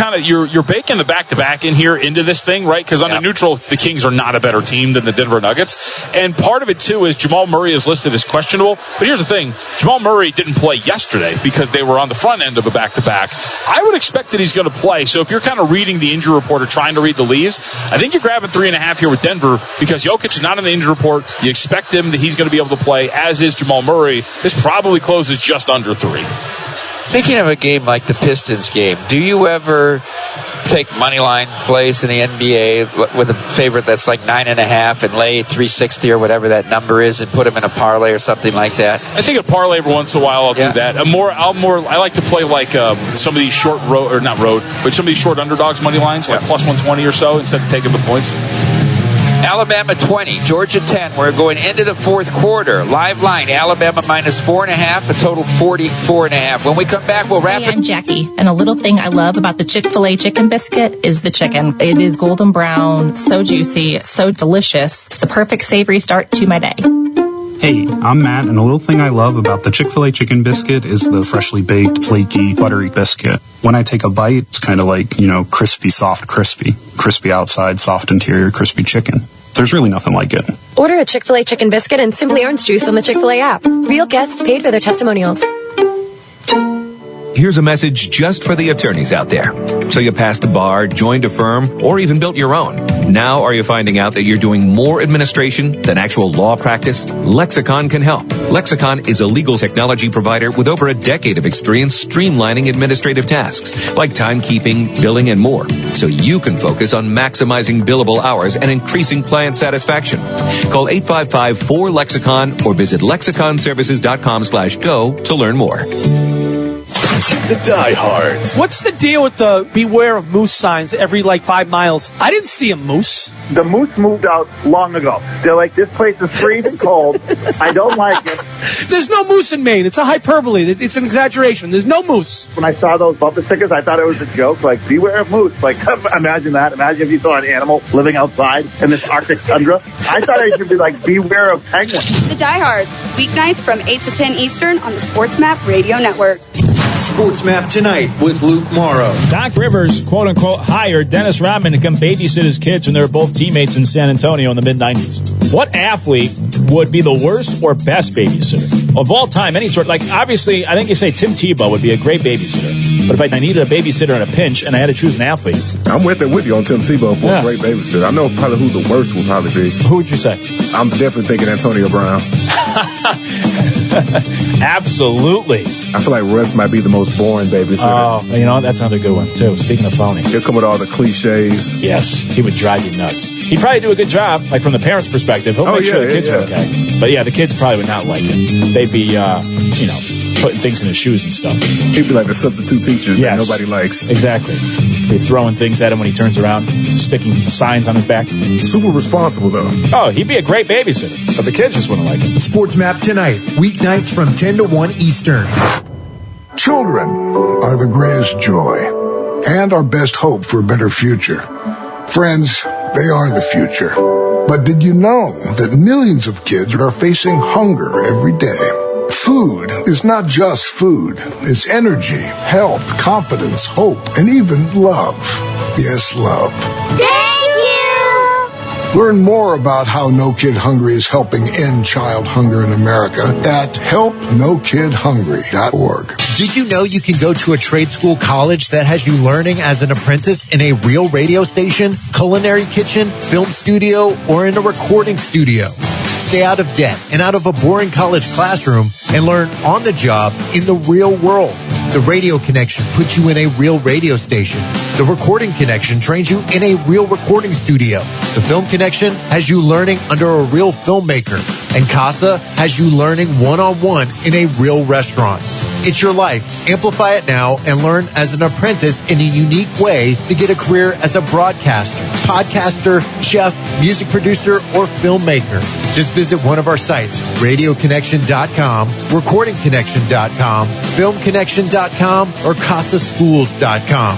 baking the back-to-back in here into this thing, right? Because on a neutral, the Kings are not a better team than the Denver Nuggets. And part of it, too, is Jamal Murray is listed as questionable. But here's the thing. Jamal Murray didn't play yesterday because they were on the front end of a back-to-back. I would expect that he's going to play. So if you're kind of reading the injury report or trying to read the leaves, I think you're grabbing 3.5 here with Denver because Jokic is not in the injury report. You expect him that he's going to be able to play, as is Jamal Murray. This probably closes just under 3. Speaking of a game like the Pistons game, do you ever take moneyline plays in the NBA with a favorite that's like 9.5 and lay 360 or whatever that number is and put them in a parlay or something like that? I think a parlay every once in a while I'll do that. I like to play like some of these short but some of these short underdogs money lines, like plus 120 or so instead of taking the points. Alabama 20, Georgia 10. We're going into the fourth quarter. Live line, Alabama minus 4.5, a total 44.5. When we come back, we'll wrap it. I'm Jackie, and a little thing I love about the Chick-fil-A chicken biscuit is the chicken. It is golden brown, so juicy, so delicious. It's the perfect savory start to my day. Hey, I'm Matt, and a little thing I love about the Chick-fil-A chicken biscuit is the freshly baked, flaky, buttery biscuit. When I take a bite, it's kind of like, crispy, soft, crispy. Crispy outside, soft interior, crispy chicken. There's really nothing like it. Order a Chick-fil-A chicken biscuit and Simply Orange Juice on the Chick-fil-A app. Real guests paid for their testimonials. Here's a message just for the attorneys out there. So you passed the bar, joined a firm, or even built your own. Now are you finding out that you're doing more administration than actual law practice? Lexicon can help. Lexicon is a legal technology provider with over a decade of experience streamlining administrative tasks like timekeeping, billing, and more, so you can focus on maximizing billable hours and increasing client satisfaction. Call 855-4-LEXICON or visit lexiconservices.com/go to learn more. The diehards. What's the deal with the beware of moose signs every 5 miles? I didn't see a moose. The moose moved out long ago. They're like, this place is freezing cold. I don't like it. There's no moose in Maine. It's a hyperbole. It's an exaggeration. There's no moose. When I saw those bumper stickers, I thought it was a joke. Like, beware of moose. Like, imagine that. Imagine if you saw an animal living outside in this Arctic tundra. I thought it should be like, beware of penguins. The Diehards, weeknights from 8 to 10 Eastern on the Sports Map Radio Network. Sports Map tonight with Luke Morrow. Doc Rivers, quote-unquote, hired Dennis Rodman to come babysit his kids when they were both teammates in San Antonio in the mid-90s. What athlete would be the worst or best babysitter? Of all time, any sort. Obviously, I think you say Tim Tebow would be a great babysitter. But if I needed a babysitter in a pinch and I had to choose an athlete. I'm with you on Tim Tebow for a great babysitter. I know probably who the worst would probably be. Who would you say? I'm definitely thinking Antonio Brown. Absolutely. I feel like Russ might be the most boring babysitter. Oh, that's another good one, too. Speaking of phony. He'll come with all the cliches. Yes, he would drive you nuts. He'd probably do a good job, from the parents' perspective. He'll make sure the kids are okay. But yeah, the kids probably would not like it. They'd be, putting things in his shoes and stuff. He'd be like the substitute teacher that nobody likes. Exactly. They're throwing things at him when he turns around, sticking signs on his back. Super responsible, though. Oh, he'd be a great babysitter, but the kids just wouldn't like it. Sports Map tonight, weeknights from 10 to 1 Eastern. Children are the greatest joy and our best hope for a better future. Friends, they are the future. But did you know that millions of kids are facing hunger every day? Food is not just food. It's energy, health, confidence, hope, and even love. Yes, love. Thank you! Learn more about how No Kid Hungry is helping end child hunger in America at helpnokidhungry.org. Did you know you can go to a trade school college that has you learning as an apprentice in a real radio station, culinary kitchen, film studio, or in a recording studio? Stay out of debt and out of a boring college classroom and learn on the job in the real world. The Radio Connection puts you in a real radio station. The Recording Connection trains you in a real recording studio. The Film Connection has you learning under a real filmmaker. And CASA has you learning one-on-one in a real restaurant. It's your life. Amplify it now and learn as an apprentice in a unique way to get a career as a broadcaster, podcaster, chef, music producer, or filmmaker. Just visit one of our sites, radioconnection.com, recordingconnection.com, filmconnection.com, or casaschools.com.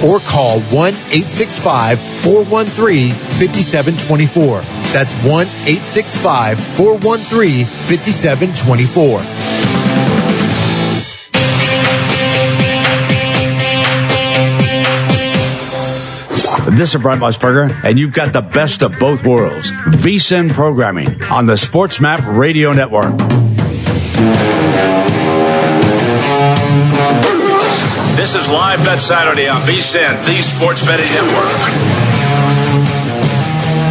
Or call 1-865-413-5724. That's 1-865-413-5724. This is Brent Musburger, and you've got the best of both worlds. VSiN programming on the SportsMap Radio Network. This is Live Bet Saturday on VSiN, the Sports Betting Network.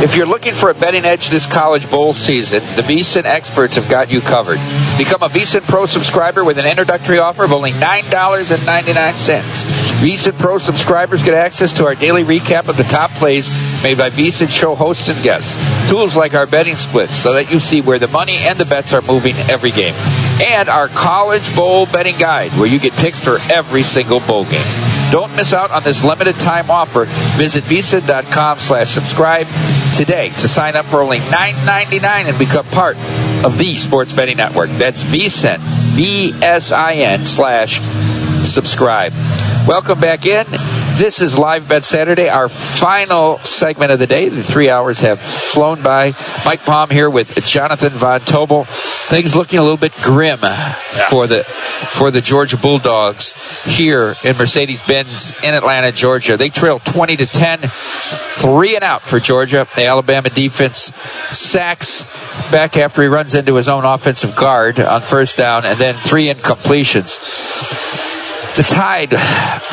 If you're looking for a betting edge this college bowl season, the VSiN experts have got you covered. Become a VSiN Pro subscriber with an introductory offer of only $9.99. VSiN Pro subscribers get access to our daily recap of the top plays made by VSiN show hosts and guests. Tools like our betting splits so that you see where the money and the bets are moving every game. And our college bowl betting guide where you get picks for every single bowl game. Don't miss out on this limited time offer. Visit VSiN.com/subscribe today to sign up for only $9.99 and become part of the Sports Betting Network. That's VSiN, VSIN/subscribe. Welcome back in. This is Live Bet Saturday, our final segment of the day. The 3 hours have flown by. Mike Palm here with Jonathan Von Tobel. Things looking a little bit grim for the Georgia Bulldogs here in Mercedes-Benz in Atlanta, Georgia. They trail 20-10, 3 and out for Georgia. The Alabama defense sacks back after he runs into his own offensive guard on first down, and then 3 incompletions. The Tide,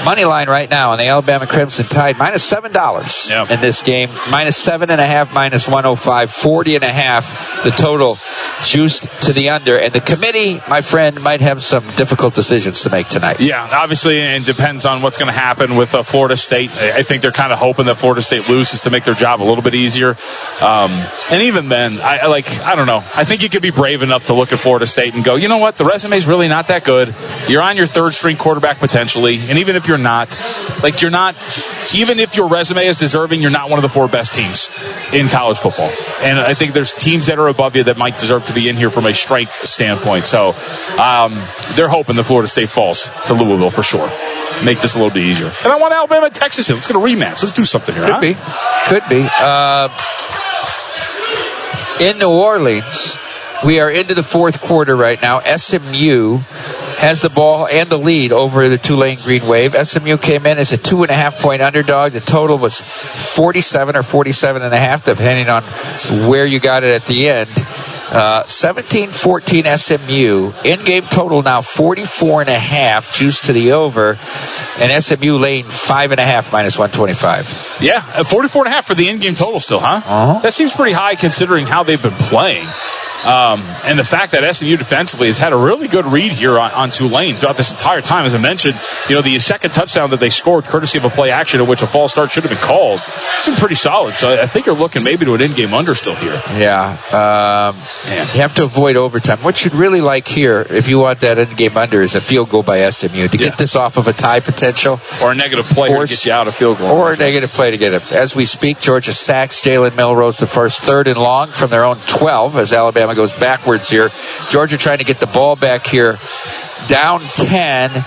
money line right now on the Alabama Crimson Tide, -$7 in this game. -7.5, -105, 40.5. The total juiced to the under. And the committee, my friend, might have some difficult decisions to make tonight. Yeah, obviously, and depends on what's going to happen with Florida State. I think they're kind of hoping that Florida State loses to make their job a little bit easier. And even then, I don't know. I think you could be brave enough to look at Florida State and go, you know what? The resume's really not that good. You're on your third string quarterback potentially, and even if you're not, even if your resume is deserving, you're not one of the 4 best teams in college football. And I think there's teams that are above you that might deserve to be in here from a strength standpoint. So they're hoping that Florida State falls to Louisville for sure. Make this a little bit easier. And I want Alabama and Texas in. Let's get a rematch. Let's do something here. Could be. In New Orleans, we are into the fourth quarter right now. SMU has the ball and the lead over the Tulane Green Wave. SMU came in as a 2.5-point underdog. The total was 47 or 47.5, depending on where you got it at the end. 17-14 SMU. In-game total now 44.5, juice to the over. And SMU laying 5.5 -125. Yeah, 44.5 for the in-game total still, huh? Uh-huh. That seems pretty high considering how they've been playing. And the fact that SMU defensively has had a really good read here on Tulane throughout this entire time. As I mentioned, the second touchdown that they scored, courtesy of a play action in which a false start should have been called, it's been pretty solid. So I think you're looking maybe to an in-game under still here. Yeah. You have to avoid overtime. What you'd really like here, if you want that in-game under, is a field goal by SMU to get this off of a tie potential. Or a negative play to get you out of field goal. Or a negative play to get it. As we speak, Georgia sacks Jalen Milroe the first 3rd and long from their own 12 as Alabama goes backwards here. Georgia trying to get the ball back here. Down 10.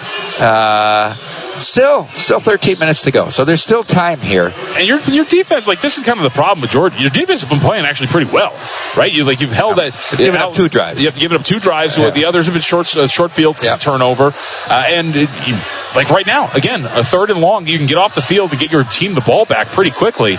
Still 13 minutes to go. So there's still time here. And your defense, like, this is kind of the problem with Georgia. Your defense has been playing actually pretty well, right? You've held that. Given up 2 drives. You've given up 2 drives. So the others have been short fields, turnover. Like right now, again, a 3rd and long, you can get off the field to get your team the ball back pretty quickly.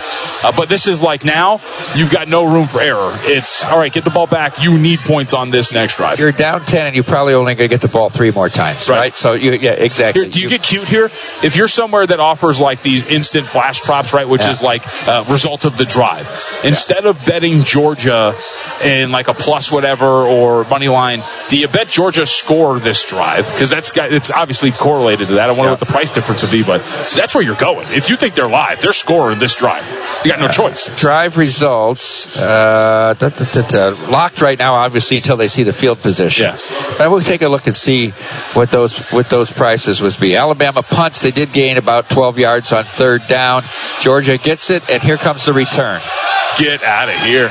But this is like now, you've got no room for error. It's, all right, get the ball back. You need points on this next drive. You're down 10, and you're probably only going to get the ball 3 more times, right? So, exactly. Do you get cute here? If you're somewhere that offers like these instant flash props, right, which is like result of the drive, instead of betting Georgia in like a plus whatever or money line, do you bet Georgia score this drive? Because it's obviously correlated to that. I wonder what the price difference would be, but that's where you're going. If you think they're live, they're scoring this drive. You got no choice. Drive results locked right now, obviously, until they see the field position. Yeah. But we'll take a look and see what those prices would be. Alabama punts. They did gain about 12 yards on 3rd down. Georgia gets it, and here comes the return. Get out of here.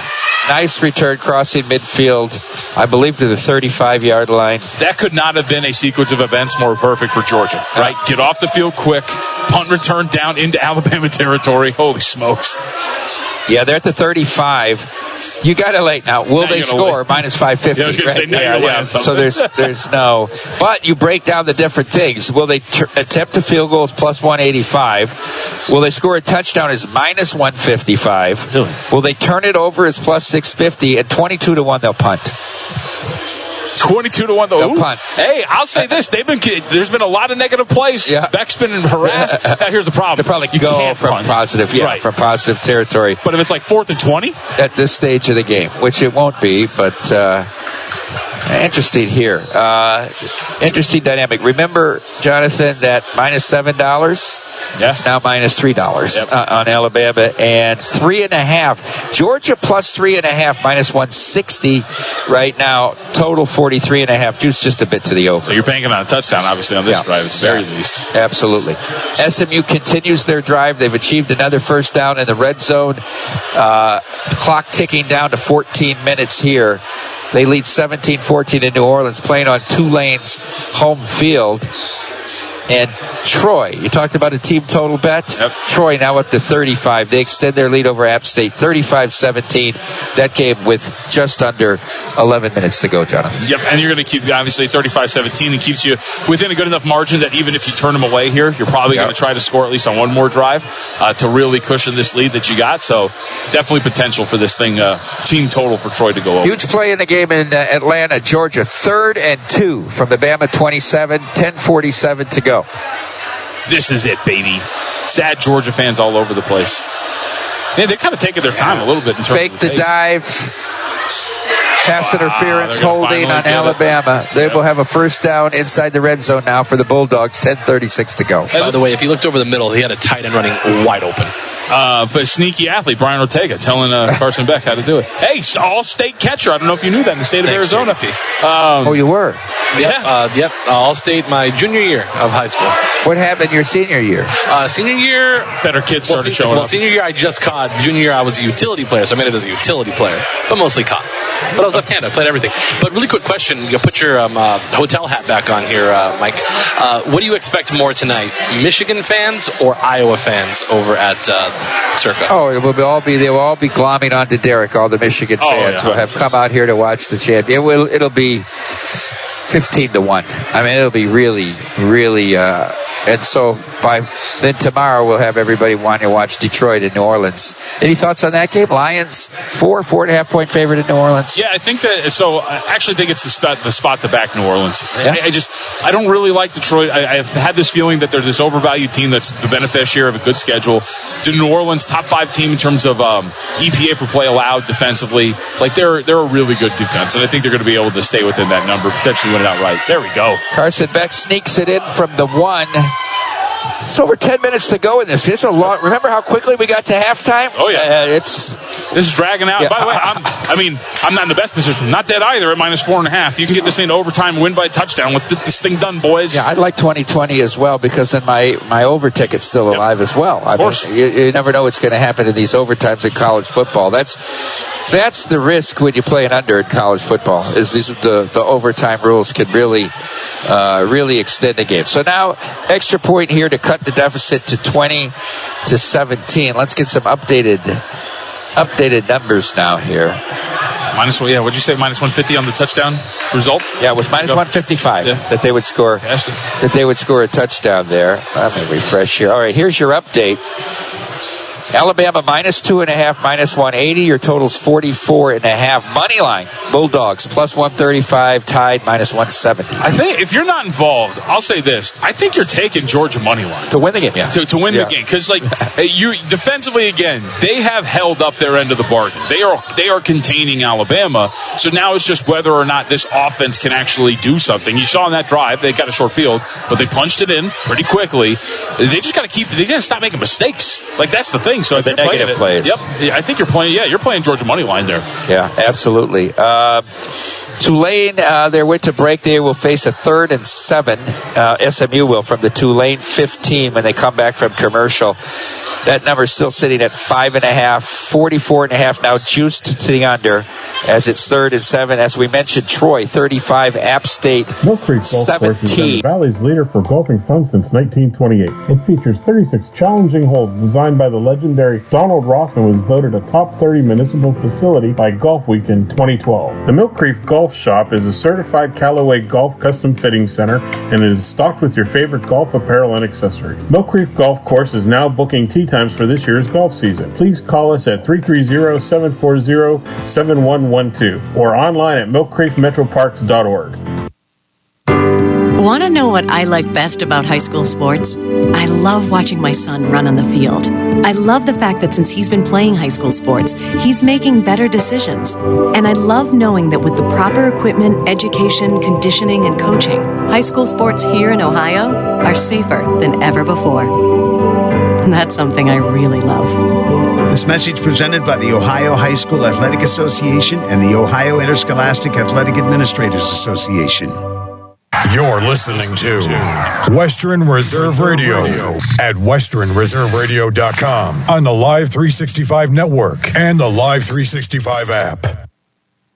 Nice return crossing midfield, I believe, to the 35-yard line. That could not have been a sequence of events more perfect for Georgia, right? Get off the field quick, punt return down into Alabama territory. Holy smokes. Yeah, they're at the 35. You got to late now. Will they score? Minus 550. Yeah, I was going to say, now you're laying something. So there's no. But you break down the different things. Will they attempt a field goal? Is plus 185. Will they score a touchdown? Is minus 155. Really? Will they turn it over? Is plus 650. And 22-1 they'll punt. 22-1 they'll punt. Hey, I'll say this: there's been a lot of negative plays. Yeah. Beck's been harassed. Now, here's the problem: they probably go from positive, from positive territory. But if it's like 4th and 20 at this stage of the game, which it won't be, but interesting here. Interesting dynamic. Remember, Jonathan, that minus $7. It's now minus $3 on Alabama, and 3.5. Georgia plus 3.5, minus 160 right now. Total 43.5. Juice just a bit to the over. So you're banking on a touchdown, obviously, on this drive at the very least. Absolutely. SMU continues their drive. They've achieved another 1st down in the red zone. Clock ticking down to 14 minutes here. They lead 17-14 in New Orleans, playing on Tulane's home field. And Troy, you talked about a team total bet. Yep. Troy now up to 35. They extend their lead over App State, 35-17. That game with just under 11 minutes to go, Jonathan. Yep, and you're going to keep, obviously, 35-17, and keeps you within a good enough margin that even if you turn them away here, you're probably going to try to score at least on one more drive to really cushion this lead that you got. So definitely potential for this thing, team total for Troy to go over. Huge play in the game in Atlanta, Georgia. 3rd and 2 from the Bama 27, 10:47 to go. This is it, baby. Sad Georgia fans all over the place. Yeah, they're kind of taking their time a little bit in terms Fake of the dive. Pass interference holding on Alabama. They will have a 1st down inside the red zone now for the Bulldogs. 10:36 to go. By the way, if you looked over the middle, he had a tight end running wide open. But sneaky athlete, Brian Ortega, telling Carson Beck how to do it. Hey, all-state catcher. I don't know if you knew that in the state of Arizona. You were? Yep. All-state my junior year of high school. What happened your senior year? Senior year... Better kids started showing up. Senior year I just caught. Junior year I was a utility player, so I made it as a utility player. But mostly caught. But I was left-handed. I played everything. But really quick question. You put your hotel hat back on here, Mike. What do you expect more tonight? Michigan fans or Iowa fans over at Circa? Oh, they will all be glomming onto Derek. All the Michigan fans will have come out here to watch the champion. It'll be 15-1. I mean, it'll be really, really. And so by then tomorrow we'll have everybody wanting to watch Detroit and New Orleans. Any thoughts on that game? Lions 4.5 point favorite in New Orleans. Yeah, I think that. So I actually think it's the spot to back New Orleans. Yeah. I don't really like Detroit. I've had this feeling that there's this overvalued team that's the beneficiary of a good schedule. The New Orleans top 5 team in terms of EPA per play allowed defensively. Like they're a really good defense, and I think they're going to be able to stay within that number, potentially win it outright. There we go. Carson Beck sneaks it in from the 1. It's over 10 minutes to go in this. It's a lot. Remember how quickly we got to halftime? Oh, yeah. This is dragging out. Yeah. By the way, I'm not in the best position. Not dead either at -4.5. You can get this thing to overtime, win by a touchdown. Let's get this thing done, boys. Yeah, I'd like 2020 as well, because then my over ticket's still alive as well. Of course. You never know what's going to happen in these overtimes in college football. That's the risk when you play an under in college football, is the overtime rules can really extend the game. So now, extra point here to cut the deficit to 20-17. Let's get some updated numbers now here. What'd you say? -150 on the touchdown result? Yeah, it was -155 that they would score. That they would score a touchdown there. Let me refresh here. All right, here's your update. Alabama -2.5, -180. Your total's 44.5. Money line, Bulldogs +135, tied -170. I think if you're not involved, I'll say this: I think you're taking Georgia money line to win the game. Yeah, to win the game, because you defensively again, they have held up their end of the bargain. They are containing Alabama. So now it's just whether or not this offense can actually do something. You saw on that drive, they got a short field, but they punched it in pretty quickly. They just got to they got to stop making mistakes. That's the thing. So if the negative plays. Yep. I think you're playing Georgia money line there. Yeah, absolutely. Tulane, their way to break, they will face a 3rd and 7. SMU will, from the Tulane 15 when they come back from commercial. That number is still sitting at 5.5, 44.5 now, juiced sitting under as it's 3rd and 7. As we mentioned, Troy 35, App State Mill Creek Golf 17. Course has been the Valley's leader for golfing fun since 1928. It features 36 challenging holes designed by the legendary Donald Ross and was voted a top 30 municipal facility by Golf Week in 2012. The Mill Creek Golf Shop is a certified Callaway Golf custom fitting center and is stocked with your favorite golf apparel and accessories. Mill Creek Golf Course is now booking tee times for this year's golf season. Please call us at 330-740-7112 or online at millcreekmetroparks.org. Want to know what I like best about high school sports? I love watching my son run on the field. I love the fact that since he's been playing high school sports, he's making better decisions. And I love knowing that with the proper equipment, education, conditioning, and coaching, high school sports here in Ohio are safer than ever before. And that's something I really love. This message presented by the Ohio High School Athletic Association and the Ohio Interscholastic Athletic Administrators Association. You're listening to Western Reserve Radio at westernreserveradio.com on the Live 365 network and the Live 365 app.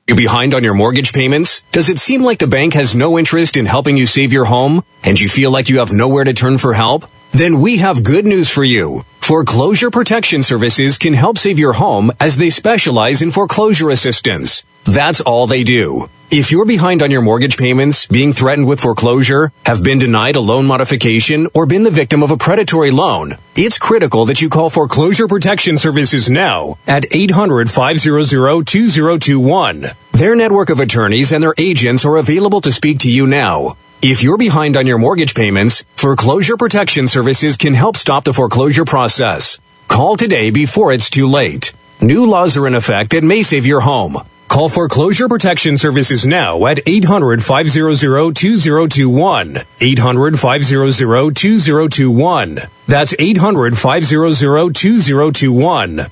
You're behind on your mortgage payments? Does it seem like the bank has no interest in helping you save your home and you feel like you have nowhere to turn for help? Then we have good news for you. Foreclosure Protection Services can help save your home as they specialize in foreclosure assistance. That's all they do. If you're behind on your mortgage payments, being threatened with foreclosure, have been denied a loan modification, or been the victim of a predatory loan, it's critical that you call Foreclosure Protection Services now at 800-500-2021. Their network of attorneys and their agents are available to speak to you now. If you're behind on your mortgage payments, Foreclosure Protection Services can help stop the foreclosure process. Call today before it's too late. New laws are in effect that may save your home. Call Foreclosure Protection Services now at 800-500-2021. 800-500-2021. That's 800-500-2021.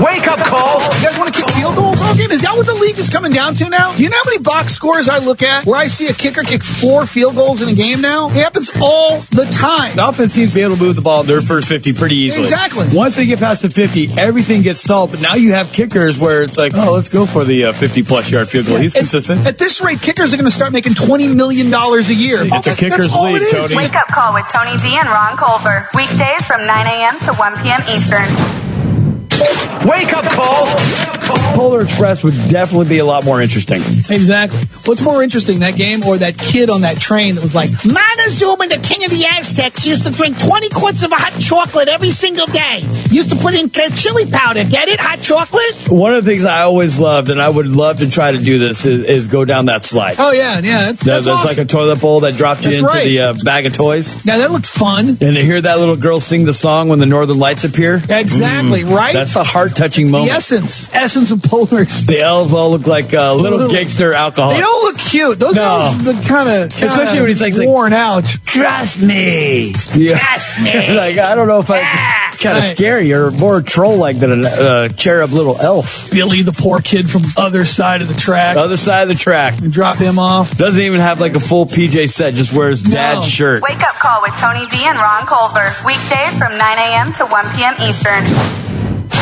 Wake up, Cole! You guys want to kick field goals all game? Is that what the league is coming down to now? Do you know how many box scores I look at where I see a kicker kick 4 field goals in a game now? It happens all the time. The offense seems to be able to move the ball in their first 50 pretty easily. Exactly. Once they get past the 50, everything gets stalled. But now you have kickers where it's like, oh, let's go for the 50-plus yard field goal. He's consistent. At this rate, kickers are going to start making $20 million a year. It's a kicker's league, Tony. Wake up call with Tony D and Ron Colbert. Weekdays from 9 a.m. to 1 p.m. Eastern. Wake up, Cole! Polar Express would definitely be a lot more interesting. Exactly. What's more interesting, that game or that kid on that train that was like, Montezuma, the king of the Aztecs, used to drink 20 quarts of hot chocolate every single day. Used to put in chili powder. Get it? Hot chocolate? One of the things I always loved, and I would love to try to do this, is go down that slide. Oh, yeah. That's awesome. Like a toilet bowl that dropped you into the bag of toys. Yeah, that looked fun. And to hear that little girl sing the song when the northern lights appear. Exactly, right? That's a heart-touching moment. The essence of polars. The elves all look like little gangster alcoholics. They don't look cute. Those elves look kind of especially when he's like worn out. Trust me. Yeah. Trust me. Like, I don't know if I kind of scary or more troll-like than a cherub little elf. Billy, the poor kid from other side of the track. Other side of the track. And drop him off. Doesn't even have like a full PJ set, just wears dad's shirt. Wake Up Call with Tony D and Ron Culver. Weekdays from 9 a.m. to 1 p.m. Eastern.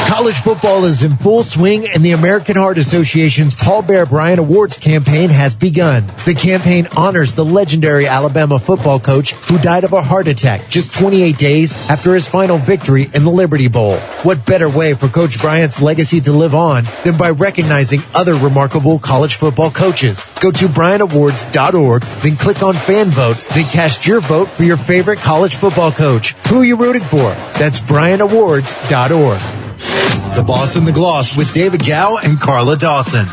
College football is in full swing, and the American Heart Association's Paul Bear Bryant Awards campaign has begun. The campaign honors the legendary Alabama football coach who died of a heart attack just 28 days after his final victory in the Liberty Bowl. What better way for Coach Bryant's legacy to live on than by recognizing other remarkable college football coaches? Go to BryantAwards.org, then click on Fan Vote, then cast your vote for your favorite college football coach. Who are you rooting for? That's BryantAwards.org. The Boss and the Gloss with David Gow and Carla Dawson.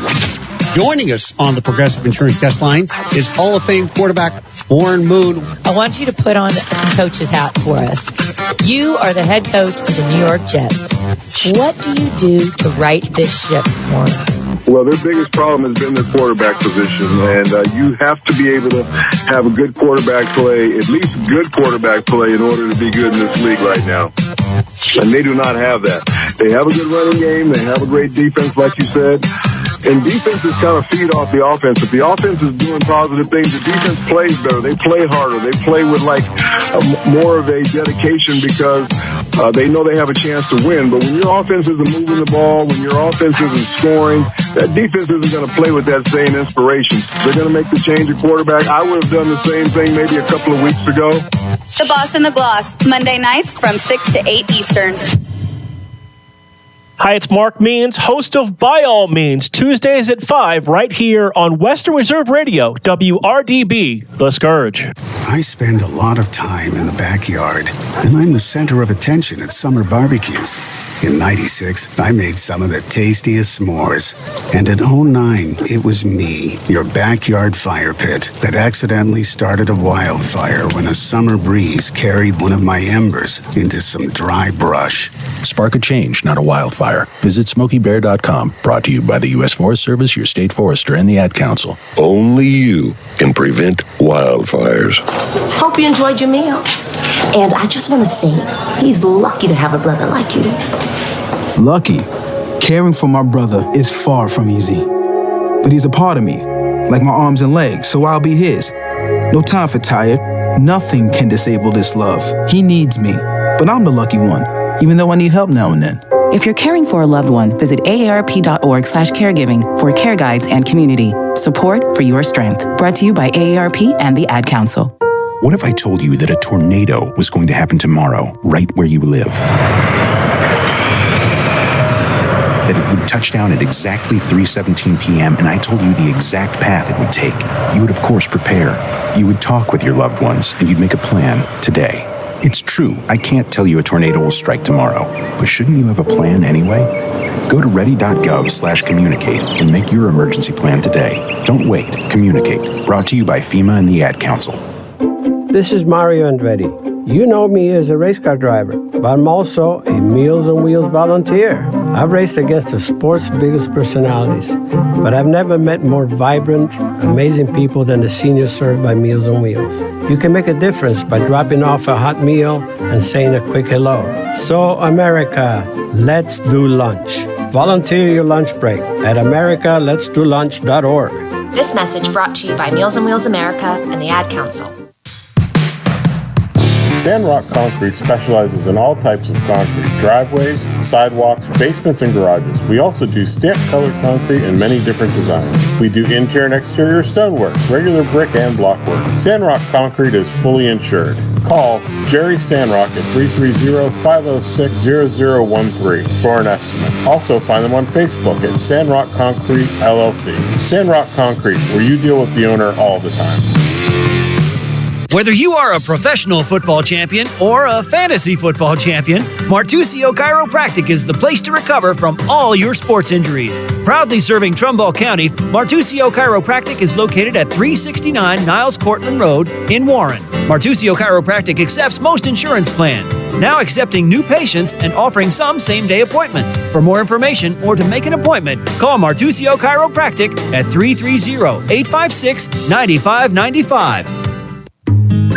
Joining us on the Progressive Insurance guest line is Hall of Fame quarterback Warren Moon. I want you to put on some coach's hat for us. You are the head coach of the New York Jets. What do you do to right this ship, Warren? Well, their biggest problem has been their quarterback position, and you have to be able to have a good quarterback play, at least good quarterback play, in order to be good in this league right now. And they do not have that. They have a good running game. They have a great defense, like you said. And defenses kind of feed off the offense. If the offense is doing positive things, the defense plays better. They play harder. They play with more of a dedication because they know they have a chance to win. But when your offense isn't moving the ball, when your offense isn't scoring, that defense isn't going to play with that same inspiration. They're going to make the change at quarterback. I would have done the same thing maybe a couple of weeks ago. The Boss and the Gloss, Monday nights from 6 to 8 Eastern. Hi, it's Mark Means, host of By All Means, Tuesdays at 5, right here on Western Reserve Radio, WRDB, The Scourge. I spend a lot of time in the backyard, and I'm the center of attention at summer barbecues. In '96, I made some of the tastiest s'mores. And in '09, it was me, your backyard fire pit, that accidentally started a wildfire when a summer breeze carried one of my embers into some dry brush. Spark a change, not a wildfire. Visit SmokeyBear.com. Brought to you by the U.S. Forest Service, your state forester, and the Ad Council. Only you can prevent wildfires. Hope you enjoyed your meal. And I just want to say, he's lucky to have a brother like you. Lucky? Caring for my brother is far from easy. But he's a part of me, like my arms and legs, so I'll be his. No time for tired. Nothing can disable this love. He needs me, but I'm the lucky one, even though I need help now and then. If you're caring for a loved one, visit aarp.org/caregiving for care guides and community support for your strength. Brought to you by AARP and the Ad Council. What if I told you that a tornado was going to happen tomorrow, right where you live? That it would touch down at exactly 3:17 p.m., and I told you the exact path it would take. You would, of course, prepare. You would talk with your loved ones, and you'd make a plan today. It's true, I can't tell you a tornado will strike tomorrow, but shouldn't you have a plan anyway? Go to ready.gov/communicate and make your emergency plan today. Don't wait. Communicate. Brought to you by FEMA and the Ad Council. This is Mario Andretti. You know me as a race car driver, but I'm also a Meals on Wheels volunteer. I've raced against the sport's biggest personalities, but I've never met more vibrant, amazing people than the seniors served by Meals on Wheels. You can make a difference by dropping off a hot meal and saying a quick hello. So, America, let's do lunch. Volunteer your lunch break at americaletsdolunch.org. This message brought to you by Meals on Wheels America and the Ad Council. Sandrock Concrete specializes in all types of concrete, driveways, sidewalks, basements, and garages. We also do stamp-colored concrete in many different designs. We do interior and exterior stonework, regular brick and block work. Sandrock Concrete is fully insured. Call Jerry Sandrock at 330-506-0013 for an estimate. Also find them on Facebook at Sandrock Concrete LLC. Sandrock Concrete, where you deal with the owner all the time. Whether you are a professional football champion or a fantasy football champion, Martusio Chiropractic is the place to recover from all your sports injuries. Proudly serving Trumbull County, Martusio Chiropractic is located at 369 Niles Cortland Road in Warren. Martusio Chiropractic accepts most insurance plans, now accepting new patients and offering some same-day appointments. For more information or to make an appointment, call Martusio Chiropractic at 330-856-9595.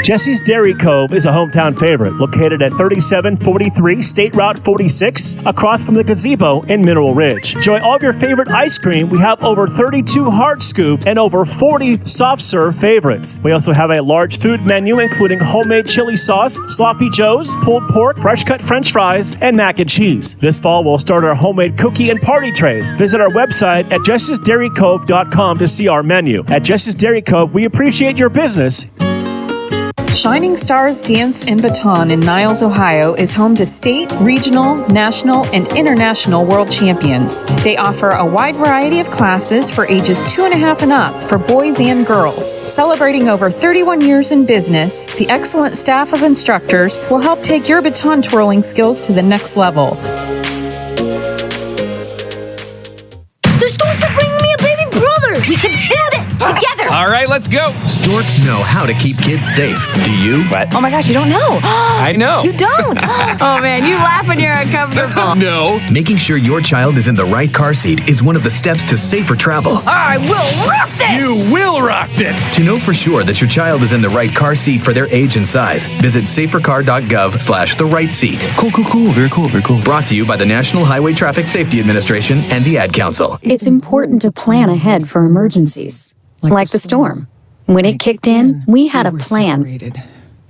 Jesse's Dairy Cove is a hometown favorite, located at 3743 State Route 46, across from the gazebo in Mineral Ridge. Enjoy all of your favorite ice cream. We have over 32 hard scoop and over 40 soft serve favorites. We also have a large food menu, including homemade chili sauce, sloppy joes, pulled pork, fresh cut French fries, and mac and cheese. This fall, we'll start our homemade cookie and party trays. Visit our website at jessesdairycove.com to see our menu. At Jesse's Dairy Cove, we appreciate your business. Shining Stars Dance and Baton in Niles, Ohio is home to state, regional, national, and international world champions. They offer a wide variety of classes for ages 2.5 and up for boys and girls. Celebrating over 31 years in business, the excellent staff of instructors will help take your baton twirling skills to the next level. The Storks are bringing me a baby brother! We can do this together! All right, let's go. Storks know how to keep kids safe. Do you? What? Oh my gosh, you don't know. I know. You don't? Oh man, you laugh when you're uncomfortable. No. Making sure your child is in the right car seat is one of the steps to safer travel. I will rock this! You will rock this! To know for sure that your child is in the right car seat for their age and size, visit safercar.gov/the right seat. Cool. Very cool. Brought to you by the National Highway Traffic Safety Administration and the Ad Council. It's important to plan ahead for emergencies, like the storm. When it kicked in, we had a plan.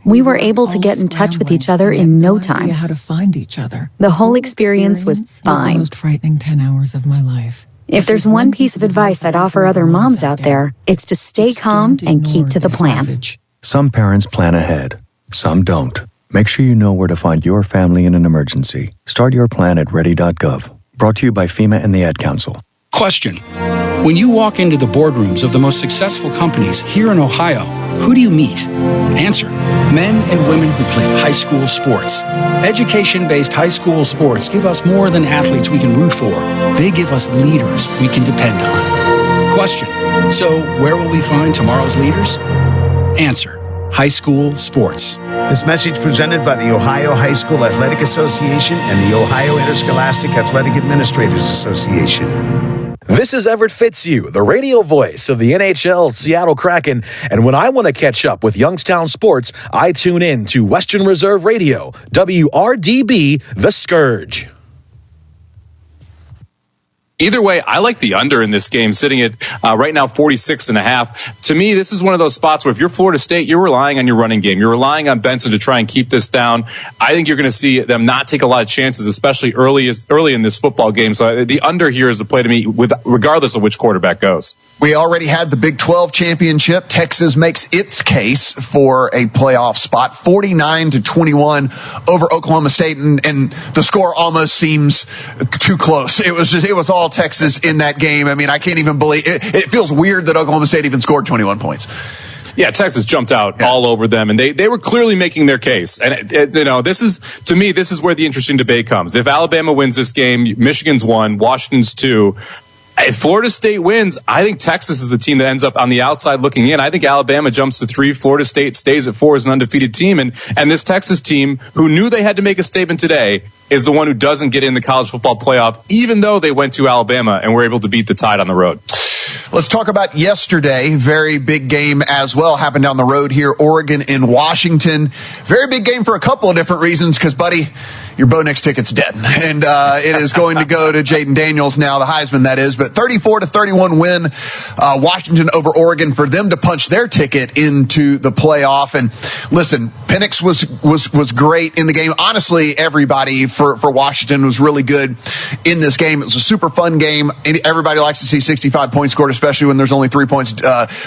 We were able to get in touch with each other in no time. How to find each other. The whole experience was fine. The most frightening 10 hours of my life. If there's one piece of advice I'd offer other moms out there, it's to stay calm and keep to the plan. Some parents plan ahead, some don't. Make sure you know where to find your family in an emergency. Start your plan at ready.gov. Brought to you by FEMA and the Ad Council. Question. When you walk into the boardrooms of the most successful companies here in Ohio, who do you meet? Answer. Men and women who play high school sports. Education-based high school sports give us more than athletes we can root for. They give us leaders we can depend on. Question. So where will we find tomorrow's leaders? Answer. High school sports. This message presented by the Ohio High School Athletic Association and the Ohio Interscholastic Athletic Administrators Association. This is Everett Fitzhugh, the radio voice of the NHL Seattle Kraken, and when I want to catch up with Youngstown sports, I tune in to Western Reserve Radio, WRDB, The Scourge. Either way, I like the under in this game, sitting at right now 46.5. To me, this is one of those spots where if you're Florida State, you're relying on your running game. You're relying on Benson to try and keep this down. I think you're going to see them not take a lot of chances, especially early in this football game. So the under here is the play to me, regardless of which quarterback goes. We already had the Big 12 championship. Texas makes its case for a playoff spot, 49-21 over Oklahoma State, and the score almost seems too close. It was all Texas in that game. I mean, I can't even believe it. It feels weird that Oklahoma State even scored 21 points. Yeah, Texas jumped out all over them, and they were clearly making their case. And this is where the interesting debate comes. If Alabama wins this game, Michigan's 1, Washington's 2. If Florida State wins, I think Texas is the team that ends up on the outside looking in. I think Alabama jumps to 3. Florida State stays at 4 as an undefeated team. And this Texas team, who knew they had to make a statement today, is the one who doesn't get in the college football playoff, even though they went to Alabama and were able to beat the Tide on the road. Let's talk about yesterday. Very big game as well. Happened down the road here, Oregon and Washington. Very big game for a couple of different reasons because, buddy, your Bo Nix ticket's dead. And it is going to go to Jaden Daniels now, the Heisman, that is. But 34-31 win, Washington over Oregon, for them to punch their ticket into the playoff. And listen, Penix was great in the game. Honestly, everybody for Washington was really good in this game. It was a super fun game. Everybody likes to see 65 points scored, especially when there's only 3 points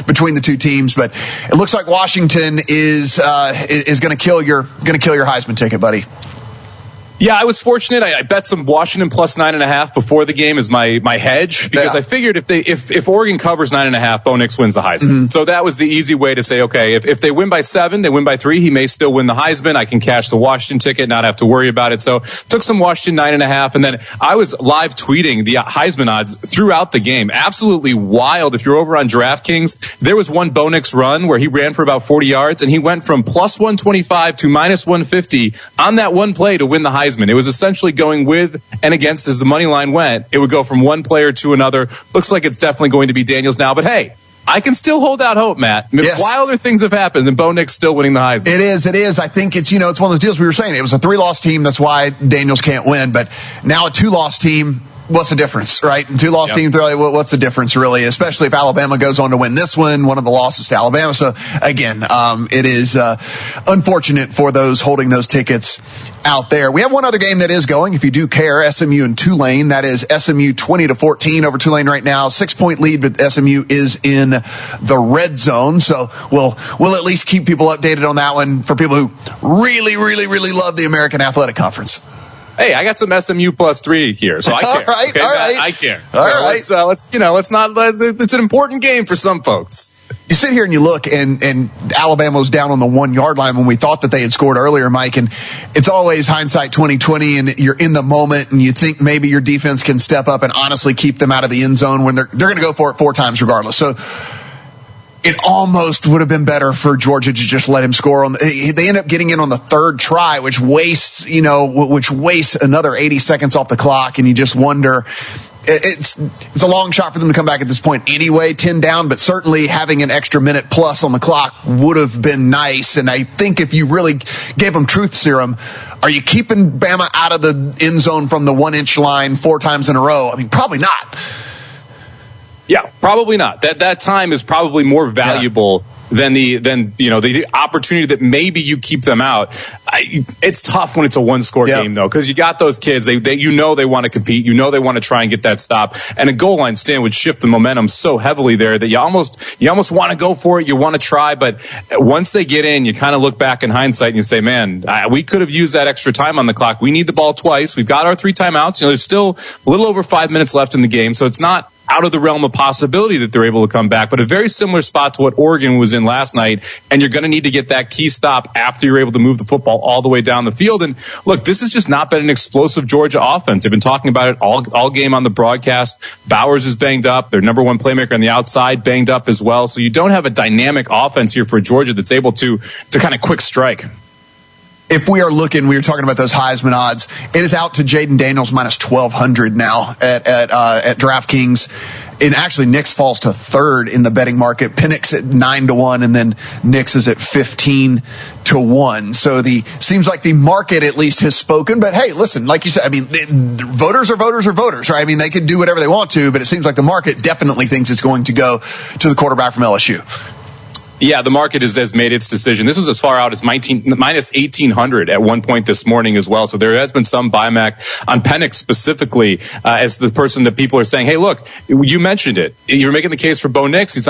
between the two teams. But it looks like Washington is going to kill your Heisman ticket, buddy. Yeah, I was fortunate. I bet some Washington plus 9.5 before the game as my hedge, because I figured if Oregon covers 9.5, Bo Nix wins the Heisman. Mm-hmm. So that was the easy way to say, okay, if they win by 7, they win by 3, he may still win the Heisman. I can cash the Washington ticket, not have to worry about it. So took some Washington 9.5, and then I was live tweeting the Heisman odds throughout the game. Absolutely wild. If you're over on DraftKings, there was one Bo Nix run where he ran for about 40 yards, and he went from plus 125 to minus 150 on that one play to win the Heisman. It was essentially going with and against as the money line went. It would go from one player to another. Looks like it's definitely going to be Daniels now. But hey, I can still hold out hope, Matt. Yes. Wilder things have happened, and Bo Nix still winning the Heisman. It is. I think it's one of those deals we were saying. It was a 3-loss team. That's why Daniels can't win. But now a 2-loss team. What's the difference, right? And 2-loss team, what's the difference, really? Especially if Alabama goes on to win this one of the losses to Alabama. So, again, it is unfortunate for those holding those tickets out there. We have one other game that is going, if you do care, SMU and Tulane. That is SMU 20-14 over Tulane right now. 6-point lead, but SMU is in the red zone. So we'll at least keep people updated on that one for people who really, really, really love the American Athletic Conference. Hey, I got some SMU plus 3 here, so I care. All right. I care. Let's not. It's an important game for some folks. You sit here and you look, and Alabama was down on the 1-yard line when we thought that they had scored earlier, Mike. And it's always hindsight 2020, and you're in the moment, and you think maybe your defense can step up and honestly keep them out of the end zone when they're going to go for it 4 times regardless. So it almost would have been better for Georgia to just let him score. They end up getting in on the 3rd try, which wastes another 80 seconds off the clock, and you just wonder. It's a long shot for them to come back at this point anyway, 10 down, but certainly having an extra minute plus on the clock would have been nice. And I think if you really gave them truth serum, are you keeping Bama out of the end zone from the 1-inch line 4 times in a row? I mean, probably not. Yeah, probably not. That time is probably more valuable than the opportunity that maybe you keep them out. It's tough when it's a 1-score game though, because you got those kids. They they want to compete. They want to try and get that stop. And a goal line stand would shift the momentum so heavily there that you almost want to go for it. You want to try, but once they get in, you kind of look back in hindsight and you say, man, we could have used that extra time on the clock. We need the ball twice. We've got our 3 timeouts. There's still a little over 5 minutes left in the game, so it's not out of the realm of possibility that they're able to come back, but a very similar spot to what Oregon was in last night. And you're going to need to get that key stop after you're able to move the football all the way down the field. And look, this has just not been an explosive Georgia offense. They've been talking about it all game on the broadcast. Bowers is banged up. Their number 1 playmaker on the outside banged up as well. So you don't have a dynamic offense here for Georgia that's able to kind of quick strike. If we are looking, we were talking about those Heisman odds. It is out to Jaden Daniels minus 1,200 now at DraftKings. And actually, Nix falls to 3rd in the betting market. Penix at 9-1, and then Nix is at 15-1. So seems like the market at least has spoken. But hey, listen, like you said, I mean, voters are voters, right? I mean, they can do whatever they want to, but it seems like the market definitely thinks it's going to go to the quarterback from LSU. Yeah, the market has made its decision. This was as far out as minus 1,800 at one point this morning as well. So there has been some buyback on Penix specifically as the person that people are saying, hey, look, you mentioned it. You're making the case for Bo Nix. He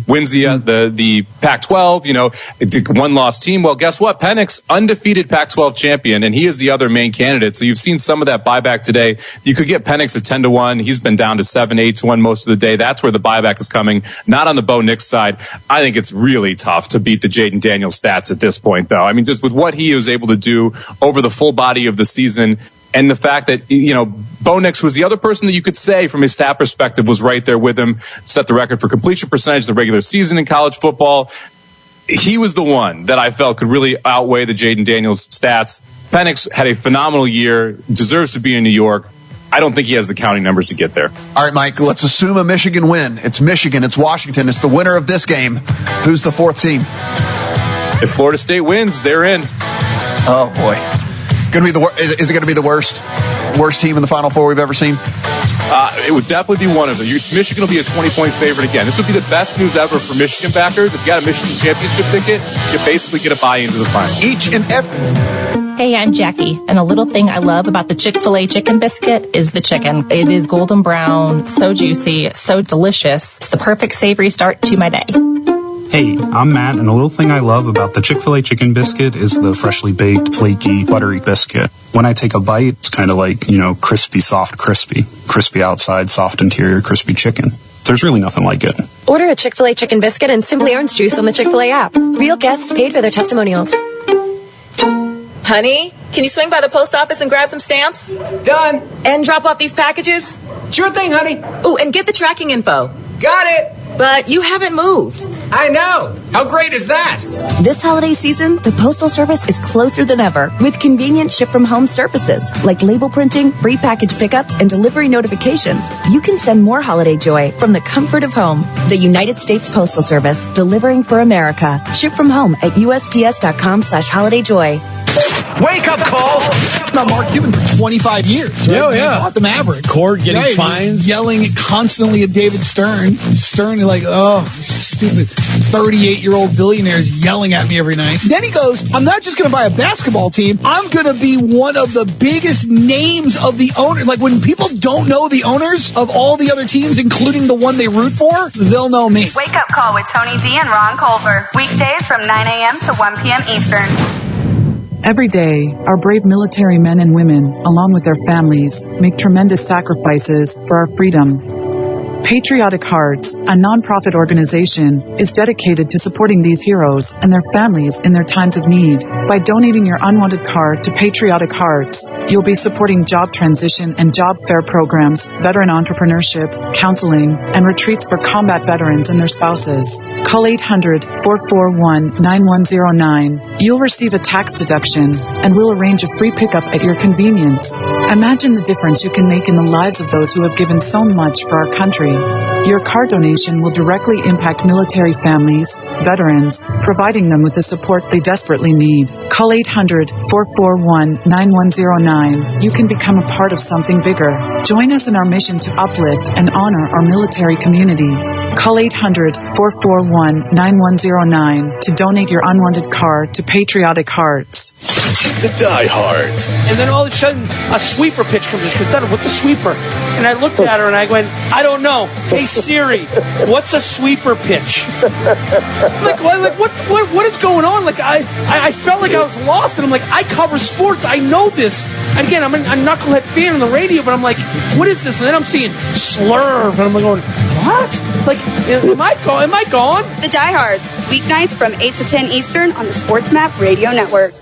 wins the Pac-12, one-loss team. Well, guess what? Penix, undefeated Pac-12 champion, and he is the other main candidate. So you've seen some of that buyback today. You could get Penix at 10-1. He's been down to 7-8-1 most of the day. That's where the buyback is coming, not on the Bo Nix side. I think it's really tough to beat the Jaden Daniels stats at this point, though. I mean, just with what he was able to do over the full body of the season, and the fact that, Bo Nix was the other person that you could say from his stat perspective was right there with him, set the record for completion percentage the regular season in college football. He was the one that I felt could really outweigh the Jaden Daniels stats. Penix had a phenomenal year, deserves to be in New York. I don't think he has the counting numbers to get there. All right, Mike, let's assume a Michigan win. It's Michigan, it's Washington, it's the winner of this game. Who's the 4th team? If Florida State wins, they're in. Oh, boy. Is it going to be the worst team in the Final Four we've ever seen? It would definitely be one of them. Michigan will be a 20-point favorite again. This would be the best news ever for Michigan backers. If you got a Michigan championship ticket, you basically get a buy-in to the final. Each and every... Hey, I'm Jackie, and a little thing I love about the Chick-fil-A chicken biscuit is the chicken. It is golden brown, so juicy, so delicious. It's the perfect savory start to my day. Hey, I'm Matt, and the little thing I love about the Chick-fil-A chicken biscuit is the freshly baked, flaky, buttery biscuit. When I take a bite, it's kind of like, crispy, soft, crispy. Crispy outside, soft interior, crispy chicken. There's really nothing like it. Order a Chick-fil-A chicken biscuit and Simply Orange Juice on the Chick-fil-A app. Real guests paid for their testimonials. Honey, can you swing by the post office and grab some stamps? Done. And drop off these packages? Sure thing, honey. Ooh, and get the tracking info. Got it. But you haven't moved. I know. How great is that? This holiday season, the Postal Service is closer than ever with convenient ship-from-home services like label printing, free package pickup, and delivery notifications. You can send more holiday joy from the comfort of home. The United States Postal Service, delivering for America. Ship from home at USPS.com/holidayjoy. Wake up call! It's not Mark Cuban for 25 years. Right? Oh, yeah. Bought the Maverick. Cord getting fines. Yelling constantly at David Stern. Stern is like, oh, stupid 38-year-old billionaires yelling at me every night. Then he goes, I'm not just going to buy a basketball team. I'm going to be one of the biggest names of the owner. Like when people don't know the owners of all the other teams, including the one they root for, they'll know me. Wake up call with Tony D and Ron Culver. Weekdays from 9 a.m. to 1 p.m. Eastern. Every day, our brave military men and women, along with their families, make tremendous sacrifices for our freedom. Patriotic Hearts, a nonprofit organization, is dedicated to supporting these heroes and their families in their times of need. By donating your unwanted car to Patriotic Hearts, you'll be supporting job transition and job fair programs, veteran entrepreneurship, counseling, and retreats for combat veterans and their spouses. Call 800-441-9109. You'll receive a tax deduction, and we'll arrange a free pickup at your convenience. Imagine the difference you can make in the lives of those who have given so much for our country. Your car donation will directly impact military families, veterans, providing them with the support they desperately need. Call 800-441-9109. You can become a part of something bigger. Join us in our mission to uplift and honor our military community. Call 800-441-9109 to donate your unwanted car to Patriotic Hearts. The diehards. And then all of a sudden, a sweeper pitch comes in. She goes, Dad, what's a sweeper? And I looked at her and I went, I don't know. Hey, Siri, what's a sweeper pitch? What is going on? Like, I felt like I was lost. And I'm like, I cover sports. I know this. And again, I'm a knucklehead fan on the radio, but I'm like, what is this? And then I'm seeing slurve. And I'm like going, what? Like, am I gone? The Diehards, weeknights from 8 to 10 Eastern on the Sports Map Radio Network.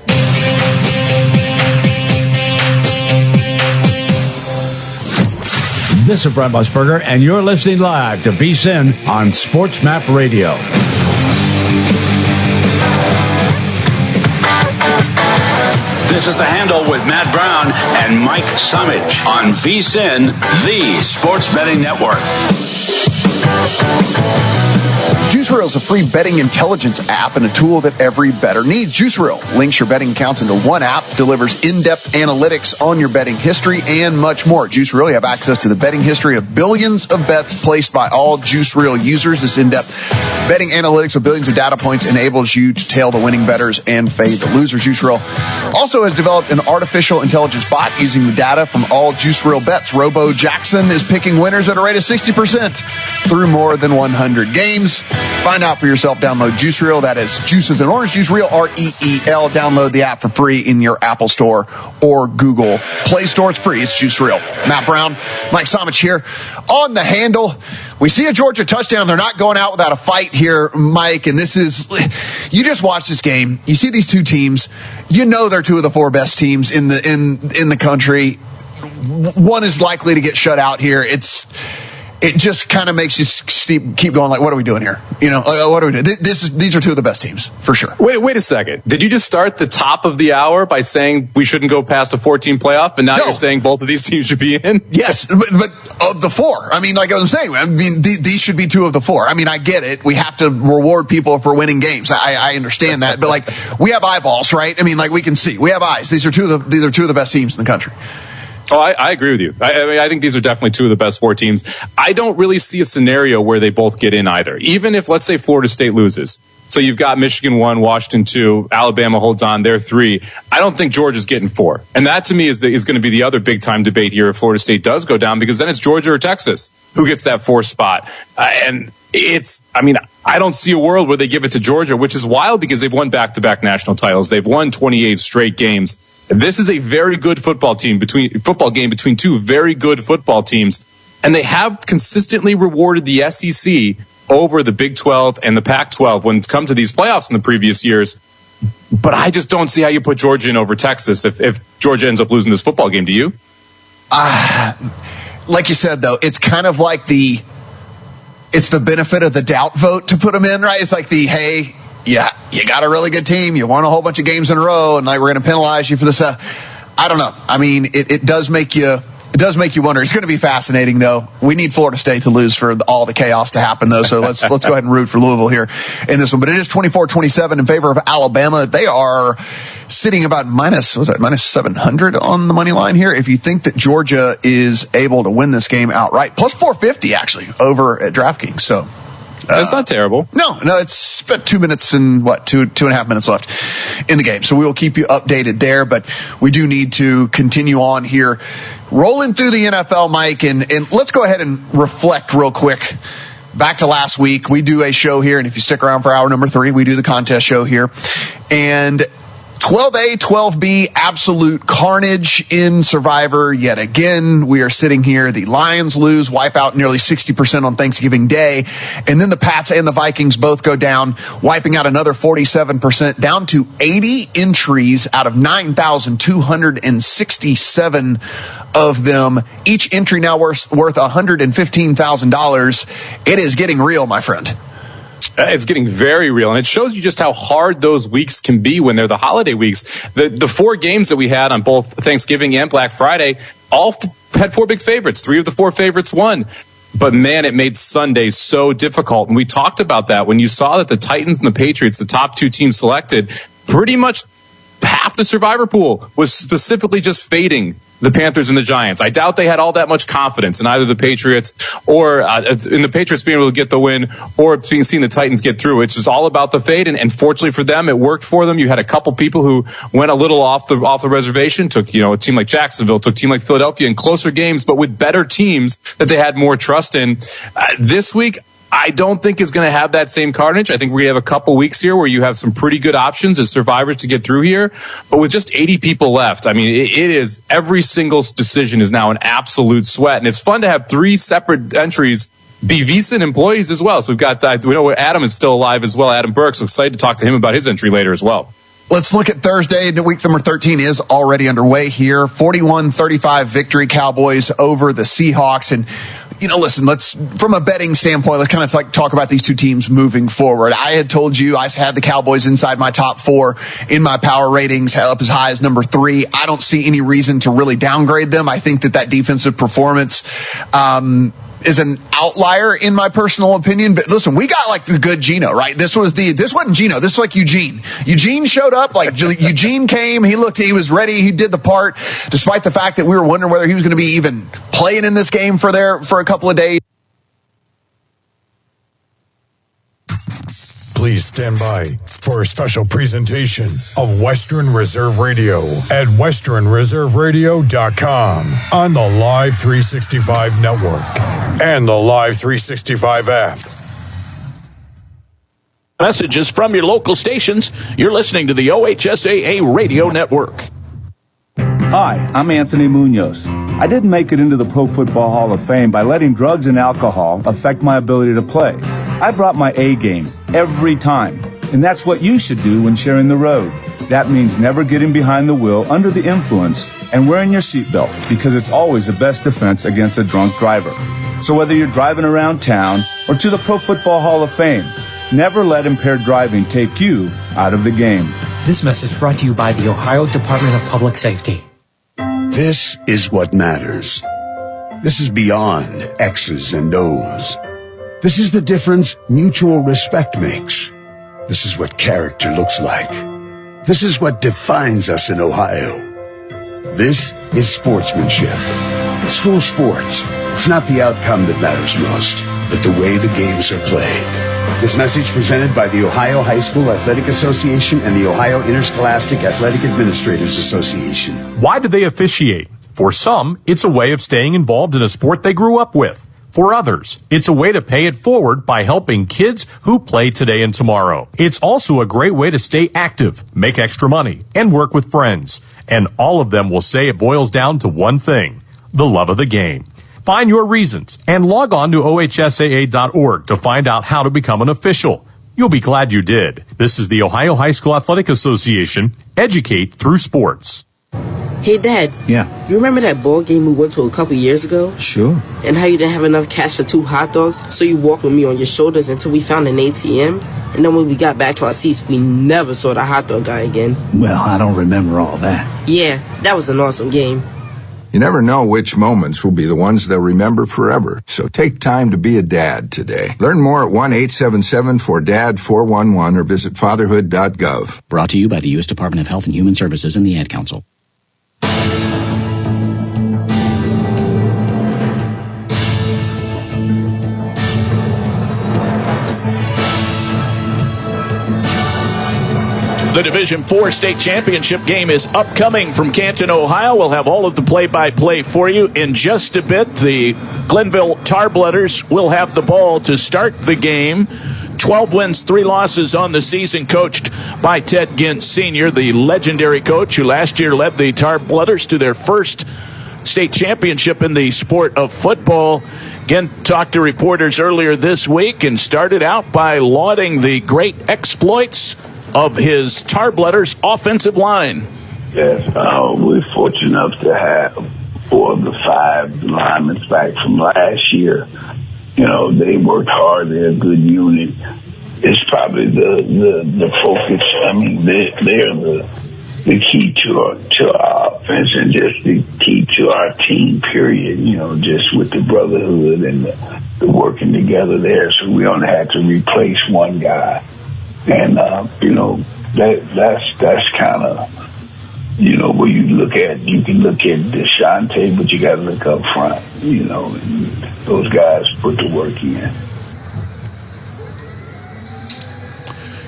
This is Brent Musburger, and you're listening live to VSIN on Sports Map Radio. This is The Handle with Matt Brown and Mike Summage on VSIN, the sports betting network. JuiceReel is a free betting intelligence app and a tool that every bettor needs. JuiceReel links your betting accounts into one app, delivers in-depth analytics on your betting history, and much more. JuiceReel, you have access to the betting history of billions of bets placed by all JuiceReel users. This in-depth betting analytics of billions of data points enables you to tail the winning bettors and fade the losers. JuiceReel also has developed an artificial intelligence bot using the data from all JuiceReel bets. Robo Jackson is picking winners at a rate of 60% through more than 100 games. Find out for yourself. Download JuiceReel. That is juices and orange juice, Reel, REEL. Download the app for free in your Apple Store or Google Play Store. It's free. It's JuiceReel. Matt Brown, Mike Somich here on The Handle. We see a Georgia touchdown. They're not going out without a fight here, Mike. And this is, you just watch this game. You see these two teams. You know they're two of the four best teams in the country. One is likely to get shut out here. It just kind of makes you keep going like, what are we doing here? What are we doing? These are two of the best teams, for sure. Wait a second. Did you just start the top of the hour by saying we shouldn't go past a 14 playoff, and now you're saying both of these teams should be in? Yes, but of the four. I mean, like I was saying, these should be two of the four. I mean, I get it. We have to reward people for winning games. I understand that. But, like, we have eyeballs, right? I mean, like, we can see. We have eyes. These are two of the best teams in the country. Oh, I agree with you. I think these are definitely two of the best four teams. I don't really see a scenario where they both get in either. Even if, let's say, Florida State loses. So you've got Michigan 1, Washington 2, Alabama holds on, they're 3. I don't think Georgia's getting 4. And that, to me, is going to be the other big-time debate here if Florida State does go down, because then it's Georgia or Texas who gets that 4th spot. And I don't see a world where they give it to Georgia, which is wild because they've won back-to-back national titles. They've won 28 straight games. This is a very good football game between two very good football teams, and they have consistently rewarded the SEC over the Big 12 and the Pac-12 when it's come to these playoffs in the previous years. But I just don't see how you put Georgia in over Texas if Georgia ends up losing this football game. Do you? Like you said, though, it's kind of like it's the benefit of the doubt vote to put them in, right? It's like hey, yeah, you got a really good team. You won a whole bunch of games in a row, and we're going to penalize you for this. I don't know. I mean, it does make you wonder. It's going to be fascinating, though. We need Florida State to lose for all the chaos to happen, though. So let's go ahead and root for Louisville here in this one. But it is 24-27 in favor of Alabama. They are sitting about minus 700 on the money line here. If you think that Georgia is able to win this game outright, plus 450 actually over at DraftKings. So that's not terrible. No, it's about 2 minutes and two and a half minutes left in the game. So we will keep you updated there, but we do need to continue on here. Rolling through the NFL, Mike, and let's go ahead and reflect real quick. Back to last week, we do a show here, and if you stick around for hour number 3, we do the contest show here. And 12A, 12B, absolute carnage in Survivor. Yet again, we are sitting here. The Lions lose, wipe out nearly 60% on Thanksgiving Day. And then the Pats and the Vikings both go down, wiping out another 47%, down to 80 entries out of 9,267 of them. Each entry now worth $115,000. It is getting real, my friend. It's getting very real, and it shows you just how hard those weeks can be when they're the holiday weeks. The 4 games that we had on both Thanksgiving and Black Friday all had 4 big favorites. 3 of the 4 favorites won. But, man, it made Sunday so difficult, and we talked about that when you saw that the Titans and the Patriots, the top 2 teams selected, pretty much half the Survivor pool was specifically just fading the Panthers and the Giants. I doubt they had all that much confidence in either the Patriots or in the Patriots being able to get the win or seeing the Titans get through. It's just all about the fade, and fortunately for them, it worked for them. You had a couple people who went a little off the reservation, took a team like Jacksonville, took a team like Philadelphia in closer games, but with better teams that they had more trust in. This week, I don't think is going to have that same carnage. I think we have a couple weeks here where you have some pretty good options as survivors to get through here. But with just 80 people left, I mean, it is every single decision is now an absolute sweat. And it's fun to have 3 separate entries be VSiN employees as well. So we know Adam is still alive as well. Adam Burke. So excited to talk to him about his entry later as well. Let's look at Thursday. Week number 13 is already underway here. 41-35 victory, Cowboys over the Seahawks. And listen, from a betting standpoint, let's kind of talk about these two teams moving forward. I had told you I had the Cowboys inside my top 4 in my power ratings, up as high as number 3. I don't see any reason to really downgrade them. I think that defensive performance is an outlier in my personal opinion. But listen, we got the good Geno, right? This wasn't Geno. This is like Eugene. Eugene showed up, Eugene came, he was ready, he did the part, despite the fact that we were wondering whether he was going to be even playing in this game for a couple of days. Please stand by for a special presentation of Western Reserve Radio at westernreserveradio.com on the Live 365 network and the Live 365 app. Messages from your local stations. You're listening to the OHSAA Radio Network. Hi, I'm Anthony Munoz. I didn't make it into the Pro Football Hall of Fame by letting drugs and alcohol affect my ability to play. I brought my A game every time, and that's what you should do when sharing the road. That means never getting behind the wheel under the influence and wearing your seatbelt, because it's always the best defense against a drunk driver. So whether you're driving around town or to the Pro Football Hall of Fame, never let impaired driving take you out of the game. This message brought to you by the Ohio Department of Public Safety. This is what matters. This is beyond X's and O's. This is the difference mutual respect makes. This is what character looks like. This is what defines us in Ohio. This is sportsmanship. School sports. It's not the outcome that matters most, but the way the games are played. This message presented by the Ohio High School Athletic Association and the Ohio Interscholastic Athletic Administrators Association. Why do they officiate? For some, it's a way of staying involved in a sport they grew up with. For others, it's a way to pay it forward by helping kids who play today and tomorrow. It's also a great way to stay active, make extra money, and work with friends. And all of them will say it boils down to one thing: the love of the game. Find your reasons and log on to ohsaa.org to find out how to become an official. You'll be glad you did. This is the Ohio High School Athletic Association. Educate through sports. Hey, Dad. Yeah. You remember that ball game we went to a couple years ago? Sure. And how you didn't have enough cash for 2 hot dogs, so you walked with me on your shoulders until we found an ATM? And then when we got back to our seats, we never saw the hot dog guy again. Well, I don't remember all that. Yeah, that was an awesome game. You never know which moments will be the ones they'll remember forever. So take time to be a dad today. Learn more at 1-877-4DAD-411 or visit fatherhood.gov. Brought to you by the U.S. Department of Health and Human Services and the Ad Council. The Division IV state championship game is upcoming from Canton, Ohio. We'll have all of the play-by-play for you in just a bit. The Glenville Tarblooders will have the ball to start the game. 12 wins, 3 losses on the season, coached by Ted Gint Sr., the legendary coach who last year led the Tarblooders to their first state championship in the sport of football. Gint talked to reporters earlier this week and started out by lauding the great exploits of his Tarblooders offensive line. Yes, we're fortunate enough to have 4 of the 5 linemen back from last year. You know, they worked hard. They're a good unit. It's probably the focus. I mean, they're the key to our offense and just the key to our team, period. You know, just with the brotherhood and the working together there. So we only had to replace one guy. And, you know, that's kind of, you know, where you can look at Deshaunte, but you got to look up front, you know, and those guys put the work in.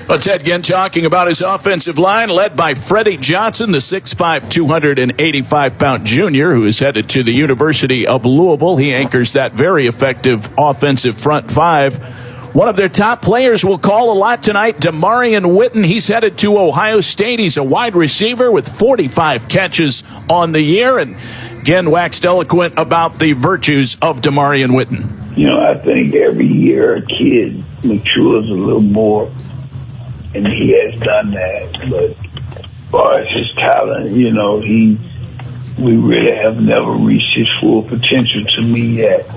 Well, Ted Ginn talking about his offensive line, led by Freddie Johnson, the 6'5", 285-pound junior who is headed to the University of Louisville. He anchors that very effective offensive front 5. One of their top players will call a lot tonight, Damarian Witten. He's headed to Ohio State. He's a wide receiver with 45 catches on the year. And again, waxed eloquent about the virtues of Damarian Witten. You know, I think every year a kid matures a little more, and he has done that. But as far as his talent, you know, we really have never reached his full potential to me yet.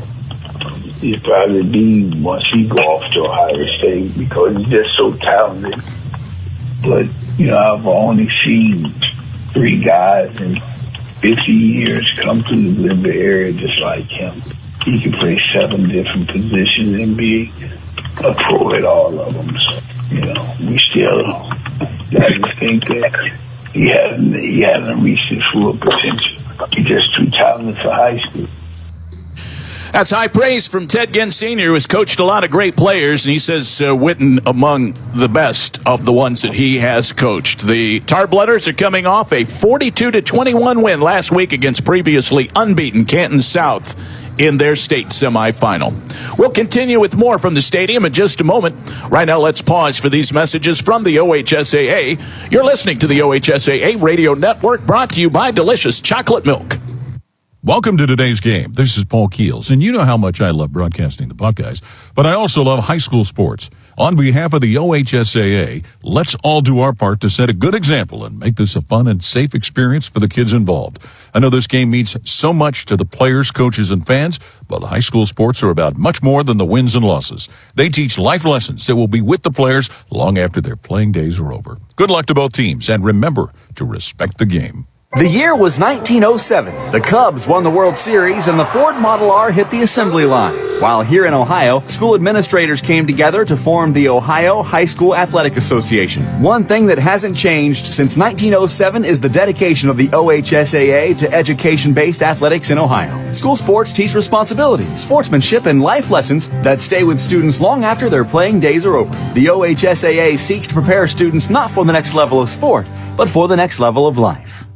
He'd probably be once he go off to Ohio State because he's just so talented. But, you know, I've only seen 3 guys in 50 years come through the Glenville area just like him. He can play 7 different positions and be a pro at all of them. So, you know, we still think that he hasn't reached his full potential. He's just too talented for high school. That's high praise from Ted Ginn Sr., who has coached a lot of great players, and he says Witten among the best of the ones that he has coached. The Tarblooders are coming off a 42-21 win last week against previously unbeaten Canton South in their state semifinal. We'll continue with more from the stadium in just a moment. Right now, let's pause for these messages from the OHSAA. You're listening to the OHSAA Radio Network, brought to you by Delicious Chocolate Milk. Welcome to today's game. This is Paul Keels, and you know how much I love broadcasting the Buckeyes, but I also love high school sports. On behalf of the OHSAA, let's all do our part to set a good example and make this a fun and safe experience for the kids involved. I know this game means so much to the players, coaches, and fans, but high school sports are about much more than the wins and losses. They teach life lessons that will be with the players long after their playing days are over. Good luck to both teams, and remember to respect the game. The year was 1907. The Cubs won the World Series and the Ford Model R hit the assembly line. While here in Ohio, school administrators came together to form the Ohio High School Athletic Association. One thing that hasn't changed since 1907 is the dedication of the OHSAA to education-based athletics in Ohio. School sports teach responsibility, sportsmanship, and life lessons that stay with students long after their playing days are over. The OHSAA seeks to prepare students not for the next level of sport, but for the next level of life.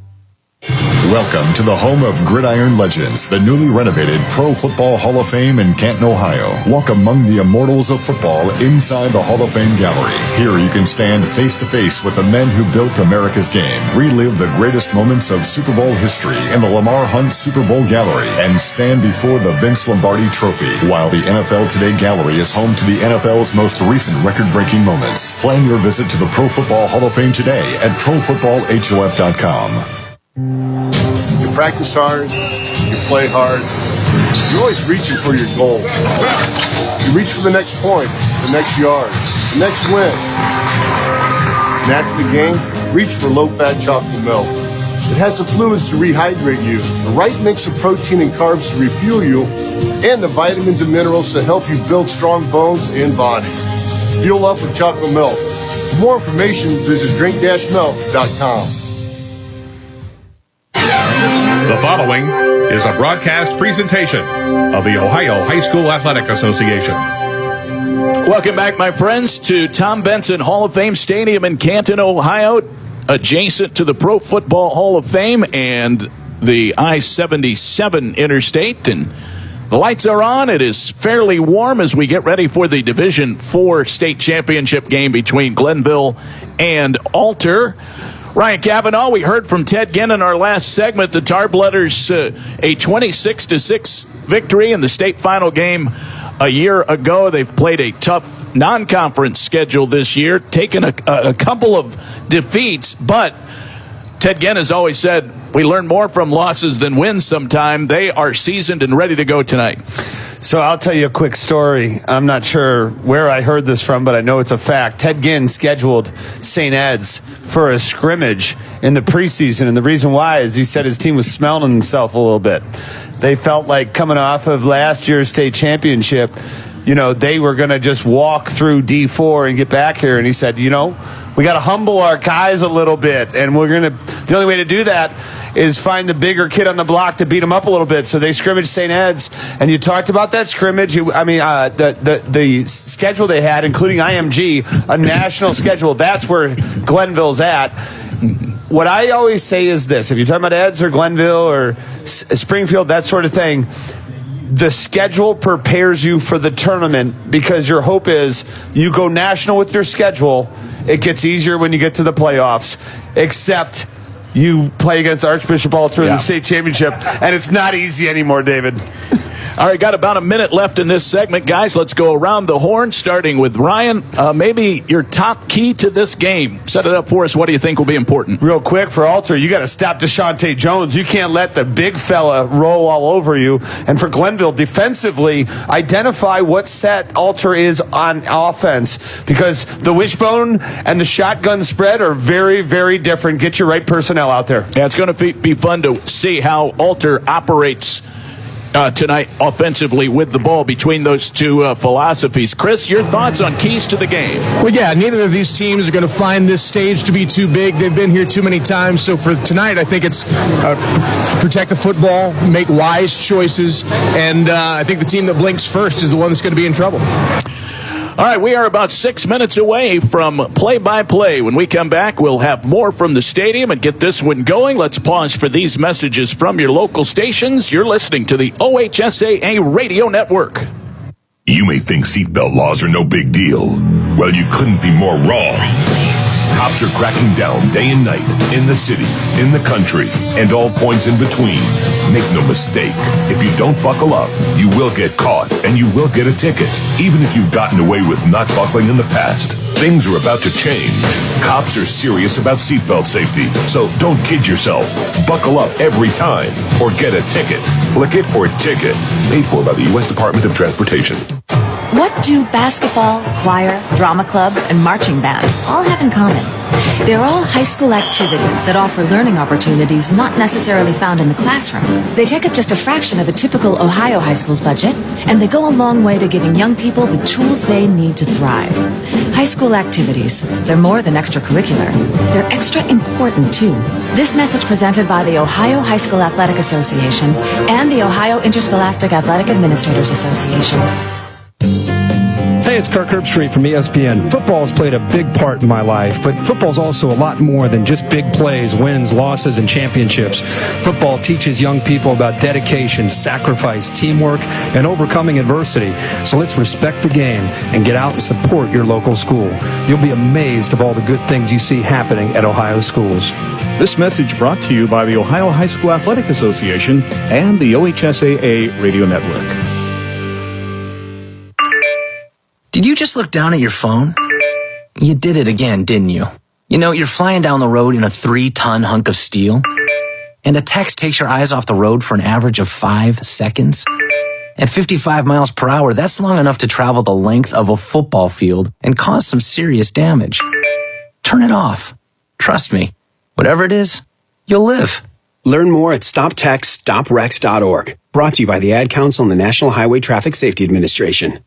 Welcome to the home of Gridiron Legends, the newly renovated Pro Football Hall of Fame in Canton, Ohio. Walk among the immortals of football inside the Hall of Fame gallery. Here you can stand face to face with the men who built America's game. Relive the greatest moments of Super Bowl history in the Lamar Hunt Super Bowl gallery and stand before the Vince Lombardi Trophy, while the NFL Today gallery is home to the NFL's most recent record-breaking moments. Plan your visit to the Pro Football Hall of Fame today at profootballhof.com. You practice hard, you play hard, you're always reaching for your goals. You reach for the next point, the next yard, the next win. And after the game, reach for low-fat chocolate milk. It has the fluids to rehydrate you, the right mix of protein and carbs to refuel you, and the vitamins and minerals to help you build strong bones and bodies. Fuel up with chocolate milk. For more information, visit drink-milk.com. The following is a broadcast presentation of the Ohio High School Athletic Association. Welcome back, my friends, to Tom Benson Hall of Fame Stadium in Canton, Ohio, adjacent to the Pro Football Hall of Fame and the I-77 interstate. And the lights are on. It is fairly warm as we get ready for the Division IV state championship game between Glenville and Alter. Ryan Cavanaugh, we heard from Ted Ginn in our last segment. The Tarblooders, a 26-6 victory in the state final game a year ago. They've played a tough non-conference schedule this year, taken a couple of defeats, but Ted Ginn has always said, we learn more from losses than wins sometime. They are seasoned and ready to go tonight. So I'll tell you a quick story. I'm not sure where I heard this from, but I know it's a fact. Ted Ginn scheduled St. Ed's for a scrimmage in the preseason, and the reason why is he said his team was smelling himself a little bit. They felt like coming off of last year's state championship, they were going to just walk through D4 and get back here, and he said, we got to humble our guys a little bit, and the only way to do that is find the bigger kid on the block to beat him up a little bit. So they scrimmaged St. Ed's, and you talked about that scrimmage. The schedule they had, including IMG, a national schedule. That's where Glenville's at. What I always say is this: if you're talking about Ed's or Glenville or Springfield, that sort of thing, the schedule prepares you for the tournament because your hope is you go national with your schedule. It gets easier when you get to the playoffs, except you play against Archbishop Alter in the state championship, and it's not easy anymore, David. All right, got about a minute left in this segment, guys. Let's go around the horn, starting with Ryan. Maybe your top key to this game. Set it up for us. What do you think will be important? Real quick, for Alter, you got to stop Deshaunte Jones. You can't let the big fella roll all over you. And for Glenville, defensively, identify what set Alter is on offense, because the wishbone and the shotgun spread are very, very different. Get your right personnel out there. Yeah, it's going to be fun to see how Alter operates tonight offensively with the ball between those two philosophies. Chris, your thoughts on keys to the game? Well, yeah, neither of these teams are going to find this stage to be too big. They've been here too many times. So for tonight, I think it's protect the football, make wise choices, and I think the team that blinks first is the one that's going to be in trouble. All right, we are about 6 minutes away from play-by-play. When we come back, we'll have more from the stadium and get this one going. Let's pause for these messages from your local stations. You're listening to the OHSAA Radio Network. You may think seatbelt laws are no big deal. Well, you couldn't be more wrong. Cops are cracking down day and night in the city, in the country, and all points in between. Make no mistake, if you don't buckle up, you will get caught and you will get a ticket, even if you've gotten away with not buckling in the past. Things are about to change. Cops are serious about seatbelt safety, so don't kid yourself. Buckle up every time or get a ticket. Click it or ticket. Paid for by the U.S. Department of Transportation. What do basketball, choir, drama club, and marching band all have in common? They're all high school activities that offer learning opportunities not necessarily found in the classroom. They take up just a fraction of a typical Ohio high school's budget, and they go a long way to giving young people the tools they need to thrive. High school activities, they're more than extracurricular. They're extra important, too. This message presented by the Ohio High School Athletic Association and the Ohio Interscholastic Athletic Administrators Association. Hey, it's Kirk Herbstreit from ESPN. Football has played a big part in my life, but football's also a lot more than just big plays, wins, losses, and championships. Football teaches young people about dedication, sacrifice, teamwork, and overcoming adversity. So let's respect the game and get out and support your local school. You'll be amazed of all the good things you see happening at Ohio schools. This message brought to you by the Ohio High School Athletic Association and the OHSAA Radio Network. Did you just look down at your phone? You did it again, didn't you? You know, you're flying down the road in a 3-ton hunk of steel, and a text takes your eyes off the road for an average of 5 seconds. At 55 miles per hour, that's long enough to travel the length of a football field and cause some serious damage. Turn it off. Trust me, whatever it is, you'll live. Learn more at stoptextsstopwrecks.org. Brought to you by the Ad Council and the National Highway Traffic Safety Administration.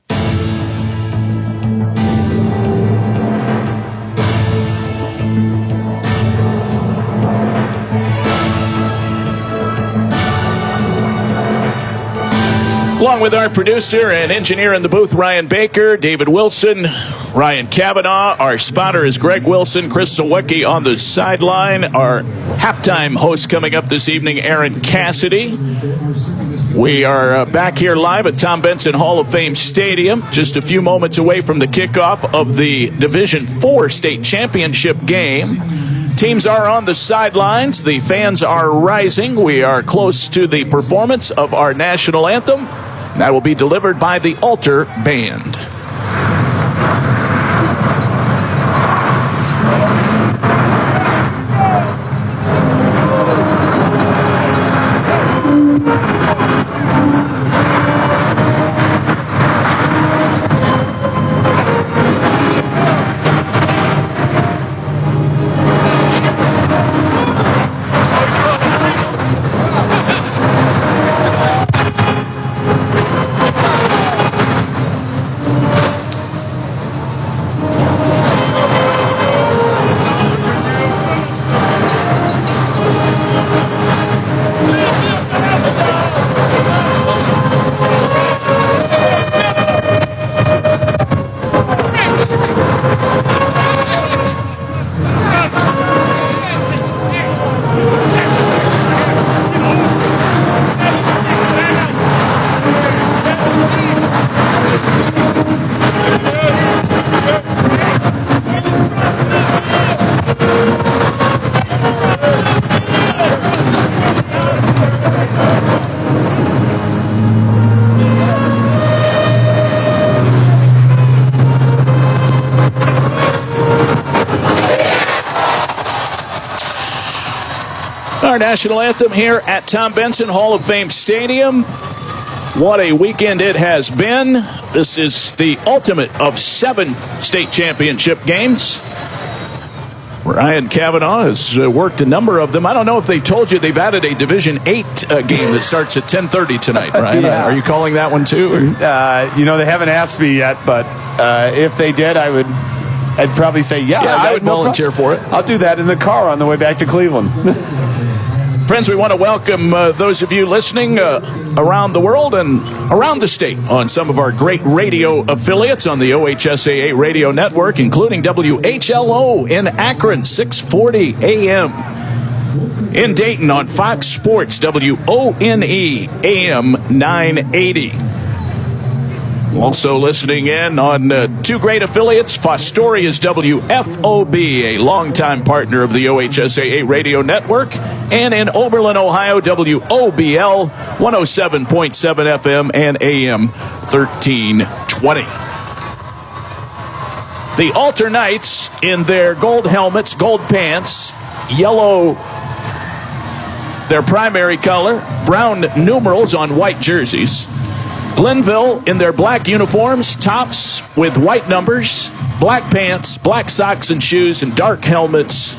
Along with our producer and engineer in the booth, Ryan Baker, David Wilson, Ryan Kavanaugh. Our spotter is Greg Wilson, Chris Sawicki on the sideline. Our halftime host coming up this evening, Aaron Cassidy. We are back here live at Tom Benson Hall of Fame Stadium, just a few moments away from the kickoff of the Division IV state championship game. Teams are on the sidelines. The fans are rising. We are close to the performance of our national anthem. That will be delivered by the Altar Band. Our national anthem here at Tom Benson Hall of Fame Stadium. What a weekend it has been. This is the ultimate of 7 state championship games. Ryan Kavanaugh has worked a number of them. I don't know if they told you they've added a Division 8 game that starts at 10:30 tonight, Ryan. Yeah. Are you calling that one too? They haven't asked me yet, but if they did, I'd probably say, I would volunteer for it. I'll do that in the car on the way back to Cleveland. Friends, we want to welcome those of you listening around the world and around the state on some of our great radio affiliates on the OHSAA radio network, including WHLO in Akron, 640 AM. In Dayton on Fox Sports, WONE AM 980. Also listening in on 2 great affiliates, Fostoria's WFOB, a longtime partner of the OHSAA radio network, and in Oberlin, Ohio, WOBL 107.7 FM and AM 1320. The Altar Knights in their gold helmets, gold pants, yellow, their primary color, brown numerals on white jerseys. Glenville in their black uniforms, tops with white numbers, black pants, black socks and shoes, and dark helmets.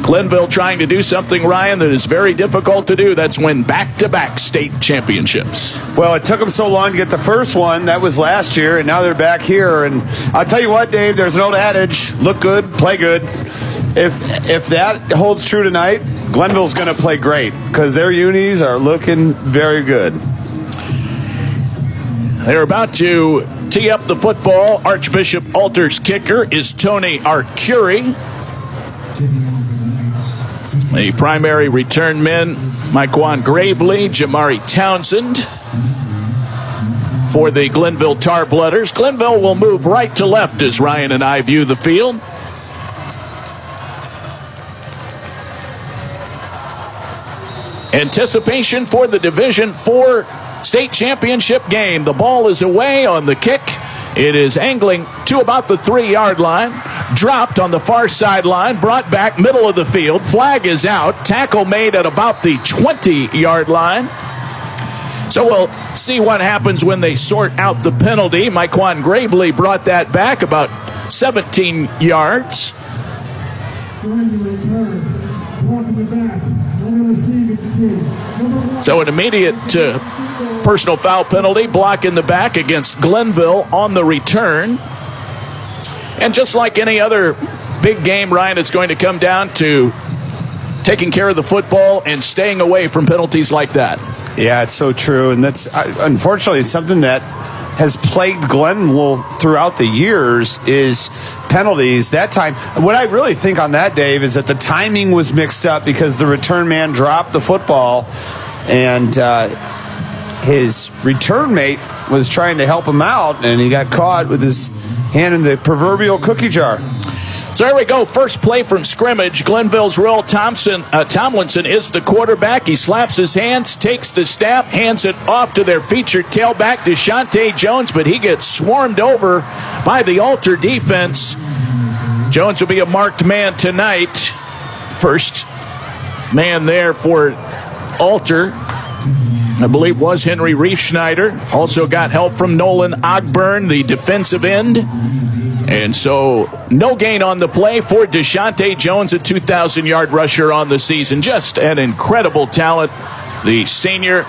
Glenville trying to do something, Ryan, that is very difficult to do. That's win back-to-back state championships. Well, it took them so long to get the first one. That was last year, and now they're back here. And I'll tell you what, Dave, there's an old adage, look good, play good. If that holds true tonight, Glenville's going to play great because their unis are looking very good. They're about to tee up the football. Archbishop Alter's kicker is Tony Arcuri. The primary return men, Myquan Gravely, Jamari Townsend. For the Glenville Tarblooders, Glenville will move right to left as Ryan and I view the field. Anticipation for the Division IV state championship game. The ball is away on the kick. It is angling to about the 3-yard line. Dropped on the far sideline. Brought back middle of the field. Flag is out. Tackle made at about the 20-yard line. So we'll see what happens when they sort out the penalty. Myquan Gravely brought that back about 17 yards. So an immediate personal foul penalty, block in the back against Glenville on the return. And just like any other big game, Ryan, it's going to come down to taking care of the football and staying away from penalties like that. Yeah, it's so true. And that's unfortunately something that has plagued Glenville throughout the years is penalties. That time, what I really think on that, Dave, is that the timing was mixed up because the return man dropped the football and his return mate was trying to help him out, and he got caught with his hand in the proverbial cookie jar. So there we go. First play from scrimmage. Glenville's Royal Tomlinson is the quarterback. He slaps his hands, takes the snap, hands it off to their featured tailback, Deshante Jones, but he gets swarmed over by the Alter defense. Jones will be a marked man tonight. First man there for Alter, I believe, was Henry Riefschneider. Also got help from Nolan Ogburn, the defensive end. And so no gain on the play for Deshante Jones, a 2,000-yard rusher on the season. Just an incredible talent. The senior,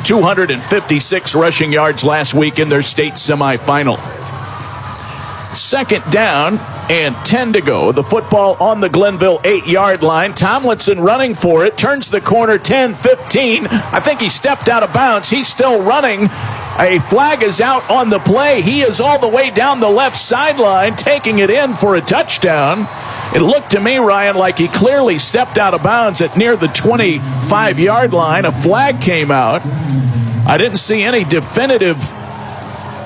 256 rushing yards last week in their state semifinal. Second down and 10 to go. The football on the Glenville 8-yard line. Tomlinson running for it. Turns the corner, 10, 15. I think he stepped out of bounds. He's still running. A flag is out on the play. He is all the way down the left sideline, taking it in for a touchdown. It looked to me, Ryan, like he clearly stepped out of bounds at near the 25-yard line. A flag came out. I didn't see any definitive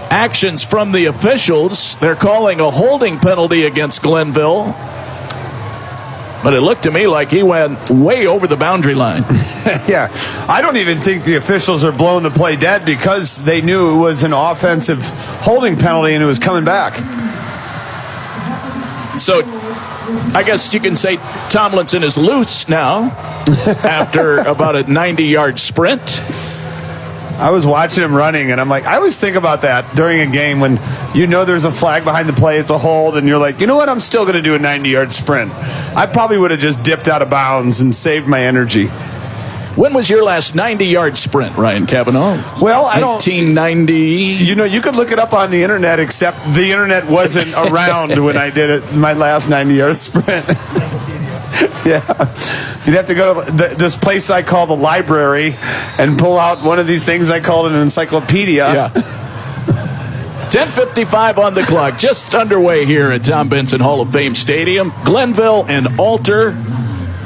actions from the officials. They're calling a holding penalty against Glenville. But it looked to me like he went way over the boundary line. Yeah, I don't even think the officials are blowing the play dead because they knew it was an offensive holding penalty and it was coming back. So I guess you can say Tomlinson is loose now after about a 90-yard sprint. I was watching him running, and I'm like, I always think about that during a game when you know there's a flag behind the play, it's a hold, and you're like, you know what, I'm still going to do a 90-yard sprint. I probably would have just dipped out of bounds and saved my energy. When was your last 90-yard sprint, Ryan Cavanaugh? Well, I don't... 1990. You know, you could look it up on the internet, except the internet wasn't around when I did it, my last 90-yard sprint. Yeah. You'd have to go to this place I call the library and pull out one of these things I call an encyclopedia. Yeah. 10:55 on the clock. Just underway here at Tom Benson Hall of Fame Stadium. Glenville and Alter.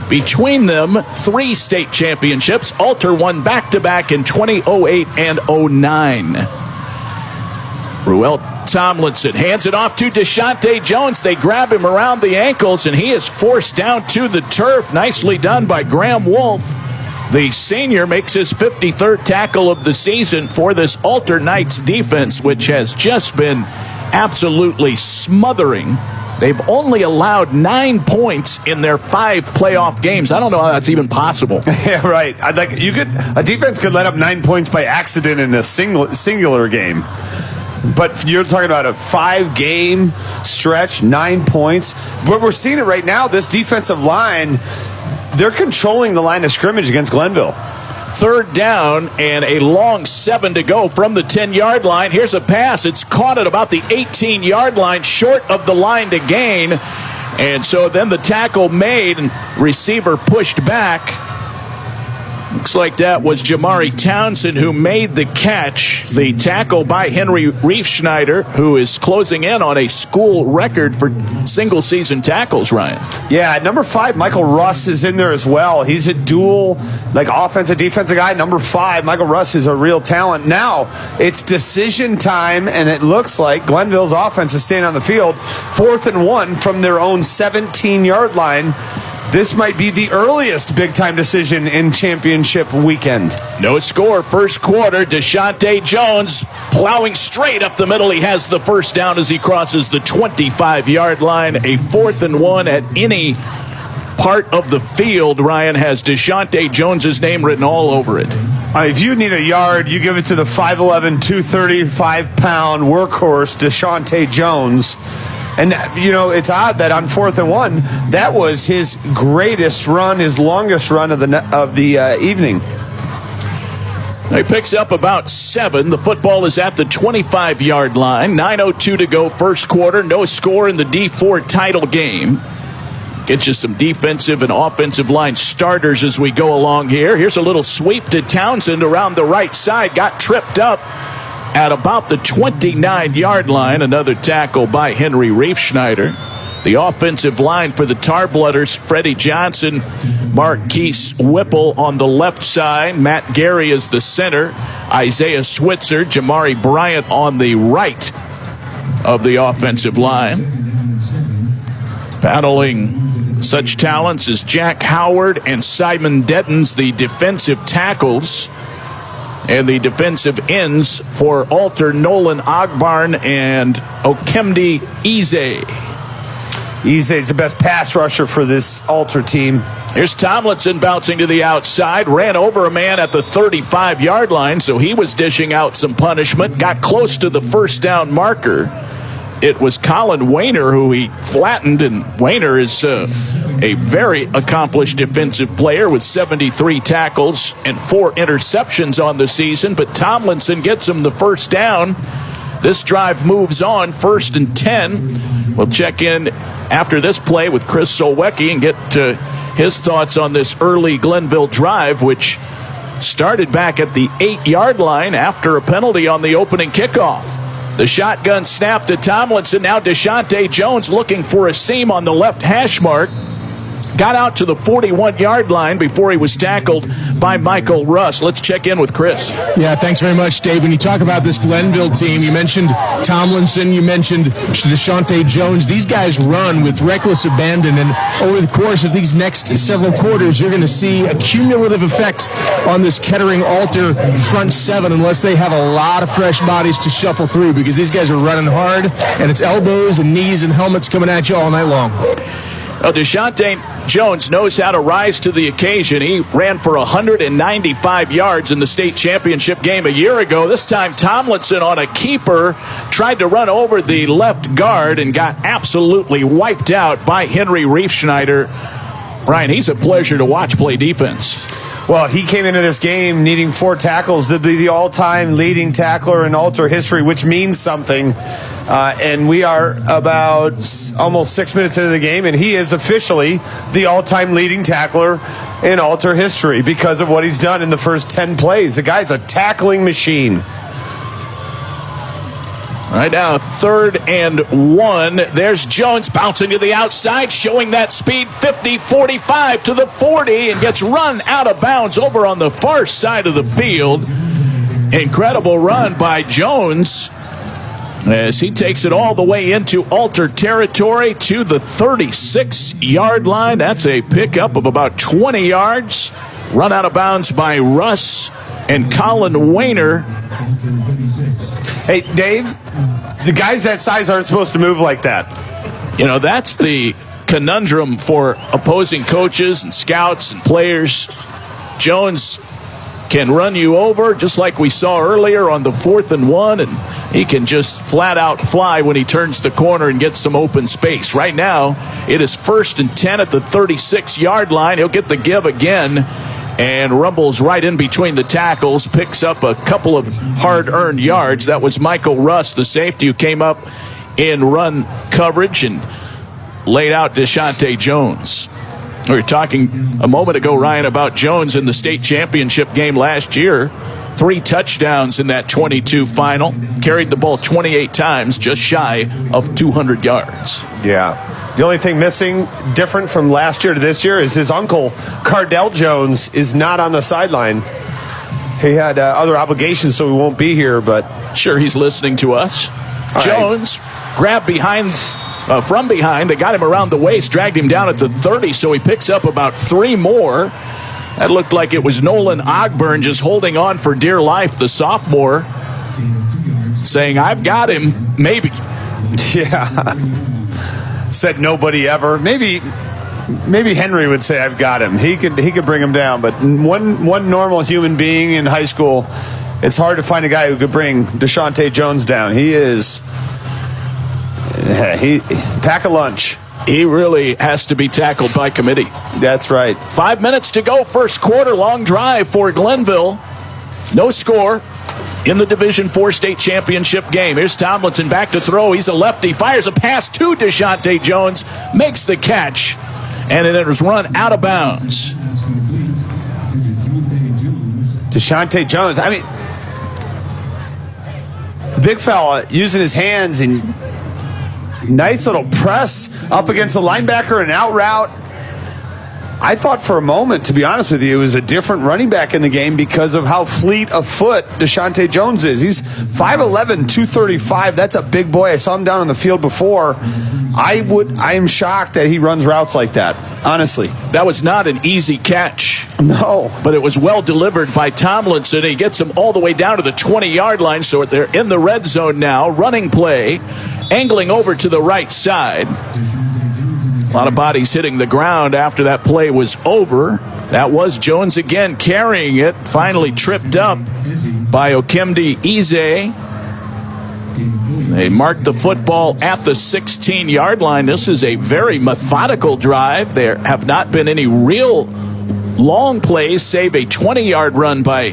Between them, 3 state championships. Alter won back-to-back in 2008 and 09. Ruel Tomlinson hands it off to Deshante Jones. They grab him around the ankles, and he is forced down to the turf. Nicely done by Graham Wolf. The senior makes his 53rd tackle of the season for this Alter Knights defense, which has just been absolutely smothering. They've only allowed 9 points in their 5 playoff games. I don't know how that's even possible. Yeah, right. A defense could let up 9 points by accident in a singular game. But you're talking about a 5-game stretch, 9 points. But we're seeing it right now. This defensive line, they're controlling the line of scrimmage against Glenville. Third down and a long 7 to go from the 10-yard line. Here's a pass. It's caught at about the 18-yard line, short of the line to gain. And so then the tackle made and receiver pushed back. Looks like that was Jamari Townsend who made the catch. The tackle by Henry Riefschneider, who is closing in on a school record for single-season tackles, Ryan. Yeah, at number 5, Michael Russ is in there as well. He's a dual, offensive, defensive guy. Number 5, Michael Russ is a real talent. Now, it's decision time, and it looks like Glenville's offense is staying on the field. 4th and 1 from their own 17-yard line. This might be the earliest big-time decision in championship weekend. No score, first quarter. Deshaunte Jones plowing straight up the middle. He has the first down as he crosses the 25-yard line. A 4th and 1 at any part of the field, Ryan, has Deshaunte Jones' name written all over it. If you need a yard, you give it to the 5'11", 235-pound workhorse, Deshaunte Jones. And, it's odd that on 4th and 1, that was his greatest run, his longest run of the evening. He picks up about 7. The football is at the 25-yard line. 9:02 to go, first quarter. No score in the D4 title game. Get you some defensive and offensive line starters as we go along here. Here's a little sweep to Townsend around the right side. Got tripped up at about the 29-yard line. Another tackle by Henry Riefschneider. The offensive line for the Tarblooders, Freddie Johnson, Marquise Whipple on the left side. Matt Gary is the center. Isaiah Switzer, Jamari Bryant on the right of the offensive line. Battling such talents as Jack Howard and Simon Dettons, the defensive tackles. And the defensive ends for Alter Nolan Ogbarn and Okemdi Eze. Eze's the best pass rusher for this Alter team. Here's Tomlinson bouncing to the outside. Ran over a man at the 35-yard line, so he was dishing out some punishment. Got close to the first down marker. It was Colin Wayner who he flattened, and Wayner is a very accomplished defensive player with 73 tackles and 4 interceptions on the season, but Tomlinson gets him the first down. This drive moves on, 1st and 10. We'll check in after this play with Chris Solwecki and get his thoughts on this early Glenville drive, which started back at the 8-yard line after a penalty on the opening kickoff. The shotgun snap to Tomlinson. Now Deshaunte Jones looking for a seam on the left hash mark. Got out to the 41-yard line before he was tackled by Michael Russ. Let's check in with Chris. Yeah, thanks very much, Dave. When you talk about this Glenville team, you mentioned Tomlinson, you mentioned Deshaunte Jones. These guys run with reckless abandon, and over the course of these next several quarters, you're going to see a cumulative effect on this Kettering Alter front 7 unless they have a lot of fresh bodies to shuffle through, because these guys are running hard, and it's elbows and knees and helmets coming at you all night long. Deshaunte Jones knows how to rise to the occasion. He ran for 195 yards in the state championship game a year ago. This time, Tomlinson on a keeper tried to run over the left guard and got absolutely wiped out by Henry Riefschneider. Ryan, he's a pleasure to watch play defense. Well, he came into this game needing 4 tackles to be the all-time leading tackler in Alter history, which means something. And we are about almost 6 minutes into the game, and he is officially the all-time leading tackler in Alter history because of what he's done in the first 10 plays. The guy's a tackling machine. Right now, 3rd and 1. There's Jones bouncing to the outside, showing that speed, 50, 45 to the 40, and gets run out of bounds over on the far side of the field. Incredible run by Jones as he takes it all the way into Alter territory to the 36-yard line. That's a pickup of about 20 yards. Run out of bounds by Russ and Colin Wayner. Hey, Dave, the guys that size aren't supposed to move like that. You know, that's the conundrum for opposing coaches and scouts and players. Jones can run you over just like we saw earlier on the 4th and 1, and he can just flat out fly when he turns the corner and gets some open space. Right now, it is 1st and 10 at the 36-yard line. He'll get the give again and rumbles right in between the tackles, picks up a couple of hard-earned yards. That was Michael Russ, the safety, who came up in run coverage and laid out Deshaunte Jones. We were talking a moment ago, Ryan, about Jones in the state championship game last year. 3 touchdowns in that 22 final. Carried the ball 28 times, just shy of 200 yards. Yeah. The only thing missing, different from last year to this year, is his uncle, Cardell Jones, is not on the sideline. He had other obligations, so he won't be here, but sure he's listening to us. All Jones grabbed from behind. They got him around the waist, dragged him down at the 30, so he picks up about 3 more. That looked like it was Nolan Ogburn just holding on for dear life, the sophomore, saying, I've got him, maybe. Yeah. Said nobody ever. Maybe Henry would say, I've got him. He could bring him down. But one normal human being in high school, it's hard to find a guy who could bring Deshaunte Jones down. He pack a lunch. He really has to be tackled by committee. That's right. 5 minutes to go, first quarter, long drive for Glenville. No score in the Division IV state championship game. Here's Tomlinson back to throw. He's a lefty, fires a pass to Deshaunte Jones, makes the catch, and it is run out of bounds. Deshaunte Jones, I mean, the big fella using his hands and nice little press up against the linebacker and out route. I thought for a moment, to be honest with you, it was a different running back in the game because of how fleet of foot Deshaunte Jones is. He's 5'11", 235. That's a big boy. I saw him down on the field before. I am shocked that he runs routes like that, honestly. That was not an easy catch. No. But it was well delivered by Tomlinson. He gets him all the way down to the 20-yard line, so they're in the red zone now. Running play, angling over to the right side. A lot of bodies hitting the ground after that play was over. That was Jones again carrying it. Finally tripped up by Okemdi Eze. They marked the football at the 16-yard line. This is a very methodical drive. There have not been any real long plays, save a 20-yard run by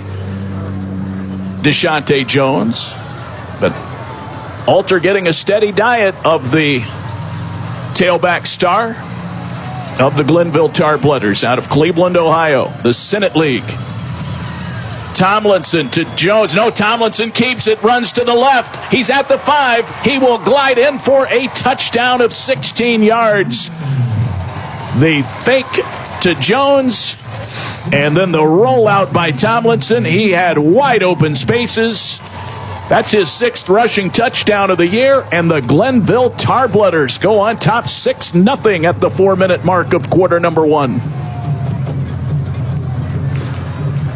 Deshaunte Jones. But Alter getting a steady diet of the tailback star of the Glenville Tarblooders out of Cleveland, Ohio, the Senate League. Tomlinson to Jones. No, Tomlinson keeps it, runs to the left. He's at the 5. He will glide in for a touchdown of 16 yards. The fake to Jones, and then the rollout by Tomlinson. He had wide open spaces. That's his 6th rushing touchdown of the year, and the Glenville Tarblooders go on top 6-0 at the 4-minute mark of quarter number 1.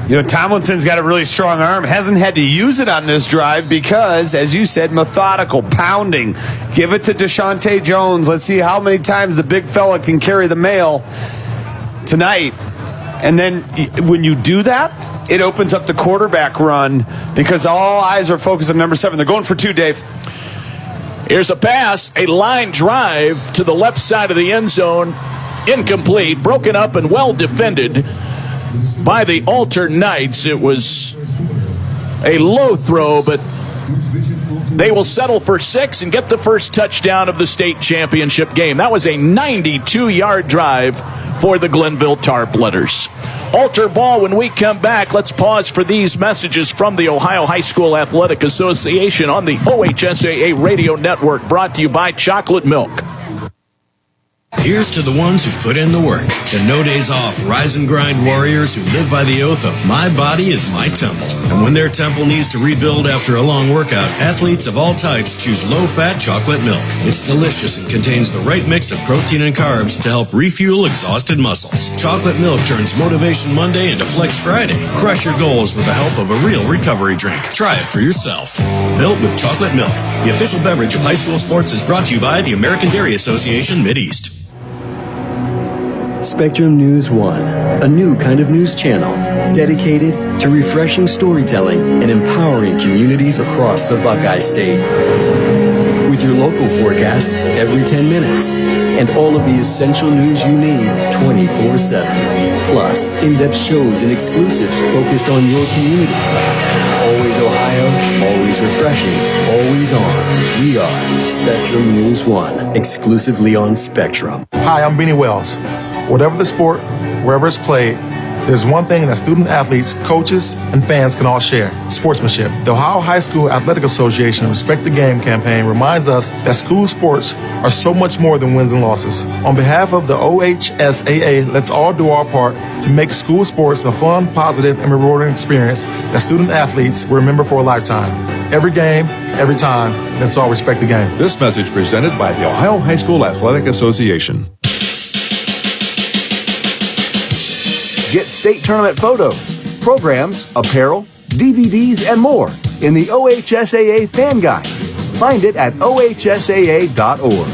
You know, Tomlinson's got a really strong arm. Hasn't had to use it on this drive because, as you said, methodical, pounding. Give it to Deshaunte Jones. Let's see how many times the big fella can carry the mail tonight. And then when you do that, it opens up the quarterback run because all eyes are focused on number 7. They're going for 2, Dave. Here's a pass, a line drive to the left side of the end zone. Incomplete, broken up and well defended by the Alter Knights. It was a low throw, but they will settle for 6 and get the first touchdown of the state championship game. That was a 92-yard drive for the Glenville Tarblooders. Alter ball when we come back. Let's pause for these messages from the Ohio High School Athletic Association on the OHSAA Radio Network, brought to you by Chocolate Milk. Here's to the ones who put in the work, the no days off rise and grind warriors who live by the oath of my body is my temple. And when their temple needs to rebuild after a long workout, athletes of all types choose low-fat chocolate milk. It's delicious and contains the right mix of protein and carbs to help refuel exhausted muscles. Chocolate milk turns Motivation Monday into Flex Friday. Crush your goals with the help of a real recovery drink. Try it for yourself. Built with chocolate milk, the official beverage of high school sports, is brought to you by the American Dairy Association Mideast. Spectrum News 1, a new kind of news channel dedicated to refreshing storytelling and empowering communities across the Buckeye State. With your local forecast every 10 minutes and all of the essential news you need 24/7. Plus, in-depth shows and exclusives focused on your community. Always Ohio, always refreshing, always on. We are Spectrum News 1, exclusively on Spectrum. Hi, I'm Benny Wells. Whatever the sport, wherever it's played, there's one thing that student athletes, coaches, and fans can all share: sportsmanship. The Ohio High School Athletic Association Respect the Game campaign reminds us that school sports are so much more than wins and losses. On behalf of the OHSAA, let's all do our part to make school sports a fun, positive, and rewarding experience that student athletes will remember for a lifetime. Every game, every time, let's all respect the game. This message presented by the Ohio High School Athletic Association. Get state tournament photos, programs, apparel, DVDs, and more in the OHSAA Fan Guide. Find it at ohsaa.org.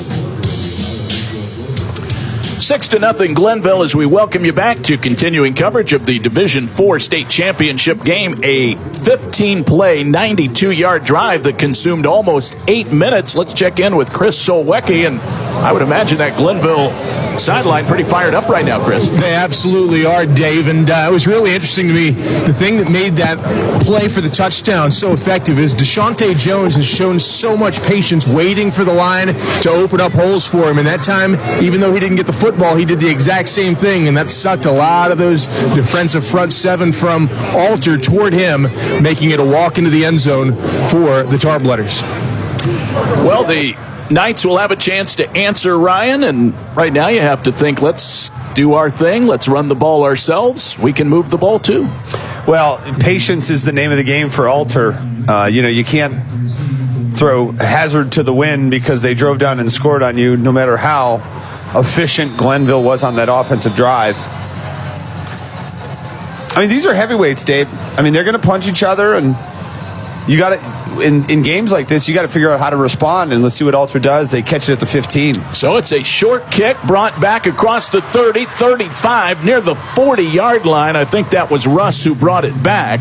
6-0 Glenville as we welcome you back to continuing coverage of the Division IV state championship game. A 15-play, 92-yard drive that consumed almost 8 minutes. Let's check in with Chris Solwecki, and I would imagine that Glenville sideline pretty fired up right now, Chris. They absolutely are, Dave, and it was really interesting to me. The thing that made that play for the touchdown so effective is Deshaunte Jones has shown so much patience waiting for the line to open up holes for him, and that time, even though he didn't get the football, he did the exact same thing, and that sucked a lot of those defensive front seven from Alter toward him, making it a walk into the end zone for the Tarblooders. Well, the Knights will have a chance to answer Ryan, and right now you have to think, let's do our thing, let's run the ball ourselves, we can move the ball too. Well, patience is the name of the game for Alter. You can't throw hazard to the wind because they drove down and scored on you, no matter how efficient Glenville was on that offensive drive. I mean, these are heavyweights, Dave. I mean, they're going to punch each other, and you got to, in games like this, you got to figure out how to respond, and let's see what Alter does. They catch it at the 15. So it's a short kick brought back across the 30, 35, near the 40-yard line. I think that was Russ who brought it back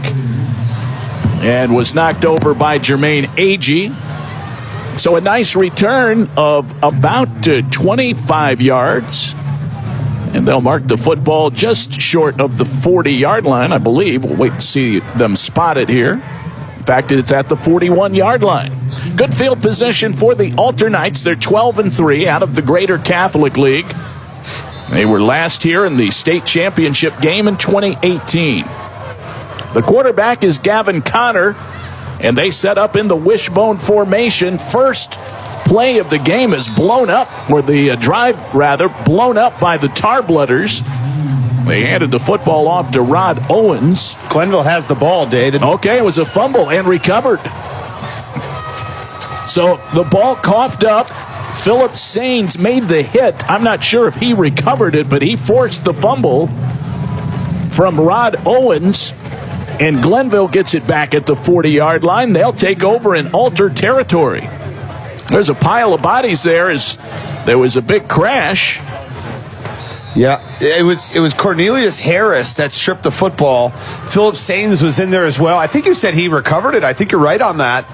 and was knocked over by Jermaine Agee. So a nice return of about 25 yards. And they'll mark the football just short of the 40-yard line, I believe. We'll wait to see them spot it here. In fact, it's at the 41-yard line. Good field position for the Alter Knights. They're 12-3 out of the Greater Catholic League. They were last here in the state championship game in 2018. The quarterback is Gavin Connor, and they set up in the wishbone formation. First play of the game is blown up, or the drive rather, blown up by the Tarblooders. They handed the football off to Rod Owens. Glenville has the ball, David. Okay, it was a fumble and recovered. So the ball coughed up. Philip Sains made the hit. I'm not sure if he recovered it, but he forced the fumble from Rod Owens. And Glenville gets it back at the 40-yard line. They'll take over in Alter territory. There's a pile of bodies there as there was a big crash. Yeah, it was Cornelius Harris that stripped the football. Philip Sains was in there as well. I think you said he recovered it. I think you're right on that.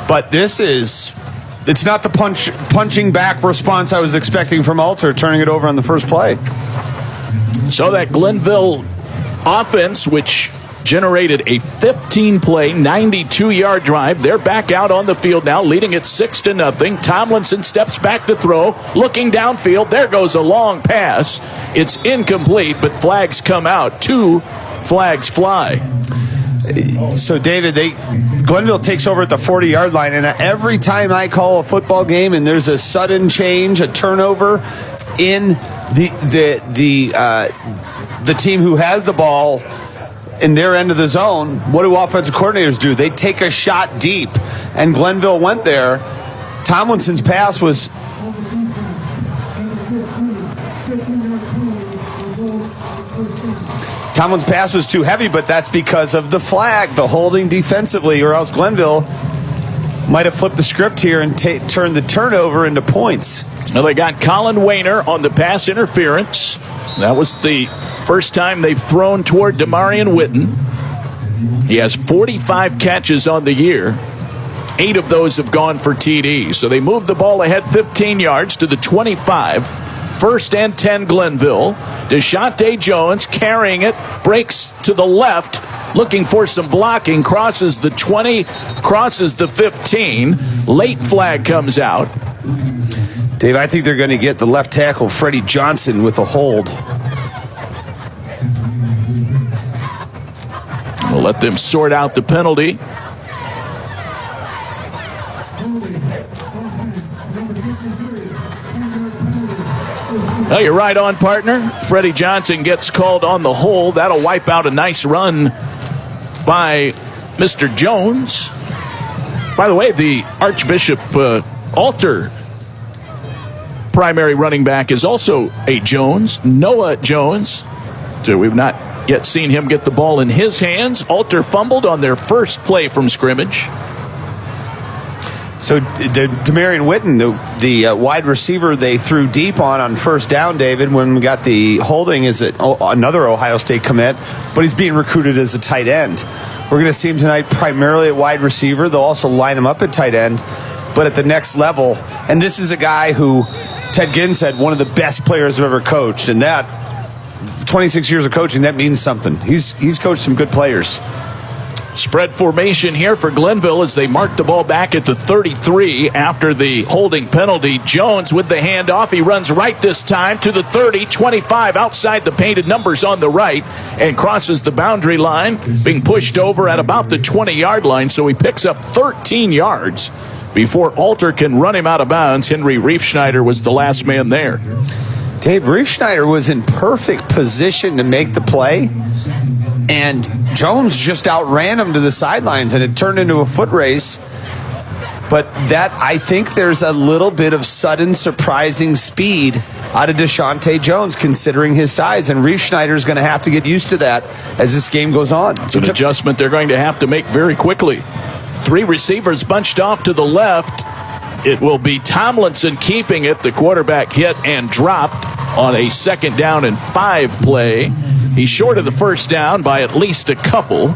But it's not the punching back response I was expecting from Alter, turning it over on the first play. So that Glenville offense, which generated a 15-play, 92-yard drive. They're back out on the field now, leading it 6-0. Tomlinson steps back to throw, looking downfield. There goes a long pass. It's incomplete, but flags come out. 2 flags fly. So, David, Glenville takes over at the 40-yard line, and every time I call a football game and there's a sudden change, a turnover in the team who has the ball in their end of the zone, what do offensive coordinators do? They take a shot deep, and Glenville went there. Tomlinson's pass was too heavy, but that's because of the flag, the holding defensively, or else Glenville might have flipped the script here and turned the turnover into points. Well, they got Colin Wayner on the pass interference. That was the first time they've thrown toward Demarion Witten. He has 45 catches on the year. 8 of those have gone for TD. So they moved the ball ahead 15 yards to the 25. First and 10 Glenville. Deshaunte Jones carrying it, breaks to the left, looking for some blocking, crosses the 20, crosses the 15. Late flag comes out. Dave, I think they're going to get the left tackle, Freddie Johnson, with a hold. We'll let them sort out the penalty. Well, you're right on, partner. Freddie Johnson gets called on the hold. That'll wipe out a nice run by Mr. Jones. By the way, the Archbishop Alter primary running back is also a Jones, Noah Jones. So we've not yet seen him get the ball in his hands. Alter fumbled on their first play from scrimmage. So Demarion Witten, the wide receiver they threw deep on first down, David, when we got the holding, is another Ohio State commit, but he's being recruited as a tight end. We're going to see him tonight primarily at wide receiver. They'll also line him up at tight end, but at the next level. And this is a guy who Ted Ginn said one of the best players I've ever coached, and that 26 years of coaching, that means something. He's coached some good players. Spread formation here for Glenville as they mark the ball back at the 33 after the holding penalty. Jones with the handoff. He runs right this time to the 30, 25 outside the painted numbers on the right and crosses the boundary line, being pushed over at about the 20-yard line, so he picks up 13 yards before Alter can run him out of bounds. Henry Riefschneider was the last man there. Dave, Riefschneider was in perfect position to make the play, and Jones just outran him to the sidelines, and it turned into a foot race. But I think there's a little bit of sudden, surprising speed out of Deshaunte Jones, considering his size, and Riefschneider's going to have to get used to that as this game goes on. It's an adjustment they're going to have to make very quickly. 3 receivers bunched off to the left. It will be Tomlinson keeping it. The quarterback hit and dropped on a 2nd down and 5 play. He's short of the first down by at least a couple.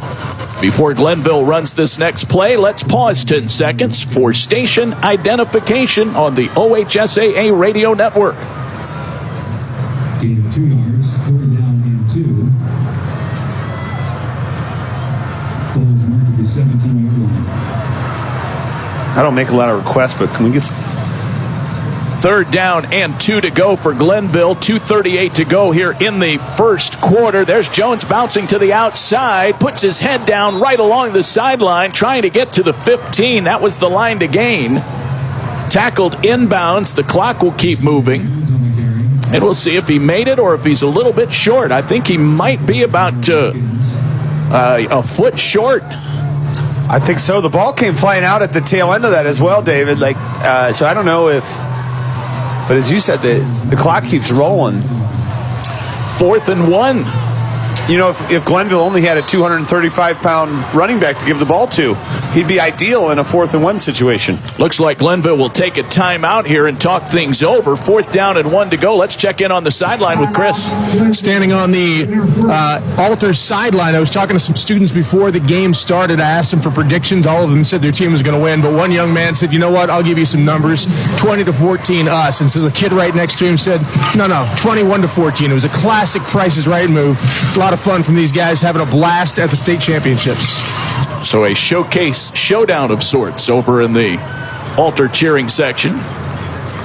Before Glenville runs this next play, let's pause 10 seconds for station identification on the OHSAA radio network. Gain of 2 yards, 3rd down and 2. Ball's marked at the 17-yard line. I don't make a lot of requests, but can we get some? 3rd down and 2 to go for Glenville. 2:38 to go here in the first quarter. There's Jones bouncing to the outside, puts his head down right along the sideline, trying to get to the 15. That was the line to gain. Tackled inbounds. The clock will keep moving. And we'll see if he made it or if he's a little bit short. I think he might be about a foot short. I think so. The ball came flying out at the tail end of that as well, David. So I don't know if, but as you said, the clock keeps rolling. 4th and 1. You know, if Glenville only had a 235-pound running back to give the ball to, he'd be ideal in a 4th and 1 situation. Looks like Glenville will take a timeout here and talk things over. 4th down and 1 to go. Let's check in on the sideline with Chris. Standing on the Alter sideline, I was talking to some students before the game started. I asked them for predictions. All of them said their team was going to win, but one young man said, you know what, I'll give you some numbers. 20-14 us. And so the kid right next to him said, no, 21-14. It was a classic Price is Right move. A lot of fun from these guys, having a blast at the state championships. So a showcase showdown of sorts over in the Alter cheering section.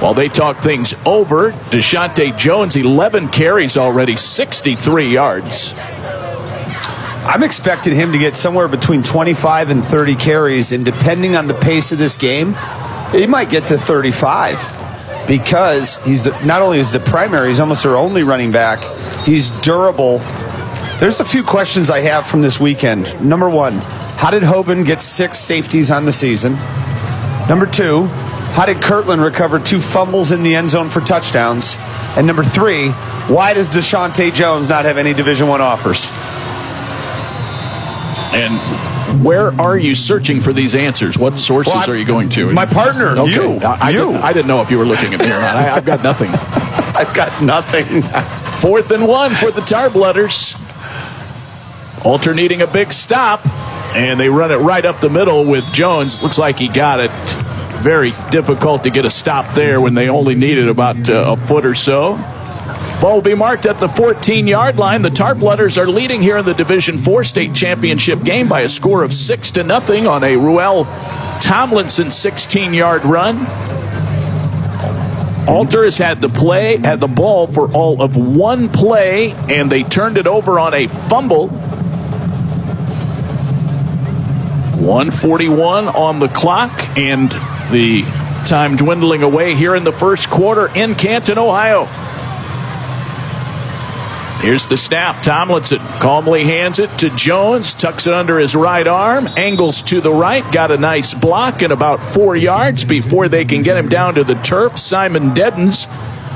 While they talk things over, Deshaunte Jones, 11 carries already, 63 yards. I'm expecting him to get somewhere between 25 and 30 carries, and depending on the pace of this game, he might get to 35 because he's not only is the primary, he's almost their only running back. He's durable. There's a few questions I have from this weekend. Number 1, how did Hoban get 6 safeties on the season? Number 2, how did Kirtland recover 2 fumbles in the end zone for touchdowns? And number 3, why does Deshaunte Jones not have any Division I offers? And where are you searching for these answers? What sources are you going to? My partner, okay. you. I didn't know if you were looking at me or not. I've got nothing. I've got nothing. 4th and 1 for the Tarblooders. Alter needing a big stop, and they run it right up the middle with Jones. Looks like he got it. Very difficult to get a stop there when they only needed about a foot or so. Ball will be marked at the 14-yard line. The Tarblooders are leading here in the Division IV state championship game by a score of 6-0 on a Ruel Tomlinson 16-yard run. Alter has had the ball for all of one play, and they turned it over on a fumble. 1:41 on the clock, and the time dwindling away here in the first quarter in Canton, Ohio. Here's the snap. Tomlinson calmly hands it to Jones, tucks it under his right arm, angles to the right, got a nice block, and about 4 yards before they can get him down to the turf. Simon Deddens,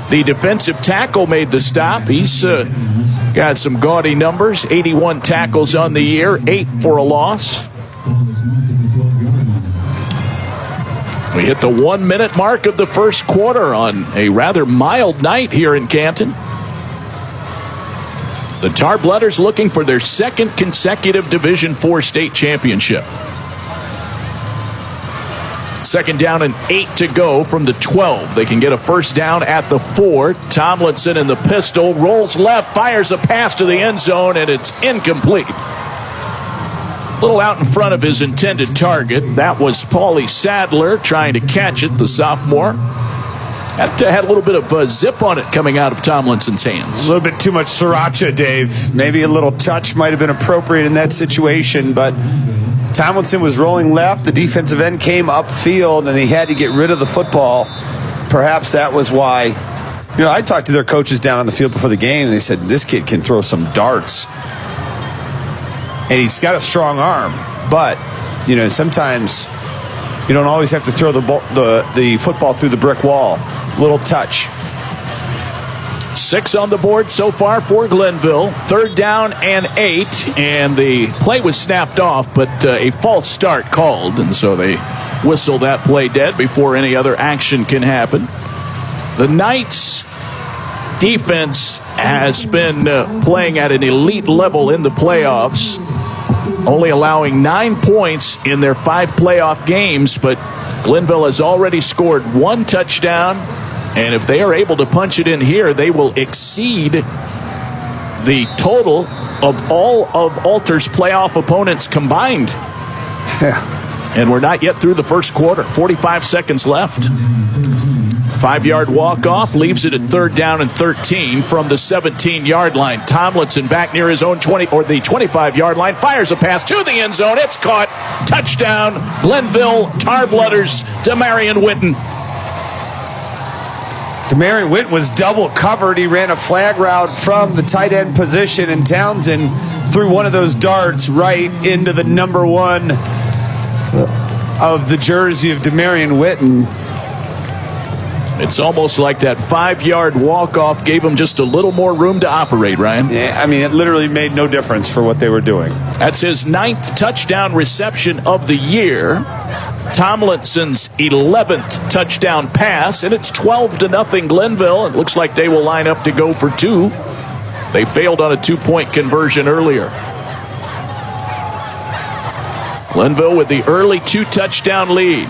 the defensive tackle, made the stop. He's got some gaudy numbers, 81 tackles on the year, 8 for a loss. We hit the 1 minute mark of the first quarter on a rather mild night here in Canton. The Tarblooders looking for their second consecutive Division IV state championship. Second down and 8 to go from the 12. They can get a first down at the 4. Tomlinson in the pistol, rolls left, fires a pass to the end zone, and it's incomplete. A little out in front of his intended target. That was Paulie Sadler trying to catch it, the sophomore. That had a little bit of a zip on it coming out of Tomlinson's hands. A little bit too much sriracha, Dave. Maybe a little touch might have been appropriate in that situation, but Tomlinson was rolling left. The defensive end came upfield, and he had to get rid of the football. Perhaps that was why. You know, I talked to their coaches down on the field before the game, and they said, this kid can throw some darts. And he's got a strong arm. But, you know, sometimes you don't always have to throw the football through the brick wall. Little touch. 6 on the board so far for Glenville. Third down and 8, and the play was snapped off, but a false start called, and so they whistle that play dead before any other action can happen. The Knights defense has been playing at an elite level in the playoffs, only allowing 9 points in their 5 playoff games, but Glenville has already scored 1 touchdown. And if they are able to punch it in here, they will exceed the total of all of Alter's playoff opponents combined. And we're not yet through the first quarter. 45 seconds left. 5-yard walk-off leaves it at third down and 13 from the 17-yard line. Tomlinson back near his own 20 or the 25-yard line, fires a pass to the end zone. It's caught. Touchdown, Glenville Tarblooders. Demarion Witten. Demarion Witten was double covered. He ran a flag route from the tight end position, and Townsend threw one of those darts right into the number 1 of the jersey of Demarion Witten. It's almost like that 5-yard walk-off gave him just a little more room to operate, Ryan. Yeah, I mean, it literally made no difference for what they were doing. That's his 9th touchdown reception of the year. Tomlinson's 11th touchdown pass, and it's 12-0 Glenville. It looks like they will line up to go for 2. They failed on a 2-point conversion earlier. Glenville with the early 2-touchdown lead.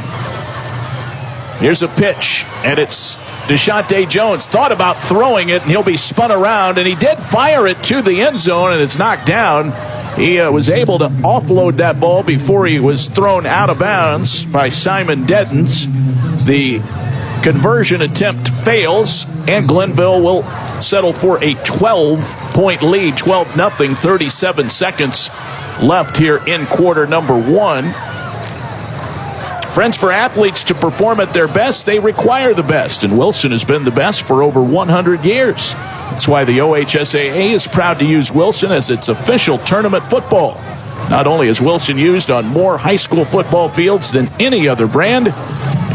Here's a pitch, and it's Deshaunte Jones. Thought about throwing it, and he'll be spun around, and he did fire it to the end zone, and it's knocked down. He was able to offload that ball before he was thrown out of bounds by Simon Deddens. The conversion attempt fails, and Glenville will settle for a 12-point lead, 12-0, 37 seconds left here in quarter number 1. Friends, for athletes to perform at their best, they require the best, and Wilson has been the best for over 100 years. That's why the OHSAA is proud to use Wilson as its official tournament football. Not only is Wilson used on more high school football fields than any other brand,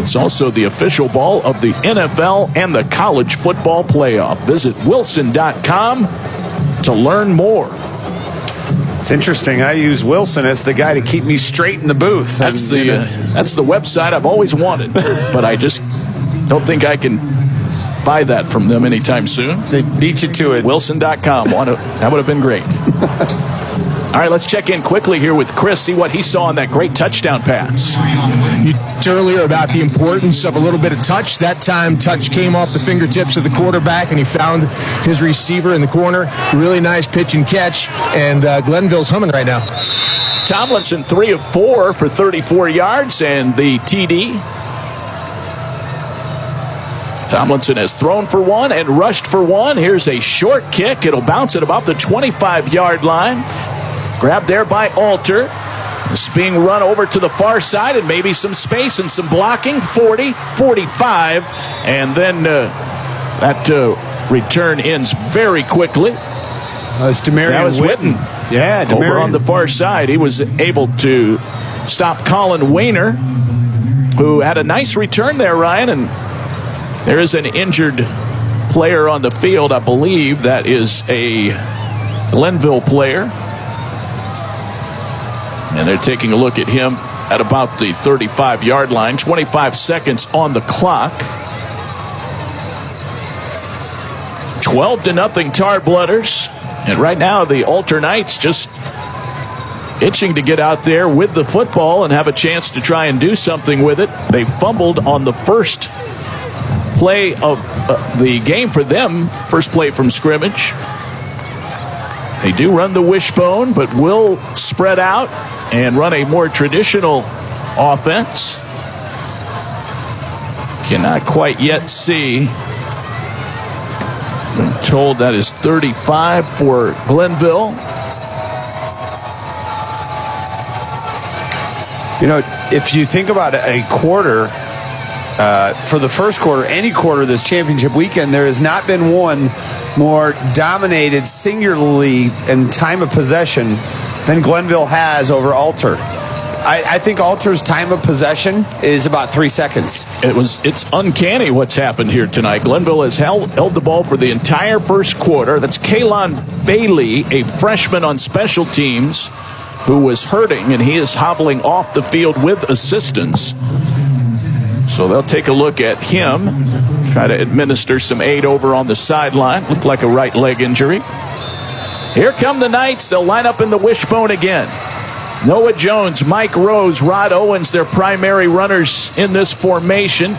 it's also the official ball of the NFL and the college football playoff. Visit wilson.com to learn more. It's interesting. I use Wilson as the guy to keep me straight in the booth. That's the website I've always wanted, but I just don't think I can buy that from them anytime soon. They beat you to it. Wilson.com. That would have been great. All right, let's check in quickly here with Chris, see what he saw on that great touchdown pass. You talked earlier about the importance of a little bit of touch. That time, touch came off the fingertips of the quarterback, and he found his receiver in the corner. Really nice pitch and catch, and Glenville's humming right now. Tomlinson, 3 of 4 for 34 yards, and the TD. Tomlinson has thrown for one and rushed for one. Here's a short kick. It'll bounce at about the 25-yard line. Grabbed there by Alter. It's being run over to the far side and maybe some space and some blocking. 40, 45. And then that return ends very quickly. That was Witten. Yeah, over on the far side. He was able to stop Colin Wayner, who had a nice return there, Ryan. And there is an injured player on the field. I believe that is a Glenville player. And they're taking a look at him at about the 35-yard line. 25 seconds on the clock. 12-0 Tar Blooders. And right now the Alter Knights just itching to get out there with the football and have a chance to try and do something with it. They fumbled on the first play of the game for them. First play from scrimmage. They do run the wishbone, but will spread out and run a more traditional offense. Cannot quite yet see. Been told that is 35 for Glenville. You know, if you think about a quarter, for the first quarter, any quarter this championship weekend, there has not been one more dominated singularly in time of possession than Glenville has over Alter. I think Alter's time of possession is about 3 seconds. It's uncanny what's happened here tonight. Glenville has held the ball for the entire first quarter. That's Kaylon Bailey, a freshman on special teams, who was hurting, and he is hobbling off the field with assistance. So they'll take a look at him, try to administer some aid over on the sideline. Looked like a right leg injury. Here come the Knights. They'll line up in the wishbone again. Noah Jones, Mike Rose, Rod Owens, their primary runners in this formation.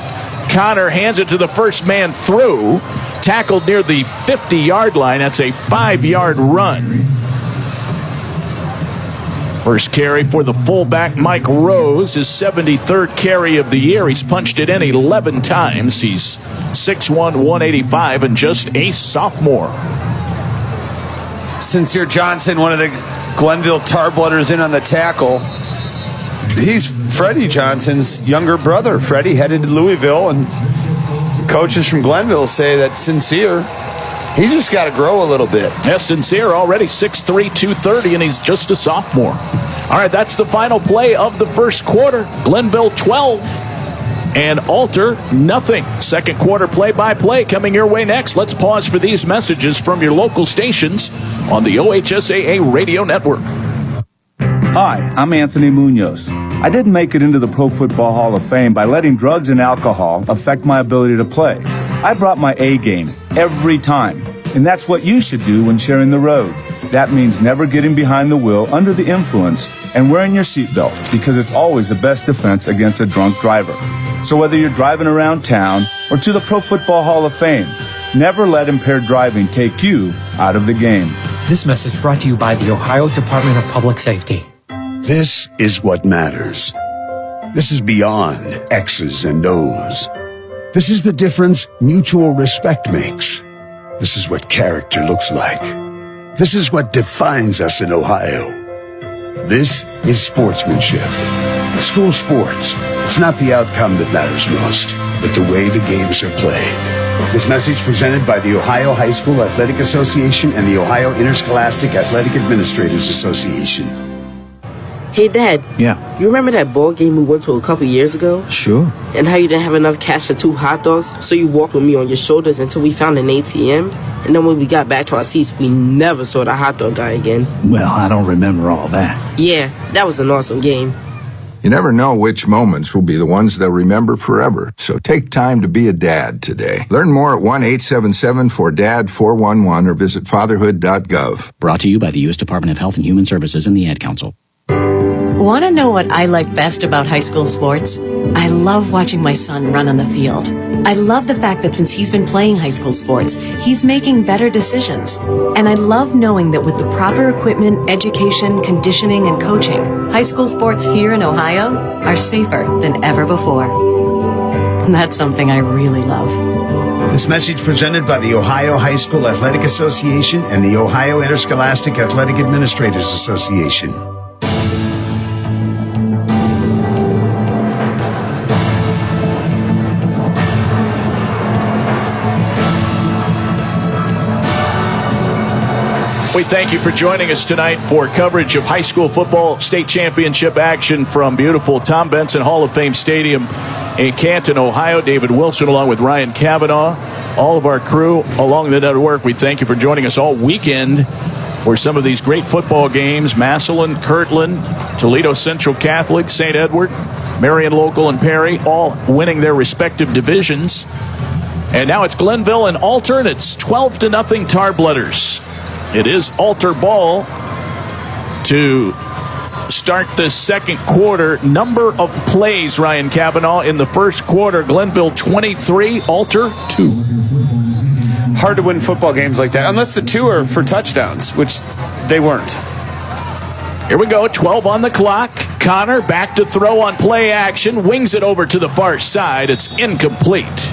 Connor hands it to the first man through. Tackled near the 50-yard line. That's a 5-yard run. First carry for the fullback, Mike Rose, his 73rd carry of the year. He's punched it in 11 times. He's 6'1", 185, and just a sophomore. Sincere Johnson, one of the Glenville Tar Blooders, in on the tackle. He's Freddie Johnson's younger brother. Freddie headed to Louisville, and coaches from Glenville say that Sincere, he just got to grow a little bit. Yes, Sincere already 6'3", 230, and he's just a sophomore. All right, that's the final play of the first quarter. Glenville 12 and Alter nothing. Second quarter play-by-play coming your way next. Let's pause for these messages from your local stations on the OHSAA Radio Network. Hi, I'm Anthony Munoz. I didn't make it into the Pro Football Hall of Fame by letting drugs and alcohol affect my ability to play. I brought my A game every time, and that's what you should do when sharing the road. That means never getting behind the wheel under the influence and wearing your seatbelt, because it's always the best defense against a drunk driver. So whether you're driving around town or to the Pro Football Hall of Fame, never let impaired driving take you out of the game. This message brought to you by the Ohio Department of Public Safety. This is what matters. This is beyond X's and O's. This is the difference mutual respect makes. This is what character looks like. This is what defines us in Ohio. This is sportsmanship. School sports. It's not the outcome that matters most, but the way the games are played. This message presented by the Ohio High School Athletic Association and the Ohio Interscholastic Athletic Administrators Association. Hey, Dad. Yeah. You remember that ball game we went to a couple years ago? Sure. And how you didn't have enough cash for 2 hot dogs, so you walked with me on your shoulders until we found an ATM? And then when we got back to our seats, we never saw the hot dog guy again. Well, I don't remember all that. Yeah, that was an awesome game. You never know which moments will be the ones they'll remember forever. So take time to be a dad today. Learn more at 1-877-4DAD-411 or visit fatherhood.gov. Brought to you by the U.S. Department of Health and Human Services and the Ad Council. Want to know what I like best about high school sports? I love watching my son run on the field. I love the fact that since he's been playing high school sports, he's making better decisions. And I love knowing that with the proper equipment, education, conditioning, and coaching, high school sports here in Ohio are safer than ever before. And that's something I really love. This message presented by the Ohio High School Athletic Association and the Ohio Interscholastic Athletic Administrators Association. We thank you for joining us tonight for coverage of high school football state championship action from beautiful Tom Benson Hall of Fame Stadium in Canton, Ohio. David Wilson along with Ryan Kavanaugh, all of our crew along the network. We thank you for joining us all weekend for some of these great football games. Massillon, Kirtland, Toledo Central Catholic, St. Edward, Marion Local, and Perry all winning their respective divisions. And now it's Glenville and Alter, and it's 12-0 Tarblooders. It is Alter ball to start the second quarter. Number of plays, Ryan Kavanaugh, in the first quarter. Glenville 23, Alter 2. Hard to win football games like that, unless the two are for touchdowns, which they weren't. Here we go, 12 on the clock. Connor back to throw on play action. Wings it over to the far side. It's incomplete.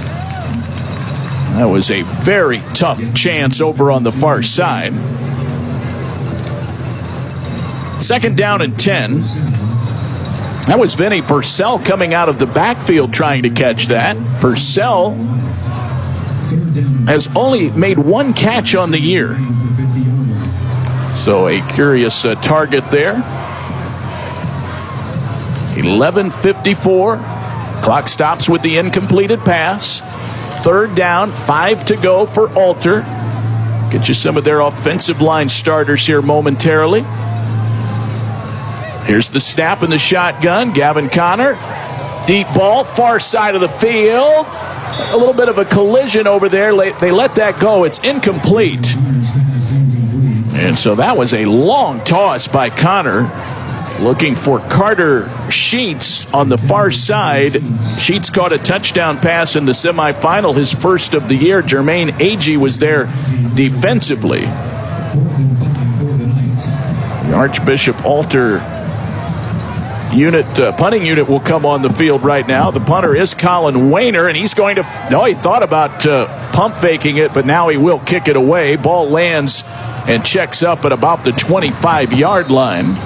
That was a very tough chance over on the far side. Second down and 10. That was Vinny Purcell coming out of the backfield trying to catch that. Purcell has only made one catch on the year. So a curious target there. 11:54. Clock stops with the incompleted pass. Third down, 5 to go for Alter. Get you some of their offensive line starters here momentarily. Here's the snap in the shotgun. Gavin Connor. Deep ball, far side of the field. A little bit of a collision over there. They let that go. It's incomplete. And so that was a long toss by Connor. Looking for Carter Sheets on the far side. Sheets caught a touchdown pass in the semifinal, his first of the year. Jermaine Agee was there defensively. The Archbishop Alter punting unit will come on the field right now. The punter is Colin Wayner, and he's going to... No, he thought about pump faking it, but now he will kick it away. Ball lands and checks up at about the 25-yard line.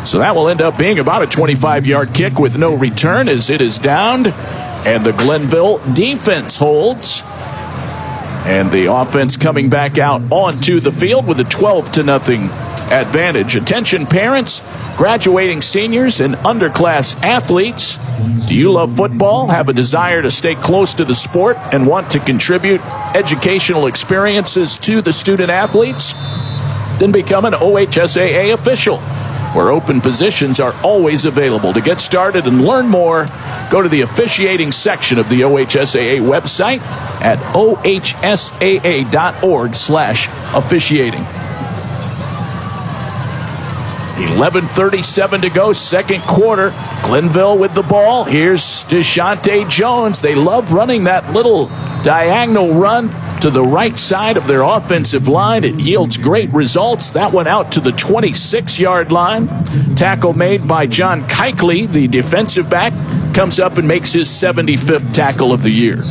So that will end up being about a 25-yard kick with no return as it is downed. And the Glenville defense holds. And the offense coming back out onto the field with a 12-0 advantage. Attention parents, graduating seniors, and underclass athletes. Do you love football, have a desire to stay close to the sport, and want to contribute educational experiences to the student athletes? Then become an OHSAA official, where open positions are always available. To get started and learn more, go to the officiating section of the OHSAA website at ohsaa.org/officiating. 11:37 to go, second quarter. Glenville with the ball. Here's DeShante Jones. They love running that little diagonal run to the right side of their offensive line. It yields great results. That one out to the 26-yard line. Tackle made by John Keikley, the defensive back, comes up and makes his 75th tackle of the year.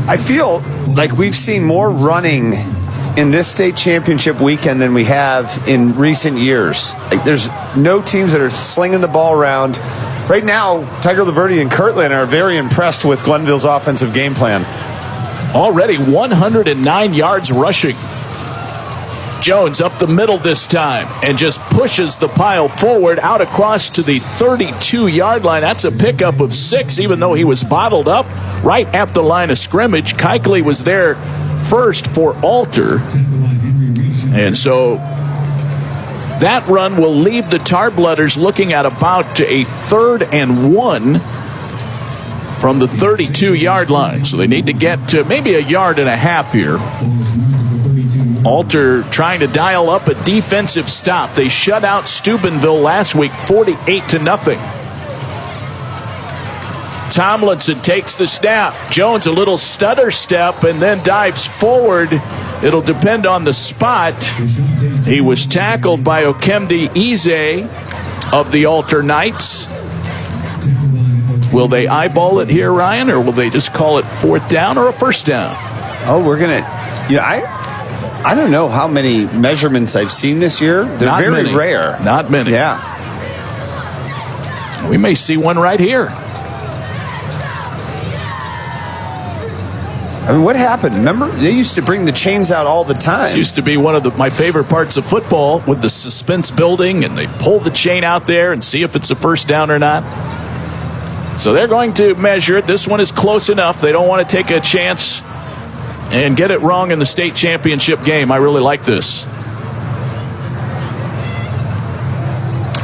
I feel like we've seen more running in this state championship weekend than we have in recent years. Like, there's no teams that are slinging the ball around. Right now, Tiger Laverty and Kirtland are very impressed with Glenville's offensive game plan. Already 109 yards rushing. Jones up the middle this time and just pushes the pile forward out across to the 32-yard line. That's a pickup of 6, even though he was bottled up right at the line of scrimmage. Keikley was there first for Alter. And so that run will leave the Tarblooders looking at about a 3rd and 1 from the 32-yard line. So they need to get to maybe a yard and a half here. Alter trying to dial up a defensive stop. They shut out Steubenville last week 48-0. Tomlinson takes the snap. Jones a little stutter step and then dives forward. It'll depend on the spot. He was tackled by Okemdi Eze of the Alter Knights. Will they eyeball it here, Ryan, or will they just call it 4th down or a 1st down? Oh, we're going to... I don't know how many measurements I've seen this year. They're Not very many. rare. Not many. Yeah. We may see one right here. I mean, what happened? Remember, they used to bring the chains out all the time. This used to be one of my favorite parts of football, with the suspense building, and they pull the chain out there and see if it's a 1st down or not. So they're going to measure it. This one is close enough. They don't want to take a chance and get it wrong in the state championship game. I really like this.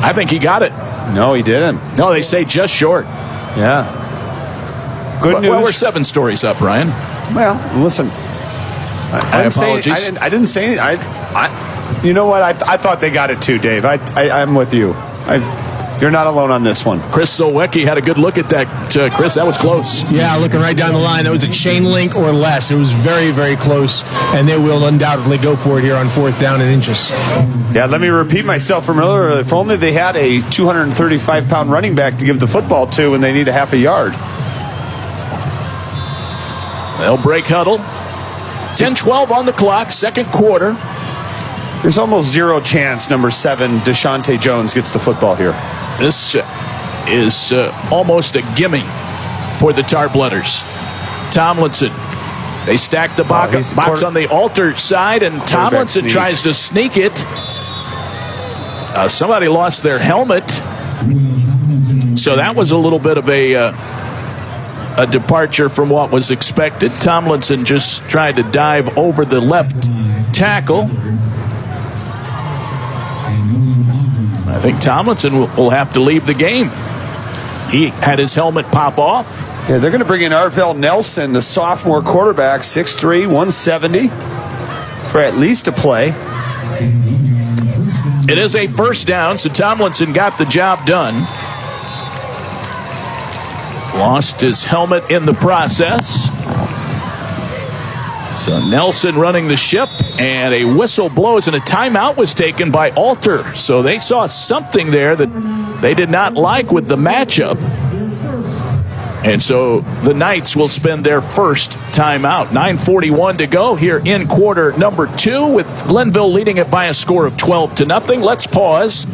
I think he got it. No, he didn't. No, they say just short. Yeah. Good news. Well, we're 7 stories up, Ryan. Well, listen. I didn't say anything. You know what? I thought they got it too, Dave. I'm with you. You're not alone on this one. Chris Solwecki had a good look at that. Chris, that was close. Yeah, looking right down the line. That was a chain link or less. It was very, very close, and they will undoubtedly go for it here on 4th down and inches. Yeah, let me repeat myself from earlier. If only they had a 235-pound running back to give the football to when they need a half a yard. They'll break huddle. 10-12 on the clock, 2nd quarter. There's almost zero chance number 7, Deshaunte Jones, gets the football here. This is almost a gimme for the Tarblooders. Tomlinson. They stack the box on the altar side, and Tomlinson tries to sneak it. Somebody lost their helmet. So that was a little bit of a departure from what was expected. Tomlinson just tried to dive over the left tackle. I think Tomlinson will have to leave the game. He had his helmet pop off. Yeah, they're going to bring in Arvell Nelson, the sophomore quarterback, 6'3", 170, for at least a play. It is a 1st down, so Tomlinson got the job done. Lost his helmet in the process. So Nelson running the ship, and a whistle blows, and a timeout was taken by Alter. So they saw something there that they did not like with the matchup. And so the Knights will spend their 1st timeout. 9:41 to go here in quarter number 2, with Glenville leading it by a score of 12-0. Let's pause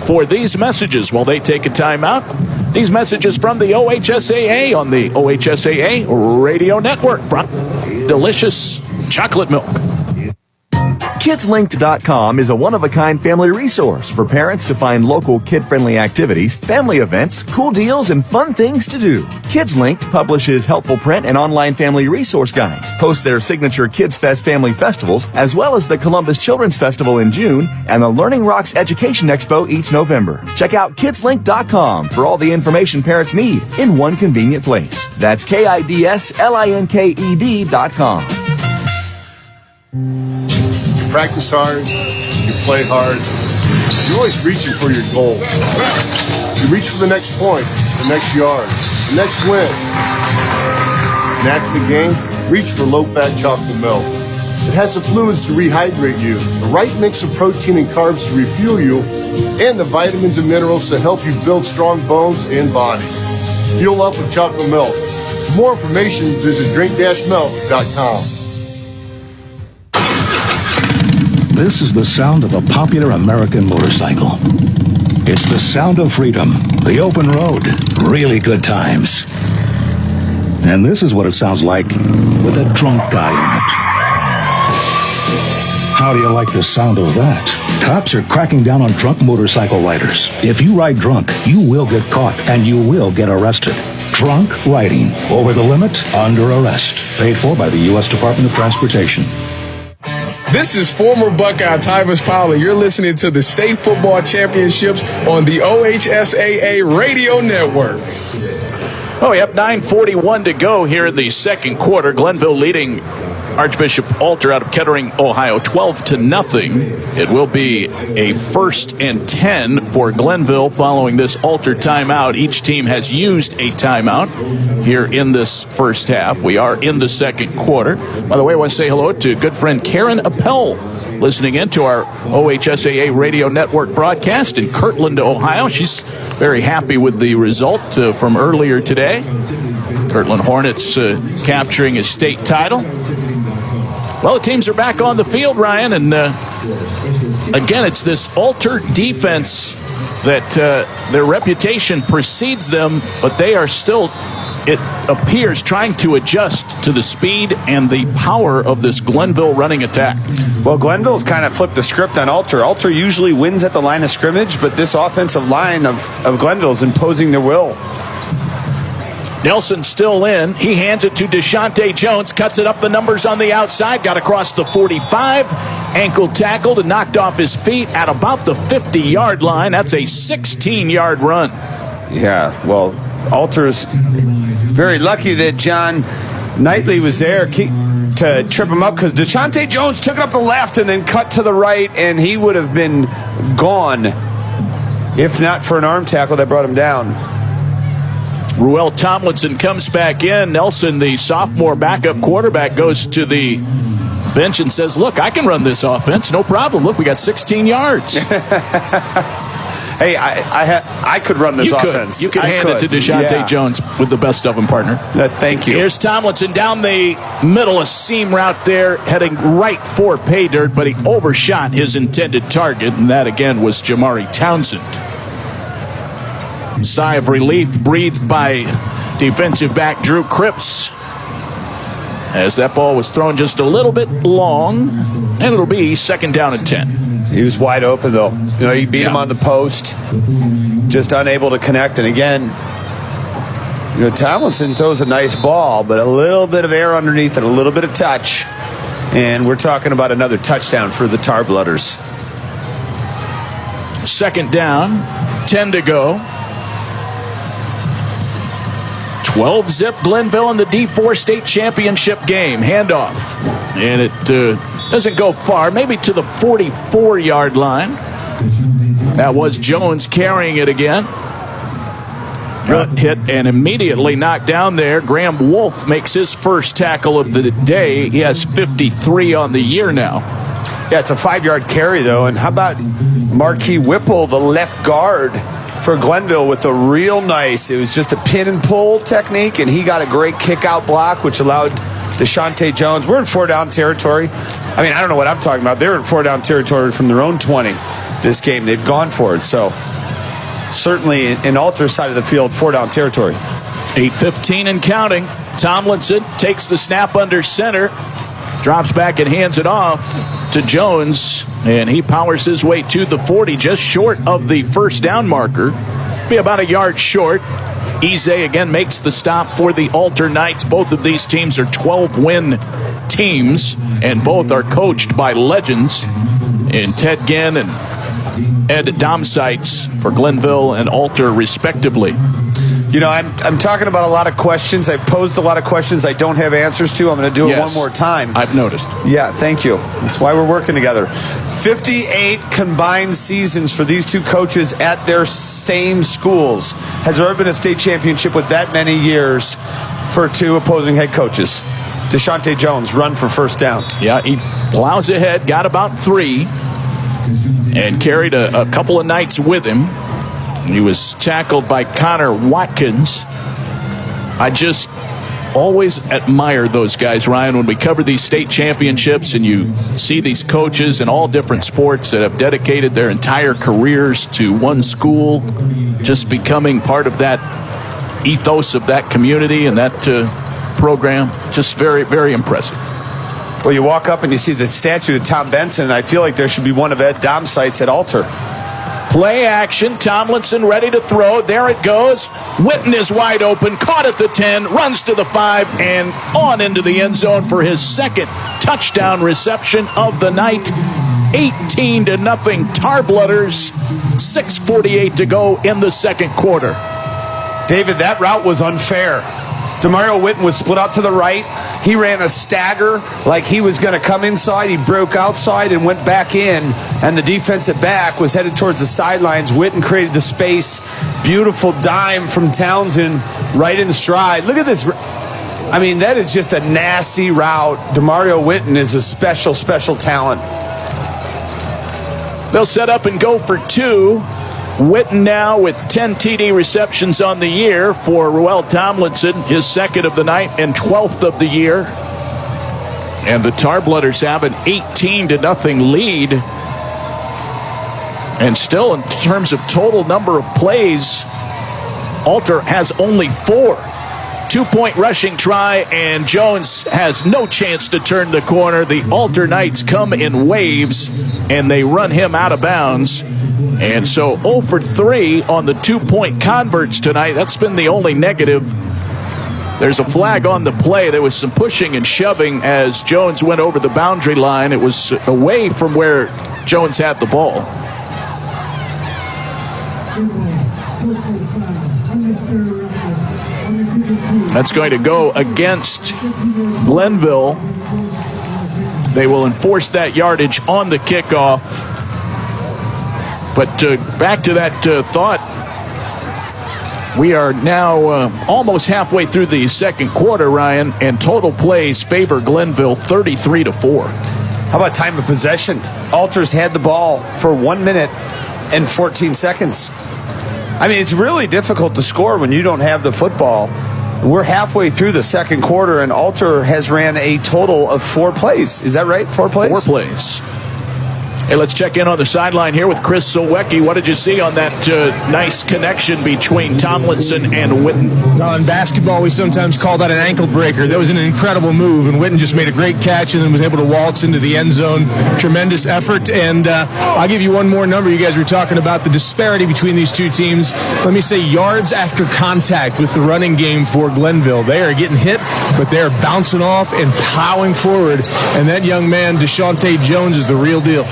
for these messages while they take a timeout. These messages from the OHSAA on the OHSAA Radio Network. Delicious chocolate milk. KidsLinked.com is a one-of-a-kind family resource for parents to find local kid-friendly activities, family events, cool deals, and fun things to do. Kids Linked publishes helpful print and online family resource guides, hosts their signature Kids Fest family festivals, as well as the Columbus Children's Festival in June and the Learning Rocks Education Expo each November. Check out KidsLinked.com for all the information parents need in one convenient place. That's KidsLinked.com. Practice hard, you play hard, you're always reaching for your goals. You reach for the next point, the next yard, the next win. And after the game, reach for low-fat chocolate milk. It has the fluids to rehydrate you, the right mix of protein and carbs to refuel you, and the vitamins and minerals to help you build strong bones and bodies. Fuel up with chocolate milk. For more information, visit drink-milk.com. This is the sound of a popular American motorcycle. It's the sound of freedom, the open road, really good times. And this is what it sounds like with a drunk guy in it. How do you like the sound of that? Cops are cracking down on drunk motorcycle riders. If you ride drunk, you will get caught and you will get arrested. Drunk riding, over the limit, under arrest. Paid for by the U.S. Department of Transportation. This is former Buckeye Tyvus Powell. You're listening to the State Football Championships on the OHSAA Radio Network. Oh, yep, 9:41 to go here in the 2nd quarter. Glenville leading Archbishop Alter out of Kettering, Ohio, 12-0. It will be a 1st and 10 for Glenville following this Alter timeout. Each team has used a timeout here in this first half. We are in the 2nd quarter. By the way, I want to say hello to good friend Karen Appel, listening in to our OHSAA radio network broadcast in Kirtland, Ohio. She's very happy with the result from earlier today. Kirtland Hornets capturing a state title. Well, the teams are back on the field, Ryan, and again, it's this Alter defense that their reputation precedes them, but they are still, it appears, trying to adjust to the speed and the power of this Glenville running attack. Well, Glenville's kind of flipped the script on Alter. Alter usually wins at the line of scrimmage, but this offensive line of Glenville's imposing their will. Nelson still in. He hands it to Deshaunte Jones, cuts it up the numbers on the outside, got across the 45, ankle tackled and knocked off his feet at about the 50-yard line. That's a 16-yard run. Yeah, well, Alter's very lucky that John Knightley was there to trip him up, because Deshaunte Jones took it up the left and then cut to the right, and he would have been gone if not for an arm tackle that brought him down. Ruel Tomlinson comes back in. Nelson, the sophomore backup quarterback, goes to the bench and says, look, I can run this offense. No problem. Look, we got 16 yards. Hey, I could run this offense. You could hand it to Deshaunte Jones with the best of him, partner. Thank you. Here's Tomlinson down the middle, a seam route there, heading right for pay dirt, but he overshot his intended target, and that again was Jamari Townsend. Sigh of relief breathed by defensive back Drew Cripps as that ball was thrown just a little bit long, and it'll be 2nd down and 10. He was wide open, though. You know, he beat him on the post, just unable to connect. And again, you know, Tomlinson throws a nice ball, but a little bit of air underneath it, a little bit of touch, and we're talking about another touchdown for the Tar Blooders. 2nd down, 10 to go. 12-zip Glenville in the D4 state championship game. Handoff. And it doesn't go far, maybe to the 44-yard line. That was Jones carrying it again. Got hit and immediately knocked down there. Graham Wolf makes his first tackle of the day. He has 53 on the year now. Yeah, it's a 5-yard carry, though. And how about Marquis Whipple, the left guard for Glenville, with a real nice, it was just a pin and pull technique, and he got a great kick out block, which allowed Deshaunte Jones. We're in 4-down territory. I mean, I don't know what I'm talking about. They're in 4-down territory from their own 20 this game. They've gone for it. So certainly in Alter's side of the field, 4-down territory. 8:15 and counting. Tomlinson takes the snap under center, drops back and hands it off to Jones, and he powers his way to the 40, just short of the 1st down marker. Be about a yard short. Ize again makes the stop for the Alter Knights. Both of these teams are 12-win teams, and both are coached by legends in Ted Ginn and Ed Domsites for Glenville and Alter, respectively. You know, I'm talking about a lot of questions. I've posed a lot of questions I don't have answers to. I'm going to do it one more time. I've noticed. Yeah, thank you. That's why we're working together. 58 combined seasons for these two coaches at their same schools. Has there ever been a state championship with that many years for two opposing head coaches? Deshaunte Jones, run for 1st down. Yeah, he plows ahead, got about 3, and carried a couple of Knights with him. He was tackled by Connor Watkins. I just always admire those guys, Ryan, when we cover these state championships and you see these coaches in all different sports that have dedicated their entire careers to one school, just becoming part of that ethos of that community and that program. Just very, very impressive. Well, you walk up and you see the statue of Tom Benson, and I feel like there should be one of Ed Domsites at Alter. Play action. Tomlinson ready to throw. There it goes. Witten is wide open. Caught at the 10. Runs to the 5 and on into the end zone for his 2nd touchdown reception of the night. 18-0 Tar Blooders. 6:48 to go in the 2nd quarter. David, that route was unfair. Demario Witten was split out to the right. He ran a stagger like he was going to come inside. He broke outside and went back in, and the defensive back was headed towards the sidelines. Witten created the space. Beautiful dime from Townsend right in stride. Look at this. I mean, that is just a nasty route. Demario Witten is a special, special talent. They'll set up and go for 2. Witten now with 10 TD receptions on the year for Roel Tomlinson, his 2nd of the night and 12th of the year. And the Tarblooders have an 18-0 lead. And still, in terms of total number of plays, Alter has only 4. 2-point rushing try, and Jones has no chance to turn the corner. The Alter Knights come in waves, and they run him out of bounds. And so 0 for 3 on the 2-point converts tonight. That's been the only negative. There's a flag on the play. There was some pushing and shoving as Jones went over the boundary line. It was away from where Jones had the ball. That's going to go against Glenville. They will enforce that yardage on the kickoff. But back to that thought, we are now almost halfway through the second quarter, Ryan, and total plays favor Glenville 33-4. How about time of possession? Alter's had the ball for 1 minute and 14 seconds. I mean, it's really difficult to score when you don't have the football. We're halfway through the second quarter, and Alter has ran a total of 4 plays. Is that right? 4 plays? 4 plays. Hey, let's check in on the sideline here with Chris Sowecki. What did you see on that nice connection between Tomlinson and Witten? Well, in basketball, we sometimes call that an ankle breaker. That was an incredible move, and Witten just made a great catch and then was able to waltz into the end zone. Tremendous effort, and I'll give you one more number. You guys were talking about the disparity between these two teams. Let me say yards after contact with the running game for Glenville. They are getting hit, but they are bouncing off and plowing forward, and that young man, Deshaunte Jones, is the real deal.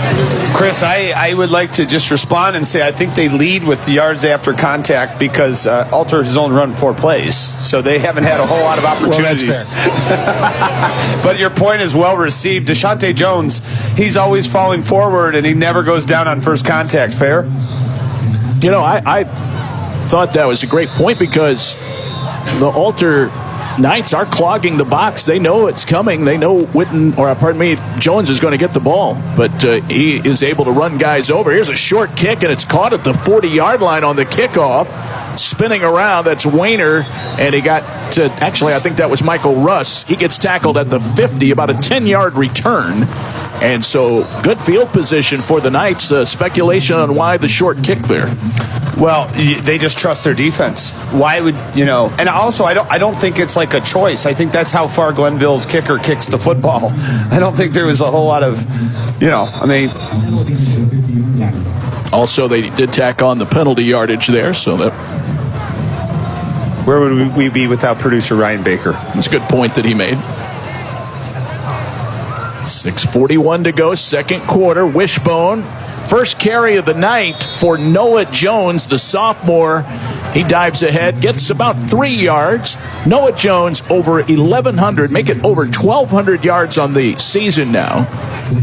Chris, I would like to just respond and say I think they lead with the yards after contact because Alter has only run 4 plays, so they haven't had a whole lot of opportunities. Well, but your point is well received. Deshaunte Jones, he's always falling forward, and he never goes down on first contact. Fair? You know, I thought that was a great point because the Alter Knights are clogging the box. They know it's coming. They know Jones is going to get the ball, but he is able to run guys over. Here's a short kick, and it's caught at the 40-yard line on the kickoff. Spinning around, that's Wayner, and he got to, actually, I think that was Michael Russ. He gets tackled at the 50, about a 10-yard return. And so good field position for the Knights. Speculation on why the short kick there. Well, they just trust their defense. Why would, and also I don't think it's like a choice. I think that's how far Glenville's kicker kicks the football. I don't think there was a whole lot of, Also, they did tack on the penalty yardage there, so that. Where would we be without producer Ryan Baker? That's a good point that he made. 6:41 to go, second quarter. Wishbone, first carry of the night for Noah Jones, the sophomore. He dives ahead, gets about 3 yards. Noah Jones over 1,100, make it over 1,200 yards on the season now.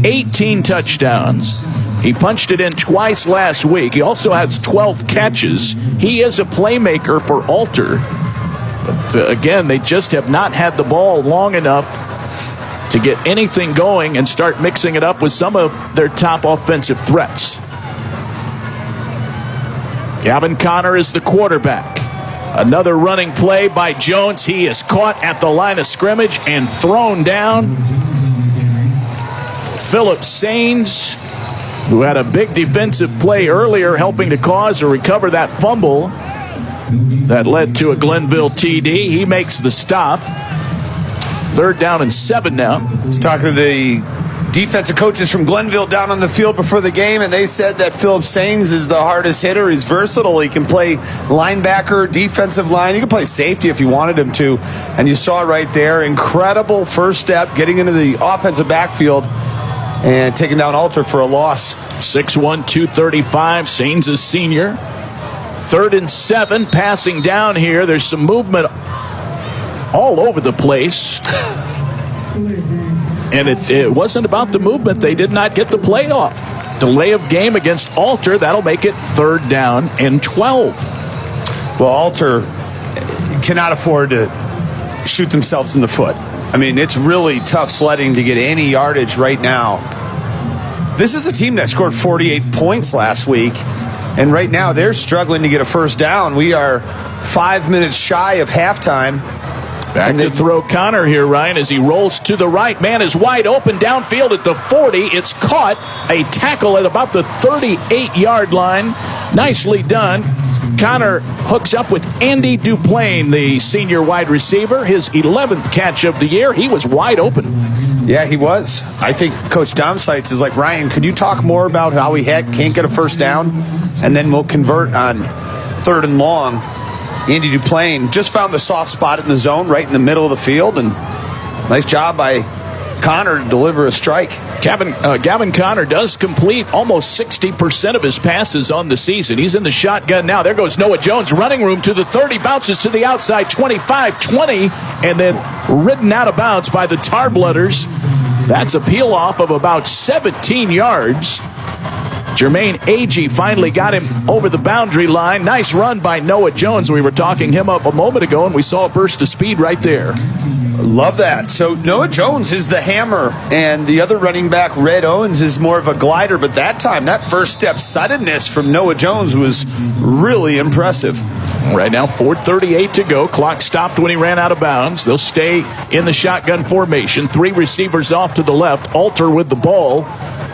18 touchdowns. He punched it in twice last week. He also has 12 catches. He is a playmaker for Alter. But again, they just have not had the ball long enough to get anything going and start mixing it up with some of their top offensive threats. Gavin Connor is the quarterback. Another running play by Jones. He is caught at the line of scrimmage and thrown down. Philip Sains, who had a big defensive play earlier, helping to cause or recover that fumble that led to a Glenville TD. He makes the stop. 3rd down and 7 now. I was talking to the defensive coaches from Glenville down on the field before the game, and they said that Philip Sains is the hardest hitter. He's versatile. He can play linebacker, defensive line. He can play safety if you wanted him to. And you saw it right there. Incredible first step, getting into the offensive backfield and taking down Alter for a loss. 6'1", 235. Sains is senior. 3rd and 7, passing down here. There's some movement all over the place. And it wasn't about the movement. They did not get the play off. Delay of game against Alter. That'll make it 3rd down and 12. Well, Alter cannot afford to shoot themselves in the foot. I mean, it's really tough sledding to get any yardage right now. This is a team that scored 48 points last week, and right now they're struggling to get a first down. We are 5 minutes shy of halftime. Back to throw Connor here, Ryan, as he rolls to the right. Man is wide open downfield at the 40. It's caught. A tackle at about the 38-yard line. Nicely done. Connor hooks up with Andy Duplain, the senior wide receiver. His 11th catch of the year. He was wide open. Yeah, he was. I think Coach Domsites is like, Ryan, could you talk more about how we can't get a first down? And then we'll convert on 3rd and long. Andy Duplain just found the soft spot in the zone right in the middle of the field, and nice job by Connor to deliver a strike. Gavin Connor does complete almost 60% of his passes on the season. He's in the shotgun now. There goes Noah Jones, running room to the 30, bounces to the outside, 25, 20, and then ridden out of bounds by the Tarblooders. That's a peel off of about 17 yards. Jermaine Agee finally got him over the boundary line. Nice run by Noah Jones. We were talking him up a moment ago, and we saw a burst of speed right there. Love that. So Noah Jones is the hammer, and the other running back, Red Owens, is more of a glider. But that time, that first step suddenness from Noah Jones was really impressive. Right now, 4:38 to go. Clock stopped when he ran out of bounds. They'll stay in the shotgun formation. 3 receivers off to the left. Alter with the ball,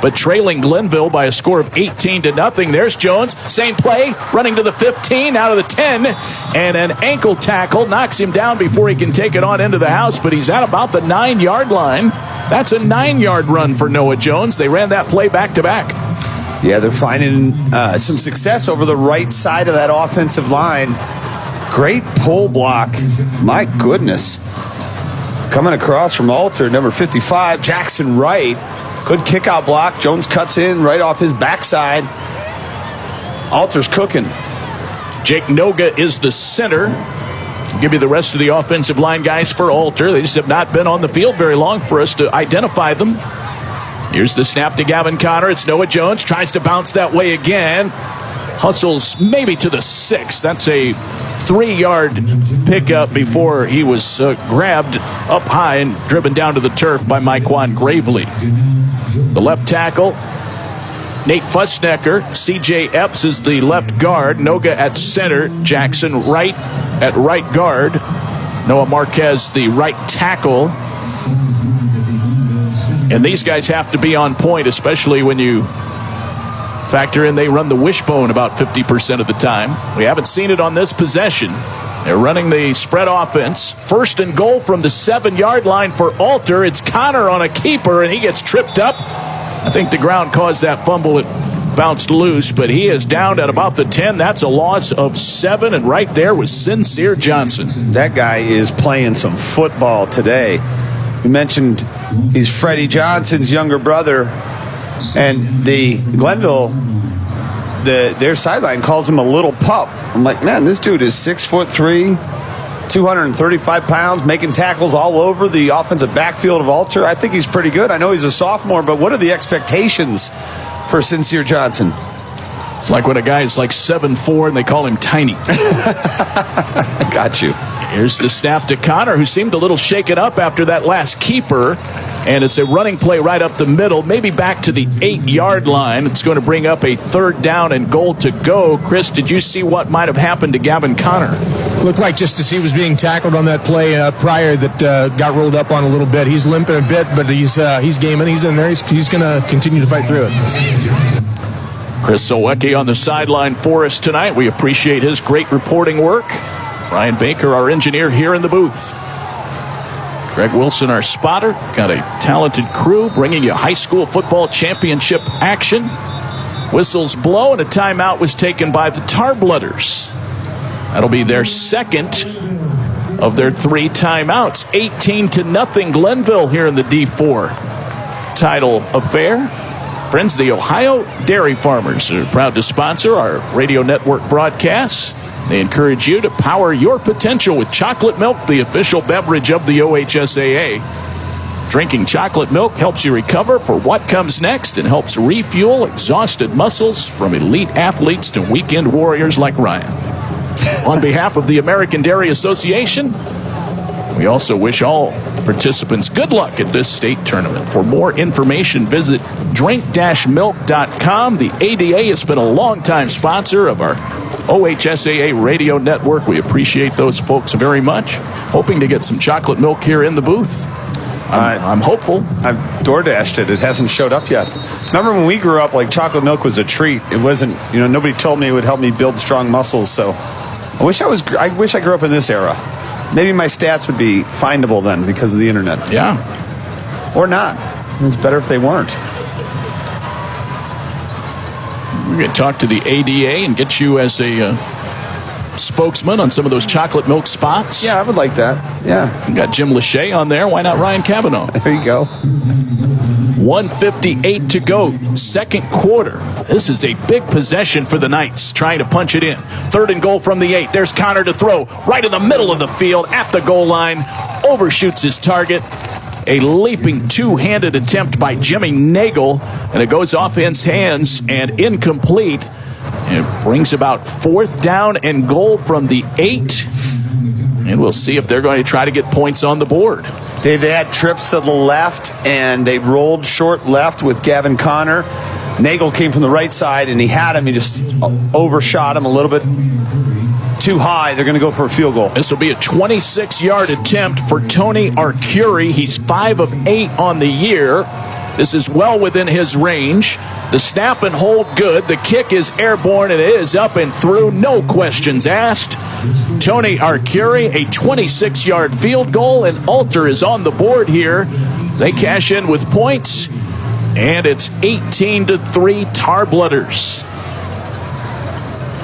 but trailing Glenville by a score of 18-0. There's Jones. Same play, running to the 15, out of the 10, and an ankle tackle knocks him down before he can take it on into the house, but he's at about the 9-yard line. That's a 9-yard run for Noah Jones. They ran that play back-to-back. Yeah, they're finding some success over the right side of that offensive line. Great pull block. My goodness. Coming across from Alter, number 55, Jackson Wright. Good kick-out block. Jones cuts in right off his backside. Alter's cooking. Jake Noga is the center. I'll give you the rest of the offensive line guys for Alter. They just have not been on the field very long for us to identify them. Here's the snap to Gavin Connor. It's Noah Jones. Tries to bounce that way again. Hustles maybe to the 6. That's a 3-yard pickup before he was grabbed up high and driven down to the turf by Myquan Gravely. The left tackle, Nate Fussnecker. C.J. Epps is the left guard. Noga at center. Jackson Wright at right guard. Noah Marquez, the right tackle. And these guys have to be on point, especially when you factor in they run the wishbone about 50% of the time. We haven't seen it on this possession. They're running the spread offense. 1st and goal from the 7-yard line for Alter. It's Connor on a keeper, and he gets tripped up. I think the ground caused that fumble. It bounced loose, but he is down at about the 10. That's a loss of 7, and right there was Sincere Johnson. That guy is playing some football today. You mentioned he's Freddie Johnson's younger brother, and the Glenville, their sideline calls him a little pup. I'm like, man, this dude is 6'3", 235 pounds, making tackles all over the offensive backfield of Alter. I think he's pretty good. I know he's a sophomore, but what are the expectations for Sincere Johnson? It's like when a guy is like 7'4" and they call him tiny. I got you. Here's the snap to Connor, who seemed a little shaken up after that last keeper. And it's a running play right up the middle, maybe back to the 8-yard line. It's going to bring up a 3rd down and goal to go. Chris, did you see what might have happened to Gavin Connor? Looked like just as he was being tackled on that play prior that got rolled up on a little bit. He's limping a bit, but he's gaming. He's in there. He's going to continue to fight through it. Chris Sowecki on the sideline for us tonight. We appreciate his great reporting work. Ryan Baker, our engineer, here in the booth. Greg Wilson, our spotter. Got a talented crew bringing you high school football championship action. Whistles blow, and a timeout was taken by the Tarblooders. That'll be their 2nd of their 3 timeouts. 18-0 Glenville here in the D4 title affair. Friends, the Ohio Dairy Farmers are proud to sponsor our radio network broadcasts. They encourage you to power your potential with chocolate milk, the official beverage of the OHSAA. Drinking chocolate milk helps you recover for what comes next and helps refuel exhausted muscles from elite athletes to weekend warriors like Ryan. On behalf of the American Dairy Association, We also wish all participants good luck at this state tournament. For more information, visit drink-milk.com. The ADA has been a longtime sponsor of our OHSAA radio network. We appreciate those folks very much. Hoping to get some chocolate milk here in the booth. I'm hopeful. I've DoorDashed it. It hasn't showed up yet. Remember when we grew up, like, chocolate milk was a treat. It wasn't, nobody told me it would help me build strong muscles. So I wish I grew up in this era. Maybe my stats would be findable then because of the internet. Yeah. Or not. It's better if they weren't. We're going to talk to the ADA and get you as a spokesman on some of those chocolate milk spots. Yeah, I would like that. Yeah. We got Jim Lachey on there. Why not Ryan Cavanaugh? There you go. 1:58 to go, second quarter. This is a big possession for the Knights, trying to punch it in. 3rd and goal from the 8. There's Connor to throw right in the middle of the field at the goal line. Overshoots his target. A leaping two-handed attempt by Jimmy Nagel, and it goes off his hands and incomplete. And it brings about 4th down and goal from the 8. And we'll see if they're going to try to get points on the board. Dave, they had trips to the left, and they rolled short left with Gavin Connor. Nagel came from the right side, and he had him. He just overshot him a little bit too high. They're going to go for a field goal. This will be a 26-yard attempt for Tony Arcuri. He's 5 of 8 on the year. This is well within his range. The snap and hold good. The kick is airborne, and it is up and through. No questions asked. Tony Arcuri, a 26-yard field goal, and Alter is on the board here. They cash in with points, and it's 18-3 Tarblooders.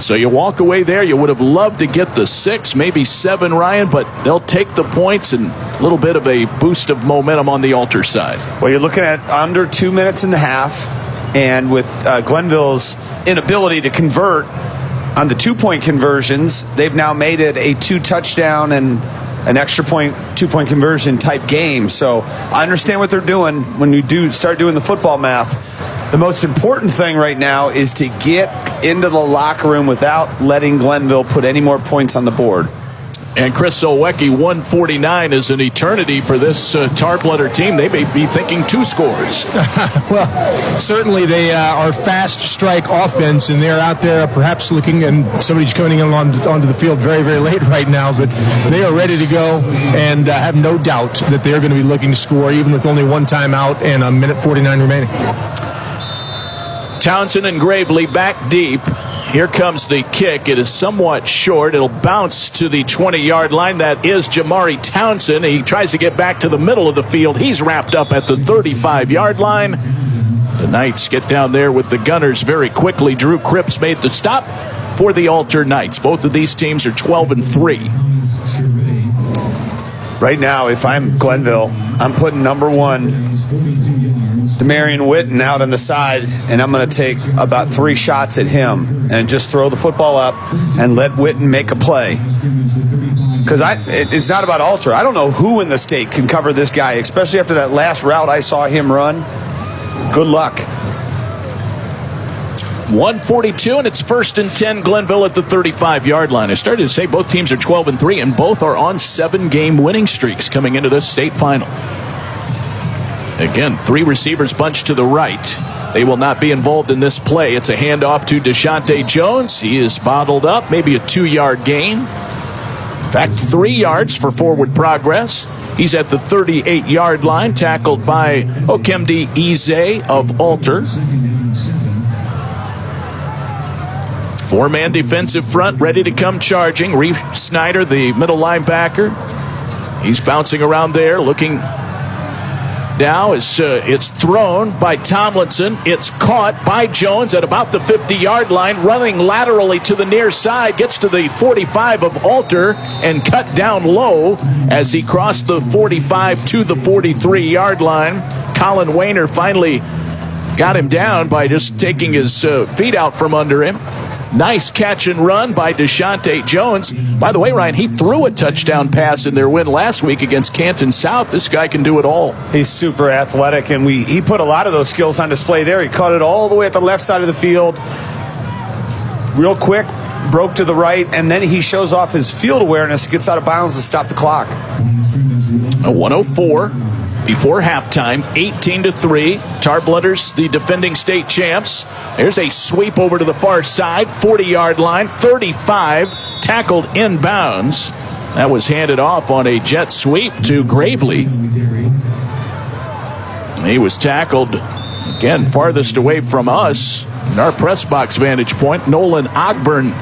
So you walk away there. You would have loved to get the 6, maybe 7, Ryan, but they'll take the points and a little bit of a boost of momentum on the Alter side. Well, you're looking at under 2 minutes and a half, and with Glenville's inability to convert on the 2-point conversions, they've now made it a 2-touchdown and an extra point, 2-point conversion type game. So I understand what they're doing when you do start doing the football math. The most important thing right now is to get into the locker room without letting Glenville put any more points on the board. And Chris Solwecki, 149 is an eternity for this Tarblooder team. They may be thinking 2 scores. Well, certainly they are fast strike offense, and they're out there perhaps looking, and somebody's coming onto the field very, very late right now, but they are ready to go and have no doubt that they're going to be looking to score, even with only 1 timeout and 1:49 remaining. Townsend and Gravely back deep. Here comes the kick. It is somewhat short. It'll bounce to the 20-yard line. That is Jamari Townsend. He tries to get back to the middle of the field. He's wrapped up at the 35-yard line. The Knights get down there with the Gunners very quickly. Drew Cripps made the stop for the Alter Knights. Both of these teams are 12-3. Right now, if I'm Glenville, I'm putting number 1, Demarion Witten, out on the side, and I'm going to take about 3 shots at him and just throw the football up and let Witten make a play. Because it's not about Alter. I don't know who in the state can cover this guy, especially after that last route I saw him run. Good luck. 1:42, and it's 1st and 10, Glenville at the 35-yard line. I started to say both teams are 12-3, and both are on 7-game winning streaks coming into this state final. Again, 3 receivers bunched to the right. They will not be involved in this play. It's a handoff to Deshaunte Jones. He is bottled up, maybe a 2-yard gain. In fact, 3 yards for forward progress. He's at the 38-yard line, tackled by Okemdi Eze of Alter. 4-man defensive front ready to come charging. Reese Snyder, the middle linebacker. He's bouncing around there, looking. Now it's thrown by Tomlinson. It's caught by Jones at about the 50-yard line, running laterally to the near side, gets to the 45 of Alter and cut down low as he crossed the 45 to the 43-yard line. Colin Wayner finally got him down by just taking his feet out from under him. Nice catch and run by Deshaunte Jones. By the way, Ryan, he threw a touchdown pass in their win last week against Canton South. This guy can do it all. He's super athletic, and he put a lot of those skills on display there. He caught it all the way at the left side of the field. Real quick, broke to the right, and then he shows off his field awareness, gets out of bounds to stop the clock. A 104 before halftime, 18-3. Tarblooders, the defending state champs. There's a sweep over to the far side, 40-yard line, 35, tackled inbounds. That was handed off on a jet sweep to Gravely. He was tackled, again, farthest away from us. In our press box vantage point, Nolan Ogburn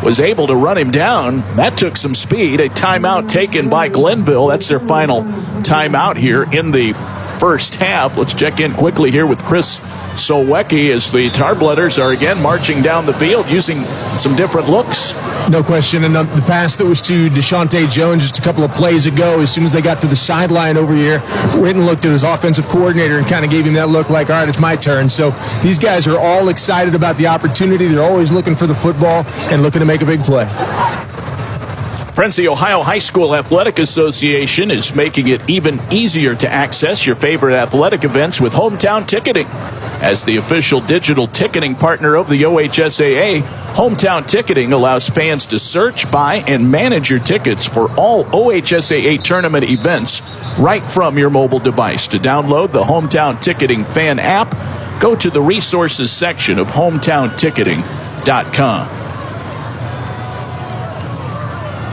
was able to run him down. That took some speed. A timeout taken by Glenville. That's their final timeout here in the first half. Let's check in quickly here with Chris Solwecki as the Tarblooders are again marching down the field using some different looks. No question. And the pass that was to Deshaunte Jones just a couple of plays ago, as soon as they got to the sideline over here, Witten looked at his offensive coordinator and kind of gave him that look like, all right, it's my turn. So these guys are all excited about the opportunity. They're always looking for the football and looking to make a big play. Friends, the Ohio High School Athletic Association is making it even easier to access your favorite athletic events with Hometown Ticketing. As the official digital ticketing partner of the OHSAA, Hometown Ticketing allows fans to search, buy, and manage your tickets for all OHSAA tournament events right from your mobile device. To download the Hometown Ticketing fan app, go to the resources section of hometownticketing.com.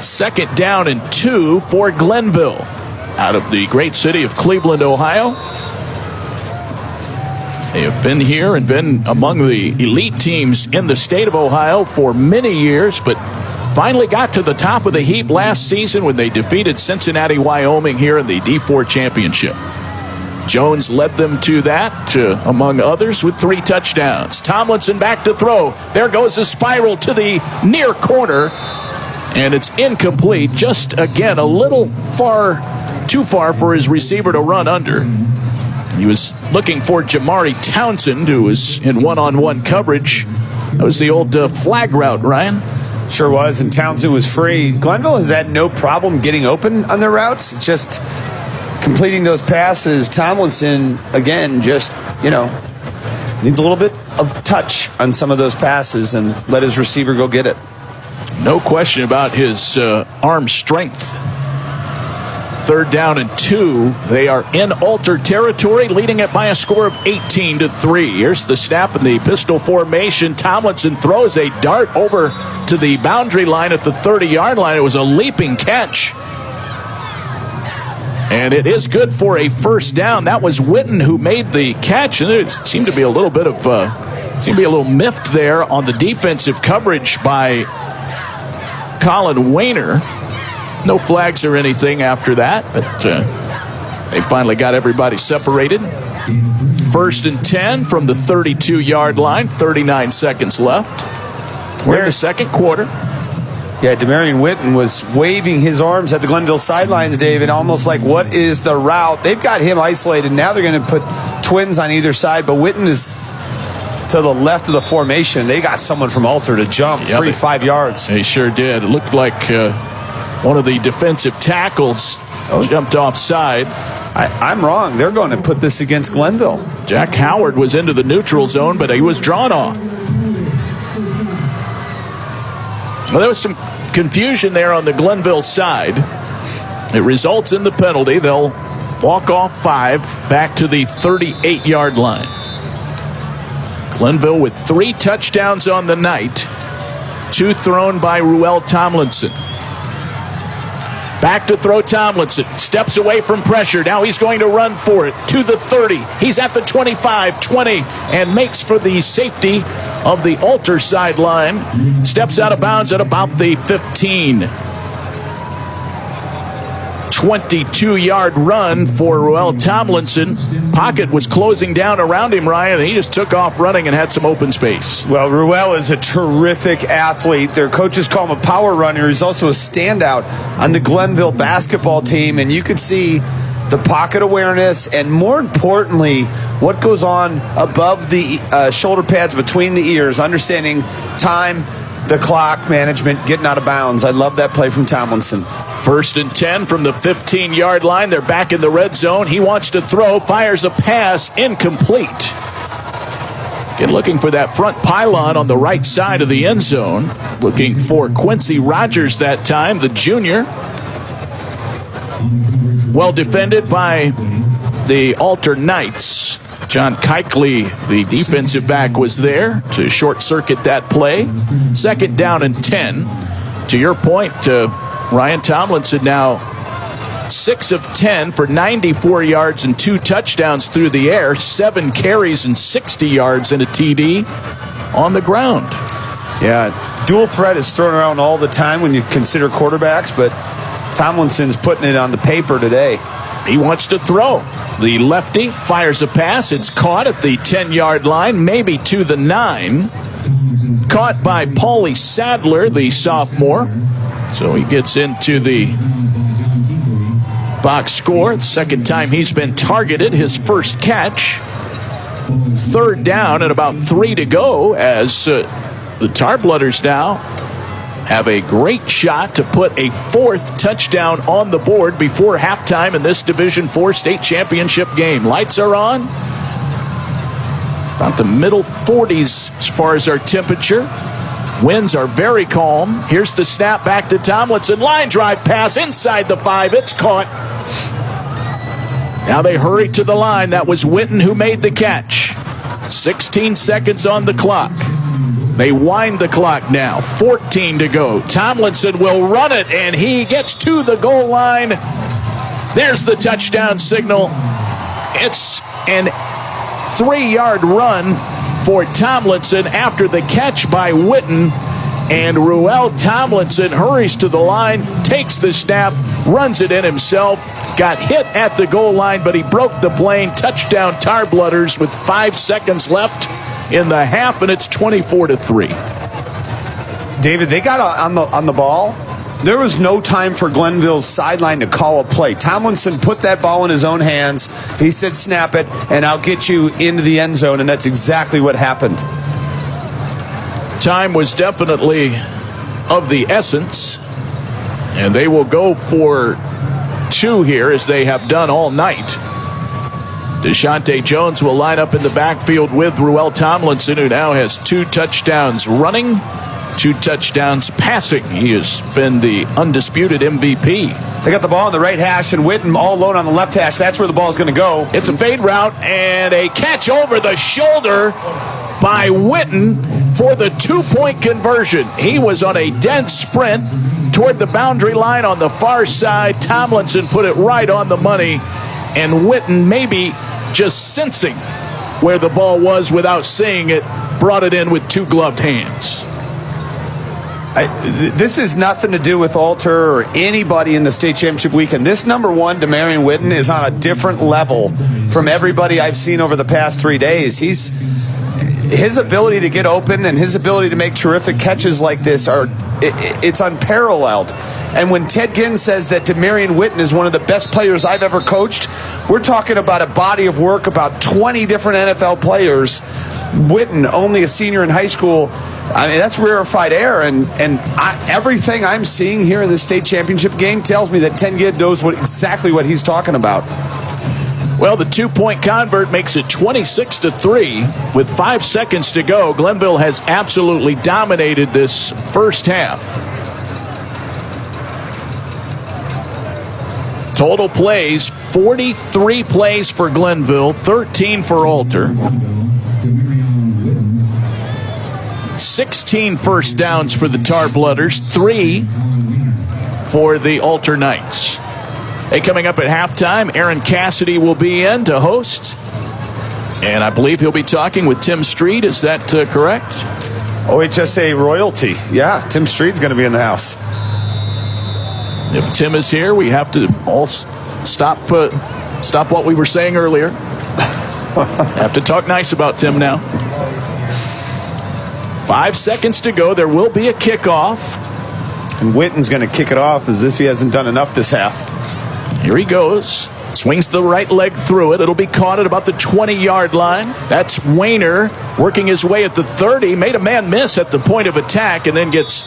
2nd down and 2 for Glenville out of the great city of Cleveland, Ohio. They have been here and been among the elite teams in the state of Ohio for many years, but finally got to the top of the heap last season when they defeated Cincinnati, Wyoming here in the D4 championship. Jones led them to that, among others, with 3 touchdowns. Tomlinson back to throw. There goes a spiral to the near corner. And it's incomplete, just again a little too far for his receiver to run under. He was looking for Jamari Townsend, who was in one-on-one coverage. That was the old flag route, Ryan. Sure was, and Townsend was free. Glenville has had no problem getting open on their routes. It's just completing those passes. Tomlinson, again, just, needs a little bit of touch on some of those passes and let his receiver go get it. No question about his arm strength. 3rd down and 2. They are in Alter territory, leading it by a score of 18-3. Here's the snap in the pistol formation. Tomlinson throws a dart over to the boundary line at the 30-yard line. It was a leaping catch. And it is good for a first down. That was Witten who made the catch, and there seemed to be a little bit of miffed there on the defensive coverage by Colin Wayner. No flags or anything after that, but they finally got everybody separated. 1st and 10 from the 32-yard line, 39 seconds left. We're in the second quarter. Yeah, Demarion Witten was waving his arms at the Glenville sidelines, David, almost like, what is the route? They've got him isolated. Now they're going to put twins on either side, but Witten is to the left of the formation. They got someone from Alter to jump, 5 yards. They sure did. It looked like one of the defensive tackles jumped offside. I'm wrong. They're going to put this against Glenville. Jack Howard was into the neutral zone, but he was drawn off. Well, there was some confusion there on the Glenville side. It results in the penalty. They'll walk off 5 back to the 38-yard line. Glenville with 3 touchdowns on the night, 2 thrown by Ruel Tomlinson. Back to throw Tomlinson. Steps away from pressure. Now he's going to run for it to the 30. He's at the 25, 20, and makes for the safety of the Alter sideline. Steps out of bounds at about the 15. 22-yard run for Ruel Tomlinson. Pocket was closing down around him, Ryan, and he just took off running and had some open space. Well, Ruel is a terrific athlete. Their coaches call him a power runner. He's also a standout on the Glenville basketball team, and you could see the pocket awareness and, more importantly, what goes on above the shoulder pads between the ears, understanding time, the clock management, getting out of bounds. I love that play from Tomlinson. 1st and 10 from the 15-yard line. They're back in the red zone. He wants to throw, fires a pass, incomplete. Again, looking for that front pylon on the right side of the end zone. Looking for Quincy Rogers that time, the junior. Well defended by the Alter Knights. John Keikley, the defensive back, was there to short-circuit that play. 2nd down and 10. To your point, Ryan Tomlinson now 6 of 10 for 94 yards and 2 touchdowns through the air, 7 carries and 60 yards and a TD on the ground. Yeah, dual threat is thrown around all the time when you consider quarterbacks, but Tomlinson's putting it on the paper today. He wants to throw. The lefty fires a pass. It's caught at the 10-yard line, maybe to the 9. Caught by Paulie Sadler, the sophomore. So he gets into the box score. The second time he's been targeted, his first catch. 3rd down and about 3 to go as the Tarblooders now have a great shot to put a 4th touchdown on the board before halftime in this Division IV state championship game. Lights are on. About the middle 40s as far as our temperature. Winds are very calm. Here's the snap back to Tomlinson. Line drive pass inside the 5. It's caught. Now they hurry to the line. That was Witten who made the catch. 16 seconds on the clock. They wind the clock now. 14 to go. Tomlinson will run it, and he gets to the goal line. There's the touchdown signal. It's an 3-yard run for Tomlinson after the catch by Witten. And Ruel Tomlinson hurries to the line, takes the snap, runs it in himself, got hit at the goal line, but he broke the plane. Touchdown Tarblooders with 5 seconds left in the half, and it's 24-3. David, they got on the ball. There was no time for Glenville's sideline to call a play. Tomlinson put that ball in his own hands. He said, snap it, and I'll get you into the end zone, and that's exactly what happened. Time was definitely of the essence, and they will go for 2 here as they have done all night. Deshaunte Jones will line up in the backfield with Ruel Tomlinson, who now has 2 touchdowns running, 2 touchdowns passing. He has been the undisputed MVP. They got the ball on the right hash, and Witten all alone on the left hash. That's where the ball is going to go. It's a fade route and a catch over the shoulder by Witten for the 2-point conversion. He was on a dead sprint toward the boundary line on the far side. Tomlinson put it right on the money, and Witten, maybe just sensing where the ball was without seeing it, brought it in with 2 gloved hands. This is nothing to do with Alter or anybody in the state championship weekend. This number 1, Demarion Witten, is on a different level from everybody I've seen over the past 3 days. His ability to get open and his ability to make terrific catches like this it's unparalleled. And when Ted Ginn says that Demarion Witten is one of the best players I've ever coached, we're talking about a body of work, about 20 different NFL players. Witten, only a senior in high school. I mean, that's rarefied air, and everything I'm seeing here in the state championship game tells me that Ted Ginn knows exactly what he's talking about. Well, the 2-point convert makes it 26-3 with 5 seconds to go. Glenville has absolutely dominated this first half. Total plays, 43 plays for Glenville, 13 for Alter. 16 first downs for the Tarblooders, 3 for the Alter Knights. Hey, coming up at halftime, Aaron Cassidy will be in to host. And I believe he'll be talking with Tim Street. Is that correct? OHSA royalty. Yeah, Tim Street's going to be in the house. If Tim is here, we have to all stop what we were saying earlier. Have to talk nice about Tim now. 5 seconds to go. There will be a kickoff. And Witten's going to kick it off as if he hasn't done enough this half. Here he goes. Swings the right leg through it. It'll be caught at about the 20-yard line. That's Wayner working his way at the 30. Made a man miss at the point of attack and then gets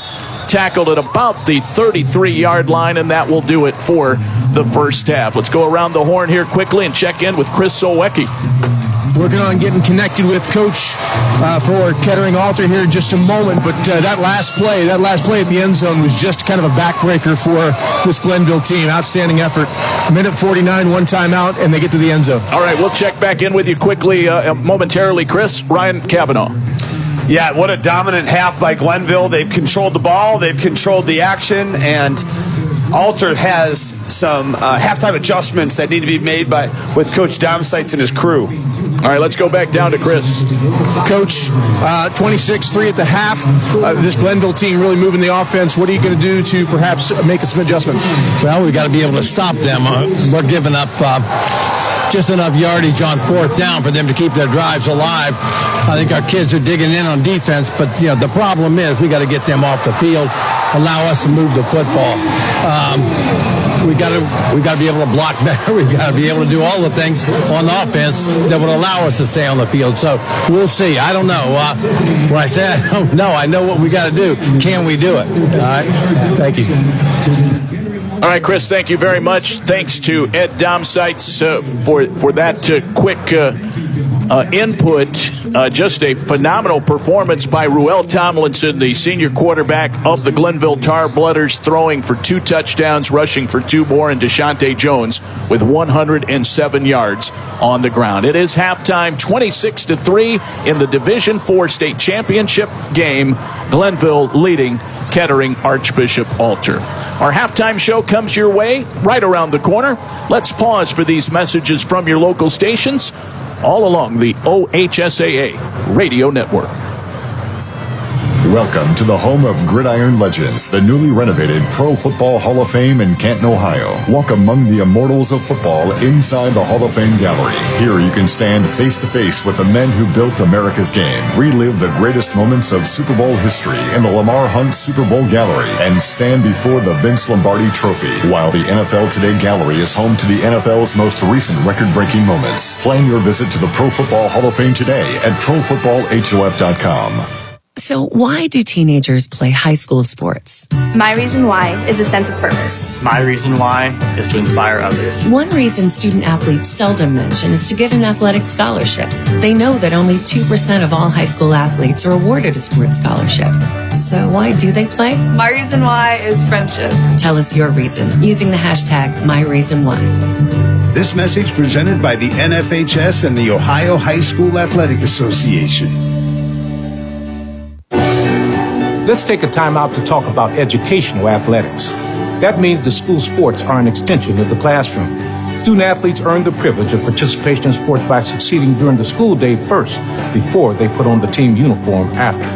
tackled at about the 33-yard line, and that will do it for the first half. Let's go around the horn here quickly and check in with Chris Solwecki. working on getting connected with Coach for Kettering Alter here in just a moment. But that last play at the end zone was just kind of a backbreaker for this Glenville team. Outstanding effort. Minute 49, one timeout, and they get to the end zone. All right, we'll check back in with you quickly momentarily, Chris. Ryan Cavanaugh. Yeah, what a dominant half by Glenville. They've controlled the ball, they've controlled the action, and Alter has some halftime adjustments that need to be made with Coach Domsites and his crew. All right, let's go back down to Chris. Coach, 26-3 at the half. This Glenville team really moving the offense. What are you going to do to perhaps make some adjustments? Well, we've got to be able to stop them. We're giving up just enough yardage on fourth down for them to keep their drives alive. I think our kids are digging in on defense, but the problem is we got to get them off the field, allow us to move the football. We got to be able to block better. We've got to be able to do all the things on offense that would allow us to stay on the field. So we'll see. I don't know. When I say I don't know, I know what we got to do. Can we do it? All right. Thank you. All right, Chris, thank you very much. Thanks to Ed Domsites for that quick input. Just a phenomenal performance by Ruel Tomlinson, the senior quarterback of the Glenville Tar Blooders, throwing for 2 touchdowns, rushing for 2 more, and Deshaunte Jones with 107 yards on the ground. It is halftime, 26-3 in the Division IV state championship game. Glenville leading Kettering Archbishop Alter. Our halftime show comes your way right around the corner. Let's pause for these messages from your local stations all along the OHSAA Radio Network. Welcome to the home of Gridiron Legends, the newly renovated Pro Football Hall of Fame in Canton, Ohio. Walk among the immortals of football inside the Hall of Fame gallery. Here you can stand face to face with the men who built America's game. Relive the greatest moments of Super Bowl history in the Lamar Hunt Super Bowl gallery and stand before the Vince Lombardi Trophy, while the NFL Today gallery is home to the NFL's most recent record-breaking moments. Plan your visit to the Pro Football Hall of Fame today at profootballhof.com. So why do teenagers play high school sports? My reason why is a sense of purpose. My reason why is to inspire others. One reason student athletes seldom mention is to get an athletic scholarship. They know that only 2% of all high school athletes are awarded a sports scholarship. So why do they play? My reason why is friendship. Tell us your reason using the hashtag #MyReasonWhy. This message presented by the NFHS and the Ohio High School Athletic Association. Let's take a time out to talk about educational athletics. That means the school sports are an extension of the classroom. Student athletes earn the privilege of participation in sports by succeeding during the school day first, before they put on the team uniform after.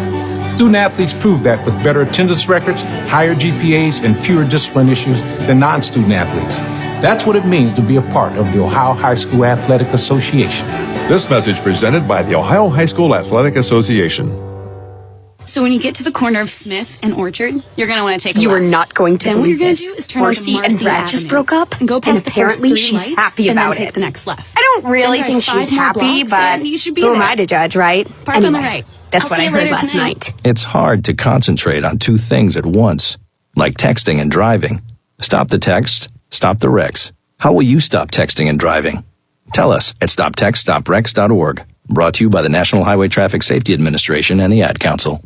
Student athletes prove that with better attendance records, higher GPAs, and fewer discipline issues than non-student athletes. That's what it means to be a part of the Ohio High School Athletic Association. This message presented by the Ohio High School Athletic Association. So when you get to the corner of Smith and Orchard, you're going to want to take a You left. are not going to Then what believe you're going to this. do is turn Marcy onto and Marcy Brad just Avenue broke up, and go past the apparently first 3 she's lights, happy and about then take it. the next left. I don't really Then think drive she's 5 more happy, blocks, but and you should be who am there. I to judge, right? Park on the right. That's I'll what see I you heard later last tonight. night. It's hard to concentrate on 2 things at once, like texting and driving. Stop the text, stop the wrecks. How will you stop texting and driving? Tell us at stoptextstoprex.org. Brought to you by the National Highway Traffic Safety Administration and the Ad Council.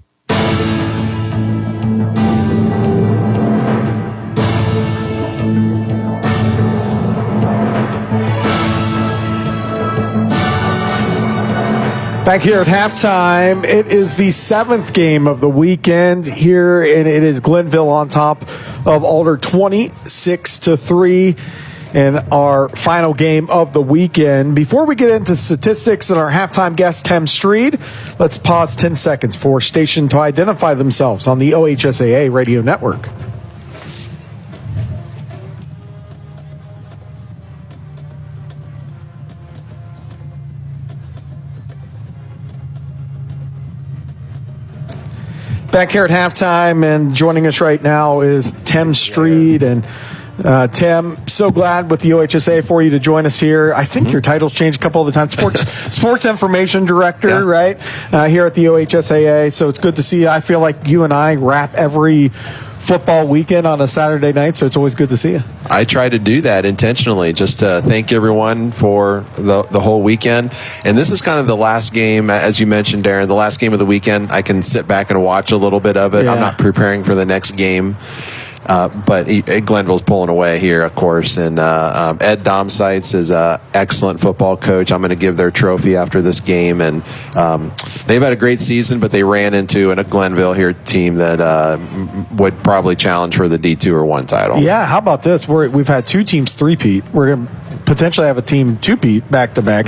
Back here at halftime, it is the 7th game of the weekend here, and it is Glenville on top of Alder 26-3 in our final game of the weekend. Before we get into statistics and our halftime guest, Tim Streed, let's pause 10 seconds for station to identify themselves on the OHSAA Radio Network. Back here at halftime, and joining us right now is Tim Streed. And Tim, so glad with the OHSA for you to join us here. I think your title's changed a couple of the times. Sports Information Director, right, here at the OHSAA. So it's good to see you. I feel like you and I wrap every football weekend on a Saturday night, so it's always good to see you. I try to do that intentionally, just to thank everyone for the whole weekend. And this is kind of the last game, as you mentioned, Darren, the last game of the weekend. I can sit back and watch a little bit of it. Yeah. I'm not preparing for the next game. But Glenville's pulling away here, of course. And Ed Domsites is an excellent football coach. I'm going to give their trophy after this game. And they've had a great season, but they ran into a Glenville here team that would probably challenge for the D2 or 1 title. Yeah, how about this? We've had 2 teams three-peat. We're going to potentially have a team two-peat back-to-back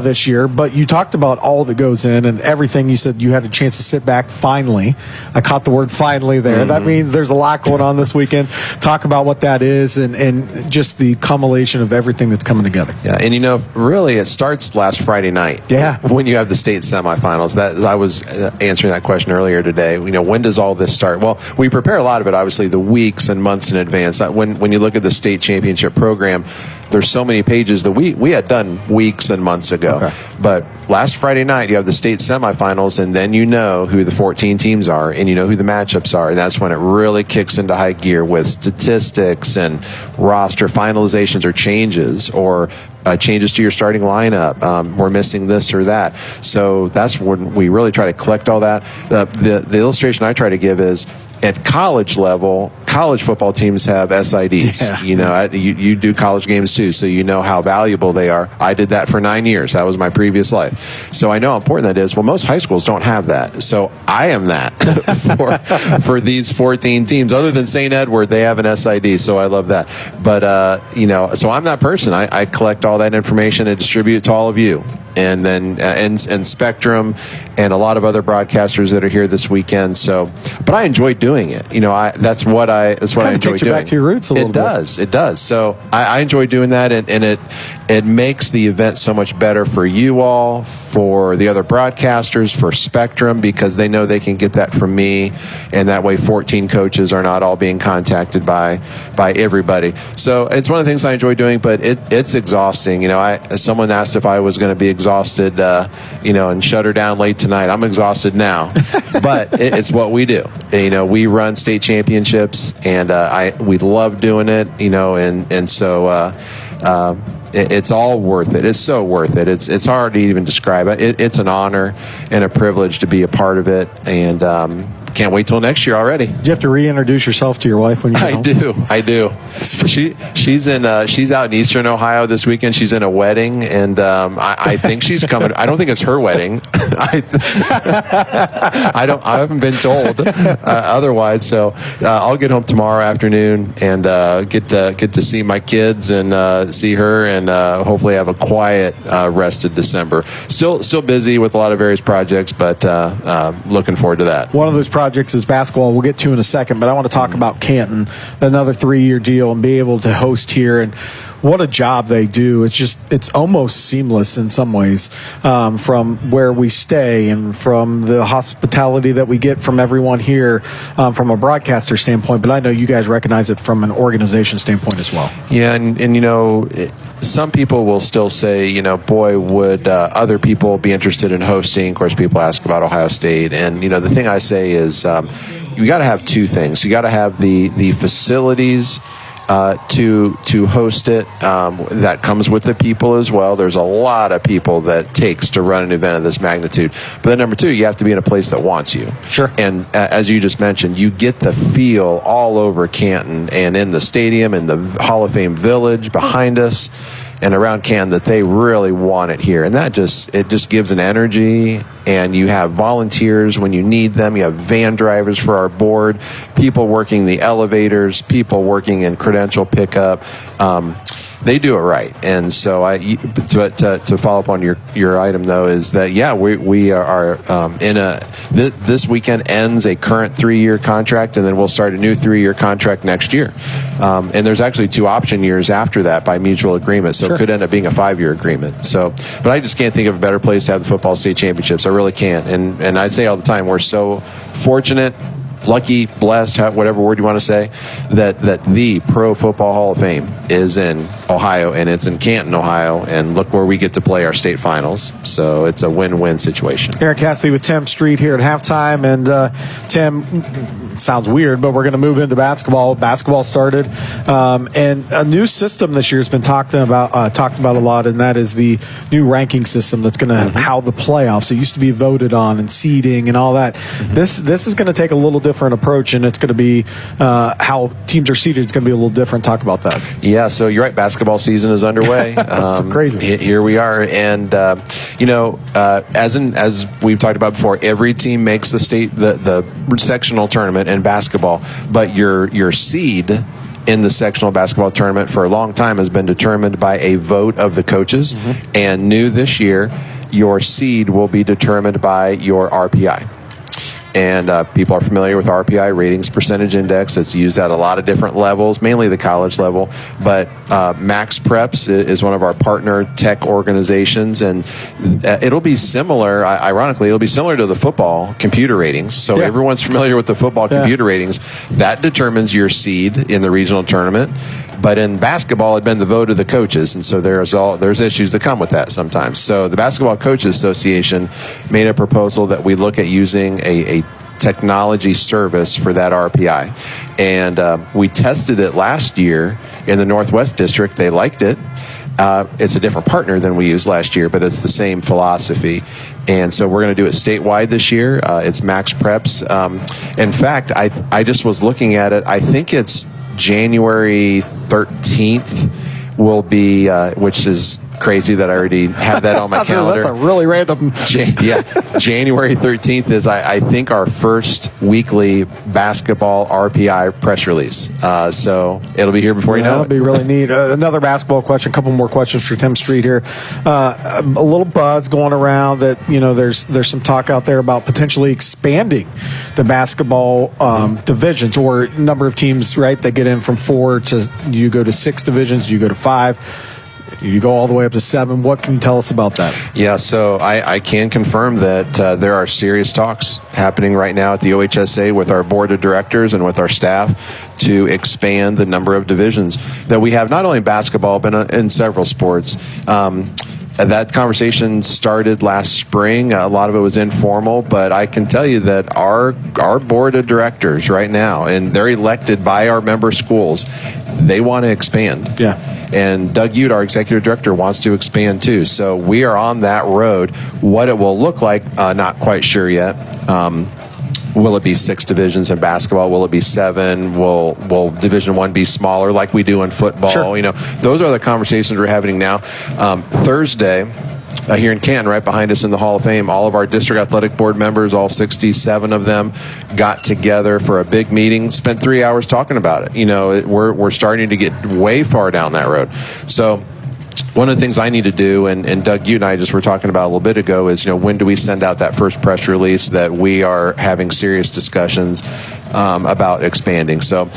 this year. But you talked about all that goes in and everything. You said you had a chance to sit back finally. I caught the word finally there. That means there's a lot going on this weekend. Talk about what that is and just the culmination of everything that's coming together. Yeah, and really it starts last Friday night. Yeah. When you have the state semifinals. I was answering that question earlier today. When does all this start? Well, we prepare a lot of it, obviously, the weeks and months in advance. When you look at the state championship program, there's so many pages that we had done weeks and months ago. Okay. But last Friday night, you have the state semifinals, and then you know who the 14 teams are, and you know who the matchups are. And that's when it really kicks into high gear with statistics and roster finalizations or changes, or changes to your starting lineup. We're missing this or that. So that's when we really try to collect all that. The illustration I try to give is, at college level, college football teams have SIDs. Yeah. You do college games too, so you know how valuable they are. I did that for 9 years. That was my previous life. So I know how important that is. Well, most high schools don't have that. So I am that for these 14 teams. Other than St. Edward, they have an SID, so I love that. But, so I'm that person. I collect all that information and distribute it to all of you. And then and Spectrum and a lot of other broadcasters that are here this weekend. So, but I enjoy doing it. That's what I enjoy takes you doing. back to your roots a little bit. It does. So I enjoy doing that, and it makes the event so much better for you all, for the other broadcasters, for Spectrum, because they know they can get that from me, and that way 14 coaches are not all being contacted by everybody. So it's one of the things I enjoy doing, but it's exhausting. Someone asked if I was going to be exhausted, and shut her down late tonight. I'm exhausted now, but it's what we do. We run state championships, and we love doing it. So it's all worth it. It's so worth it. It's hard to even describe it. It's an honor and a privilege to be a part of it, and can't wait till next year already. Do you have to reintroduce yourself to your wife when you get home? I do. She's out in Eastern Ohio this weekend. She's in a wedding, and I think she's coming. I don't think it's her wedding. I haven't been told otherwise. So I'll get home tomorrow afternoon and get to see my kids and see her, and hopefully have a quiet rest of December. Still busy with a lot of various projects, but looking forward to that. One of those projects is basketball. We'll get to in a second, but I want to talk about Canton, another 3-year deal, and be able to host here. And what a job they do. It's almost seamless in some ways, from where we stay and from the hospitality that we get from everyone here, from a broadcaster standpoint. But I know you guys recognize it from an organization standpoint as well. Yeah, and some people will still say, boy, would other people be interested in hosting? Of course, people ask about Ohio State. And, the thing I say is you got to have two things. You got to have the facilities to host it. That comes with the people as well. There's a lot of people that it takes to run an event of this magnitude. But then number two, you have to be in a place that wants you. Sure. And as you just mentioned, you get the feel all over Canton and in the stadium and the Hall of Fame Village behind us and around Canton that they really want it here. And it just gives an energy, and you have volunteers when you need them. You have van drivers for our board, people working the elevators, people working in credential pickup. They do it right. And so to follow up on your item, though, is that, we are this weekend ends a current 3-year contract, and then we'll start a new 3-year contract next year. And there's actually 2 option years after that by mutual agreement. So It could end up being a 5-year agreement. So, but I just can't think of a better place to have the football state championships. I really can't. And I say all the time, we're so fortunate, lucky, blessed, whatever word you want to say, that the Pro Football Hall of Fame is in Ohio, and it's in Canton, Ohio, and look where we get to play our state finals. So it's a win-win situation. Eric Cassidy with Tim Street here at halftime. And Tim, sounds weird, but we're going to move into basketball. Basketball started, and a new system this year has been talked about a lot, and that is the new ranking system that's going to how the playoffs. It used to be voted on and seeding and all that. This is going to take a little different approach, and it's going to be how teams are seeded. It's going to be a little different. Talk about that. Yeah, so you're right. Basketball season is underway. It's crazy. Here we are, and as we've talked about before, every team makes the sectional tournament in basketball, but your seed in the sectional basketball tournament for a long time has been determined by a vote of the coaches, and new this year, your seed will be determined by your RPI. And people are familiar with RPI, ratings percentage index. It's used at a lot of different levels, mainly the college level. But Max Preps is one of our partner tech organizations, and it'll be similar. Ironically, it'll be similar to the football computer ratings. So everyone's familiar with the football computer ratings. That determines your seed in the regional tournament. But in basketball, it had been the vote of the coaches, and so there's issues that come with that sometimes. So the Basketball Coaches Association made a proposal that we look at using a technology service for that RPI. And we tested it last year in the Northwest District. They liked it. It's a different partner than we used last year, but it's the same philosophy. And so we're going to do it statewide this year. It's Max Preps. In fact, I just was looking at it. I think it's January 13th will be, which is crazy that I already have that on my calendar. That's a really random. January 13th is, I think, our first weekly basketball RPI press release. So it'll be here before you know it. That'll be really neat. Another basketball question, a couple more questions for Tim Street here. A little buzz going around that, there's some talk out there about potentially expanding the basketball divisions or number of teams, right, that get in from 4 to, you go to 6 divisions, you go to 5. You go all the way up to 7. What can you tell us about that? Yeah, so I can confirm that there are serious talks happening right now at the OHSA with our board of directors and with our staff to expand the number of divisions that we have, not only in basketball, but in several sports. That conversation started last spring. A lot of it was informal, but I can tell you that our board of directors right now, and they're elected by our member schools, they want to expand. Yeah. And Doug Ute, our executive director, wants to expand too. So we are on that road. What it will look like, not quite sure yet. Will it be 6 divisions in basketball? Will it be 7? Will Division I be smaller like we do in football? Sure. Those are the conversations we're having now. Thursday, here in Canton, right behind us in the Hall of Fame, all of our district athletic board members, all 67 of them, got together for a big meeting, spent 3 hours talking about it. We're starting to get way far down that road. So one of the things I need to do, and Doug, you and I just were talking about a little bit ago, is when do we send out that first press release that we are having serious discussions about expanding. So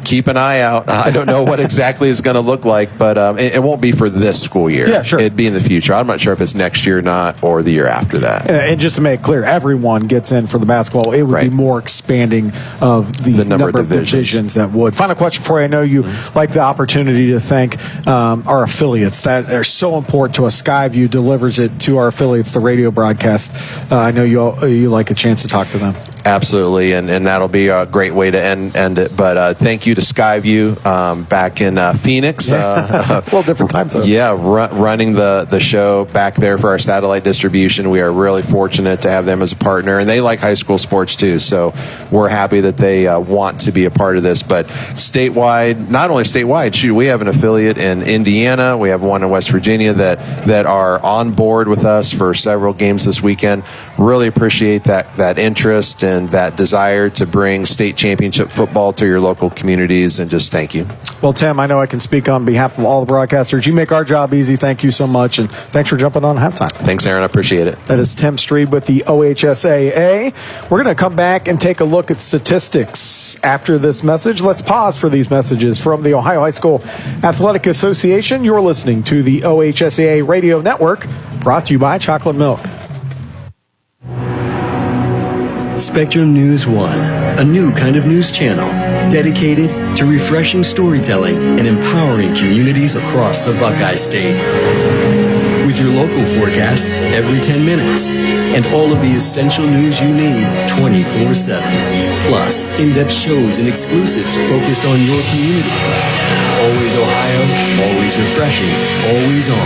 keep an eye out. I don't know what exactly it's going to look like, but it won't be for this school year. Yeah, sure. It'd be in the future. I'm not sure if it's next year or not, or the year after that. And just to make it clear, everyone gets in for the basketball. It would be more expanding of the number of divisions that would. Final question for you. I know you like the opportunity to thank our affiliates that are so important to us. Skyview delivers it to our affiliates, the radio broadcast. I know you like a chance to talk to them. Absolutely, and that'll be a great way to end it. But thank you to Skyview back in Phoenix. A little different time zone. Yeah, running the show back there for our satellite distribution. We are really fortunate to have them as a partner, and they like high school sports too. So we're happy that they want to be a part of this. But statewide, not only statewide, we have an affiliate in Indiana. We have one in West Virginia that are on board with us for several games this weekend. Really appreciate that interest and that desire to bring state championship football to your local communities, and just thank you. Well, Tim, I know I can speak on behalf of all the broadcasters. You make our job easy. Thank you so much, and thanks for jumping on halftime. Thanks, Aaron. I appreciate it. That is Tim Street with the OHSAA. We're going to come back and take a look at statistics after this message. Let's pause for these messages from the Ohio High School Athletic Association. You're listening to the OHSAA Radio Network, brought to you by Chocolate Milk. Spectrum News 1, a new kind of news channel dedicated to refreshing storytelling and empowering communities across the Buckeye State. with your local forecast every 10 minutes, and all of the essential news you need 24/7. Plus, in-depth shows and exclusives focused on your community. Always Ohio, always refreshing, always on.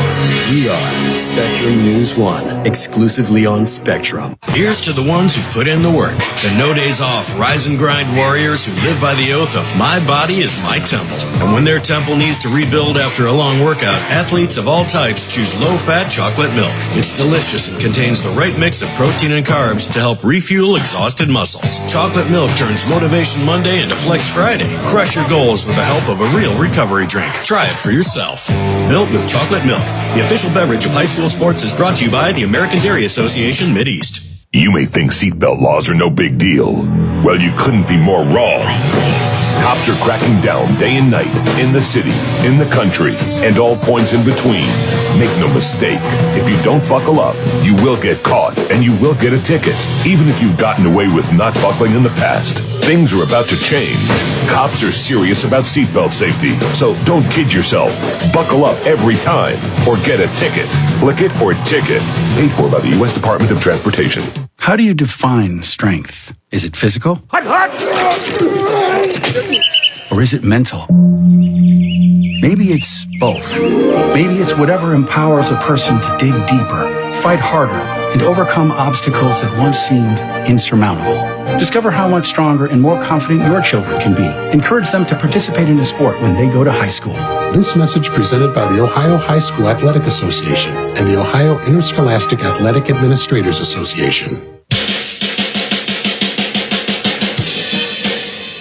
We are Spectrum News 1, exclusively on Spectrum. Here's to the ones who put in the work, the no days off, rise and grind warriors who live by the oath of my body is my temple. And when their temple needs to rebuild after a long workout, athletes of all types choose low-fat chocolate milk. It's delicious and contains the right mix of protein and carbs to help refuel exhausted muscles. Chocolate milk turns Motivation Monday into Flex Friday. Crush your goals with the help of a real recovery drink. Try it for yourself. Built with chocolate milk, the official beverage of high school sports is brought to you by the American Dairy Association Mideast. You may think seatbelt laws are no big deal. Well, you couldn't be more wrong. Cops are cracking down day and night, in the city, in the country, and all points in between. Make no mistake, if you don't buckle up, you will get caught, and you will get a ticket, even if you've gotten away with not buckling in the past. Things are about to change. Cops are serious about seatbelt safety, so don't kid yourself. Buckle up every time, or get a ticket. Click it or ticket. Paid for by the U.S. Department of Transportation. How do you define strength? Is it physical? Or is it mental? Maybe it's both. Maybe it's whatever empowers a person to dig deeper, fight harder, and overcome obstacles that once seemed insurmountable. Discover how much stronger and more confident your children can be. Encourage them to participate in a sport when they go to high school. This message presented by the Ohio High School Athletic Association and the Ohio Interscholastic Athletic Administrators Association.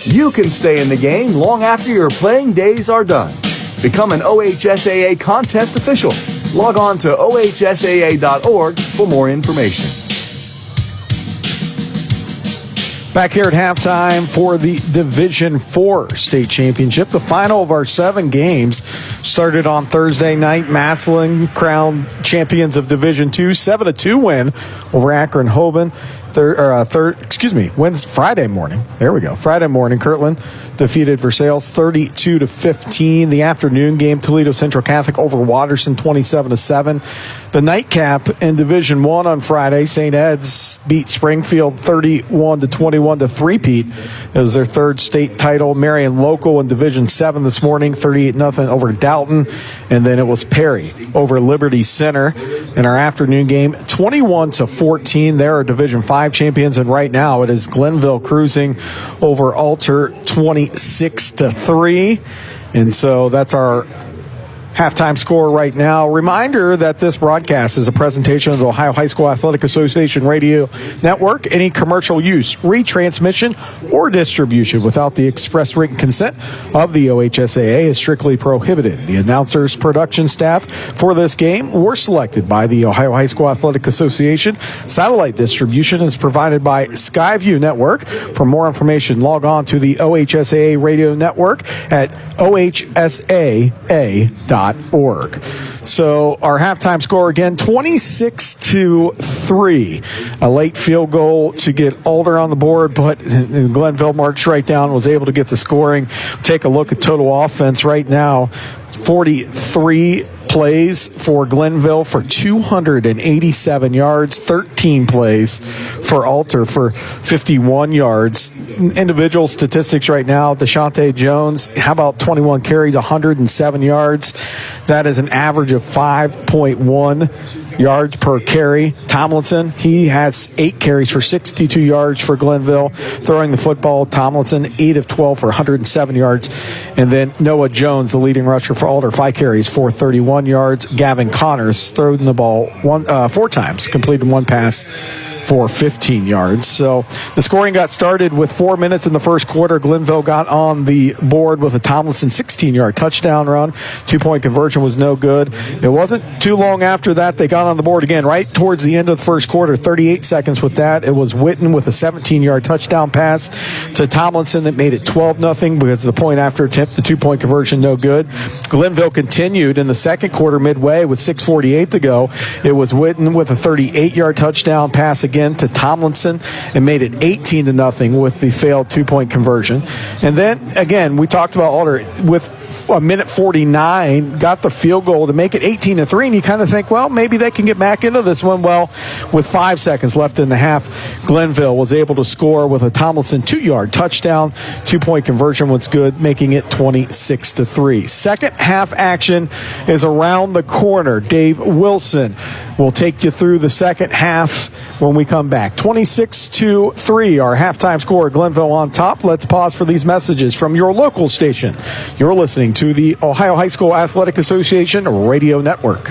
You can stay in the game long after your playing days are done. Become an OHSAA contest official. Log on to ohsaa.org for more information. Back here at halftime for the Division IV state championship. The final of our 7 games started on Thursday night. Massillon crowned champions of Division II, 7-2 win over Akron Hoban. Friday morning. There we go. Friday morning, Kirtland defeated Versailles 32-15. The afternoon game, Toledo Central Catholic over Watterson 27-7. The nightcap in Division I on Friday, St. Ed's beat Springfield 31-21 to three-peat. It was their third state title. Marion Local in Division VII this morning, 38-0 over Dalton. And then it was Perry over Liberty Center in our afternoon game, 21-14. They're our Division V champions, and right now it is Glenville cruising over Alter 26-3. And so that's our halftime score right now. Reminder that this broadcast is a presentation of the Ohio High School Athletic Association Radio Network. Any commercial use, retransmission, or distribution without the express written consent of the OHSAA is strictly prohibited. The announcers, production staff for this game were selected by the Ohio High School Athletic Association. Satellite distribution is provided by Skyview Network. For more information, log on to the OHSAA Radio Network at ohsaa.org. So our halftime score again, 26-3. A late field goal to get Alder on the board, but Glenville marched right down, was able to get the scoring. Take a look at total offense right now. 43 plays for Glenville for 287 yards, 13 plays for Alter for 51 yards. Individual statistics right now, Deshaunte Jones, how about 21 carries, 107 yards? That is an average of 5.1 yards per carry. Tomlinson, he has 8 carries for 62 yards for Glenville. Throwing the football, Tomlinson, 8 of 12 for 107 yards. And then Noah Jones, the leading rusher for Alder, 5 carries for 31 yards. Gavin Connors throwing the ball 4 times, completed 1 pass for 15 yards. So the scoring got started with 4 minutes in the first quarter. Glenville got on the board with a Tomlinson 16-yard touchdown run. 2-point conversion was no good. It wasn't too long after that they got on the board again, right towards the end of the first quarter, 38 seconds with that. It was Witten with a 17-yard touchdown pass to Tomlinson that made it 12-0 because the point after attempt, the 2-point conversion, no good. Glenville continued in the second quarter midway with 6:48 to go. It was Witten with a 38-yard touchdown pass again to Tomlinson and made it 18-0 with the failed 2-point conversion. And then again, we talked about Alder with a minute 49, got the field goal to make it 18-3, and you kind of think, well, maybe they can get back into this one. Well, with 5 seconds left in the half, Glenville was able to score with a Tomlinson 2-yard touchdown. 2-point conversion was good, making it 26-3. Second half action is around the corner. Dave Wilson will take you through the second half when we come back. 26-3, our halftime score. Glenville on top. Let's pause for these messages from your local station. You're listening to the Ohio High School Athletic Association Radio Network.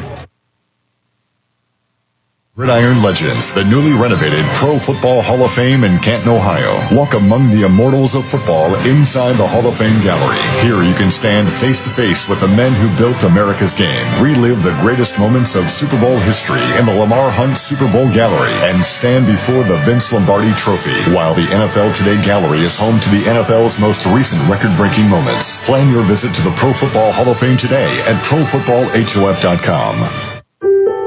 Gridiron Legends, the newly renovated Pro Football Hall of Fame in Canton, Ohio. Walk among the immortals of football inside the Hall of Fame gallery. Here you can stand face to face with the men who built America's game. Relive the greatest moments of Super Bowl history in the Lamar Hunt Super Bowl gallery and stand before the Vince Lombardi Trophy, while the NFL Today gallery is home to the NFL's most recent record-breaking moments. Plan your visit to the Pro Football Hall of Fame today at profootballhof.com.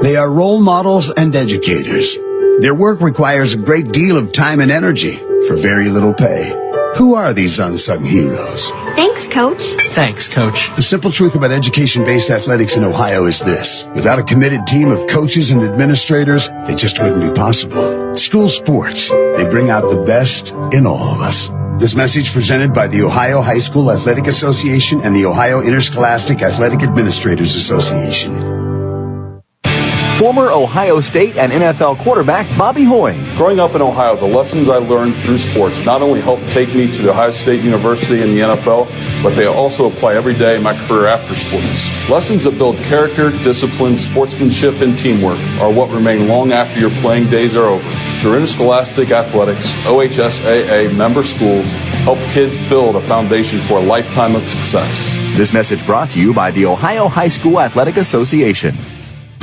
They are role models and educators. Their work requires a great deal of time and energy for very little pay. Who are these unsung heroes? Thanks, Coach. Thanks, Coach. The simple truth about education-based athletics in Ohio is this. Without a committed team of coaches and administrators, it just wouldn't be possible. School sports, they bring out the best in all of us. This message presented by the Ohio High School Athletic Association and the Ohio Interscholastic Athletic Administrators Association. Former Ohio State and NFL quarterback Bobby Hoy. Growing up in Ohio, the lessons I learned through sports not only helped take me to the Ohio State University and the NFL, but they also apply every day in my career after sports. Lessons that build character, discipline, sportsmanship, and teamwork are what remain long after your playing days are over. Through Interscholastic Athletics, OHSAA member schools help kids build a foundation for a lifetime of success. This message brought to you by the Ohio High School Athletic Association.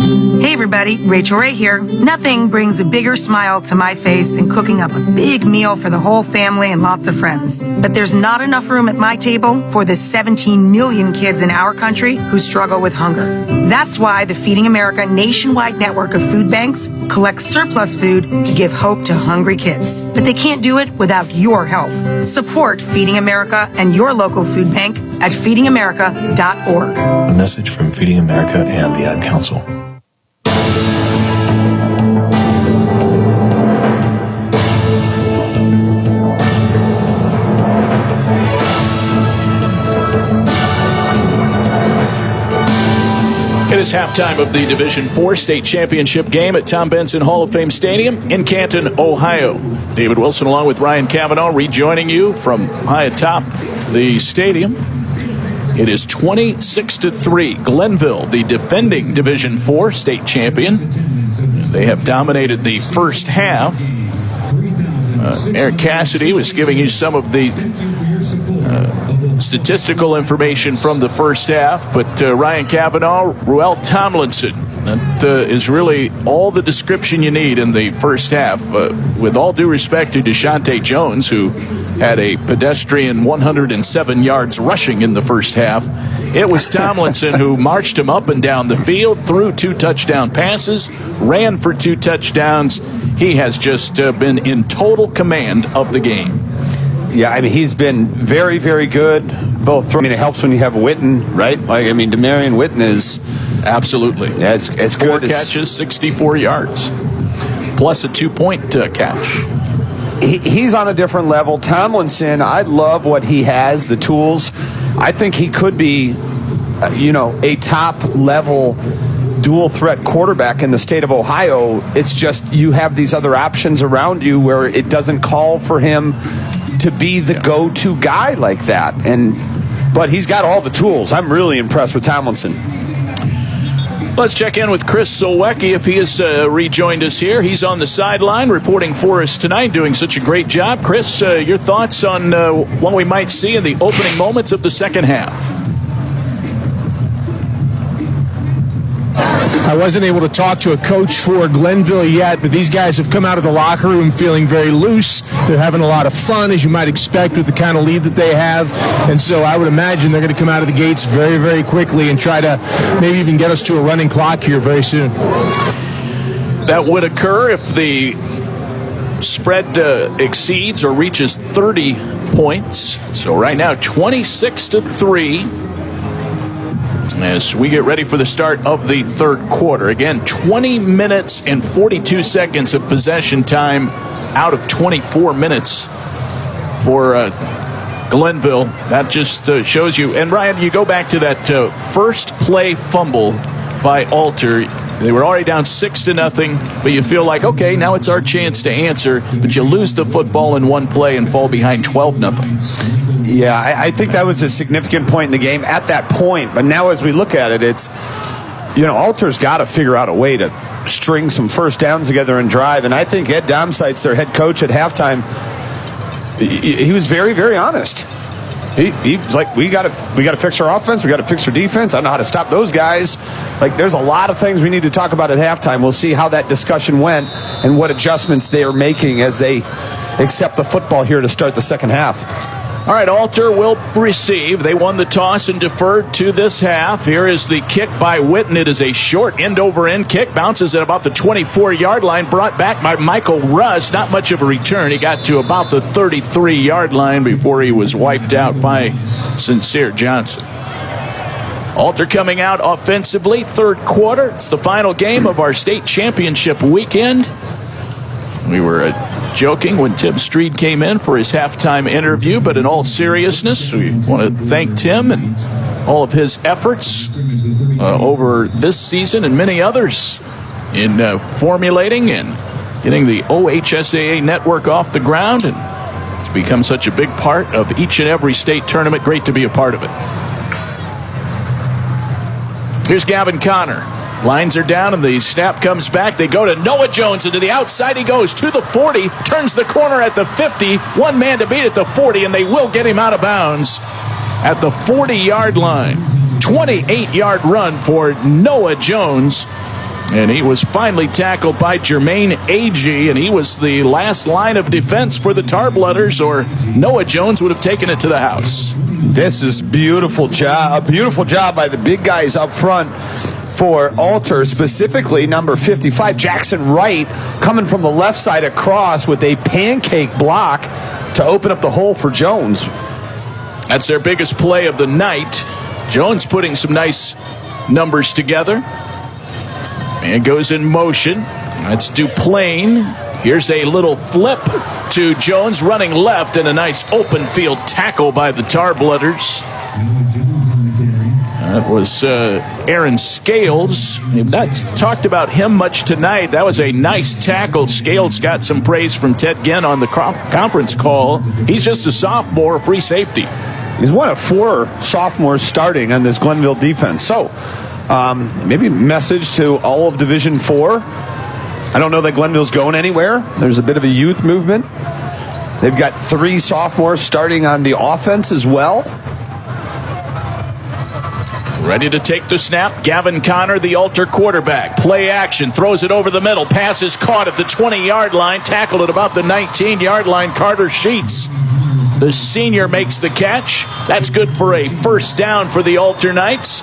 Hey everybody, Rachel Ray here. Nothing brings a bigger smile to my face than cooking up a big meal for the whole family and lots of friends. But there's not enough room at my table for the 17 million kids in our country who struggle with hunger. That's why the Feeding America nationwide network of food banks collects surplus food to give hope to hungry kids. But they can't do it without your help. Support Feeding America and your local food bank at feedingamerica.org. A message from Feeding America and the Ad Council. It is halftime of the Division IV state championship game at Tom Benson Hall of Fame Stadium in Canton, Ohio. David Wilson along with Ryan Cavanaugh rejoining you from high atop the stadium. It is 26-3. Glenville, the defending Division IV state champion. They have dominated the first half. Eric Cassidy was giving you some of the statistical information from the first half, but Ryan Cavanaugh, Ruel Tomlinson, that is really all the description you need in the first half. With all due respect to Deshaunte Jones, who had a pedestrian 107 yards rushing in the first half, it was Tomlinson who marched him up and down the field, threw 2 touchdown passes, ran for 2 touchdowns. He has just been in total command of the game. Yeah, I mean, he's been very, very good. Both. I mean, it helps when you have Witten, right? Like, I mean, Demarion Witten is absolutely. Yeah, it's 4 good. catches, 64 yards, plus a 2-point catch. He's on a different level. Tomlinson, I love what he has, the tools. I think he could be, a top-level dual-threat quarterback in the state of Ohio. It's just you have these other options around you where it doesn't call for him to be the go-to guy like that. But he's got all the tools. I'm really impressed with Tomlinson. Let's check in with Chris Solwecki if he has rejoined us here. He's on the sideline reporting for us tonight, doing such a great job. Chris, your thoughts on what we might see in the opening moments of the second half? I wasn't able to talk to a coach for Glenville yet, but these guys have come out of the locker room feeling very loose. They're having a lot of fun, as you might expect, with the kind of lead that they have. And so I would imagine they're going to come out of the gates very, very quickly and try to maybe even get us to a running clock here very soon. That would occur if the spread exceeds or reaches 30 points. So right now, 26-3. as we get ready for the start of the third quarter. Again, 20 minutes and 42 seconds of possession time out of 24 minutes for Glenville. That just shows you. And Ryan, you go back to that first play fumble by Alter. They were already down 6-0, but you feel like, okay, now it's our chance to answer. But you lose the football in one play and fall behind 12-0. Yeah, I think that was a significant point in the game at that point. But now as we look at it, it's, Alter's got to figure out a way to string some first downs together and drive. And I think Ed Domsites, their head coach at halftime, he was very, very honest. He was like, we got to fix our offense. We got to fix our defense. I don't know how to stop those guys. Like, there's a lot of things we need to talk about at halftime. We'll see how that discussion went and what adjustments they are making as they accept the football here to start the second half. All right, Alter will receive. They won the toss and deferred to this half. Here is the kick by Witten. It is a short end-over-end kick. Bounces at about the 24-yard line. Brought back by Michael Russ. Not much of a return. He got to about the 33-yard line before he was wiped out by Sincere Johnson. Alter coming out offensively. Third quarter. It's the final game of our state championship weekend. We were joking when Tim Streed came in for his halftime interview, but in all seriousness, we want to thank Tim and all of his efforts over this season and many others in formulating and getting the OHSAA network off the ground, and it's become such a big part of each and every state tournament. Great to be a part of it. Here's Gavin Connor. Lines are down, and the snap comes back. They go to Noah Jones, and to the outside he goes to the 40, turns the corner at the 50, one man to beat at the 40, and they will get him out of bounds at the 40-yard line. 28-yard run for Noah Jones, and he was finally tackled by Jermaine Agee, and he was the last line of defense for the Tarblooders, or Noah Jones would have taken it to the house. This is beautiful job. A beautiful job by the big guys up front for Alter, specifically number 55, Jackson Wright, coming from the left side across with a pancake block to open up the hole for Jones. That's their biggest play of the night. Jones putting some nice numbers together. And goes in motion. That's Duplain. Here's a little flip to Jones running left, and a nice open field tackle by the Tarblooders. That was Aaron Scales. We've not talked about him much tonight. That was a nice tackle. Scales got some praise from Ted Ginn on the conference call. He's just a sophomore, free safety. He's one of 4 sophomores starting on this Glenville defense. So, maybe a message to all of Division IV. I don't know that Glenville's going anywhere. There's a bit of a youth movement. They've got 3 sophomores starting on the offense as well. Ready to take the snap. Gavin Connor, the Alter quarterback. Play action. Throws it over the middle. Pass is caught at the 20-yard line. Tackled at about the 19-yard line. Carter Sheets, the senior, makes the catch. That's good for a first down for the Alter Knights.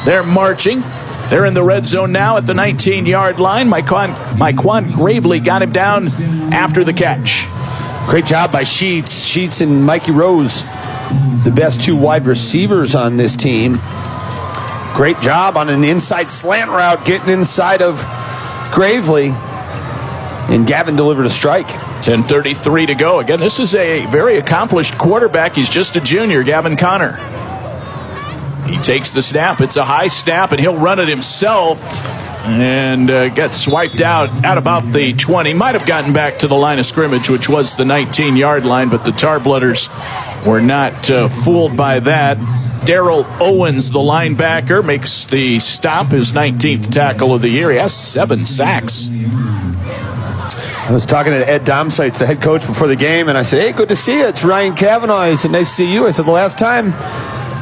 They're marching. They're in the red zone now at the 19-yard line. Myquan Gravely got him down after the catch. Great job by Sheets. Sheets and Mikey Rose, the best 2 wide receivers on this team. Great job on an inside slant route, getting inside of Gravely. And Gavin delivered a strike. 10:33 to go. Again, this is a very accomplished quarterback. He's just a junior, Gavin Connor. He takes the snap. It's a high snap, and he'll run it himself. And gets swiped out at about the 20. Might have gotten back to the line of scrimmage, which was the 19-yard line, but the Tarblooders were not fooled by that. Daryl Owens, the linebacker, makes the stop, his 19th tackle of the year. He has 7 sacks. I was talking to Ed Domsites, the head coach, before the game, and I said, hey, good to see you. It's Ryan Kavanaugh. He said, nice to see you. I said, the last time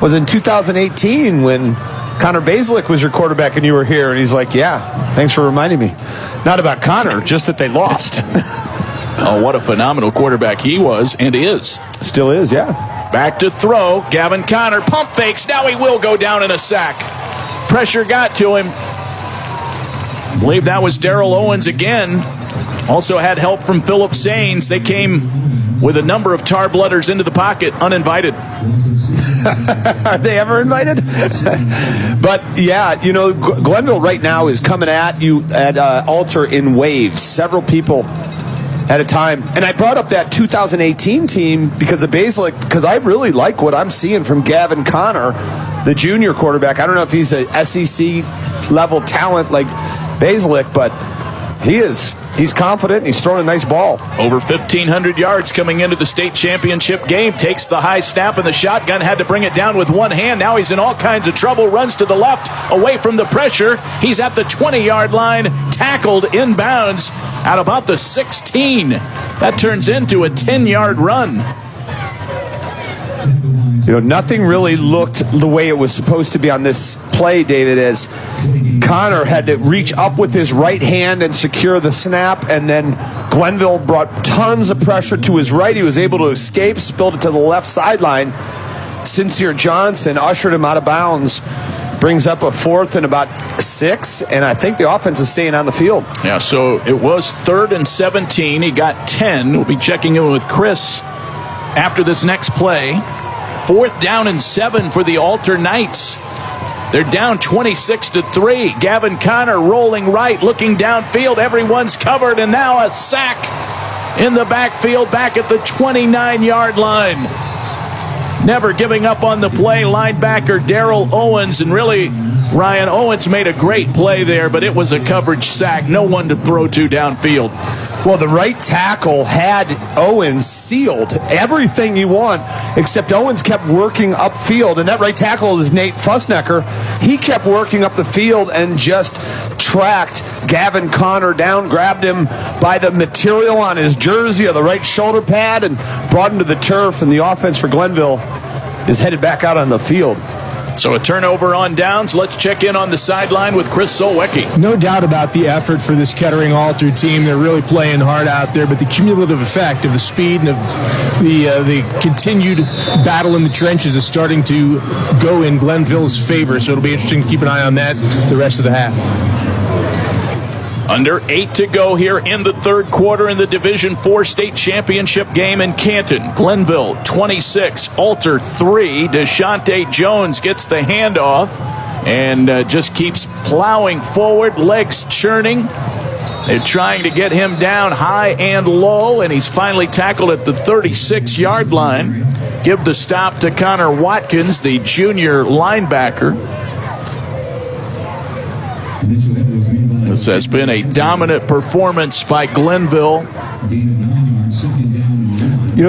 was in 2018 when Connor Basilik was your quarterback and you were here. And he's like, yeah, thanks for reminding me. Not about Connor, just that they lost. Oh, what a phenomenal quarterback he was and is. Still is, yeah. Back to throw. Gavin Connor pump fakes. Now he will go down in a sack. Pressure got to him. I believe that was Daryl Owens again. Also had help from Philip Sains. They came with a number of Tarblooders into the pocket uninvited. Are they ever invited? But yeah, Glenville right now is coming at you at Alter in waves. Several people at a time. And I brought up that 2018 team because I really like what I'm seeing from Gavin Connor, the junior quarterback. I don't know if he's a SEC level talent like Basilick, but he's confident and he's throwing a nice ball. Over 1,500 yards coming into the state championship game. Takes the high snap and the shotgun. Had to bring it down with one hand. Now he's in all kinds of trouble. Runs to the left away from the pressure. He's at the 20-yard line. Tackled inbounds at about the 16. That turns into a 10-yard run. Nothing really looked the way it was supposed to be on this play, David, as Connor had to reach up with his right hand and secure the snap, and then Glenville brought tons of pressure to his right. He was able to escape, spilled it to the left sideline. Sincere Johnson ushered him out of bounds, brings up a 4th and about 6, and I think the offense is staying on the field. Yeah, so it was 3rd and 17. He got 10. We'll be checking in with Chris after this next play. 4th down and 7 for the Alter Knights. They're down 26-3. Gavin Connor rolling right, looking downfield. Everyone's covered, and now a sack in the backfield back at the 29-yard line. Never giving up on the play, linebacker Darrell Owens. And really, Ryan Owens made a great play there, but it was a coverage sack. No one to throw to downfield. Well, the right tackle had Owens sealed. Everything you want, except Owens kept working upfield. And that right tackle is Nate Fussnecker. He kept working up the field and just tracked Gavin Connor down, grabbed him by the material on his jersey or the right shoulder pad, and brought him to the turf. And the offense for Glenville is headed back out on the field. So a turnover on downs. Let's check in on the sideline with Chris Solwecki. No doubt about the effort for this Kettering Alter team. They're really playing hard out there, but the cumulative effect of the speed and of the continued battle in the trenches is starting to go in Glenville's favor, so it'll be interesting to keep an eye on that the rest of the half. Under 8 to go here in the third quarter in the Division IV state championship game in Canton. Glenville 26, Alter 3. Deshante Jones gets the handoff and just keeps plowing forward, legs churning. They're trying to get him down high and low, and he's finally tackled at the 36-yard line. Give the stop to Connor Watkins, the junior linebacker. This has been a dominant performance by Glenville.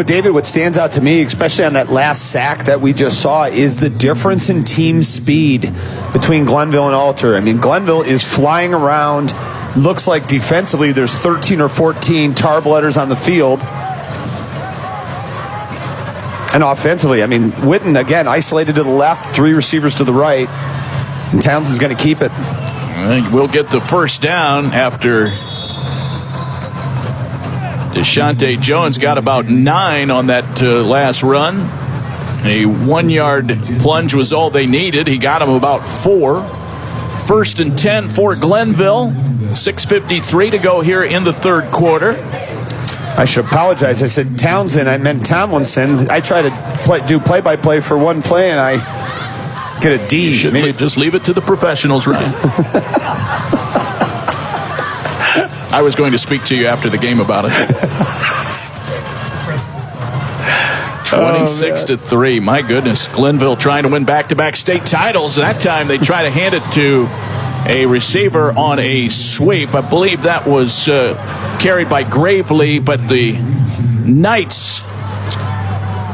David, what stands out to me, especially on that last sack that we just saw, is the difference in team speed between Glenville and Alter. I mean, Glenville is flying around. Looks like defensively there's 13 or 14 Tarbletters on the field. And offensively, I mean, Witten, again, isolated to the left, 3 receivers to the right. And Townsend's going to keep it. We'll get the first down after Deshante Jones got about 9 on that last run. A 1-yard plunge was all they needed. He got him about 4. 1st and 10 for Glenville. 6:53 to go here in the third quarter. I should apologize. I said Townsend. I meant Tomlinson. I try to do play-by-play for one play, and I get a D. You should just leave it to the professionals, Ryan. I was going to speak to you after the game about it. 26-3. My goodness. Glenville trying to win back-to-back state titles. That time they try to hand it to a receiver on a sweep. I believe that was carried by Gravely, but the Knights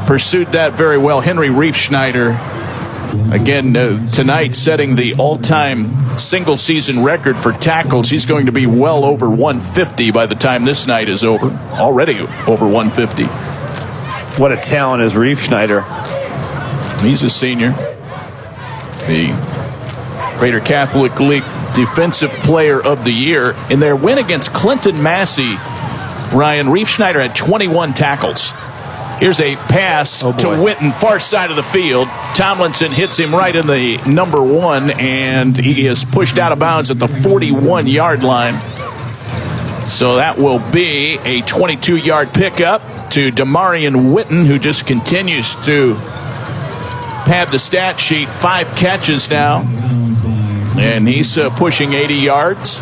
pursued that very well. Henry Riefschneider, again, tonight setting the all-time single-season record for tackles. He's going to be well over 150 by the time this night is over. Already over 150. What a talent is Riefschneider. He's a senior. The Greater Catholic League Defensive Player of the Year. In their win against Clinton Massey, Ryan, Riefschneider had 21 tackles. Here's a pass to Witten, far side of the field. Tomlinson hits him right in the number 1, and he is pushed out of bounds at the 41-yard line. So that will be a 22-yard pickup to Damarian Witten, who just continues to pad the stat sheet. 5 catches now, and he's pushing 80 yards.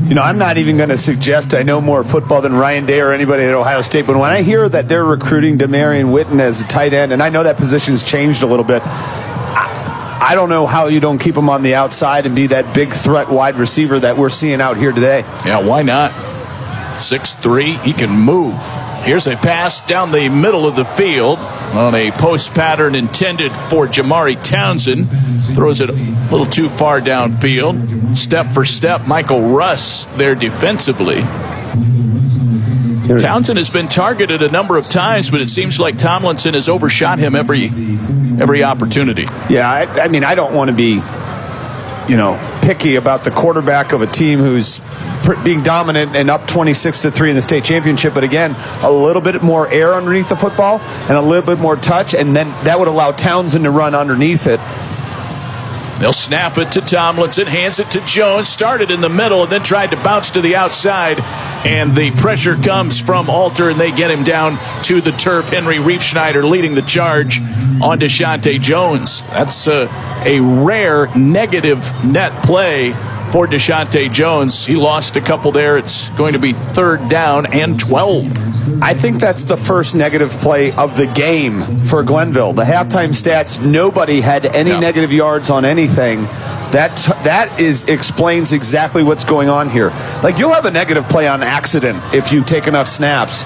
You know, I'm not even going to suggest I know more football than Ryan Day or anybody at Ohio State, but when I hear that they're recruiting Demarion Witten as a tight end, and I know that position's changed a little bit, I don't know how you don't keep him on the outside and be that big threat wide receiver that we're seeing out here today. Yeah, why not? 6'3", he can move. Here's a pass down the middle of the field on a post pattern intended for Jamari Townsend. Throws it a little too far downfield. Step for step, Michael Russ there defensively. Townsend has been targeted a number of times, but it seems like Tomlinson has overshot him every opportunity. Yeah, I mean, I don't want to be, picky about the quarterback of a team who's being dominant and up 26-3 in the state championship, but again, a little bit more air underneath the football and a little bit more touch, and then that would allow Townsend to run underneath it. They'll snap it to Tomlinson, hands it to Jones, started in the middle and then tried to bounce to the outside, and the pressure comes from Alter, and they get him down to the turf. Henry Riefschneider leading the charge on Deshaunte Jones. That's a rare negative net play for Deshaunte Jones. He lost a couple there. It's going to be 3rd down and 12. I think that's the first negative play of the game for Glenville. The halftime stats, nobody had any negative yards on anything. That explains exactly what's going on here. Like, you'll have a negative play on accident if you take enough snaps.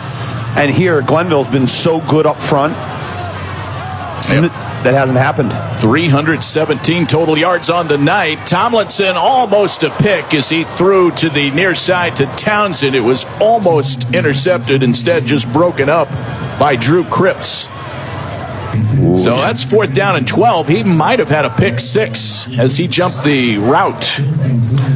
And here, Glenville's been so good up front. That hasn't happened. 317 total yards on the night. Tomlinson almost a pick as he threw to the near side to Townsend. It was almost intercepted, instead just broken up by Drew Cripps. Ooh. So that's 4th down and 12. He might have had a pick 6 as he jumped the route.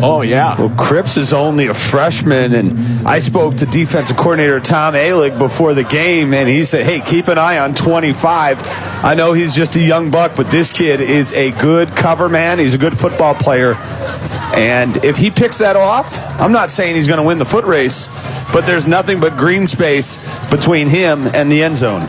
Oh, yeah. Well, Cripps is only a freshman, and I spoke to defensive coordinator Tom Alig before the game, and he said, hey, keep an eye on 25. I know he's just a young buck, but this kid is a good cover man. He's a good football player. And if he picks that off, I'm not saying he's going to win the foot race, but there's nothing but green space between him and the end zone.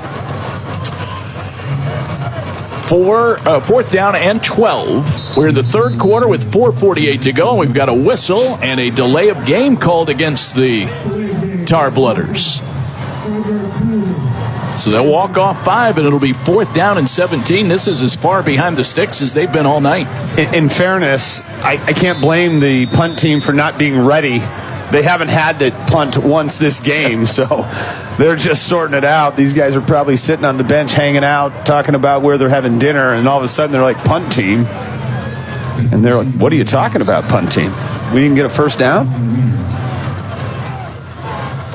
4th down and 12. We're in the 3rd quarter with 4:48 to go. We've got a whistle and a delay of game called against the Tar Blooders. So they'll walk off 5, and it'll be 4th down and 17. This is as far behind the sticks as they've been all night. In fairness, I can't blame the punt team for not being ready. They haven't had to punt once this game, so they're just sorting it out. These guys are probably sitting on the bench hanging out, talking about where they're having dinner, and all of a sudden they're like, punt team. And they're like, what are you talking about, punt team? We didn't get a first down?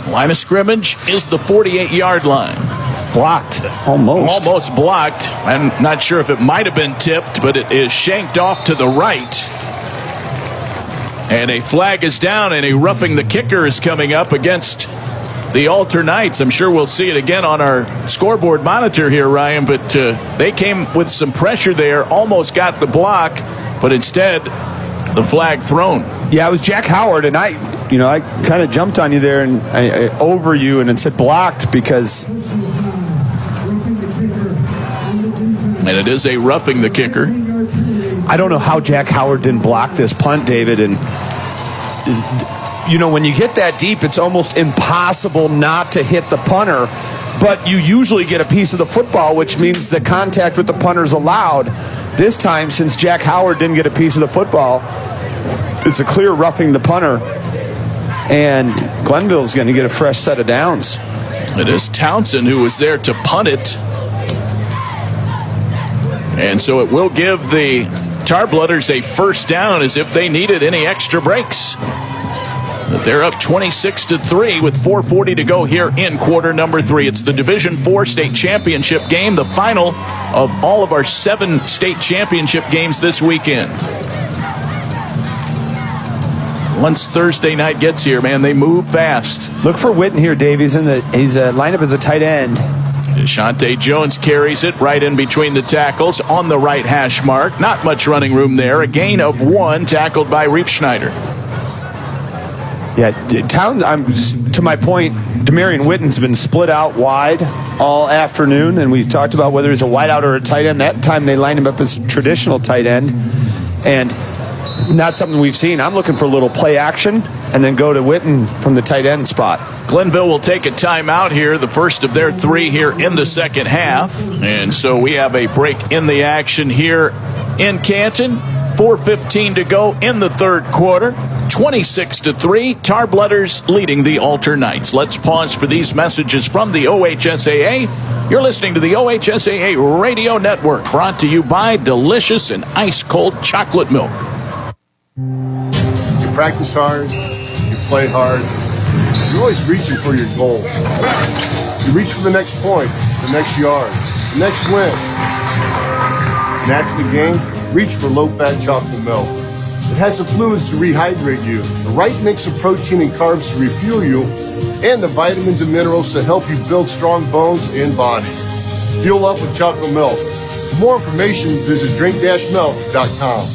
Line of scrimmage is the 48-yard line. Blocked. Almost blocked. I'm not sure if it might have been tipped, but it is shanked off to the right. And a flag is down, and a roughing the kicker is coming up against the Alter Knights. I'm sure we'll see it again on our scoreboard monitor here, Ryan, but they came with some pressure there, almost got the block, but instead the flag thrown. Yeah, it was Jack Howard, and I kind of jumped on you there and I over you and it said blocked because... And it is a roughing the kicker. I don't know how Jack Howard didn't block this punt, David. And, when you get that deep, it's almost impossible not to hit the punter. But you usually get a piece of the football, which means the contact with the punter is allowed. This time, since Jack Howard didn't get a piece of the football, it's a clear roughing the punter. And Glenville's going to get a fresh set of downs. It is Townsend who was there to punt it. And so it will give the Tar Blooders a first down as if they needed any extra breaks. But they're up 26-3 with 4:40 to go here in quarter number 3. It's the Division IV state championship game, the final of all of our 7 state championship games this weekend. Once Thursday night gets here, man, they move fast. Look for Witten here, Dave. He's lined up as a tight end. Deshaunte Jones carries it right in between the tackles on the right hash mark. Not much running room there. A gain of 1, tackled by Riefschneider. Yeah, to my point, Demarion Witten's been split out wide, all afternoon, and we talked about whether he's a wideout or a tight end. That time they lined him up as a traditional tight end, and it's not something we've seen. I'm looking for a little play action and then go to Witten from the tight end spot. Glenville will take a timeout here, the first of their 3 here in the second half. And so we have a break in the action here in Canton. 4:15 to go in the third quarter. 26-3, Tarbletters leading the Alter Knights. Let's pause for these messages from the OHSAA. You're listening to the OHSAA Radio Network, brought to you by delicious and ice-cold chocolate milk. You practice hard, you play hard, you're always reaching for your goals. You reach for the next point, the next yard, the next win. And after the game, reach for low-fat chocolate milk. It has the fluids to rehydrate you, the right mix of protein and carbs to refuel you, and the vitamins and minerals to help you build strong bones and bodies. Fuel up with chocolate milk. For more information, visit drink-milk.com.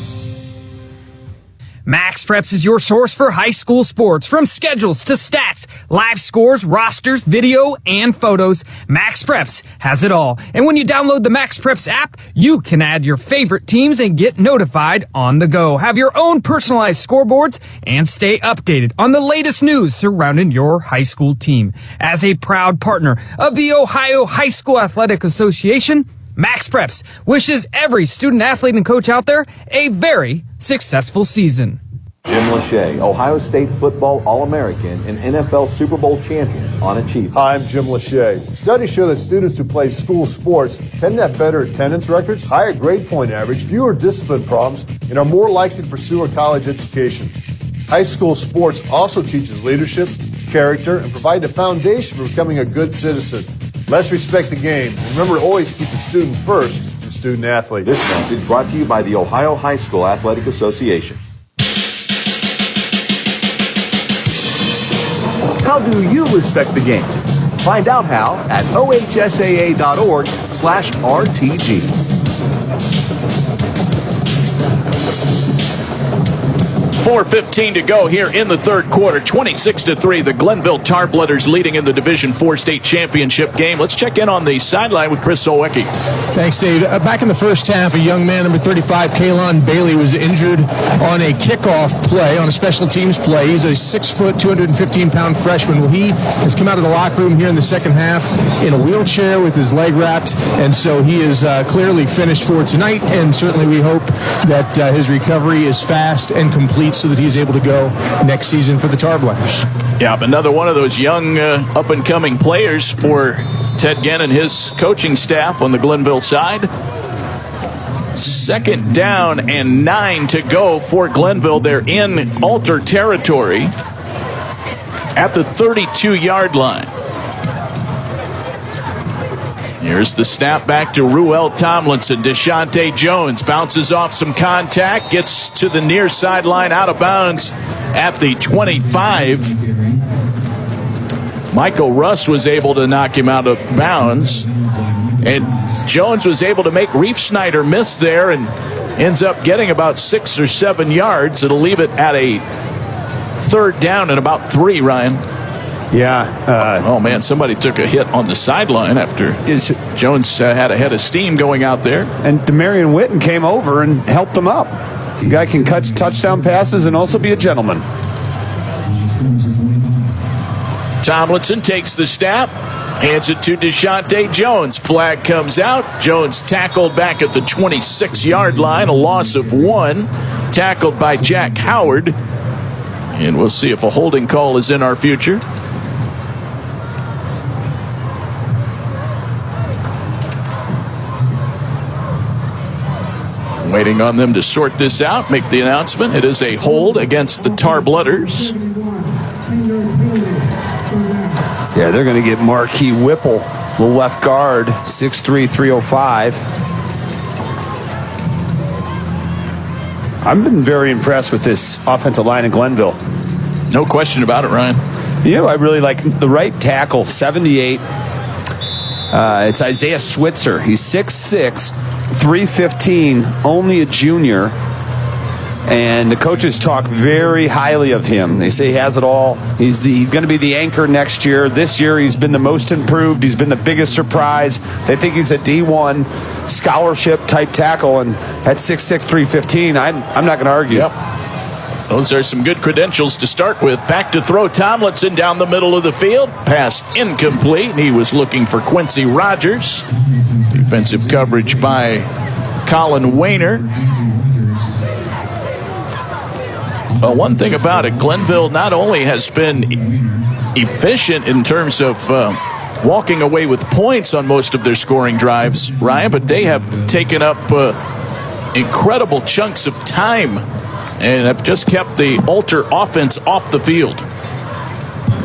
Max Preps is your source for high school sports. From schedules to stats, live scores, rosters, video, and photos, Max Preps has it all. And when you download the Max Preps app, you can add your favorite teams and get notified on the go. Have your own personalized scoreboards and stay updated on the latest news surrounding your high school team. As a proud partner of the Ohio High School Athletic Association, Max Preps wishes every student, athlete, and coach out there a very successful season. Jim Lachey, Ohio State football All-American and NFL Super Bowl champion on Achievement. Hi, I'm Jim Lachey. Studies show that students who play school sports tend to have better attendance records, higher grade point average, fewer discipline problems, and are more likely to pursue a college education. High school sports also teaches leadership, character, and provide the foundation for becoming a good citizen. Let's respect the game. Remember to always keep the student first and student athlete. This message brought to you by the Ohio High School Athletic Association. How do you respect the game? Find out how at ohsaa.org/RTG. 4:15 to go here in the third quarter. 26-3, the Glenville Tarbletters leading in the Division IV state championship game. Let's check in on the sideline with Chris Solwecki. Thanks, Dave. Back in the first half, a young man, number 35, Kalon Bailey, was injured on a kickoff play, on a special teams play. He's a 6-foot, 215-pound freshman. Well, he has come out of the locker room here in the second half in a wheelchair with his leg wrapped, and so he is clearly finished for tonight, and certainly we hope that his recovery is fast and complete so that he's able to go next season for the Tarbletters. Yeah, another one of those young up-and-coming players for Ted Ginn and his coaching staff on the Glenville side. Second down and 9 to go for Glenville. They're in Alter territory at the 32-yard line. Here's the snap back to Ruel Tomlinson. Deshaunte Jones bounces off some contact, gets to the near sideline, out of bounds at the 25. Michael Russ was able to knock him out of bounds, and Jones was able to make Reef Snyder miss there and ends up getting about 6 or 7 yards. It'll leave it at a third down and about 3, Ryan. Yeah. Oh, man, somebody took a hit on the sideline after Jones had a head of steam going out there. And Demarion Witten came over and helped him up. The guy can catch touchdown passes and also be a gentleman. Tomlinson takes the snap, hands it to Deshaunte Jones. Flag comes out. Jones tackled back at the 26-yard line, a loss of 1. Tackled by Jack Howard. And we'll see if a holding call is in our future. Waiting on them to sort this out, make the announcement. It is a hold against the Tarbletters. Yeah, they're going to get Marquis Whipple, the left guard, 6'3", 305. I've been very impressed with this offensive line in Glenville. No question about it, Ryan. You know, I really like the right tackle, 78. It's Isaiah Switzer. He's 6'6", 315, only a junior. And the coaches talk very highly of him. They say he has it all. He's going to be the anchor next year. This year, he's been the most improved. He's been the biggest surprise. They think he's a D1 scholarship-type tackle. And at 6'6", 315, I'm not going to argue. Yep. Those are some good credentials to start with. Back to throw, Tomlinson down the middle of the field. Pass incomplete. He was looking for Quincy Rogers. Defensive coverage by Colin Wayner. One thing about it, Glenville not only has been efficient in terms of walking away with points on most of their scoring drives, Ryan, but they have taken up incredible chunks of time and have just kept the Alter offense off the field.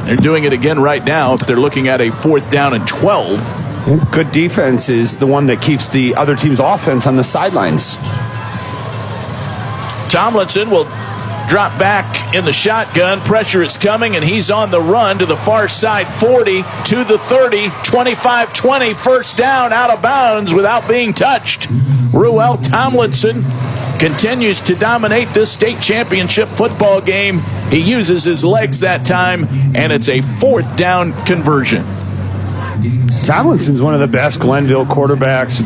They're doing it again right now. They're looking at a 4th down and 12. Good defense is the one that keeps the other team's offense on the sidelines. Tomlinson will drop back in the shotgun. Pressure is coming, and he's on the run to the far side. 40 to the 30, 25-20, first down, out of bounds without being touched. Ruel Tomlinson continues to dominate this state championship football game. He uses his legs that time, and it's a 4th down conversion. Tomlinson's one of the best Glenville quarterbacks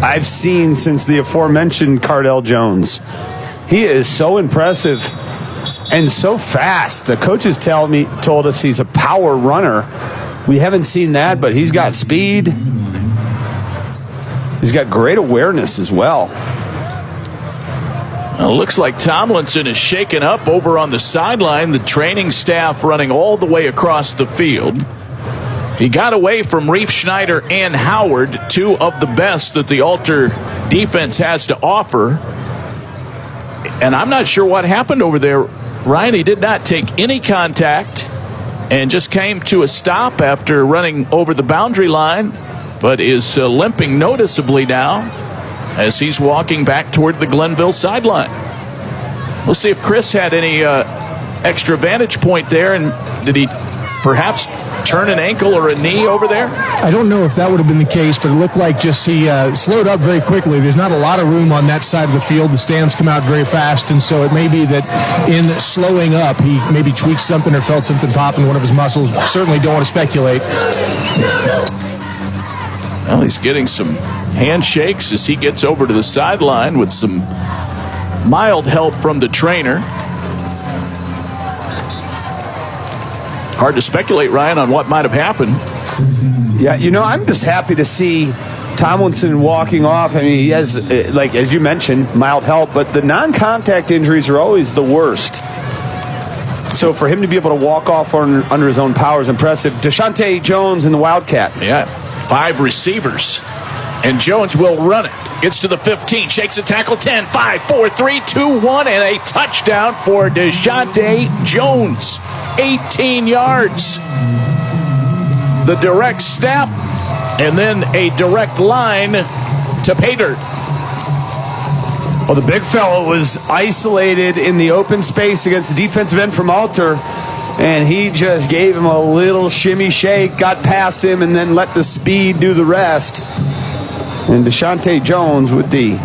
I've seen since the aforementioned Cardell Jones. He is so impressive and so fast. The coaches told us he's a power runner. We haven't seen that, but he's got speed. He's got great awareness as well. Well, looks like Tomlinson is shaken up over on the sideline. The training staff running all the way across the field. He got away from Reef Schneider and Howard, 2 of the best that the Alter defense has to offer. And I'm not sure what happened over there, Ryan. He did not take any contact and just came to a stop after running over the boundary line, but is limping noticeably now as he's walking back toward the Glenville sideline. We'll see if Chris had any extra vantage point there, and did he perhaps turn an ankle or a knee over there? I don't know if that would have been the case, but it looked like just he slowed up very quickly. There's not a lot of room on that side of the field. The stands come out very fast, and so it may be that in slowing up, he maybe tweaked something or felt something pop in one of his muscles. Certainly don't want to speculate. Well, he's getting some handshakes as he gets over to the sideline with some mild help from the trainer. Hard to speculate, Ryan, on what might have happened. Yeah, I'm just happy to see Tomlinson walking off. I mean, he has, like, as you mentioned, mild help, but the non-contact injuries are always the worst. So for him to be able to walk off under his own power is impressive. Deshante Jones in the Wildcat. Yeah, 5 receivers. And Jones will run it. Gets to the 15, shakes a tackle, 10, 5, 4, 3, 2, 1, and a touchdown for Deshante Jones. 18 yards. The direct snap, and then a direct line to Pater. Well, the big fellow was isolated in the open space against the defensive end from Alter, and he just gave him a little shimmy shake, got past him, and then let the speed do the rest. And Deshante Jones with the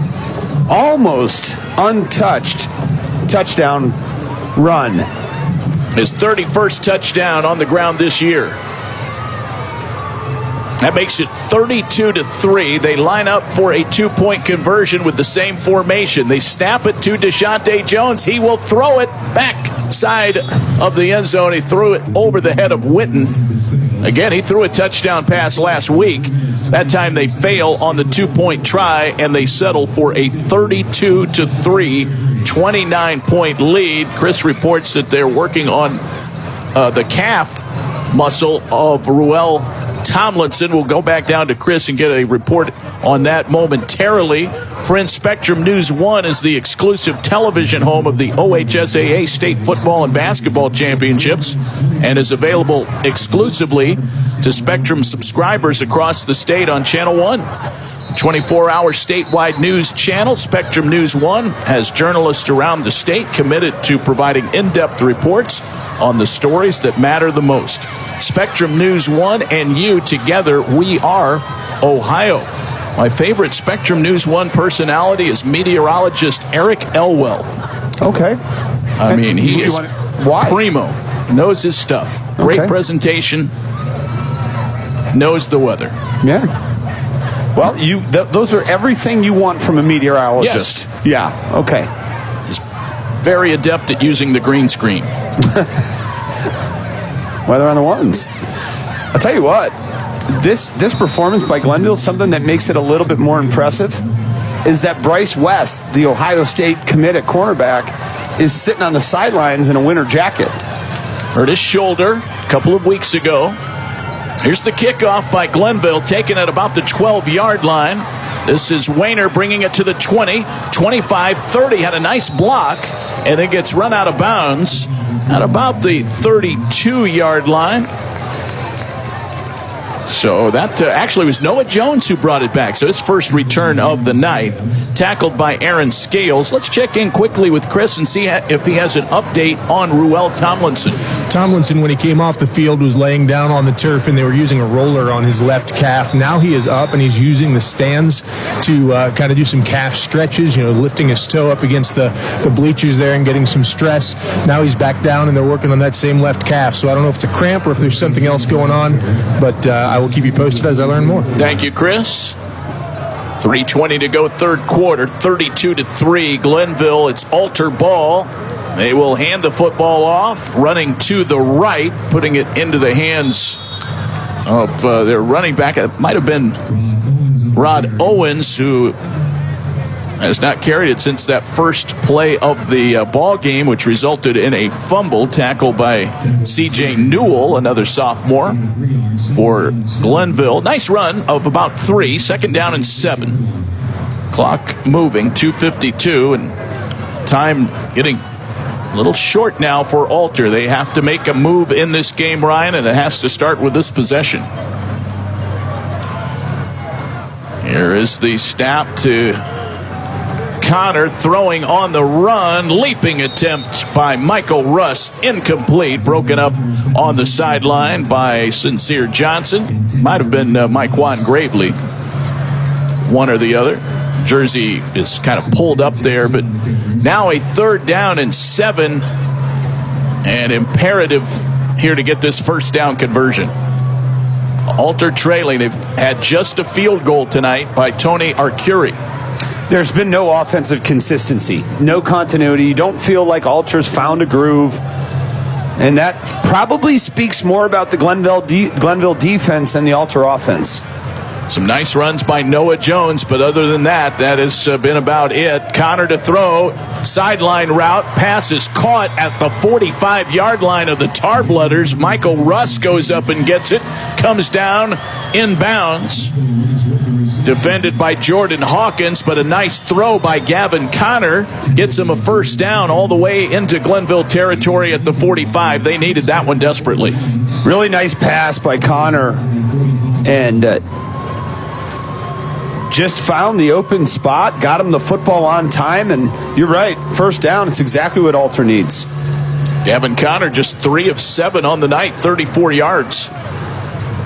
almost untouched touchdown run. His 31st touchdown on the ground this year. That makes it 32-3. They line up for a 2-point conversion with the same formation. They snap it to Deshante Jones. He will throw it back side of the end zone. He threw it over the head of Witten. Again, he threw a touchdown pass last week. That time they fail on the 2-point try, and they settle for a 32-3, 29-point lead. Chris reports that they're working on the calf muscle of Ruel Tomlinson. We'll go back down to Chris and get a report on that momentarily. Friends, Spectrum News 1 is the exclusive television home of the OHSAA State Football and Basketball Championships and is available exclusively to Spectrum subscribers across the state on Channel 1. 24-hour statewide news channel, Spectrum News 1 has journalists around the state committed to providing in-depth reports on the stories that matter the most. Spectrum News 1 and you together, we are Ohio. My favorite Spectrum News 1 personality is meteorologist Eric Elwell. Okay. I mean, he is why? primo. Knows his stuff. Great Okay. presentation. Knows the weather. Yeah. Well, those are everything you want from a meteorologist. Yes. Yeah. Okay. He's very adept at using the green screen. Weather on the ones. I'll tell you what. This performance by Glenville, something that makes it a little bit more impressive, is that Bryce West, the Ohio State commit at cornerback, is sitting on the sidelines in a winter jacket. Hurt his shoulder a couple of weeks ago. Here's the kickoff by Glenville, taken at about the 12-yard line. This is Wayner bringing it to the 20, 25, 30. Had a nice block, and then gets run out of bounds at about the 32-yard line. So that actually was Noah Jones who brought it back. So his first return of the night, tackled by Aaron Scales. Let's check in quickly with Chris and see if he has an update on Ruel Tomlinson. Tomlinson, when he came off the field, was laying down on the turf, and they were using a roller on his left calf. Now he is up, and he's using the stands to kind of do some calf stretches, lifting his toe up against the bleachers there and getting some stress. Now he's back down, and they're working on that same left calf. So I don't know if it's a cramp or if there's something else going on, but I will keep you posted as I learn more. Thank you, Chris. 3:20 to go, third quarter, 32-3. Glenville, it's altar ball. They will hand the football off, running to the right, putting it into the hands of their running back. It might have been Rod Owens, who has not carried it since that first play of the ball game, which resulted in a fumble tackle by C.J. Newell, another sophomore for Glenville. Nice run of about 3, second down and 7. Clock moving, 2:52, and time getting a little short now for Alter. They have to make a move in this game, Ryan, and it has to start with this possession. Here is the snap to Connor, throwing on the run. Leaping attempt by Michael Russ, incomplete, broken up on the sideline by Sincere Johnson. Might have been Myquan Gravely, one or the other. Jersey is kind of pulled up there, but now a third down and 7, and imperative here to get this first down conversion. Alter trailing. They've had just a field goal tonight by Tony Arcuri. There's been no offensive consistency, no continuity. You don't feel like Alter's found a groove. And that probably speaks more about the Glenville defense than the Alter offense. Some nice runs by Noah Jones, but other than that, that has been about it. Connor to throw, sideline route, pass is caught at the 45-yard line of the Tarblooders. Michael Russ goes up and gets it, comes down inbounds. Defended by Jordan Hawkins, but a nice throw by Gavin Connor gets him a first down all the way into Glenville territory at the 45. They needed that one desperately. Really nice pass by Connor, and just found the open spot, got him the football on time, and you're right, first down. It's exactly what Alter needs. Gavin Connor just 3 of 7 on the night, 34 yards.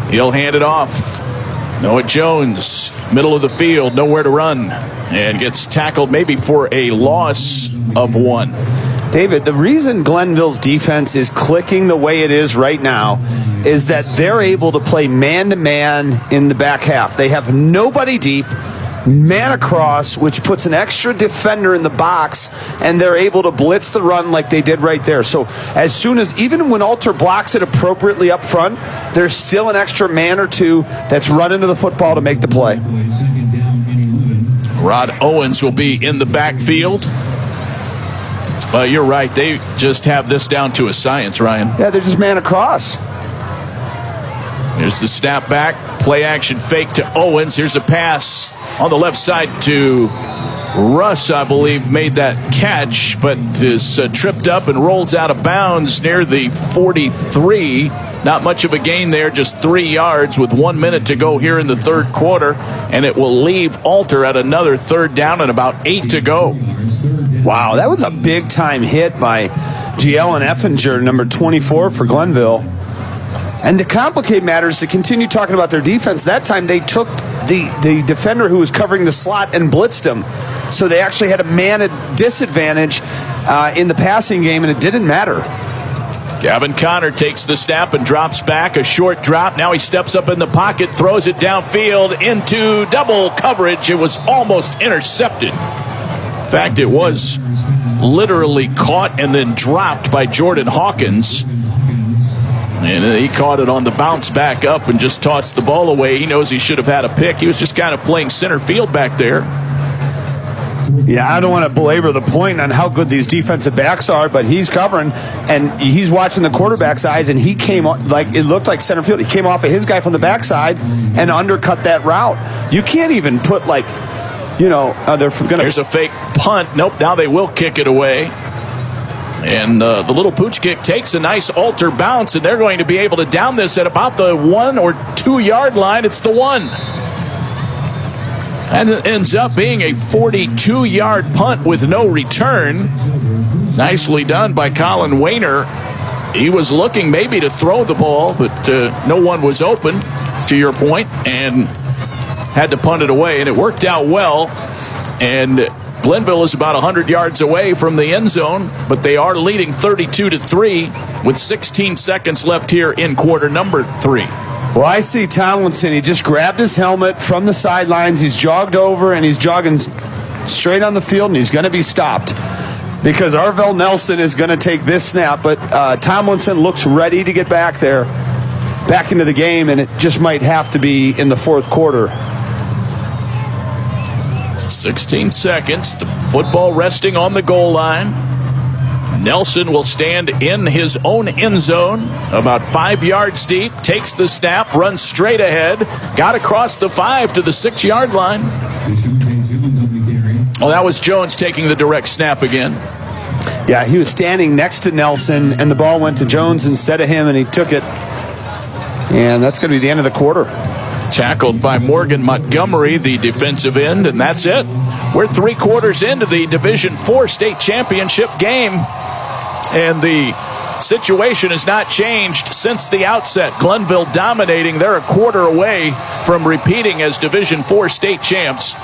He'll hand it off. Noah Jones, middle of the field, nowhere to run, and gets tackled maybe for a loss of 1. David, the reason Glenville's defense is clicking the way it is right now is that they're able to play man-to-man in the back half. They have nobody deep, man across, which puts an extra defender in the box, and they're able to blitz the run like they did right there. So as soon as, even when Alter blocks it appropriately up front, there's still an extra man or two that's running to the football to make the play. Rod Owens will be in the backfield. You're right. They just have this down to a science, Ryan. Yeah, they're just man across. Here's the snap back. Play action fake to Owens. Here's a pass on the left side to Russ, I believe, made that catch, but is tripped up and rolls out of bounds near the 43. Not much of a gain there, just 3 yards with 1 minute to go here in the third quarter, and it will leave Alter at another third down and about 8 to go. Wow, that was a big-time hit by Gielen Effinger, number 24 for Glenville. And to complicate matters, to continue talking about their defense, that time they took the defender who was covering the slot and blitzed him. so they actually had a man disadvantage in the passing game, and it didn't matter. Gavin Connor takes the snap and drops back. A short drop. Now he steps up in the pocket, throws it downfield into double coverage. It was almost intercepted. In fact, it was literally caught and then dropped by Jordan Hawkins. And he caught it on the bounce back up and just tossed the ball away. He knows he should have had a pick. He was just kind of playing center field back there. Yeah, I don't want to belabor the point on how good these defensive backs are, but he's covering, and he's watching the quarterback's eyes, and he came, like, it looked like center field. He came off of his guy from the backside and undercut that route. You can't even put, like, they're going to... There's a fake punt. Nope, now they will kick it away. And the little pooch kick takes a nice alter bounce, and they're going to be able to down this at about the 1 or 2 yard line. It's the 1. And it ends up being a 42-yard punt with no return. Nicely done by Colin Wayner. He was looking maybe to throw the ball, but no one was open, to your point, and had to punt it away. And it worked out well. And Glenville is about 100 yards away from the end zone, but they are leading 32-3 with 16 seconds left here in quarter number 3. Well, I see Tomlinson. He just grabbed his helmet from the sidelines. He's jogged over, and he's jogging straight on the field, and he's going to be stopped because Arvell Nelson is going to take this snap. But Tomlinson looks ready to get back there, back into the game, and it just might have to be in the fourth quarter. 16 seconds. The football resting on the goal line. Nelson will stand in his own end zone, about 5 yards deep, takes the snap, runs straight ahead, got across the 5 to the 6 yard line. Well, that was Jones taking the direct snap again. Yeah, he was standing next to Nelson, and the ball went to Jones instead of him, and he took it. And that's going to be the end of the quarter. Tackled by Morgan Montgomery, the defensive end, and that's it. We're 3 quarters into the Division IV state championship game, and the situation has not changed since the outset. Glenville dominating. They're a quarter away from repeating as Division IV state champs.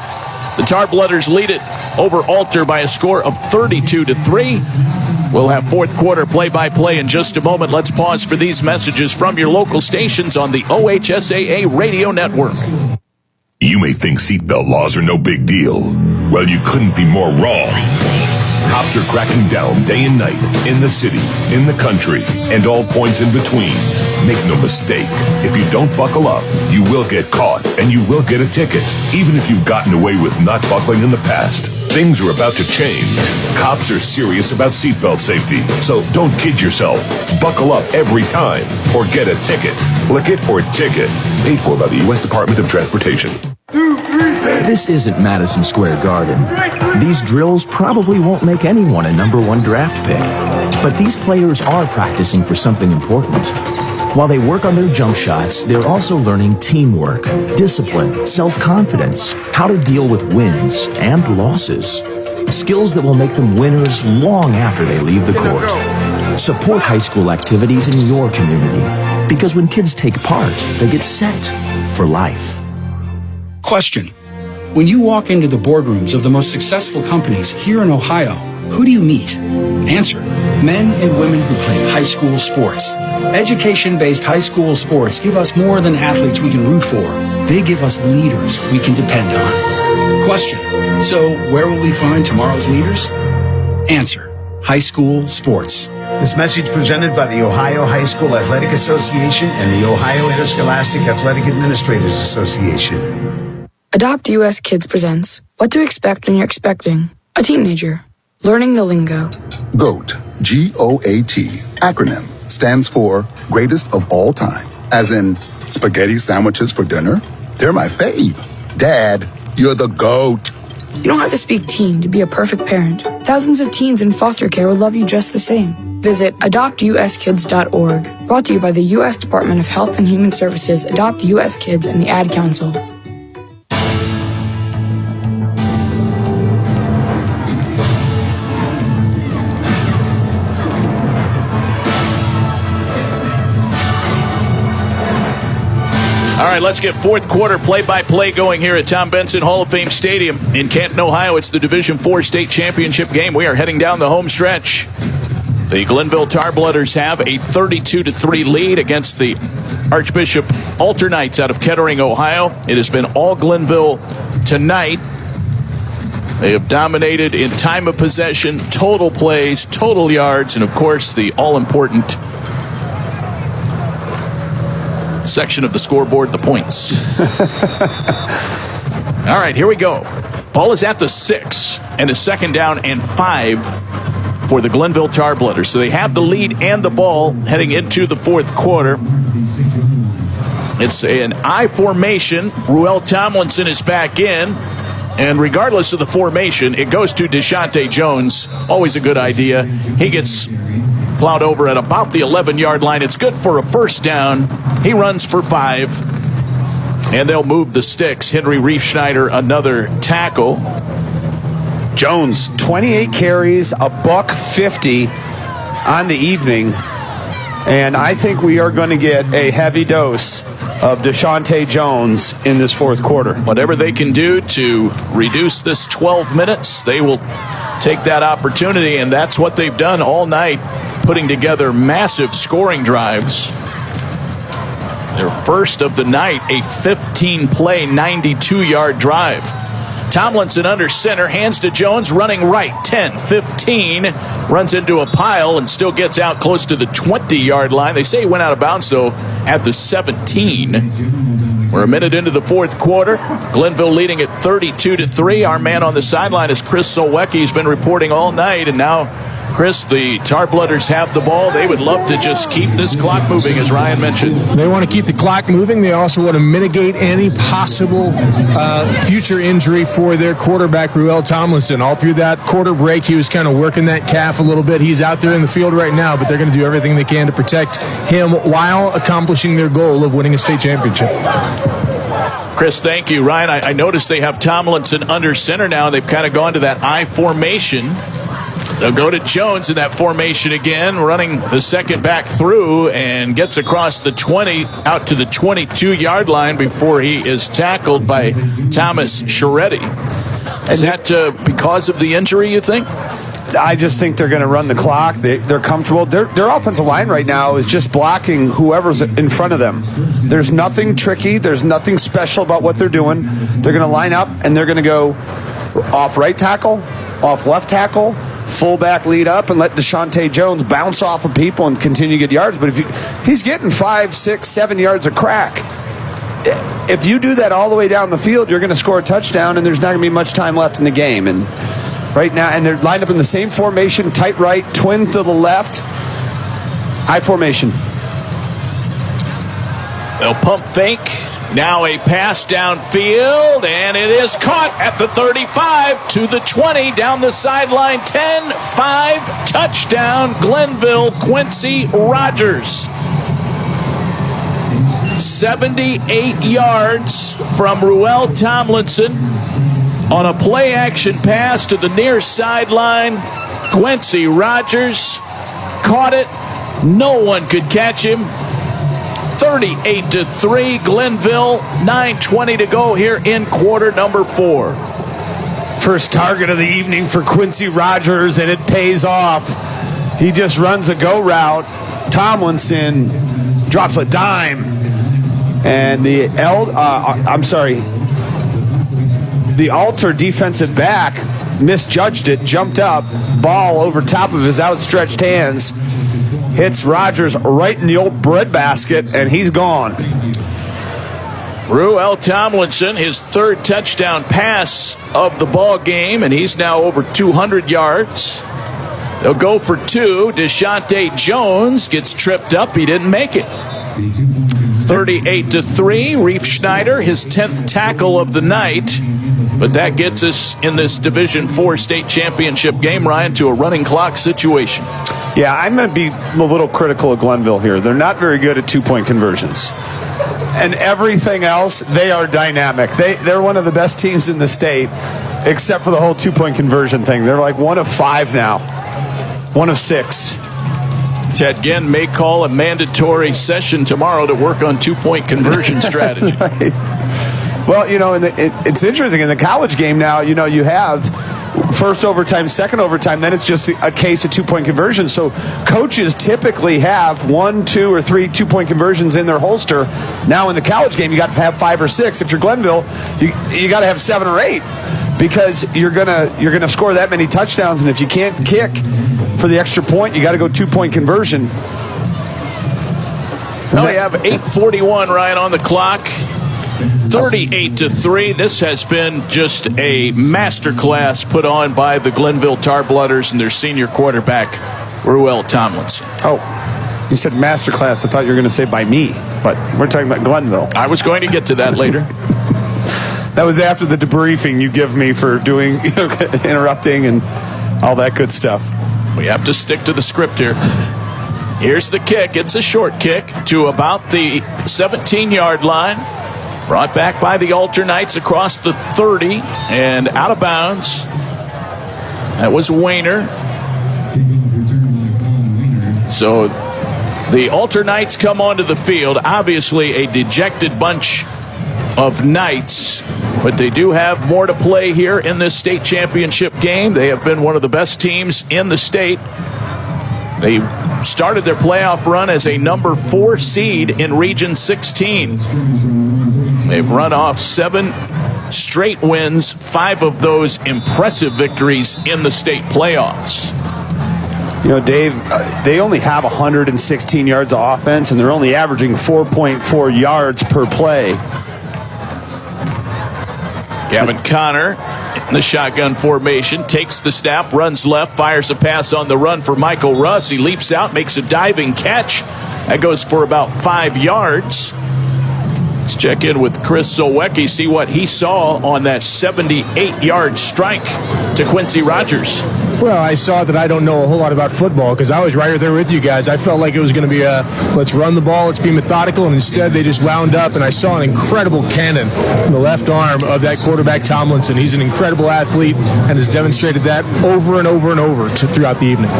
The Tarblooders lead it over Alter by a score of 32-3. We'll have fourth quarter play-by-play in just a moment. Let's pause for these messages from your local stations on the OHSAA radio network. You may think seatbelt laws are no big deal. Well, you couldn't be more wrong. Cops are cracking down day and night in the city, in the country, and all points in between. Make no mistake, if you don't buckle up, you will get caught and you will get a ticket, even if you've gotten away with not buckling in the past. Things are about to change. Cops are serious about seatbelt safety, so don't kid yourself. Buckle up every time or get a ticket. Click it or ticket. Paid for by the U.S. Department of Transportation. This isn't Madison Square Garden. These drills probably won't make anyone a #1 draft pick. But these players are practicing for something important. While they work on their jump shots, they're also learning teamwork, discipline, self-confidence, how to deal with wins and losses. Skills that will make them winners long after they leave the court. Support high school activities in your community, because when kids take part, they get set for life. Question. When you walk into the boardrooms of the most successful companies here in Ohio, who do you meet? Answer. Men and women who play high school sports. Education-based high school sports give us more than athletes we can root for. They give us leaders we can depend on. Question. So where will we find tomorrow's leaders? Answer. High school sports. This message presented by the Ohio High School Athletic Association and the Ohio Interscholastic Athletic Administrators Association. Adopt US Kids presents What to Expect When You're Expecting a Teenager. Learning the lingo. GOAT, G-O-A-T, acronym, stands for Greatest of All Time. As in, spaghetti sandwiches for dinner? They're my fave. Dad, you're the GOAT. You don't have to speak teen to be a perfect parent. Thousands of teens in foster care would love you just the same. Visit adoptuskids.org. Brought to you by the U.S. Department of Health and Human Services, Adopt U.S. Kids, and the Ad Council. All All right, let's get fourth quarter play-by-play going here at Tom Benson Hall of Fame Stadium in Canton, Ohio. It's the Division IV state championship game. We are heading down the home stretch. The Glenville Tarblooders have a 32-3 lead against the Archbishop Alternites out of Kettering, Ohio. It has been all Glenville tonight. They have dominated in time of possession, total plays, total yards, and, of course, the all-important section of the scoreboard, the points. All right, here we go. Ball is at the 6, and a second down and 5 for the Glenville Tarblooders. So they have the lead and the ball heading into the fourth quarter. It's an I formation. Ruel Tomlinson is back in. And regardless of the formation, it goes to Deshante Jones. Always a good idea. He gets plowed over at about the 11-yard line. It's good for a first down. He runs for 5. And they'll move the sticks. Henry Riefschneider, another tackle. Jones, 28 carries, $150 on the evening. And I think we are going to get a heavy dose of Deshante Jones in this fourth quarter. Whatever they can do to reduce this 12 minutes, they will take that opportunity, and that's what they've done all night, putting together massive scoring drives. Their first of the night, a 15-play, 92-yard drive. Tomlinson under center, hands to Jones, running right, 10, 15, runs into a pile and still gets out close to the 20-yard line. They say he went out of bounds, though, at the 17. We're a minute into the fourth quarter. Glenville leading at 32-3. Our man on the sideline is Chris Solwecki. He's been reporting all night, and now, Chris, the Tarblooders have the ball. They would love to just keep this clock moving, as Ryan mentioned. They want to keep the clock moving. They also want to mitigate any possible future injury for their quarterback, Ruel Tomlinson. All through that quarter break, he was kind of working that calf a little bit. He's out there in the field right now, but they're going to do everything they can to protect him while accomplishing their goal of winning a state championship. Chris, thank you. Ryan, I noticed they have Tomlinson under center now. They've kind of gone to that I formation. They'll go to Jones in that formation again, running the second back through, and gets across the 20 out to the 22-yard line before he is tackled by Thomas Scheretti. Is that because of the injury, you think? I just think they're going to run the clock. They're comfortable. Their offensive line right now is just blocking whoever's in front of them. There's nothing tricky. There's nothing special about what they're doing. They're going to line up, and they're going to go off right tackle, off left tackle, fullback lead up, and let Deshante Jones bounce off of people and continue to get yards. But he's getting 5, 6, 7 yards of crack. If you do that all the way down the field, you're going to score a touchdown, and there's not going to be much time left in the game. And right now, and they're lined up in the same formation, tight right, twin to the left, I formation. They'll pump fake. Now a pass downfield, and it is caught at the 35 to the 20, down the sideline, 10-5, touchdown, Glenville, Quincy Rogers. 78 yards from Ruel Tomlinson on a play-action pass to the near sideline. Quincy Rogers caught it. No one could catch him. 38-3, Glenville, 9:20 to go here in quarter number 4. First target of the evening for Quincy Rogers, and it pays off. He just runs a go route. Tomlinson drops a dime, and the Alter defensive back misjudged it, jumped up, ball over top of his outstretched hands, hits Rogers right in the old breadbasket, and he's gone. Ruel Tomlinson, his third touchdown pass of the ball game, and he's now over 200 yards. They'll go for 2. Deshante Jones gets tripped up. He didn't make it. 38-3. Riefschneider, his 10th tackle of the night. But that gets us in this Division IV state championship game, Ryan, to a running clock situation. Yeah, I'm going to be a little critical of Glenville here. They're not very good at two-point conversions. And everything else, they are dynamic. They're one of the best teams in the state, except for the whole two-point conversion thing. They're like 1 of 5 now. 1 of 6. Ted Ginn may call a mandatory session tomorrow to work on two-point conversion strategy. Right. Well, it's interesting. In the college game now, you have first overtime, second overtime, then it's just a case of two-point conversions. So coaches typically have 1, 2, or 3 two-point conversions in their holster. Now in the college game, you got to have 5 or 6. If you're Glenville, you got to have 7 or 8 because you're gonna score that many touchdowns. And if you can't kick for the extra point, you got to go two-point conversion. Well, we have 8:41, Ryan, on the clock. 38-3. This has been just a masterclass put on by the Glenville Tarblooders and their senior quarterback, Ruel Tomlinson. Oh, you said masterclass. I thought you were going to say by me, but we're talking about Glenville. I was going to get to that later. That was after the debriefing you give me for doing interrupting and all that good stuff. We have to stick to the script here. Here's the kick. It's a short kick to about the 17-yard line. Brought back by the Alter Knights across the 30 and out of bounds. That was Wayner. So the Alter Knights come onto the field. Obviously a dejected bunch of Knights, but they do have more to play here in this state championship game. They have been one of the best teams in the state. They started their playoff run as a number 4 seed in Region 16. They've run off 7 straight wins, 5 of those impressive victories in the state playoffs. Dave, they only have 116 yards of offense, and they're only averaging 4.4 yards per play. Gavin Connor in the shotgun formation, takes the snap, runs left, fires a pass on the run for Michael Russ. He leaps out, makes a diving catch. That goes for about 5 yards. Let's check in with Chris Zolwecki, see what he saw on that 78-yard strike to Quincy Rogers. Well, I saw that I don't know a whole lot about football because I was right there with you guys. I felt like it was going to be let's run the ball, let's be methodical, and instead they just wound up, and I saw an incredible cannon in the left arm of that quarterback Tomlinson. He's an incredible athlete and has demonstrated that over and over and over throughout the evening.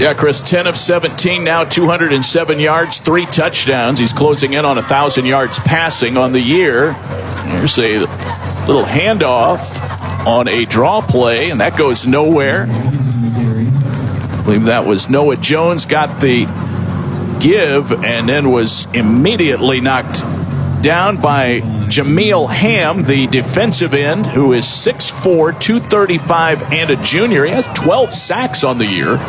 Yeah, Chris, 10 of 17 now, 207 yards, 3 touchdowns. He's closing in on 1,000 yards passing on the year. Here's a little handoff on a draw play, and that goes nowhere. I believe that was Noah Jones got the give and then was immediately knocked down by Jameel Ham, the defensive end, who is 6'4", 235, and a junior. He has 12 sacks on the year.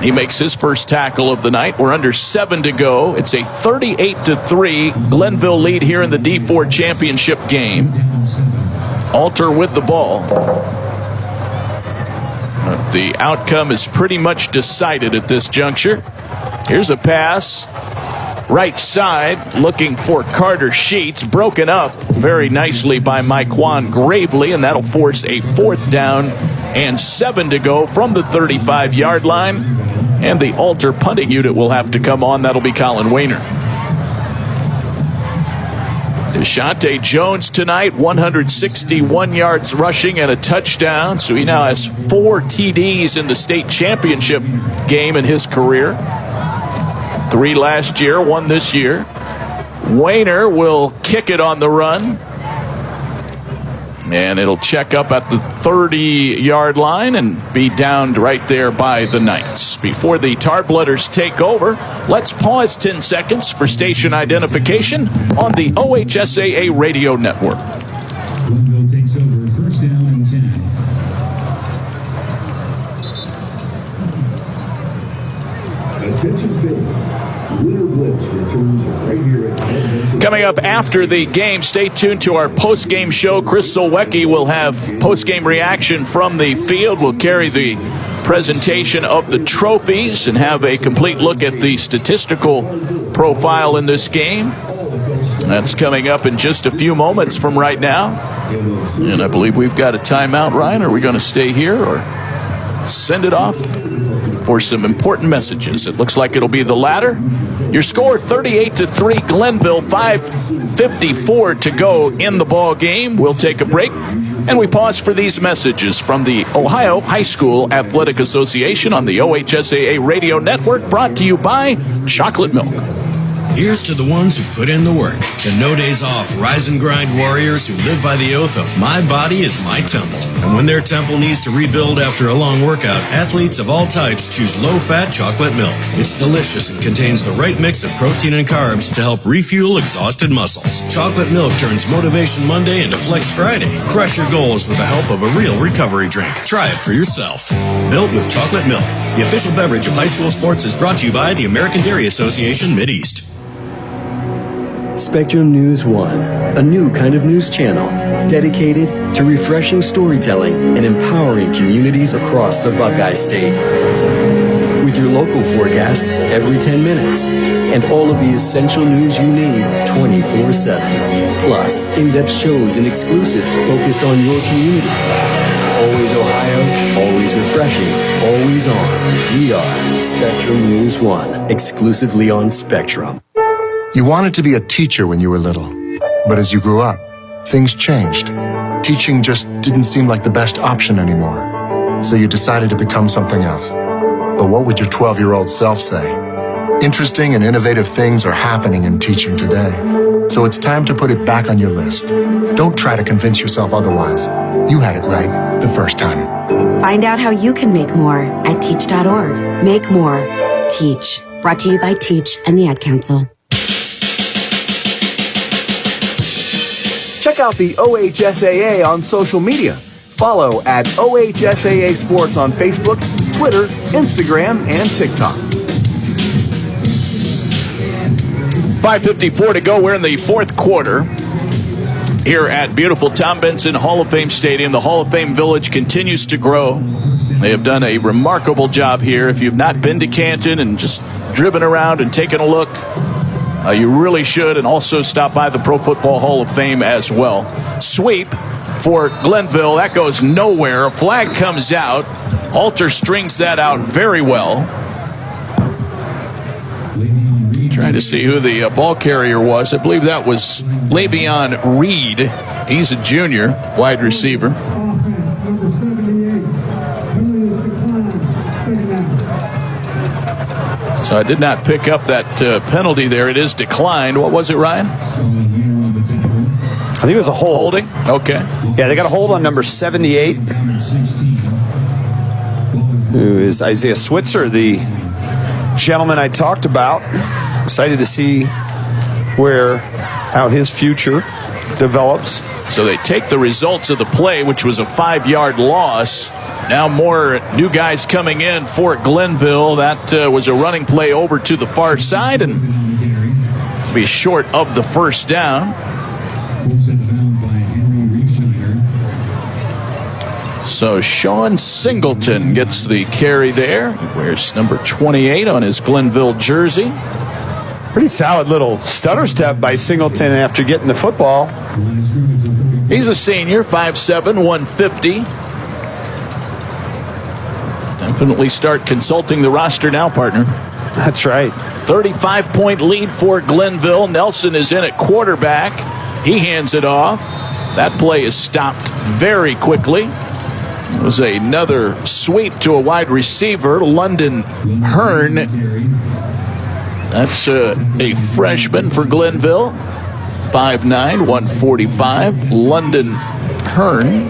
He makes his first tackle of the night. We're under 7 to go. It's a 38-3 Glenville lead here in the D4 championship game. Alter with the ball. The outcome is pretty much decided at this juncture. Here's a pass. Right side, looking for Carter Sheets. Broken up very nicely by Myquan Gravely, and that'll force a 4th down and 7 to go from the 35-yard line. And the Alter punting unit will have to come on. That'll be Colin Wayner. Deshaunte Jones tonight, 161 yards rushing and a touchdown. So he now has 4 TDs in the state championship game in his career. 3 last year, 1 this year. Wayner will kick it on the run. And it'll check up at the 30-yard line and be downed right there by the Knights. Before the Tarblooders take over, let's pause 10 seconds for station identification on the OHSAA radio network. Glenville takes over, first down and 10. Attention fans, Winter Blitz returns right here at Coming up after the game, stay tuned to our post-game show. Chris Zolwecki will have post-game reaction from the field. We'll carry the presentation of the trophies and have a complete look at the statistical profile in this game. That's coming up in just a few moments from right now. And I believe we've got a timeout, Ryan. Are we going to stay here or send it off for some important messages? It looks like it'll be the latter. Your score 38-3 Glenville, 5:54 to go in the ball game. We'll take a break and we pause for these messages from the Ohio High School Athletic Association on the OHSAA radio network, brought to you by Chocolate Milk. Here's to the ones who put in the work, the no days off, rise and grind warriors who live by the oath of my body is my temple. And when their temple needs to rebuild after a long workout, athletes of all types choose low-fat chocolate milk. It's delicious and contains the right mix of protein and carbs to help refuel exhausted muscles. Chocolate milk turns Motivation Monday into Flex Friday. Crush your goals with the help of a real recovery drink. Try it for yourself. Built with chocolate milk, the official beverage of high school sports, is brought to you by the American Dairy Association Mideast. Spectrum News 1, a new kind of news channel dedicated to refreshing storytelling and empowering communities across the Buckeye State. With your local forecast every 10 minutes and all of the essential news you need 24/7. Plus, in-depth shows and exclusives focused on your community. Always Ohio, always refreshing, always on. We are Spectrum News 1, exclusively on Spectrum. You wanted to be a teacher when you were little, but as you grew up, things changed. Teaching just didn't seem like the best option anymore, so you decided to become something else. But what would your 12-year-old self say? Interesting and innovative things are happening in teaching today, so it's time to put it back on your list. Don't try to convince yourself otherwise. You had it right the first time. Find out how you can make more at teach.org. Make more. Teach. Brought to you by Teach and the Ad Council. Check out the OHSAA on social media. Follow at OHSAA Sports on Facebook, Twitter, Instagram, and TikTok. 5:54 to go. We're in the fourth quarter here at beautiful Tom Benson Hall of Fame Stadium. The Hall of Fame Village continues to grow. They have done a remarkable job here. If you've not been to Canton and just driven around and taken a look, you really should, and also stop by the Pro Football Hall of Fame as well. Sweep for Glenville. That goes nowhere. A flag comes out. Alter strings that out very well. Trying to see who the ball carrier was. I believe that was Le'Veon Reed. He's a junior wide receiver. So I did not pick up that penalty there. It is declined. What was it, Ryan? I think it was a hold. Holding? Okay. Yeah, they got a hold on number 78, who is Isaiah Switzer, the gentleman I talked about. Excited to see how his future develops. So they take the results of the play, which was a 5-yard loss. Now more new guys coming in for Glenville. That was a running play over to the far side and be short of the first down. So Sean Singleton gets the carry there. He wears number 28 on his Glenville jersey. Pretty solid little stutter step by Singleton after getting the football. He's a senior, 5'7", 150. Definitely start consulting the roster now, partner. That's right. 35-point lead for Glenville. Nelson is in at quarterback. He hands it off. That play is stopped very quickly. It was another sweep to a wide receiver, London Hearn. That's a freshman for Glenville. 5'9", 145. London Hearn.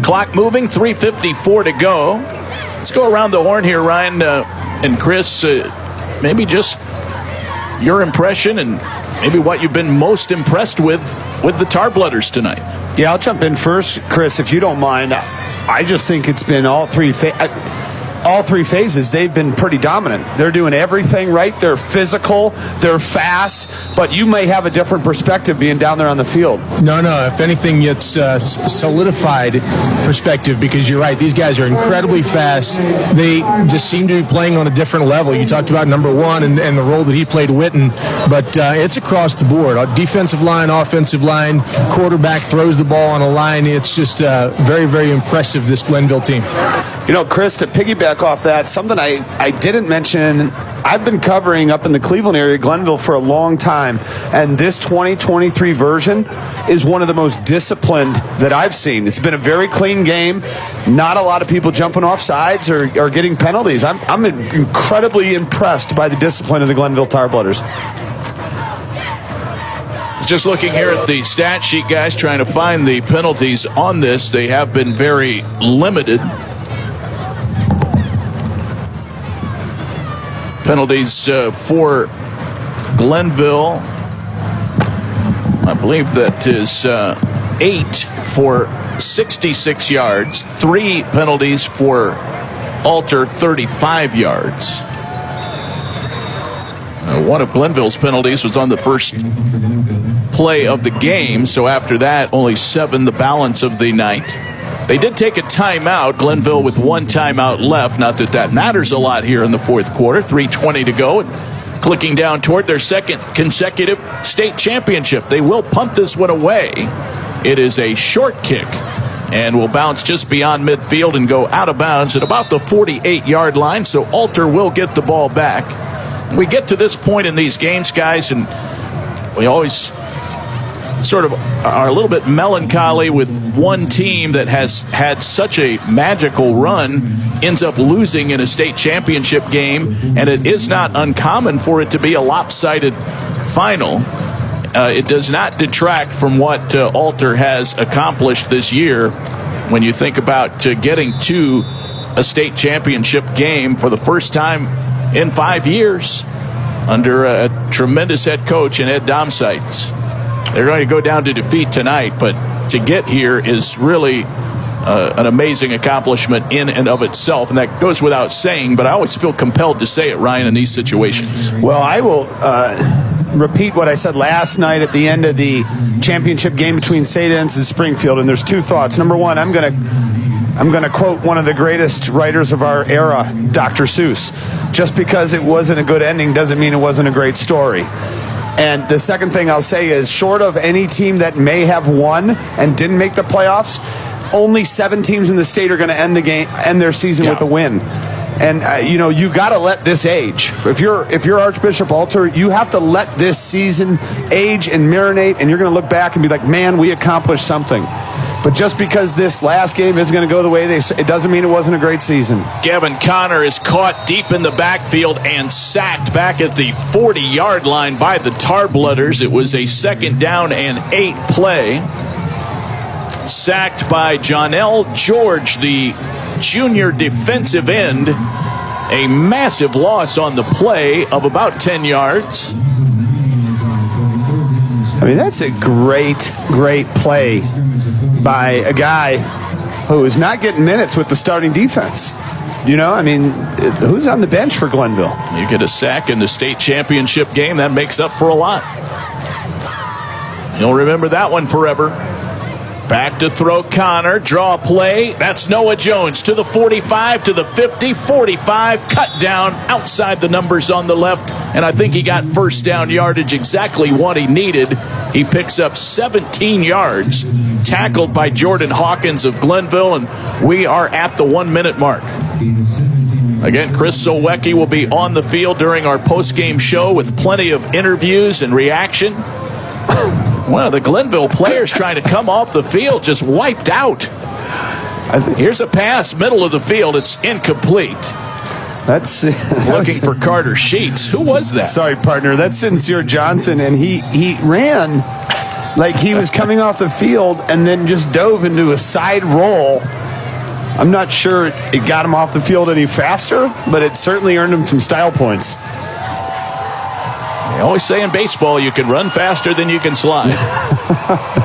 Clock moving, 3:54 to go. Let's go around the horn here, Ryan and Chris. Maybe just your impression and maybe what you've been most impressed with the Tarblooders tonight. Yeah, I'll jump in first, Chris, if you don't mind. I just think it's been all three phases. They've been pretty dominant. They're doing everything right. They're physical. They're fast. But you may have a different perspective being down there on the field. No. If anything, it's solidified perspective, because you're right. These guys are incredibly fast. They just seem to be playing on a different level. You talked about number one and the role that he played, Witten, but it's across the board. Defensive line, offensive line, quarterback throws the ball on a line. It's just very, very impressive, this Glenville team. You know, Chris, to piggyback off that, something I didn't mention I've been covering up in the Cleveland area, Glenville, for a long time, and this 2023 version is one of the most disciplined that I've seen. It's been a very clean game. Not a lot of people jumping off sides or getting penalties. I'm incredibly impressed by the discipline of the Glenville Tarblooders. Just looking here at the stat sheet, guys, trying to find the penalties on this. They have been very limited. Penalties for Glenville, I believe that is 8 for 66 yards. 3 penalties for Alter, 35 yards. One of Glenville's penalties was on the first play of the game, so after that, only 7 the balance of the night. They did take a timeout, Glenville with 1 timeout left. Not that that matters a lot here in the fourth quarter. 3:20 to go, and clicking down toward their second consecutive state championship. They will punt this one away. It is a short kick and will bounce just beyond midfield and go out of bounds at about the 48-yard line, so Alter will get the ball back. We get to this point in these games, guys, and we always sort of are a little bit melancholy with one team that has had such a magical run ends up losing in a state championship game, and it is not uncommon for it to be a lopsided final. It does not detract from what Alter has accomplished this year when you think about getting to a state championship game for the first time in 5 years under a tremendous head coach in Ed Domsites. They're going to go down to defeat tonight, but to get here is really an amazing accomplishment in and of itself, and that goes without saying, but I always feel compelled to say it, Ryan, in these situations. Well, I will repeat what I said last night at the end of the championship game between St. Anne's and Springfield, and there's 2 thoughts. Number one, I'm going to quote one of the greatest writers of our era, Dr. Seuss. Just because it wasn't a good ending doesn't mean it wasn't a great story. And the second thing I'll say is, short of any team that may have won and didn't make the playoffs, only 7 teams in the state are going to end their season with a win. And you got to let this age. If you're Archbishop Alter, you have to let this season age and marinate, and you're going to look back and be like, man, we accomplished something. But just because this last game is going to go the way it doesn't mean it wasn't a great season. Gavin Connor is caught deep in the backfield and sacked back at the 40-yard line by the Tarblooders. It was a 2nd down and 8 play. Sacked by Jonell George, the junior defensive end. A massive loss on the play of about 10 yards. I mean, that's a great, great play by a guy who is not getting minutes with the starting defense. Who's on the bench for Glenville? You get a sack in the state championship game, that makes up for a lot. You'll remember that one forever. Back to throw Connor, draw play. That's Noah Jones to the 45, to the 50, 45, cut down outside the numbers on the left, and I think he got first down yardage, exactly what he needed. He picks up 17 yards, tackled by Jordan Hawkins of Glenville, and we are at the 1-minute mark. Again, Chris Solwecki will be on the field during our post-game show with plenty of interviews and reaction. Well, the Glenville players trying to come off the field just wiped out. Here's a pass, middle of the field. It's incomplete. That's looking for Carter Sheets. Who was that? Sorry, partner. That's Sincere Johnson, and he ran like he was coming off the field and then just dove into a side roll. I'm not sure it got him off the field any faster, but it certainly earned him some style points. They always say in baseball you can run faster than you can slide.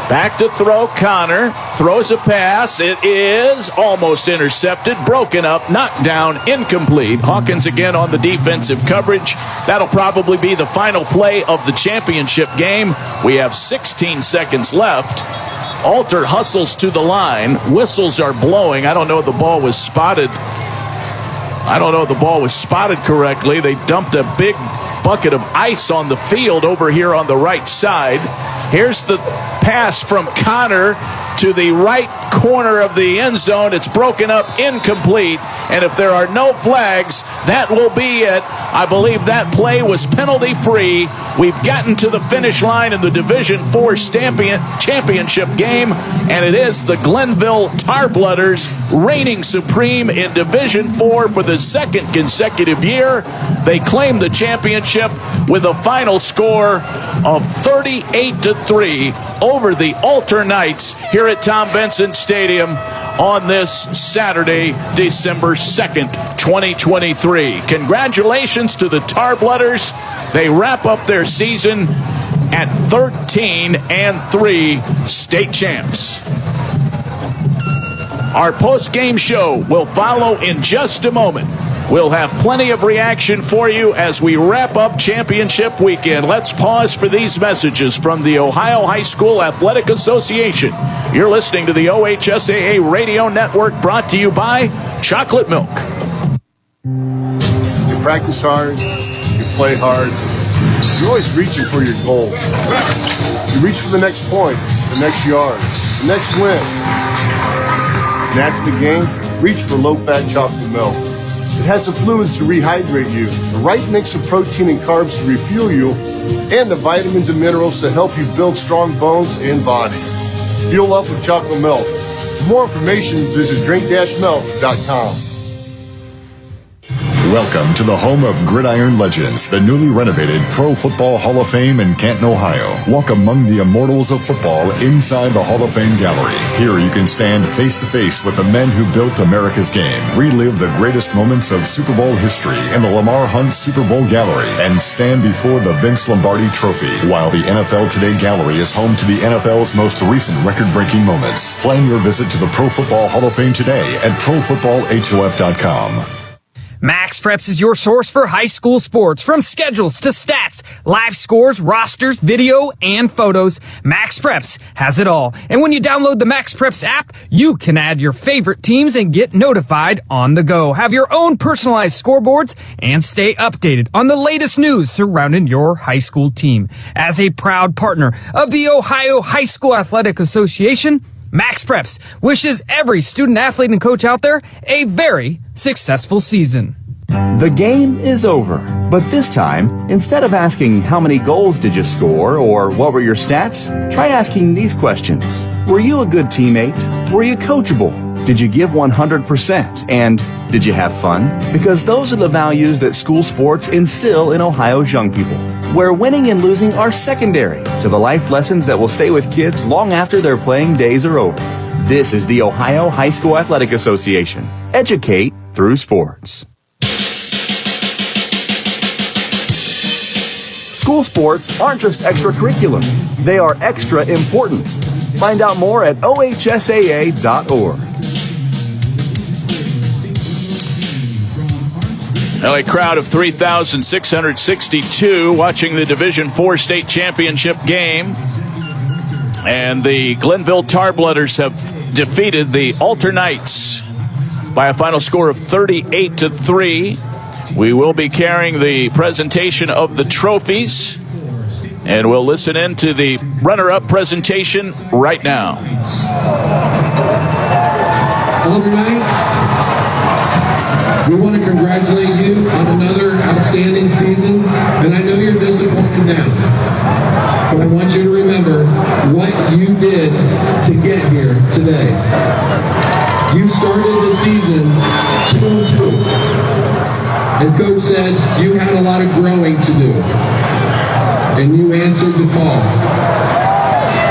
Back to throw. Connor throws a pass. It is almost intercepted, broken up, knocked down, incomplete. Hawkins again on the defensive coverage. That'll probably be the final play of the championship game. We have 16 seconds left. Alter hustles to the line. Whistles are blowing. I don't know if the ball was spotted. correctly. They dumped a big bucket of ice on the field over here on the right side. Here's the pass from Connor to the right corner of the end zone. It's broken up, incomplete. And if there are no flags, that will be it. I believe that play was penalty free. We've gotten to the finish line in the Division IV championship game, and it is the Glenville Tarblooders reigning supreme in Division IV for the second consecutive year. They claim the championship with a final score of 38-3 over the Alter Knights here at Tom Benson Stadium on this Saturday, December 2nd, 2023. Congratulations to the Tarblooders. They wrap up their season at 13-3 state champs. Our post-game show will follow in just a moment. We'll have plenty of reaction for you as we wrap up championship weekend. Let's pause for these messages from the Ohio High School Athletic Association. You're listening to the OHSAA Radio Network, brought to you by Chocolate Milk. You practice hard, you play hard, you're always reaching for your goals. You reach for the next point, the next yard, the next win. And after the game, reach for low-fat chocolate milk. It has the fluids to rehydrate you, the right mix of protein and carbs to refuel you, and the vitamins and minerals to help you build strong bones and bodies. Fuel up with chocolate milk. For more information, visit drink-milk.com. Welcome to the home of Gridiron Legends, the newly renovated Pro Football Hall of Fame in Canton, Ohio. Walk among the immortals of football inside the Hall of Fame gallery. Here you can stand face to face with the men who built America's game. Relive the greatest moments of Super Bowl history in the Lamar Hunt Super Bowl gallery and stand before the Vince Lombardi Trophy, while the NFL Today gallery is home to the NFL's most recent record-breaking moments. Plan your visit to the Pro Football Hall of Fame today at ProFootballHOF.com. Max Preps is your source for high school sports, from schedules to stats, live scores, rosters, video, and photos. Max Preps has it all. And when you download the Max Preps app, you can add your favorite teams and get notified on the go. Have your own personalized scoreboards and stay updated on the latest news surrounding your high school team. As a proud partner of the Ohio High School Athletic Association, Max Preps wishes every student, athlete, and coach out there a very successful season. The game is over, but this time, instead of asking how many goals did you score or what were your stats, try asking these questions. Were you a good teammate? Were you coachable? Did you give 100%? And did you have fun? Because those are the values that school sports instill in Ohio's young people, where winning and losing are secondary to the life lessons that will stay with kids long after their playing days are over. This is the Ohio High School Athletic Association. Educate through sports. School sports aren't just extracurricular. They are extra important. Find out more at ohsaa.org. A crowd of 3,662 watching the Division IV state championship game. And the Glenville Tarblooders have defeated the Alter Knights by a final score of 38-3. We will be carrying the presentation of the trophies, and we'll listen in to the runner-up presentation right now. Alter Knights, we want to congratulate you on another outstanding season, and I know you're disappointed now, but I want you to remember what you did to get here today. You started the season 2-2. And Coach said you had a lot of growing to do. And you answered the call.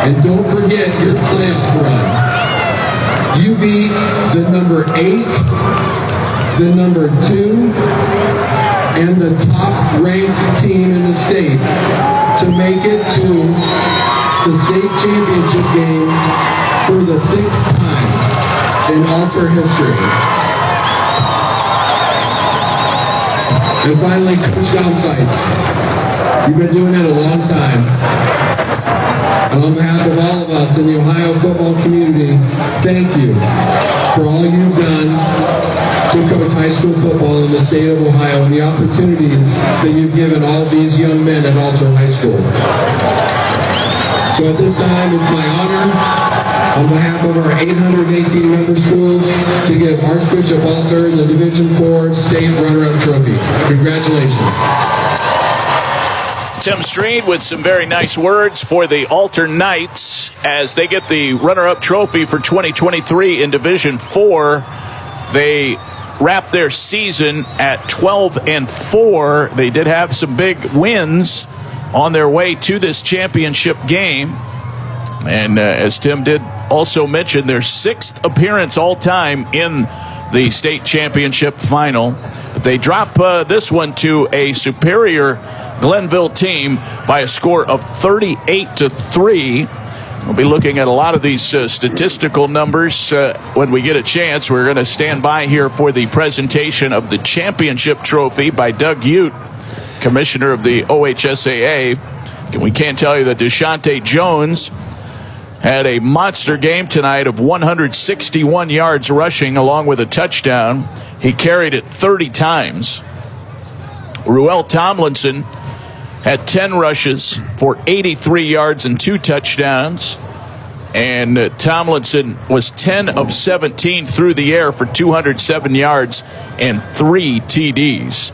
And don't forget your playoff run. You beat the number 8, the number 2, and the top-ranked team in the state to make it to the state championship game for the 6th time in Alter history. And finally, Coach Downsights, you've been doing it a long time. And on behalf of all of us in the Ohio football community, thank you for all you've done to coach high school football in the state of Ohio and the opportunities that you've given all these young men at Alter High School. So at this time, it's my honor, on behalf of our 818 member schools, to give Archbishop Walter the Division IV State Runner-Up Trophy. Congratulations. Tim Street with some very nice words for the Alter Knights as they get the runner-up trophy for 2023 in Division 4. They wrapped their season at 12-4. They did have some big wins on their way to this championship game. And as Tim did also mention, their 6th appearance all-time in the state championship final. They drop this one to a superior Glenville team by a score of 38-3. We'll be looking at a lot of these statistical numbers when we get a chance. We're going to stand by here for the presentation of the championship trophy by Doug Ute, commissioner of the OHSAA. We can't tell you that Deshante Jones had a monster game tonight of 161 yards rushing along with a touchdown. He carried it 30 times. Ruel Tomlinson had 10 rushes for 83 yards and 2 touchdowns. And Tomlinson was 10 of 17 through the air for 207 yards and 3 TDs.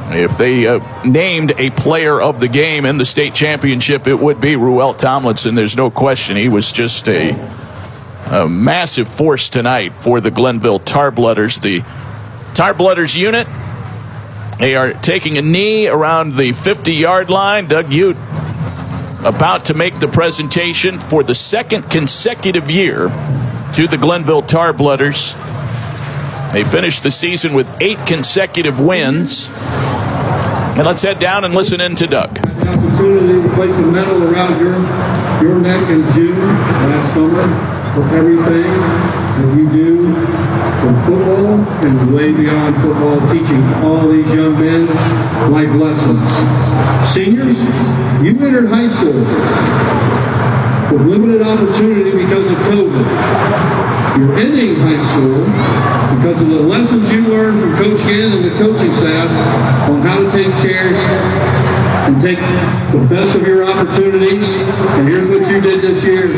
If they named a player of the game in the state championship, it would be Ruel Tomlinson. There's no question. He was just a massive force tonight for the Glenville Tarblooders. The Tarblooders unit, they are taking a knee around the 50-yard line. Doug Ute about to make the presentation for the 2nd consecutive year to the Glenville Tarblooders. They finished the season with 8 consecutive wins. And let's head down and listen in to Doug. I had the opportunity to place a medal around your neck in June last summer for everything that you do from football and way beyond football, teaching all these young men life lessons. Seniors, you entered high school with limited opportunity because of COVID. You're ending high school because of the lessons you learned from Coach Gann and the coaching staff on how to take care and take the best of your opportunities. And here's what you did this year.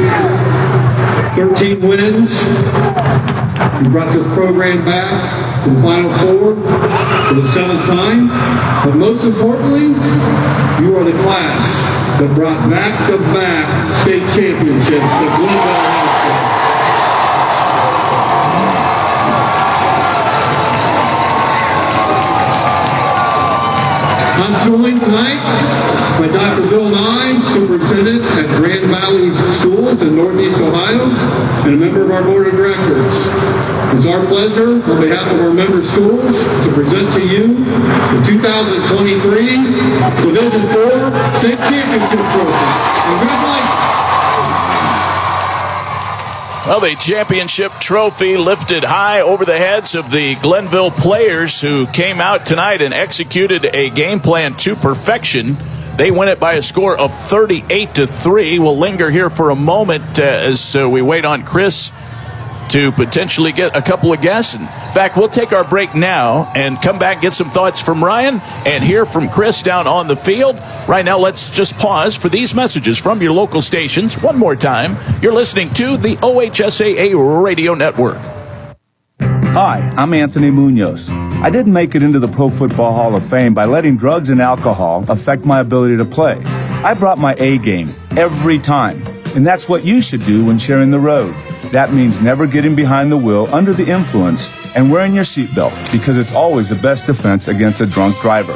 13 wins. You brought this program back to the Final Four for the 7th time. But most importantly, you are the class that brought back-to-back state championships to Glenville High School. I'm joined tonight by Dr. Bill Nye, Superintendent at Grand Valley Schools in Northeast Ohio, and a member of our Board of Directors. It's our pleasure, on behalf of our member schools, to present to you the 2023 Division IV State Championship Trophy. Congratulations. Well, the championship trophy lifted high over the heads of the Glenville players who came out tonight and executed a game plan to perfection. They win it by a score of 38-3. We'll linger here for a moment as we wait on Chris to potentially get a couple of guests. In fact, we'll take our break now and come back, get some thoughts from Ryan, and hear from Chris down on the field. Right now, let's just pause for these messages from your local stations. One more time, you're listening to the OHSAA Radio Network. Hi, I'm Anthony Munoz. I didn't make it into the Pro Football Hall of Fame by letting drugs and alcohol affect my ability to play. I brought my A game every time, and that's what you should do when sharing the road. That means never getting behind the wheel under the influence and wearing your seatbelt, because it's always the best defense against a drunk driver.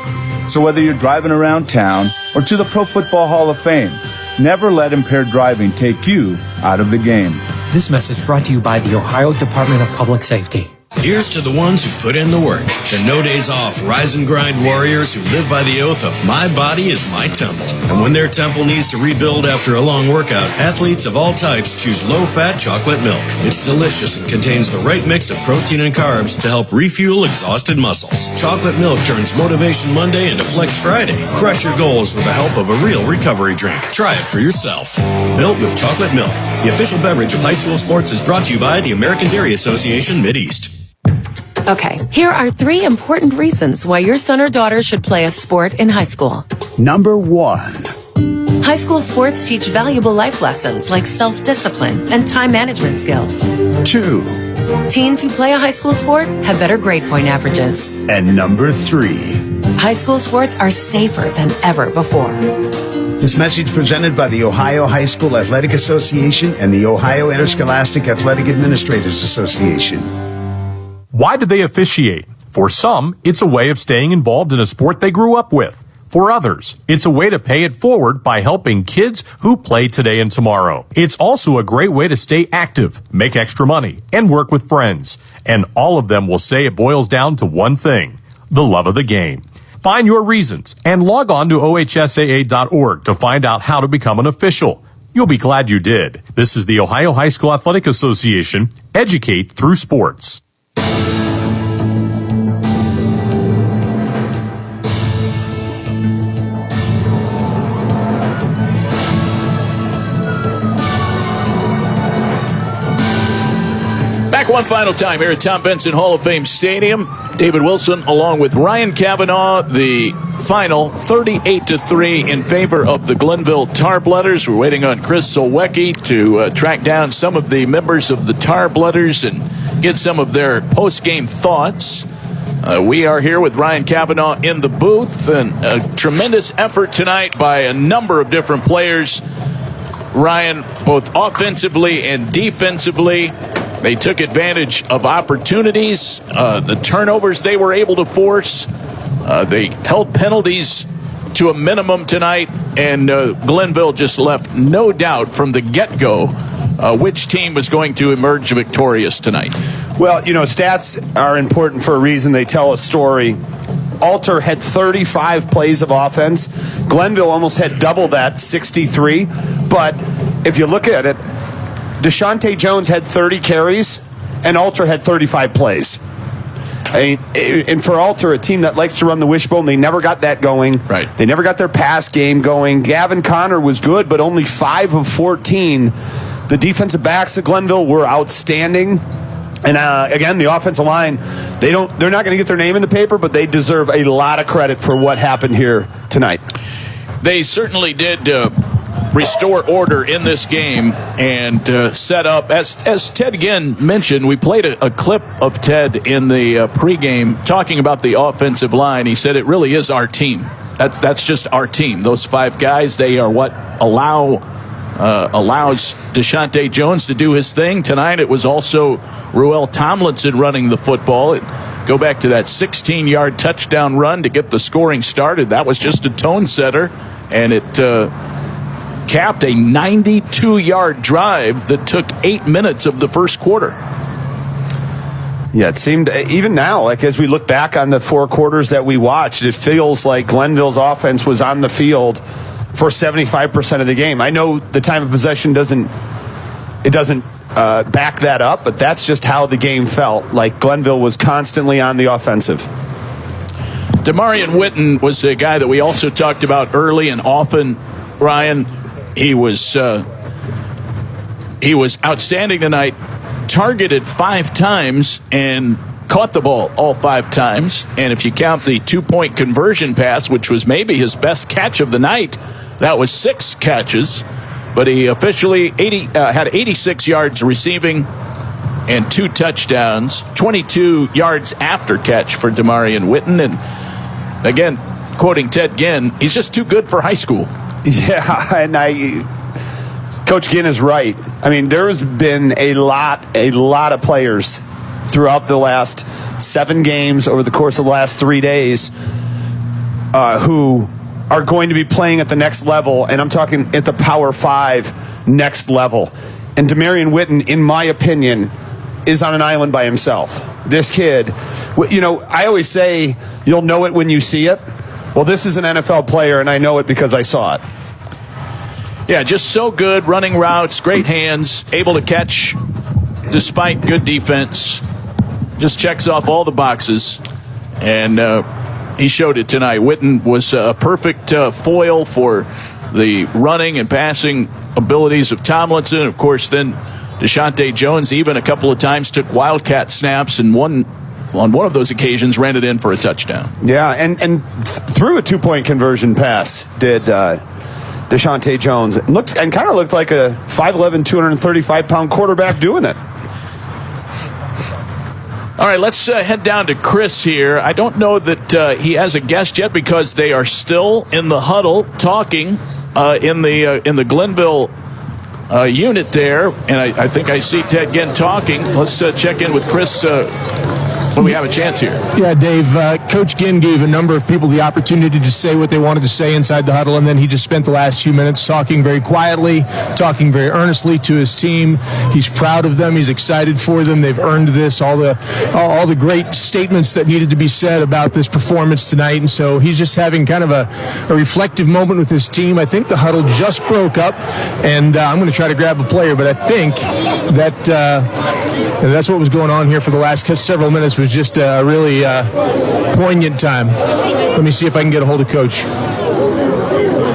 So whether you're driving around town or to the Pro Football Hall of Fame, never let impaired driving take you out of the game. This message brought to you by the Ohio Department of Public Safety. Here's to the ones who put in the work, the no days off rise and grind warriors who live by the oath of my body is my temple. And when their temple needs to rebuild after a long workout, athletes of all types choose low-fat chocolate milk. It's delicious and contains the right mix of protein and carbs to help refuel exhausted muscles. Chocolate milk turns Motivation Monday into Flex Friday. Crush your goals with the help of a real recovery drink. Try it for yourself. Built with chocolate milk, the official beverage of high school sports, is brought to you by the American Dairy Association Mideast. Okay, here are 3 important reasons why your son or daughter should play a sport in high school. Number 1, High school sports teach valuable life lessons like self-discipline and time management skills. 2. Teens who play a high school sport have better grade point averages. And number 3. High school sports are safer than ever before. This message presented by the Ohio High School Athletic Association and the Ohio Interscholastic Athletic Administrators Association. Why do they officiate? For some, it's a way of staying involved in a sport they grew up with. For others, it's a way to pay it forward by helping kids who play today and tomorrow. It's also a great way to stay active, make extra money, and work with friends. And all of them will say it boils down to one thing: the love of the game. Find your reasons and log on to ohsaa.org to find out how to become an official. You'll be glad you did. This is the Ohio High School Athletic Association. Educate through sports. Back one final time here at Tom Benson Hall of Fame Stadium. David Wilson along with Ryan Kavanaugh. The final 38-3 in favor of the Glenville Tarblooders. We're waiting on Chris Solwecki to track down some of the members of the Tarblooders and get some of their post-game thoughts. We are here with Ryan Kavanaugh in the booth, and a tremendous effort tonight by a number of different players. Ryan, both offensively and defensively, they took advantage of opportunities, the turnovers they were able to force. They held penalties to a minimum tonight, and Glenville just left no doubt from the get-go which team was going to emerge victorious tonight. Well, you know, stats are important for a reason. They tell a story. Alter had 35 plays of offense. Glenville almost had double that, 63. But if you look at it, Deshante Jones had 30 carries, and Alter had 35 plays. And for Alter, a team that likes to run the wishbone, they never got that going. Right. They never got their pass game going. Gavin Connor was good, but only 5 of 14. The defensive backs at Glenville were outstanding. And again, the offensive line, they're not going to get their name in the paper, but they deserve a lot of credit for what happened here tonight. They certainly did restore order in this game and set up, as Ted again mentioned, we played a clip of Ted in the pregame talking about the offensive line. He said it really is our team. That's just our team. Those 5 guys, they are what allows Deshante Jones to do his thing. Tonight it was also Ruel Tomlinson running the football. Go back to that 16-yard touchdown run to get the scoring started. That was just a tone setter, and it capped a 92-yard drive that took 8 minutes of the first quarter. Yeah, it seemed, even now, like as we look back on the 4 quarters that we watched, it feels like Glenville's offense was on the field for 75% of the game. I know the time of possession doesn't back that up, but that's just how the game felt. Like Glenville was constantly on the offensive. Demarion Witten was a guy that we also talked about early and often. Ryan, he was outstanding tonight. Targeted 5 times and caught the ball all 5 times. And if you count the 2-point conversion pass, which was maybe his best catch of the night, that was 6 catches. But he officially had 86 yards receiving and 2 touchdowns, 22 yards after catch for Demarion Witten. And again, quoting Ted Ginn, he's just too good for high school. Yeah, and Coach Ginn is right. I mean, there's been a lot of players throughout the last 7 games over the course of the last 3 days who are going to be playing at the next level, and I'm talking at the Power 5 next level. And Demarion Witten, in my opinion, is on an island by himself. This kid, you know, I always say you'll know it when you see it. Well, this is an NFL player, and I know it because I saw it. Yeah, just so good, running routes, great hands, able to catch despite good defense. Just checks off all the boxes, and he showed it tonight. Witten was a perfect foil for the running and passing abilities of Tomlinson. Of course, then Deshante Jones even a couple of times took wildcat snaps, and on one of those occasions ran it in for a touchdown. Yeah, and threw a 2-point conversion pass did Deshaunte Jones. Looked like a 5'11", 235-pound quarterback doing it. All right, let's head down to Chris here. I don't know that he has a guest yet because they are still in the huddle talking in the Glenville unit there, and I think I see Ted Ginn talking. Let's check in with Chris when we have a chance here. Yeah, Dave, Coach Ginn gave a number of people the opportunity to say what they wanted to say inside the huddle, and then he just spent the last few minutes talking very quietly, talking very earnestly to his team. He's proud of them. He's excited for them. They've earned this, all the great statements that needed to be said about this performance tonight, and so he's just having kind of a reflective moment with his team. I think the huddle just broke up, and I'm going to try to grab a player, but I think that that's what was going on here for the last several minutes. Was just a really poignant time. Let me see if I can get a hold of Coach.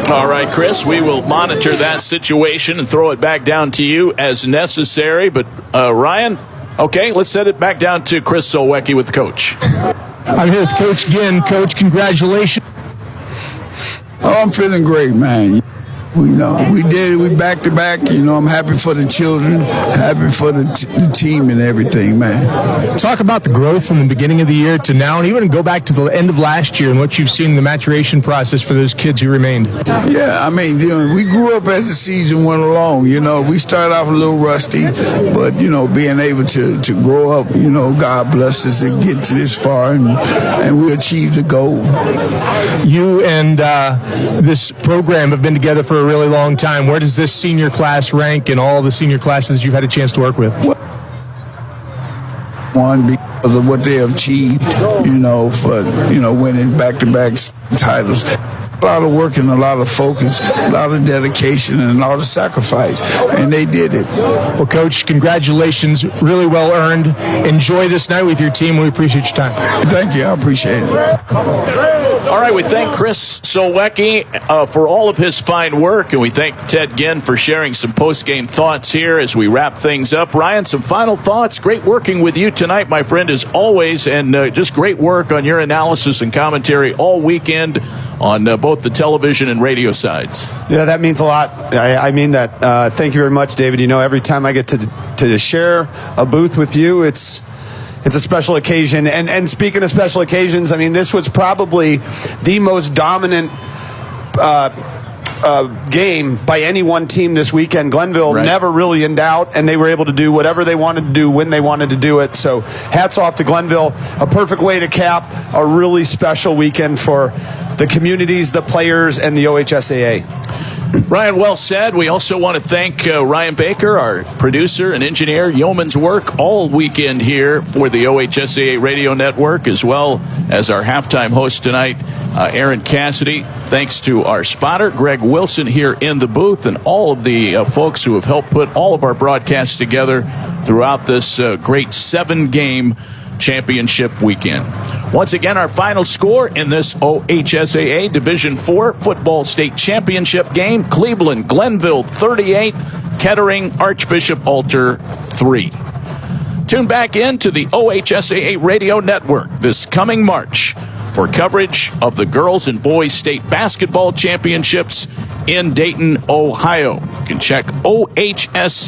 All right, Chris, we will monitor that situation and throw it back down to you as necessary. But Ryan, okay, let's set it back down to Chris Solwecki with Coach. I'm here with Coach Ginn. Coach, congratulations. Oh, I'm feeling great, man. We did it. We back to back. I'm happy for the children, happy for the team and everything, man. Talk about the growth from the beginning of the year to now, and even go back to the end of last year and what you've seen in the maturation process for those kids who remained. Yeah, I mean, we grew up as the season went along. We started off a little rusty, but being able to grow up, God bless us to get to this far, and we achieved the goal. You and this program have been together for a really long time. Where does this senior class rank in all the senior classes you've had a chance to work with? One, because of what they have achieved, for winning back-to-back titles. A lot of work and a lot of focus, a lot of dedication, and a lot of sacrifice, and they did it. Well, Coach, congratulations. Really well earned. Enjoy this night with your team. We appreciate your time. Thank you. I appreciate it. All right, we thank Chris Solwecki for all of his fine work, and we thank Ted Ginn for sharing some post-game thoughts here as we wrap things up. Ryan, some final thoughts. Great working with you tonight, my friend, as always, and just great work on your analysis and commentary all weekend on both the television and radio sides. Yeah, that means a lot. I mean that. Thank you very much, David. Every time I get to share a booth with you, it's a special occasion. And speaking of special occasions, I mean, this was probably the most dominant game by any one team this weekend. Glenville never really in doubt, and they were able to do whatever they wanted to do when they wanted to do it. So hats off to Glenville. A perfect way to cap a really special weekend for the communities, the players, and the OHSAA. Ryan, well said. We also want to thank Ryan Baker, our producer and engineer, yeoman's work all weekend here for the OHSAA Radio Network, as well as our halftime host tonight, Aaron Cassidy. Thanks to our spotter, Greg Wilson, here in the booth, and all of the folks who have helped put all of our broadcasts together throughout this great 7-game championship weekend. Once again, our final score in this OHSAA Division IV Football State Championship game: Cleveland Glenville 38, Kettering Archbishop Alter 3. Tune back in to the OHSAA Radio Network this coming March for coverage of the girls and boys state basketball championships in Dayton, Ohio. You can check OHSAA.org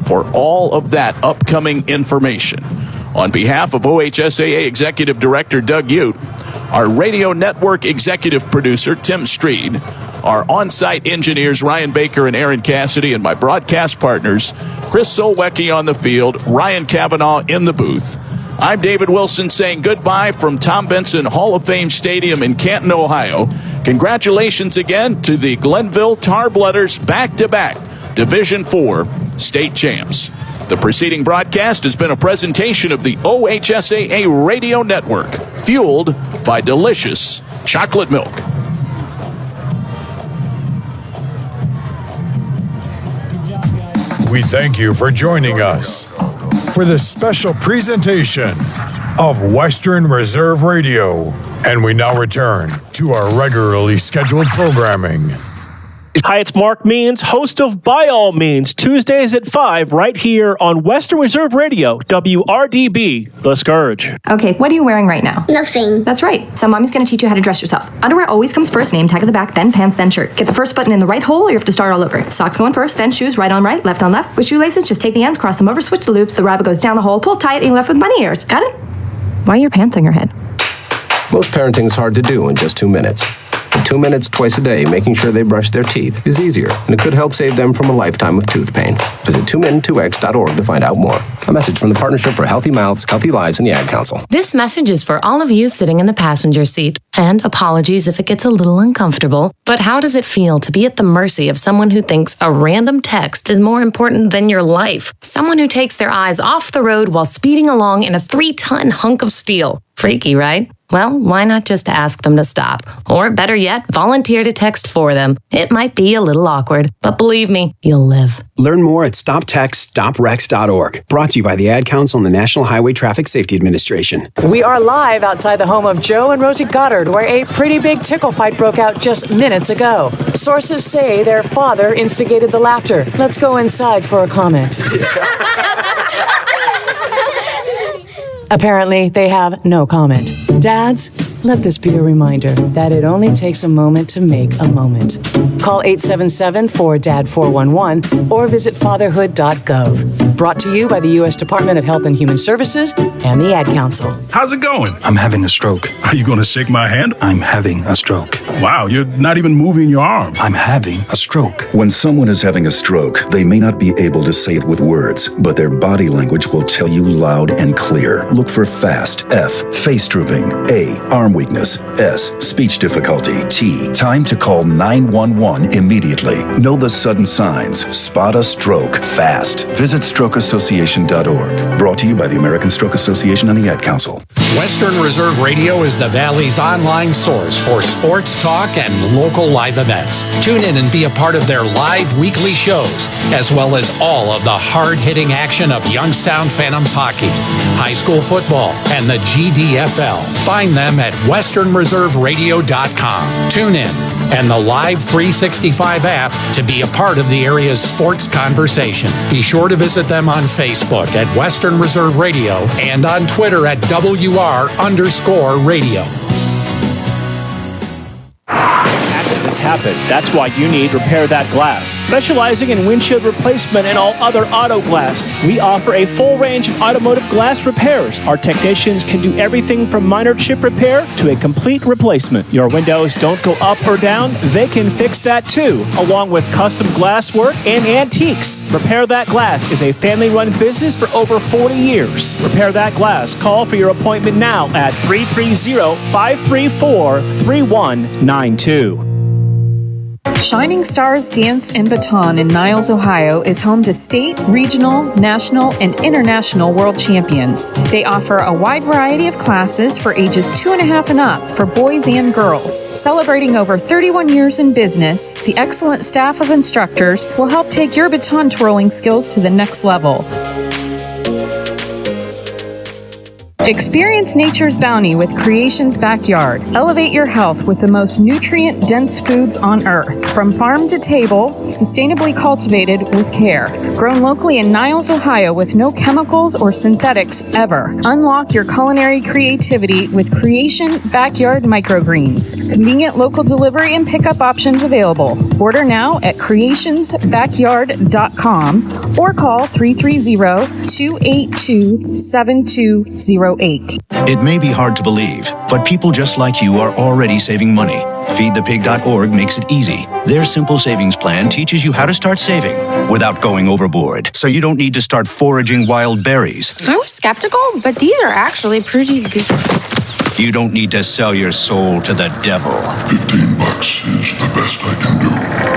for all of that upcoming information. On behalf of OHSAA Executive Director Doug Ute, our radio network executive producer Tim Streed, our on-site engineers Ryan Baker and Aaron Cassidy, and my broadcast partners Chris Solwecki on the field, Ryan Cavanaugh in the booth, I'm David Wilson saying goodbye from Tom Benson Hall of Fame Stadium in Canton, Ohio. Congratulations again to the Glenville Tarblooders, back-to-back Division IV state champs. The preceding broadcast has been a presentation of the OHSAA Radio Network, fueled by delicious chocolate milk. We thank you for joining us for this special presentation of Western Reserve Radio. And we now return to our regularly scheduled programming. Hi, it's Mark Means, host of By All Means, Tuesdays at 5, right here on Western Reserve Radio, WRDB, The Scourge. Okay, what are you wearing right now? Nothing. That's right. So mommy's going to teach you how to dress yourself. Underwear always comes first, name tag at the back, then pants, then shirt. Get the first button in the right hole or you have to start all over. Socks going first, then shoes, right on right, left on left. With shoelaces, just take the ends, cross them over, switch the loops, the rabbit goes down the hole, pull tight, and you're left with bunny ears. Got it? Why are your pants on your head? Most parenting is hard to do in just 2 minutes. But 2 minutes twice a day making sure they brush their teeth is easier, and it could help save them from a lifetime of tooth pain. Visit 2min2x.org to find out more. A message from the Partnership for Healthy Mouths, Healthy Lives, and the Ad Council. This message is for all of you sitting in the passenger seat. And apologies if it gets a little uncomfortable. But how does it feel to be at the mercy of someone who thinks a random text is more important than your life? Someone who takes their eyes off the road while speeding along in a 3-ton hunk of steel. Freaky, right? Well, why not just ask them to stop? Or better yet, volunteer to text for them. It might be a little awkward, but believe me, you'll live. Learn more at stoptextstoprex.org. Brought to you by the Ad Council and the National Highway Traffic Safety Administration. We are live outside the home of Joe and Rosie Goddard, where a pretty big tickle fight broke out just minutes ago. Sources say their father instigated the laughter. Let's go inside for a comment. Apparently, they have no comment. Dads, let this be a reminder that it only takes a moment to make a moment. Call 877-4DAD-411 or visit fatherhood.gov. Brought to you by the U.S. Department of Health and Human Services and the Ad Council. How's it going? I'm having a stroke. Are you going to shake my hand? I'm having a stroke. Wow, you're not even moving your arm. I'm having a stroke. When someone is having a stroke, they may not be able to say it with words, but their body language will tell you loud and clear. Look for FAST. F. Face drooping. A. Arm weakness. S. Speech difficulty. T. Time to call 911 immediately. Know the sudden signs. Spot a stroke fast. Visit strokeassociation.org. Brought to you by the American Stroke Association and the Ad Council. Western Reserve Radio is the Valley's online source for sports talk and local live events. Tune in and be a part of their live weekly shows, as well as all of the hard-hitting action of Youngstown Phantoms hockey, high school football, and the GDFL. Find them at westernreserveradio.com. Tune in and the Live 365 app to be a part of the area's sports conversation. Be sure to visit them on Facebook at Western Reserve Radio and on Twitter at WR_radio. Accidents happen. That's why you need Repair That Glass. Specializing in windshield replacement and all other auto glass, we offer a full range of automotive glass repairs. Our technicians can do everything from minor chip repair to a complete replacement. Your windows don't go up or down, they can fix that too, along with custom glass work and antiques. Repair That Glass is a family-run business for over 40 years. Repair That Glass. Call for your appointment now at 330-534-3192. Shining Stars Dance and Baton in Niles, Ohio is home to state, regional, national, and international world champions. They offer a wide variety of classes for ages 2.5 and up for boys and girls. Celebrating over 31 years in business, the excellent staff of instructors will help take your baton twirling skills to the next level. Experience nature's bounty with Creation's Backyard. Elevate your health with the most nutrient-dense foods on earth. From farm to table, sustainably cultivated with care. Grown locally in Niles, Ohio with no chemicals or synthetics ever. Unlock your culinary creativity with Creation Backyard Microgreens. Convenient local delivery and pickup options available. Order now at creationsbackyard.com or call 330-282-7208. It may be hard to believe, but people just like you are already saving money. FeedThePig.org makes it easy. Their simple savings plan teaches you how to start saving without going overboard, so you don't need to start foraging wild berries. I was skeptical, but these are actually pretty good. You don't need to sell your soul to the devil. $15 is the best I can do.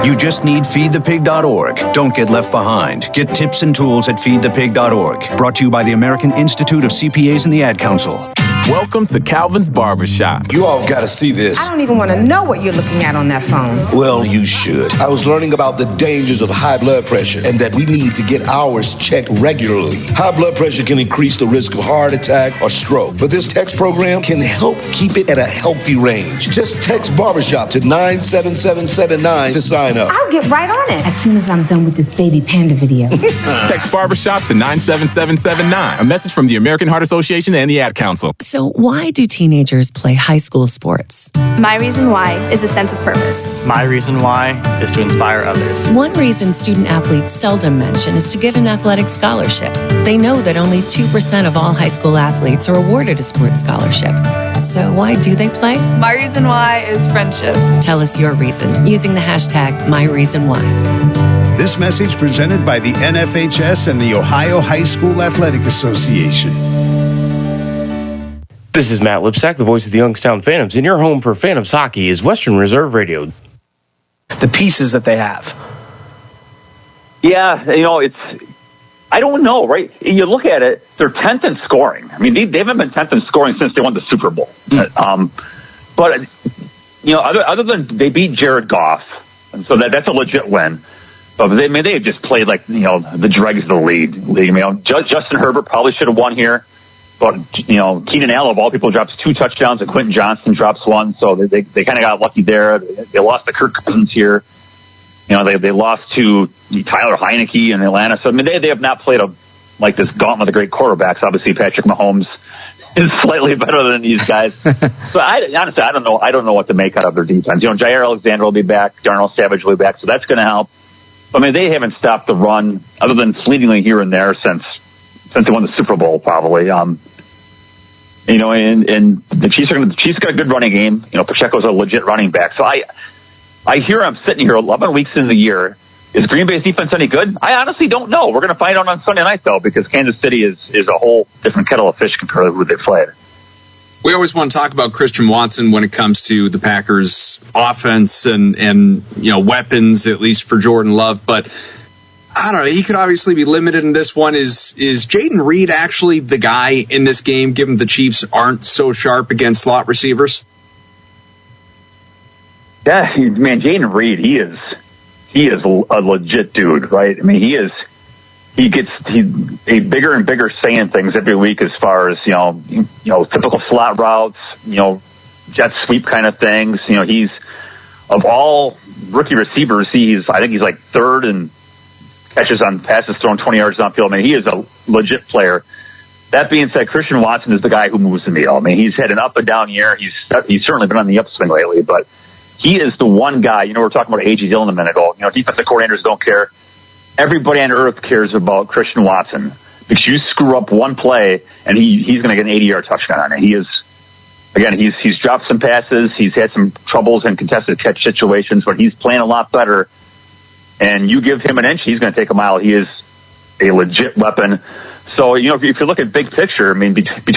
You just need FeedThePig.org. Don't get left behind. Get tips and tools at FeedThePig.org. Brought to you by the American Institute of CPAs and the Ad Council. Welcome to Calvin's Barbershop. You all got to see this. I don't even want to know what you're looking at on that phone. Well, you should. I was learning about the dangers of high blood pressure and that we need to get ours checked regularly. High blood pressure can increase the risk of heart attack or stroke, but this text program can help keep it at a healthy range. Just text Barbershop to 97779 to sign up. I'll get right on it as soon as I'm done with this baby panda video. Text Barbershop to 97779. A message from the American Heart Association and the Ad Council. So why do teenagers play high school sports? My reason why is a sense of purpose. My reason why is to inspire others. One reason student athletes seldom mention is to get an athletic scholarship. They know that only 2% of all high school athletes are awarded a sports scholarship. So why do they play? My reason why is friendship. Tell us your reason using the hashtag #MyReasonWhy. This message presented by the NFHS and the Ohio High School Athletic Association. This is Matt Lipsack, the voice of the Youngstown Phantoms, and your home for Phantoms hockey is Western Reserve Radio. The pieces that they have. Yeah, I don't know, right? You look at it, they're 10th in scoring. I mean, they haven't been 10th in scoring since they won the Super Bowl. But, other than they beat Jared Goff, and so that's a legit win. But they have just played like, the dregs of the league. Justin Herbert probably should have won here. But, Keenan Allen, of all people, drops 2 touchdowns, and Quentin Johnston drops 1. So they kind of got lucky there. They lost to Kirk Cousins here. They lost to Tyler Heineke in Atlanta. So, they have not played this gauntlet of great quarterbacks. Obviously, Patrick Mahomes is slightly better than these guys. But honestly, I don't know what to make out of their defense. Jair Alexander will be back. Darnell Savage will be back. So that's going to help. But, they haven't stopped the run, other than fleetingly here and there since they won the Super Bowl, probably. And the Chiefs got a good running game. Pacheco's a legit running back. So I hear I'm sitting here 11 weeks into the year. Is Green Bay's defense any good? I honestly don't know. We're going to find out on Sunday night, though, because Kansas City is a whole different kettle of fish compared to who they played. We always want to talk about Christian Watson when it comes to the Packers' offense and weapons, at least for Jordan Love. But I don't know. He could obviously be limited in this one. Is Jayden Reed actually the guy in this game, given the Chiefs aren't so sharp against slot receivers? Yeah, man, Jayden Reed, he is a legit dude, right? I mean, he gets a bigger and bigger say in things every week as far as typical slot routes, jet sweep kind of things. He's of all rookie receivers, I think he's like third in catches on passes thrown 20 yards downfield. I mean, he is a legit player. That being said, Christian Watson is the guy who moves the needle. I mean, he's had an up and down year. He's certainly been on the upswing lately, but he is the one guy. We were talking about A.J. Dillon a minute ago. Defensive coordinators don't care. Everybody on earth cares about Christian Watson because you screw up one play and he's going to get an 80-yard touchdown on it. He is, again, he's dropped some passes. He's had some troubles in contested catch situations, but he's playing a lot better. And you give him an inch, he's going to take a mile. He is a legit weapon. So, if you look at big picture, I mean, between